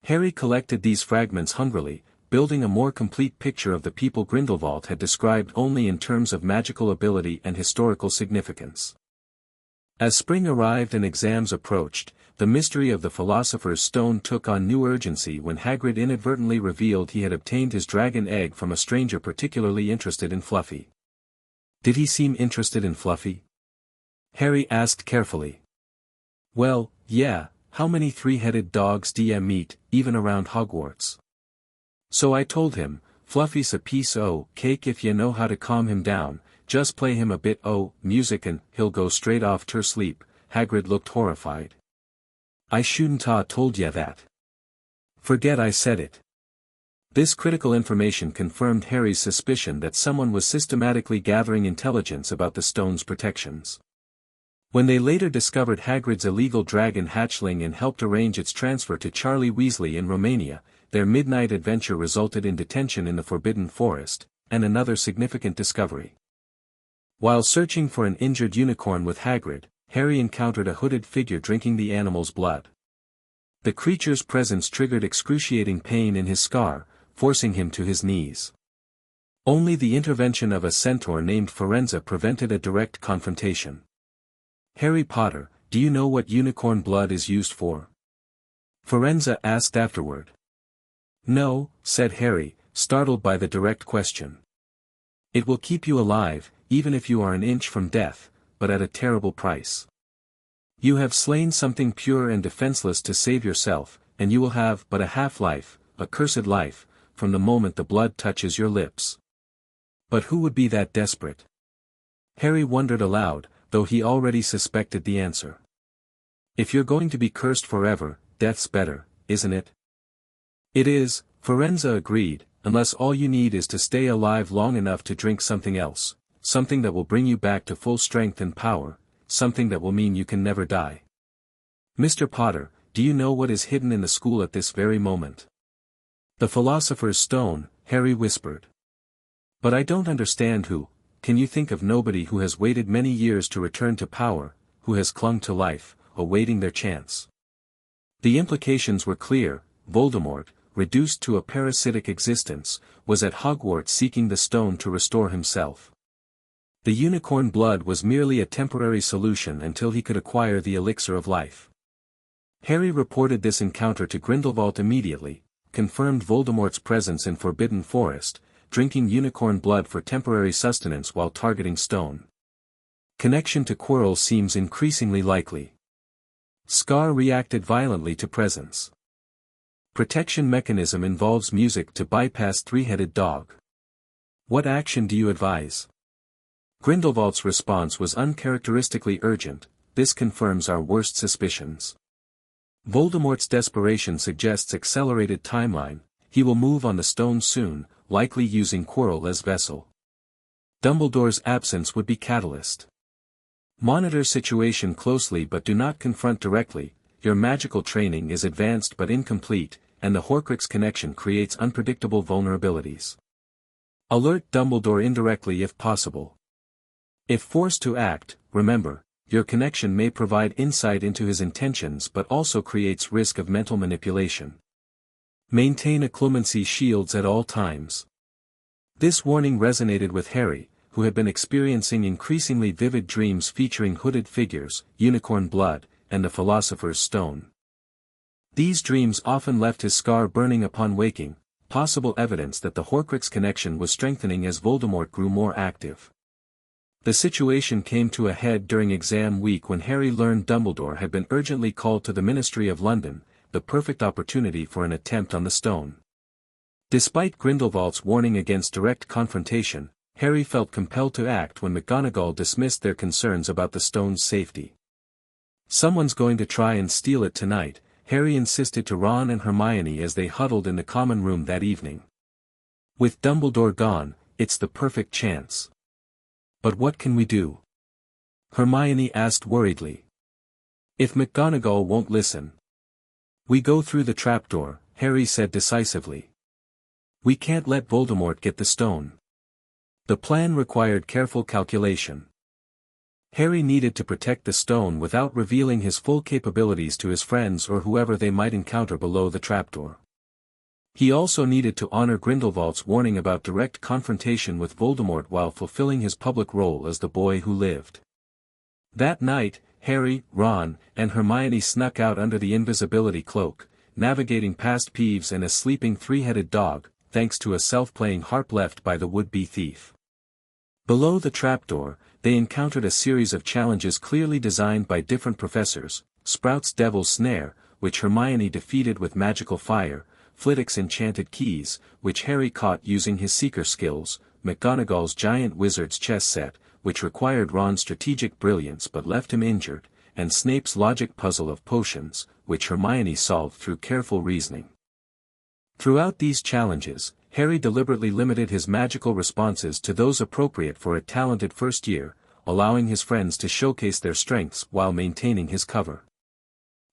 Harry collected these fragments hungrily, building a more complete picture of the people Grindelwald had described only in terms of magical ability and historical significance. As spring arrived and exams approached, the mystery of the Philosopher's Stone took on new urgency when Hagrid inadvertently revealed he had obtained his dragon egg from a stranger particularly interested in Fluffy. Did he seem interested in Fluffy? Harry asked carefully. "Well, yeah, how many three-headed dogs do ya meet, even around Hogwarts? So I told him, Fluffy's a piece o' cake if you know how to calm him down, just play him a bit o' music and he'll go straight off ter sleep." Hagrid looked horrified. "I shouldn't ha' told ya that. Forget I said it." This critical information confirmed Harry's suspicion that someone was systematically gathering intelligence about the stone's protections. When they later discovered Hagrid's illegal dragon hatchling and helped arrange its transfer to Charlie Weasley in Romania, their midnight adventure resulted in detention in the Forbidden Forest, and another significant discovery. While searching for an injured unicorn with Hagrid, Harry encountered a hooded figure drinking the animal's blood. The creature's presence triggered excruciating pain in his scar, forcing him to his knees. Only the intervention of a centaur named Firenze prevented a direct confrontation. "Harry Potter, do you know what unicorn blood is used for?" Firenze asked afterward. "No," said Harry, startled by the direct question. "It will keep you alive, even if you are an inch from death, but at a terrible price. You have slain something pure and defenseless to save yourself, and you will have but a half-life, a cursed life, from the moment the blood touches your lips." But who would be that desperate? Harry wondered aloud, though he already suspected the answer. "If you're going to be cursed forever, death's better, isn't it?" "It is," Firenze agreed, "unless all you need is to stay alive long enough to drink something else, something that will bring you back to full strength and power, something that will mean you can never die. Mr. Potter, do you know what is hidden in the school at this very moment?" "The Philosopher's Stone," Harry whispered. "But I don't understand who. Can you think of nobody who has waited many years to return to power, who has clung to life, awaiting their chance?" The implications were clear. Voldemort, reduced to a parasitic existence, was at Hogwarts seeking the stone to restore himself. The unicorn blood was merely a temporary solution until he could acquire the elixir of life. Harry reported this encounter to Grindelwald immediately, confirmed Voldemort's presence in Forbidden Forest, drinking unicorn blood for temporary sustenance while targeting stone. Connection to Quirrell seems increasingly likely. Scar reacted violently to presence. Protection mechanism involves music to bypass three-headed dog. What action do you advise? Grindelwald's response was uncharacteristically urgent. This confirms our worst suspicions. Voldemort's desperation suggests accelerated timeline. He will move on the stone soon, likely using Quirrell as vessel. Dumbledore's absence would be catalyst. Monitor situation closely but do not confront directly. Your magical training is advanced but incomplete, and the Horcrux connection creates unpredictable vulnerabilities. Alert Dumbledore indirectly if possible. If forced to act, remember, your connection may provide insight into his intentions but also creates risk of mental manipulation. Maintain occlumency shields at all times. This warning resonated with Harry, who had been experiencing increasingly vivid dreams featuring hooded figures, unicorn blood, and the philosopher's stone. These dreams often left his scar burning upon waking, possible evidence that the Horcrux connection was strengthening as Voldemort grew more active. The situation came to a head during exam week when Harry learned Dumbledore had been urgently called to the Ministry of London, the perfect opportunity for an attempt on the stone. Despite Grindelwald's warning against direct confrontation, Harry felt compelled to act when McGonagall dismissed their concerns about the stone's safety. Someone's going to try and steal it tonight, Harry insisted to Ron and Hermione as they huddled in the common room that evening. With Dumbledore gone, it's the perfect chance. But what can we do? Hermione asked worriedly. If McGonagall won't listen. We go through the trapdoor, Harry said decisively. We can't let Voldemort get the stone. The plan required careful calculation. Harry needed to protect the stone without revealing his full capabilities to his friends or whoever they might encounter below the trapdoor. He also needed to honor Grindelwald's warning about direct confrontation with Voldemort while fulfilling his public role as the boy who lived. That night, Harry, Ron, and Hermione snuck out under the invisibility cloak, navigating past Peeves and a sleeping three-headed dog, thanks to a self-playing harp left by the would-be thief. Below the trapdoor, they encountered a series of challenges clearly designed by different professors: Sprout's Devil's Snare, which Hermione defeated with magical fire, Flitwick's Enchanted Keys, which Harry caught using his seeker skills, McGonagall's Giant Wizard's Chess Set, which required Ron's strategic brilliance but left him injured, and Snape's Logic Puzzle of Potions, which Hermione solved through careful reasoning. Throughout these challenges, Harry deliberately limited his magical responses to those appropriate for a talented first year, allowing his friends to showcase their strengths while maintaining his cover.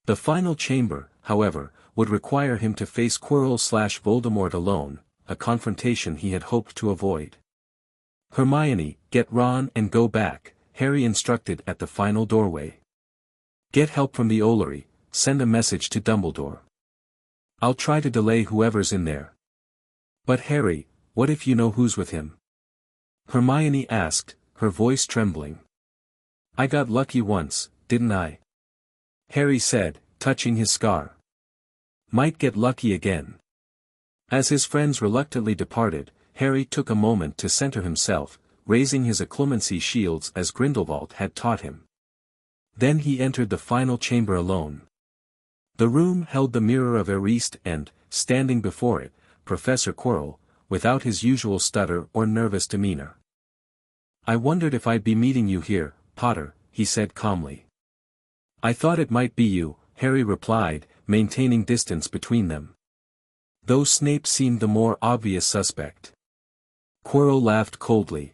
The final chamber, however, would require him to face Quirrell/Voldemort alone, a confrontation he had hoped to avoid. Hermione, get Ron and go back, Harry instructed at the final doorway. Get help from the Ollery, send a message to Dumbledore. I'll try to delay whoever's in there. But Harry, what if you know who's with him? Hermione asked, her voice trembling. I got lucky once, didn't I? Harry said, touching his scar. Might get lucky again. As his friends reluctantly departed, Harry took a moment to center himself, raising his occlumency shields as Grindelwald had taught him. Then he entered the final chamber alone. The room held the mirror of Eriste and, standing before it, Professor Quirrell, without his usual stutter or nervous demeanor. I wondered if I'd be meeting you here, Potter, he said calmly. I thought it might be you, Harry replied, maintaining distance between them. Though Snape seemed the more obvious suspect. Quirrell laughed coldly.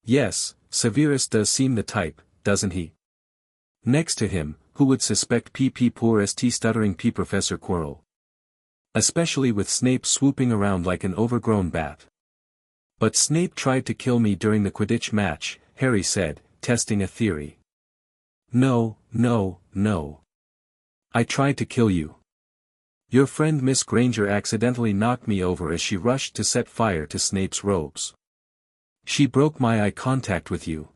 Yes, Severus does seem the type, doesn't he? Next to him, who would suspect Poor St stuttering P Professor Quirrell? Especially with Snape swooping around like an overgrown bat. But Snape tried to kill me during the Quidditch match, Harry said, testing a theory. No. I tried to kill you. Your friend Miss Granger accidentally knocked me over as she rushed to set fire to Snape's robes. She broke my eye contact with you.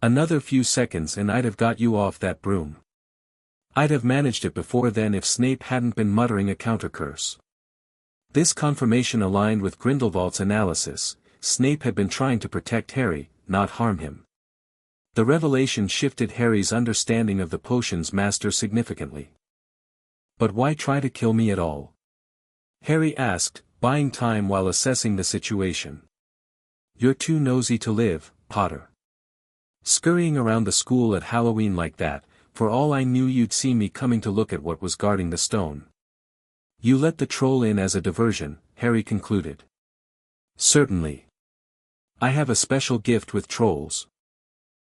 Another few seconds and I'd have got you off that broom. I'd have managed it before then if Snape hadn't been muttering a counter-curse. This confirmation aligned with Grindelwald's analysis. Snape had been trying to protect Harry, not harm him. The revelation shifted Harry's understanding of the potion's master significantly. But why try to kill me at all? Harry asked, buying time while assessing the situation. You're too nosy to live, Potter. Scurrying around the school at Halloween like that, for all I knew you'd see me coming to look at what was guarding the stone. You let the troll in as a diversion, Harry concluded. Certainly. I have a special gift with trolls.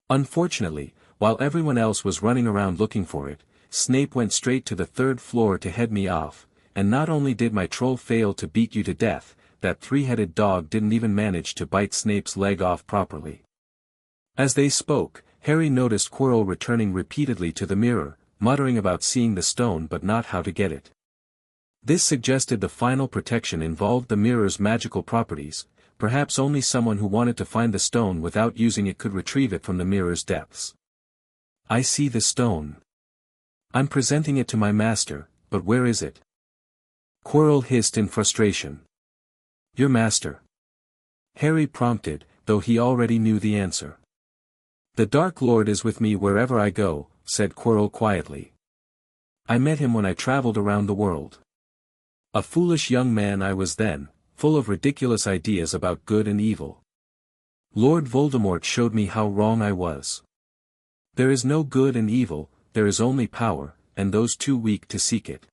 Unfortunately, while everyone else was running around looking for it, Snape went straight to the third floor to head me off, and not only did my troll fail to beat you to death, that three-headed dog didn't even manage to bite Snape's leg off properly. As they spoke, Harry noticed Quirrell returning repeatedly to the mirror, muttering about seeing the stone but not how to get it. This suggested the final protection involved the mirror's magical properties. Perhaps only someone who wanted to find the stone without using it could retrieve it from the mirror's depths. I see the stone. I'm presenting it to my master, but where is it? Quirrell hissed in frustration. Your master. Harry prompted, though he already knew the answer. The Dark Lord is with me wherever I go, said Quirrell quietly. I met him when I traveled around the world. A foolish young man I was then, full of ridiculous ideas about good and evil. Lord Voldemort showed me how wrong I was. There is no good and evil, there is only power, and those too weak to seek it.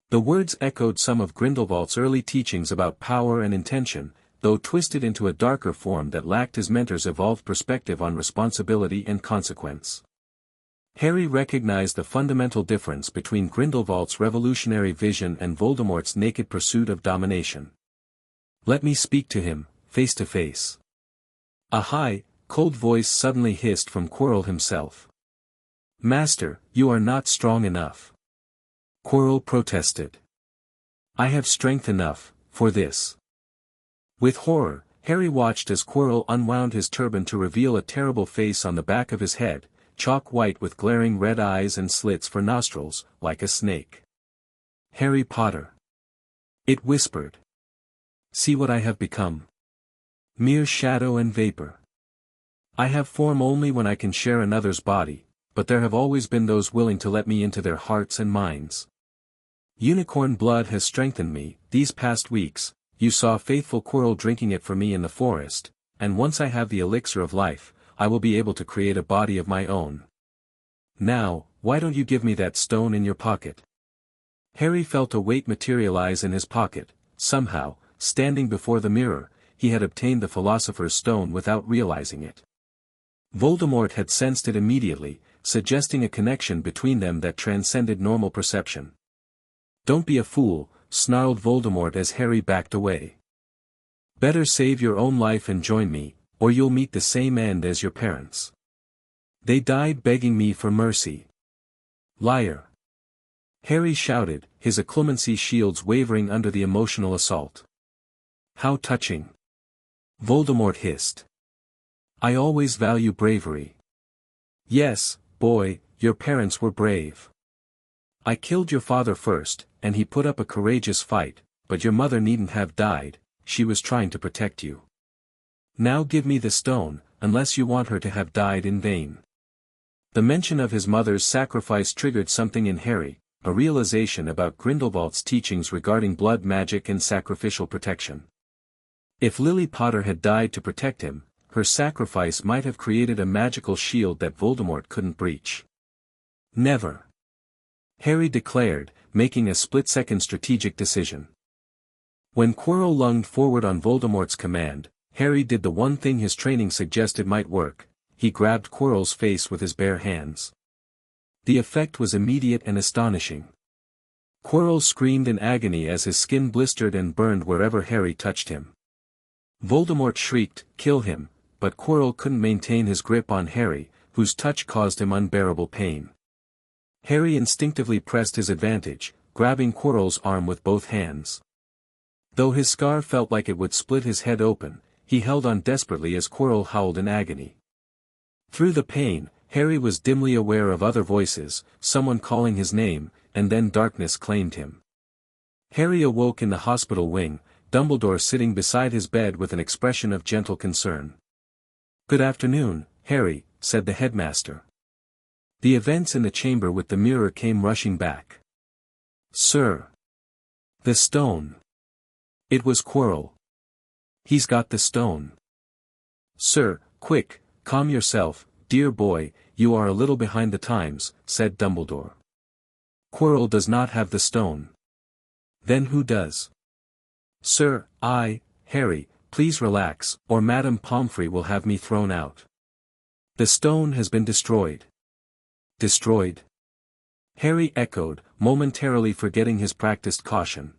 The words echoed some of Grindelwald's early teachings about power and intention, though twisted into a darker form that lacked his mentor's evolved perspective on responsibility and consequence. Harry recognized the fundamental difference between Grindelwald's revolutionary vision and Voldemort's naked pursuit of domination. Let me speak to him, face to face. A high, cold voice suddenly hissed from Quirrell himself. Master, you are not strong enough. Quirrell protested. I have strength enough, for this. With horror, Harry watched as Quirrell unwound his turban to reveal a terrible face on the back of his head, chalk white with glaring red eyes and slits for nostrils, like a snake. Harry Potter. It whispered. See what I have become. Mere shadow and vapor. I have form only when I can share another's body, but there have always been those willing to let me into their hearts and minds. Unicorn blood has strengthened me. These past weeks, you saw faithful Quirrell drinking it for me in the forest, and once I have the elixir of life, I will be able to create a body of my own. Now, why don't you give me that stone in your pocket? Harry felt a weight materialize in his pocket. Somehow, standing before the mirror, he had obtained the philosopher's stone without realizing it. Voldemort had sensed it immediately, suggesting a connection between them that transcended normal perception. Don't be a fool, snarled Voldemort as Harry backed away. Better save your own life and join me, or you'll meet the same end as your parents. They died begging me for mercy. Liar. Harry shouted, his occlumency shields wavering under the emotional assault. How touching. Voldemort hissed. I always value bravery. Yes, boy, your parents were brave. I killed your father first, and he put up a courageous fight, but your mother needn't have died, she was trying to protect you. Now give me the stone, unless you want her to have died in vain. The mention of his mother's sacrifice triggered something in Harry, a realization about Grindelwald's teachings regarding blood magic and sacrificial protection. If Lily Potter had died to protect him, her sacrifice might have created a magical shield that Voldemort couldn't breach. Never. Harry declared, making a split-second strategic decision. When Quirrell lunged forward on Voldemort's command, Harry did the one thing his training suggested might work. He grabbed Quirrell's face with his bare hands. The effect was immediate and astonishing. Quirrell screamed in agony as his skin blistered and burned wherever Harry touched him. Voldemort shrieked, "Kill him," but Quirrell couldn't maintain his grip on Harry, whose touch caused him unbearable pain. Harry instinctively pressed his advantage, grabbing Quirrell's arm with both hands. Though his scar felt like it would split his head open, he held on desperately as Quirrell howled in agony. Through the pain, Harry was dimly aware of other voices, someone calling his name, and then darkness claimed him. Harry awoke in the hospital wing, Dumbledore sitting beside his bed with an expression of gentle concern. "Good afternoon, Harry," said the headmaster. The events in the chamber with the mirror came rushing back. "Sir. The stone. It was Quirrell. He's got the stone." "Sir, quick, calm yourself, dear boy, you are a little behind the times," said Dumbledore. "Quirrell does not have the stone." "Then who does?" "Sir, Harry, please relax, or Madame Pomfrey will have me thrown out. The stone has been destroyed." "Destroyed?" Harry echoed, momentarily forgetting his practiced caution.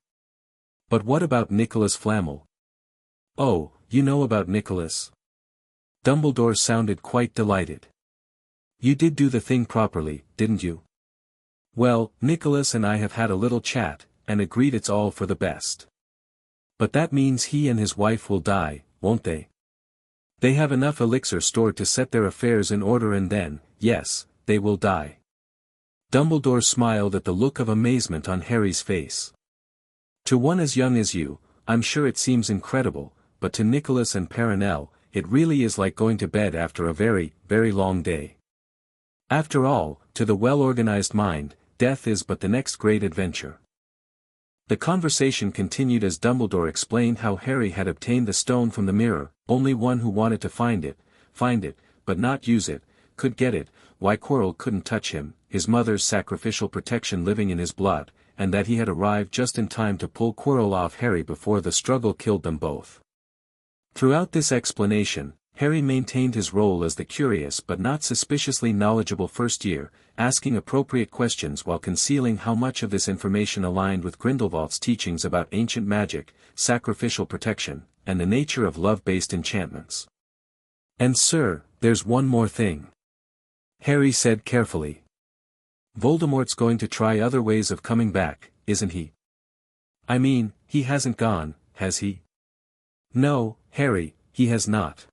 "But what about Nicholas Flamel?" "Oh, you know about Nicholas?" Dumbledore sounded quite delighted. "You did do the thing properly, didn't you?" "Well, Nicholas and I have had a little chat, and agreed it's all for the best. But that means he and his wife will die, won't they? They have enough elixir stored to set their affairs in order and then, yes, they will die." Dumbledore smiled at the look of amazement on Harry's face. "To one as young as you, I'm sure it seems incredible, but to Nicholas and Perenelle, it really is like going to bed after a very, very long day. After all, to the well-organized mind, death is but the next great adventure." The conversation continued as Dumbledore explained how Harry had obtained the stone from the mirror. Only one who wanted to find it, but not use it, could get it, why Quirrell couldn't touch him, his mother's sacrificial protection living in his blood, and that he had arrived just in time to pull Quirrell off Harry before the struggle killed them both. Throughout this explanation, Harry maintained his role as the curious but not suspiciously knowledgeable first year, asking appropriate questions while concealing how much of this information aligned with Grindelwald's teachings about ancient magic, sacrificial protection, and the nature of love-based enchantments. "And sir, there's one more thing," Harry said carefully. "Voldemort's going to try other ways of coming back, isn't he? I mean, he hasn't gone, has he?" "No, Harry, he has not.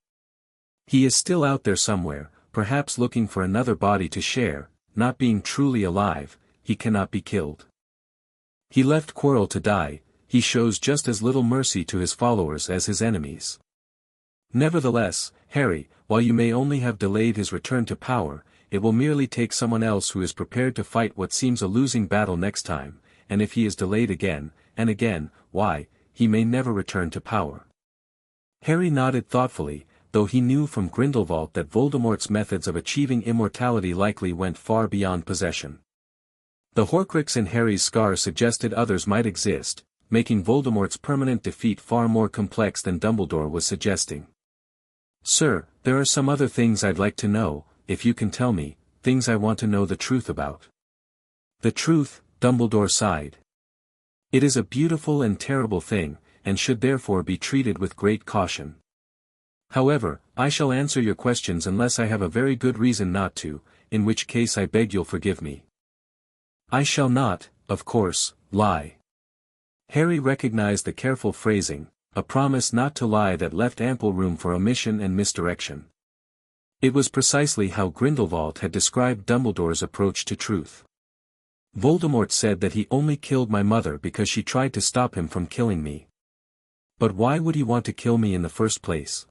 He is still out there somewhere, perhaps looking for another body to share. Not being truly alive, he cannot be killed. He left Quirrell to die. He shows just as little mercy to his followers as his enemies. Nevertheless, Harry, while you may only have delayed his return to power, it will merely take someone else who is prepared to fight what seems a losing battle next time, and if he is delayed again, and again, why, he may never return to power." Harry nodded thoughtfully, though he knew from Grindelwald that Voldemort's methods of achieving immortality likely went far beyond possession. The Horcrux in Harry's scar suggested others might exist, making Voldemort's permanent defeat far more complex than Dumbledore was suggesting. "Sir, there are some other things I'd like to know, if you can tell me, things I want to know the truth about." "The truth," Dumbledore sighed. "It is a beautiful and terrible thing, and should therefore be treated with great caution. However, I shall answer your questions unless I have a very good reason not to, in which case I beg you'll forgive me. I shall not, of course, lie." Harry recognized the careful phrasing, a promise not to lie that left ample room for omission and misdirection. It was precisely how Grindelwald had described Dumbledore's approach to truth. "Voldemort said that he only killed my mother because she tried to stop him from killing me. But why would he want to kill me in the first place?"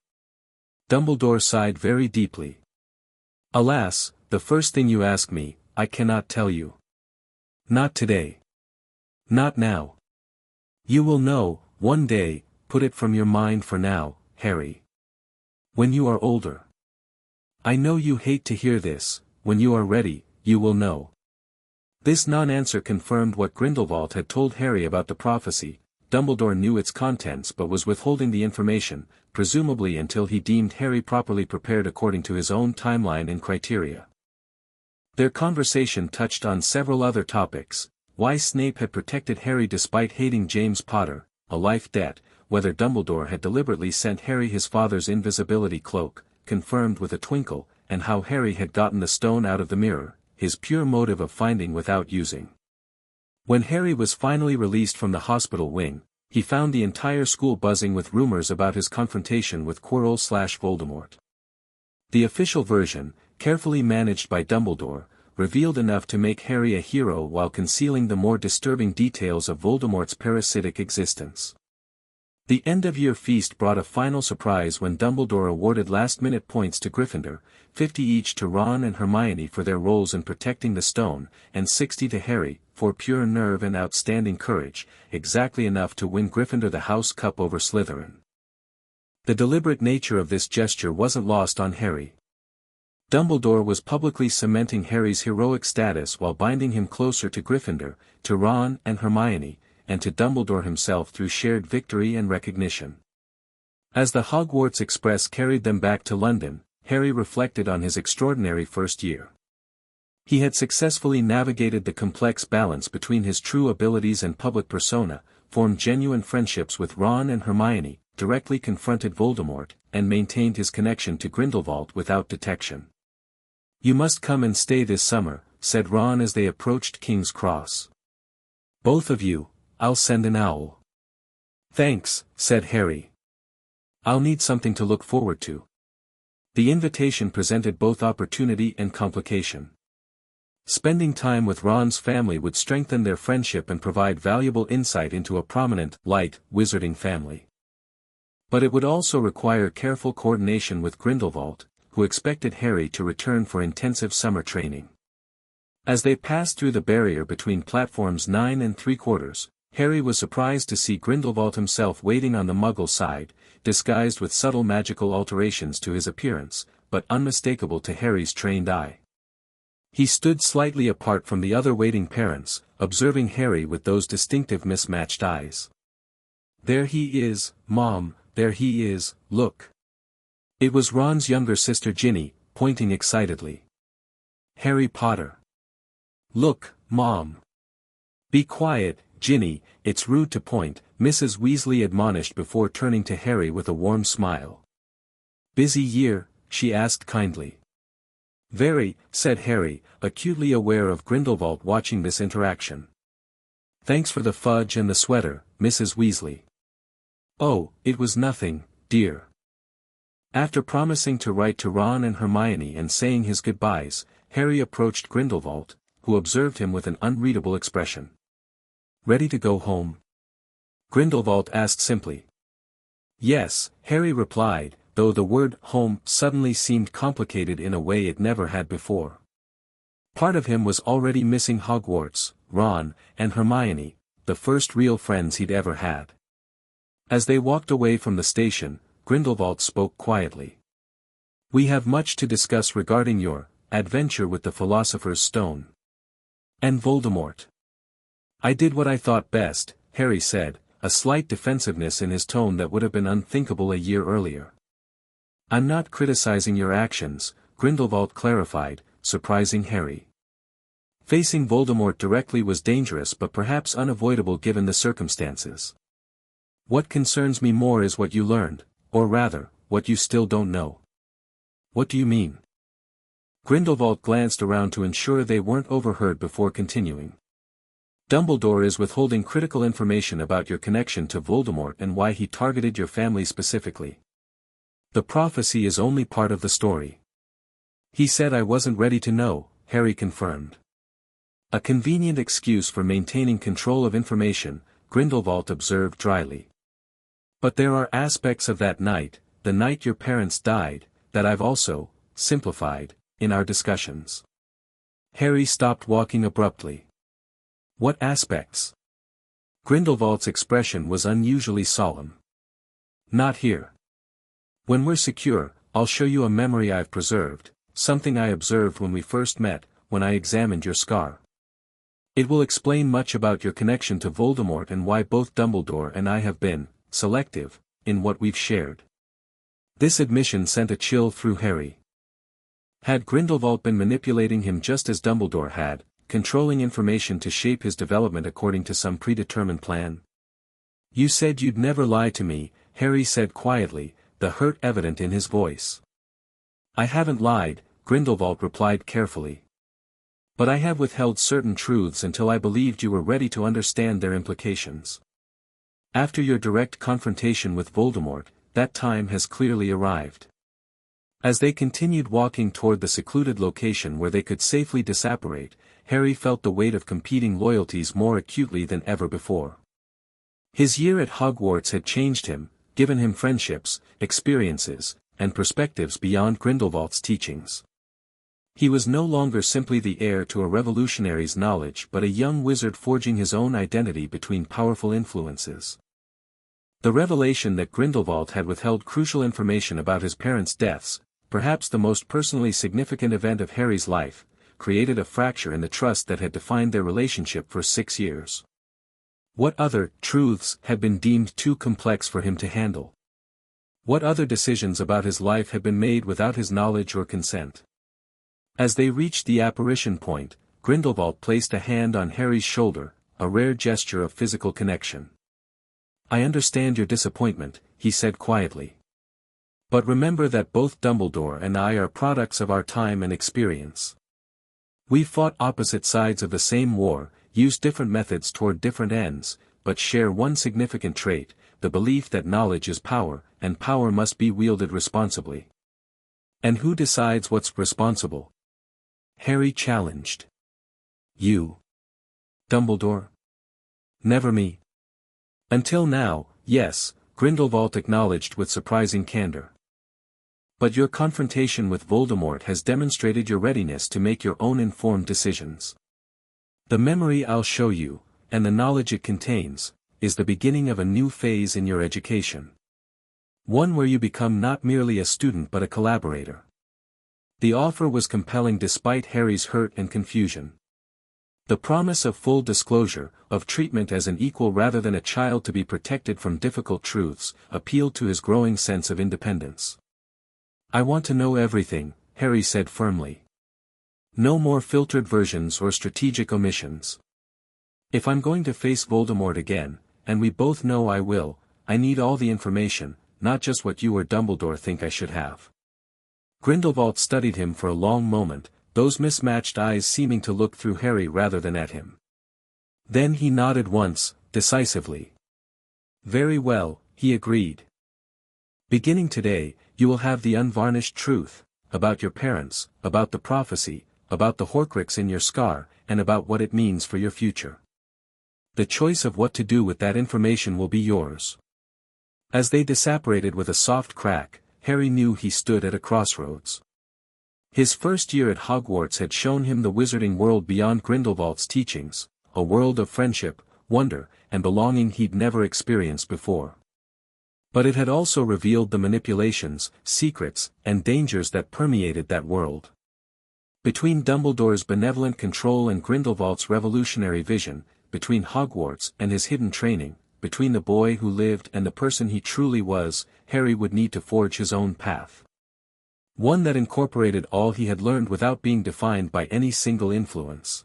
Dumbledore sighed very deeply. "Alas, the first thing you ask me, I cannot tell you. Not today. Not now. You will know, one day, put it from your mind for now, Harry. When you are older. I know you hate to hear this, when you are ready, you will know." This non-answer confirmed what Grindelwald had told Harry about the prophecy. Dumbledore knew its contents but was withholding the information, presumably until he deemed Harry properly prepared according to his own timeline and criteria. Their conversation touched on several other topics: why Snape had protected Harry despite hating James Potter, a life debt, whether Dumbledore had deliberately sent Harry his father's invisibility cloak, confirmed with a twinkle, and how Harry had gotten the stone out of the mirror, his pure motive of finding without using. When Harry was finally released from the hospital wing, he found the entire school buzzing with rumors about his confrontation with Quirrell/Voldemort. The official version, carefully managed by Dumbledore, revealed enough to make Harry a hero while concealing the more disturbing details of Voldemort's parasitic existence. The end-of-year feast brought a final surprise when Dumbledore awarded last-minute points to Gryffindor, 50 each to Ron and Hermione for their roles in protecting the stone, and 60 to Harry, for pure nerve and outstanding courage, exactly enough to win Gryffindor the House Cup over Slytherin. The deliberate nature of this gesture wasn't lost on Harry. Dumbledore was publicly cementing Harry's heroic status while binding him closer to Gryffindor, to Ron and Hermione, and to Dumbledore himself through shared victory and recognition. As the Hogwarts Express carried them back to London, Harry reflected on his extraordinary first year. He had successfully navigated the complex balance between his true abilities and public persona, formed genuine friendships with Ron and Hermione, directly confronted Voldemort, and maintained his connection to Grindelwald without detection. "You must come and stay this summer," said Ron as they approached King's Cross. "Both of you, I'll send an owl." "Thanks," said Harry. "I'll need something to look forward to." The invitation presented both opportunity and complication. Spending time with Ron's family would strengthen their friendship and provide valuable insight into a prominent, light, wizarding family. But it would also require careful coordination with Grindelwald, who expected Harry to return for intensive summer training. As they passed through the barrier between platforms 9 and 3/4, Harry was surprised to see Grindelwald himself waiting on the Muggle side, disguised with subtle magical alterations to his appearance, but unmistakable to Harry's trained eye. He stood slightly apart from the other waiting parents, observing Harry with those distinctive mismatched eyes. "There he is, Mom, there he is, look." It was Ron's younger sister Ginny, pointing excitedly. "Harry Potter." "Look, Mom." "Be quiet, Ginny, it's rude to point," Mrs. Weasley admonished before turning to Harry with a warm smile. "Busy year?" she asked kindly. "Very," said Harry, acutely aware of Grindelwald watching this interaction. "Thanks for the fudge and the sweater, Mrs. Weasley." "Oh, it was nothing, dear." After promising to write to Ron and Hermione and saying his goodbyes, Harry approached Grindelwald, who observed him with an unreadable expression. "Ready to go home?" Grindelwald asked simply. "Yes," Harry replied, though the word home suddenly seemed complicated in a way it never had before. Part of him was already missing Hogwarts, Ron, and Hermione, the first real friends he'd ever had. As they walked away from the station, Grindelwald spoke quietly. "We have much to discuss regarding your adventure with the Philosopher's Stone. And Voldemort." "I did what I thought best," Harry said, a slight defensiveness in his tone that would have been unthinkable a year earlier. "I'm not criticizing your actions," Grindelwald clarified, surprising Harry. Facing Voldemort directly was dangerous but perhaps unavoidable given the circumstances. "What concerns me more is what you learned, or rather, what you still don't know." "What do you mean?" Grindelwald glanced around to ensure they weren't overheard before continuing. "Dumbledore is withholding critical information about your connection to Voldemort and why he targeted your family specifically. The prophecy is only part of the story." "He said I wasn't ready to know," Harry confirmed. A convenient excuse for maintaining control of information, Grindelwald observed dryly. "But there are aspects of that night, the night your parents died, that I've also simplified in our discussions." Harry stopped walking abruptly. "What aspects?" Grindelwald's expression was unusually solemn. "Not here. When we're secure, I'll show you a memory I've preserved, something I observed when we first met, when I examined your scar. It will explain much about your connection to Voldemort and why both Dumbledore and I have been selective in what we've shared." This admission sent a chill through Harry. Had Grindelwald been manipulating him just as Dumbledore had, controlling information to shape his development according to some predetermined plan? "You said you'd never lie to me," Harry said quietly, the hurt evident in his voice. "I haven't lied," Grindelwald replied carefully. "But I have withheld certain truths until I believed you were ready to understand their implications." After your direct confrontation with Voldemort, that time has clearly arrived. As they continued walking toward the secluded location where they could safely disapparate, Harry felt the weight of competing loyalties more acutely than ever before. His year at Hogwarts had changed him, given him friendships, experiences, and perspectives beyond Grindelwald's teachings. He was no longer simply the heir to a revolutionary's knowledge but a young wizard forging his own identity between powerful influences. The revelation that Grindelwald had withheld crucial information about his parents' deaths, perhaps the most personally significant event of Harry's life, created a fracture in the trust that had defined their relationship for 6 years. What other truths had been deemed too complex for him to handle? What other decisions about his life had been made without his knowledge or consent? As they reached the apparition point, Grindelwald placed a hand on Harry's shoulder, a rare gesture of physical connection. "I understand your disappointment," he said quietly. "But remember that both Dumbledore and I are products of our time and experience. We fought opposite sides of the same war, used different methods toward different ends, but share one significant trait, the belief that knowledge is power, and power must be wielded responsibly." "And who decides what's responsible?" Harry challenged. "You. Dumbledore. Never me." "Until now, yes," Grindelwald acknowledged with surprising candor. "But your confrontation with Voldemort has demonstrated your readiness to make your own informed decisions. The memory I'll show you, and the knowledge it contains, is the beginning of a new phase in your education. One where you become not merely a student but a collaborator." The offer was compelling despite Harry's hurt and confusion. The promise of full disclosure, of treatment as an equal rather than a child to be protected from difficult truths, appealed to his growing sense of independence. "I want to know everything," Harry said firmly. "No more filtered versions or strategic omissions. If I'm going to face Voldemort again, and we both know I will, I need all the information, not just what you or Dumbledore think I should have." Grindelwald studied him for a long moment, those mismatched eyes seeming to look through Harry rather than at him. Then he nodded once, decisively. "Very well," he agreed. "Beginning today, you will have the unvarnished truth, about your parents, about the prophecy, about the Horcrux in your scar, and about what it means for your future. The choice of what to do with that information will be yours." As they disapparated with a soft crack, Harry knew he stood at a crossroads. His first year at Hogwarts had shown him the wizarding world beyond Grindelwald's teachings, a world of friendship, wonder, and belonging he'd never experienced before. But it had also revealed the manipulations, secrets, and dangers that permeated that world. Between Dumbledore's benevolent control and Grindelwald's revolutionary vision, between Hogwarts and his hidden training, between the boy who lived and the person he truly was, Harry would need to forge his own path. One that incorporated all he had learned without being defined by any single influence.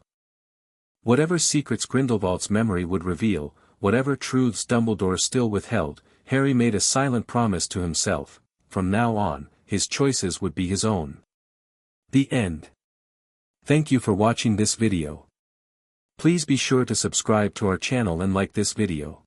Whatever secrets Grindelwald's memory would reveal, whatever truths Dumbledore still withheld, Harry made a silent promise to himself: from now on, his choices would be his own. The end. Thank you for watching this video. Please be sure to subscribe to our channel and like this video.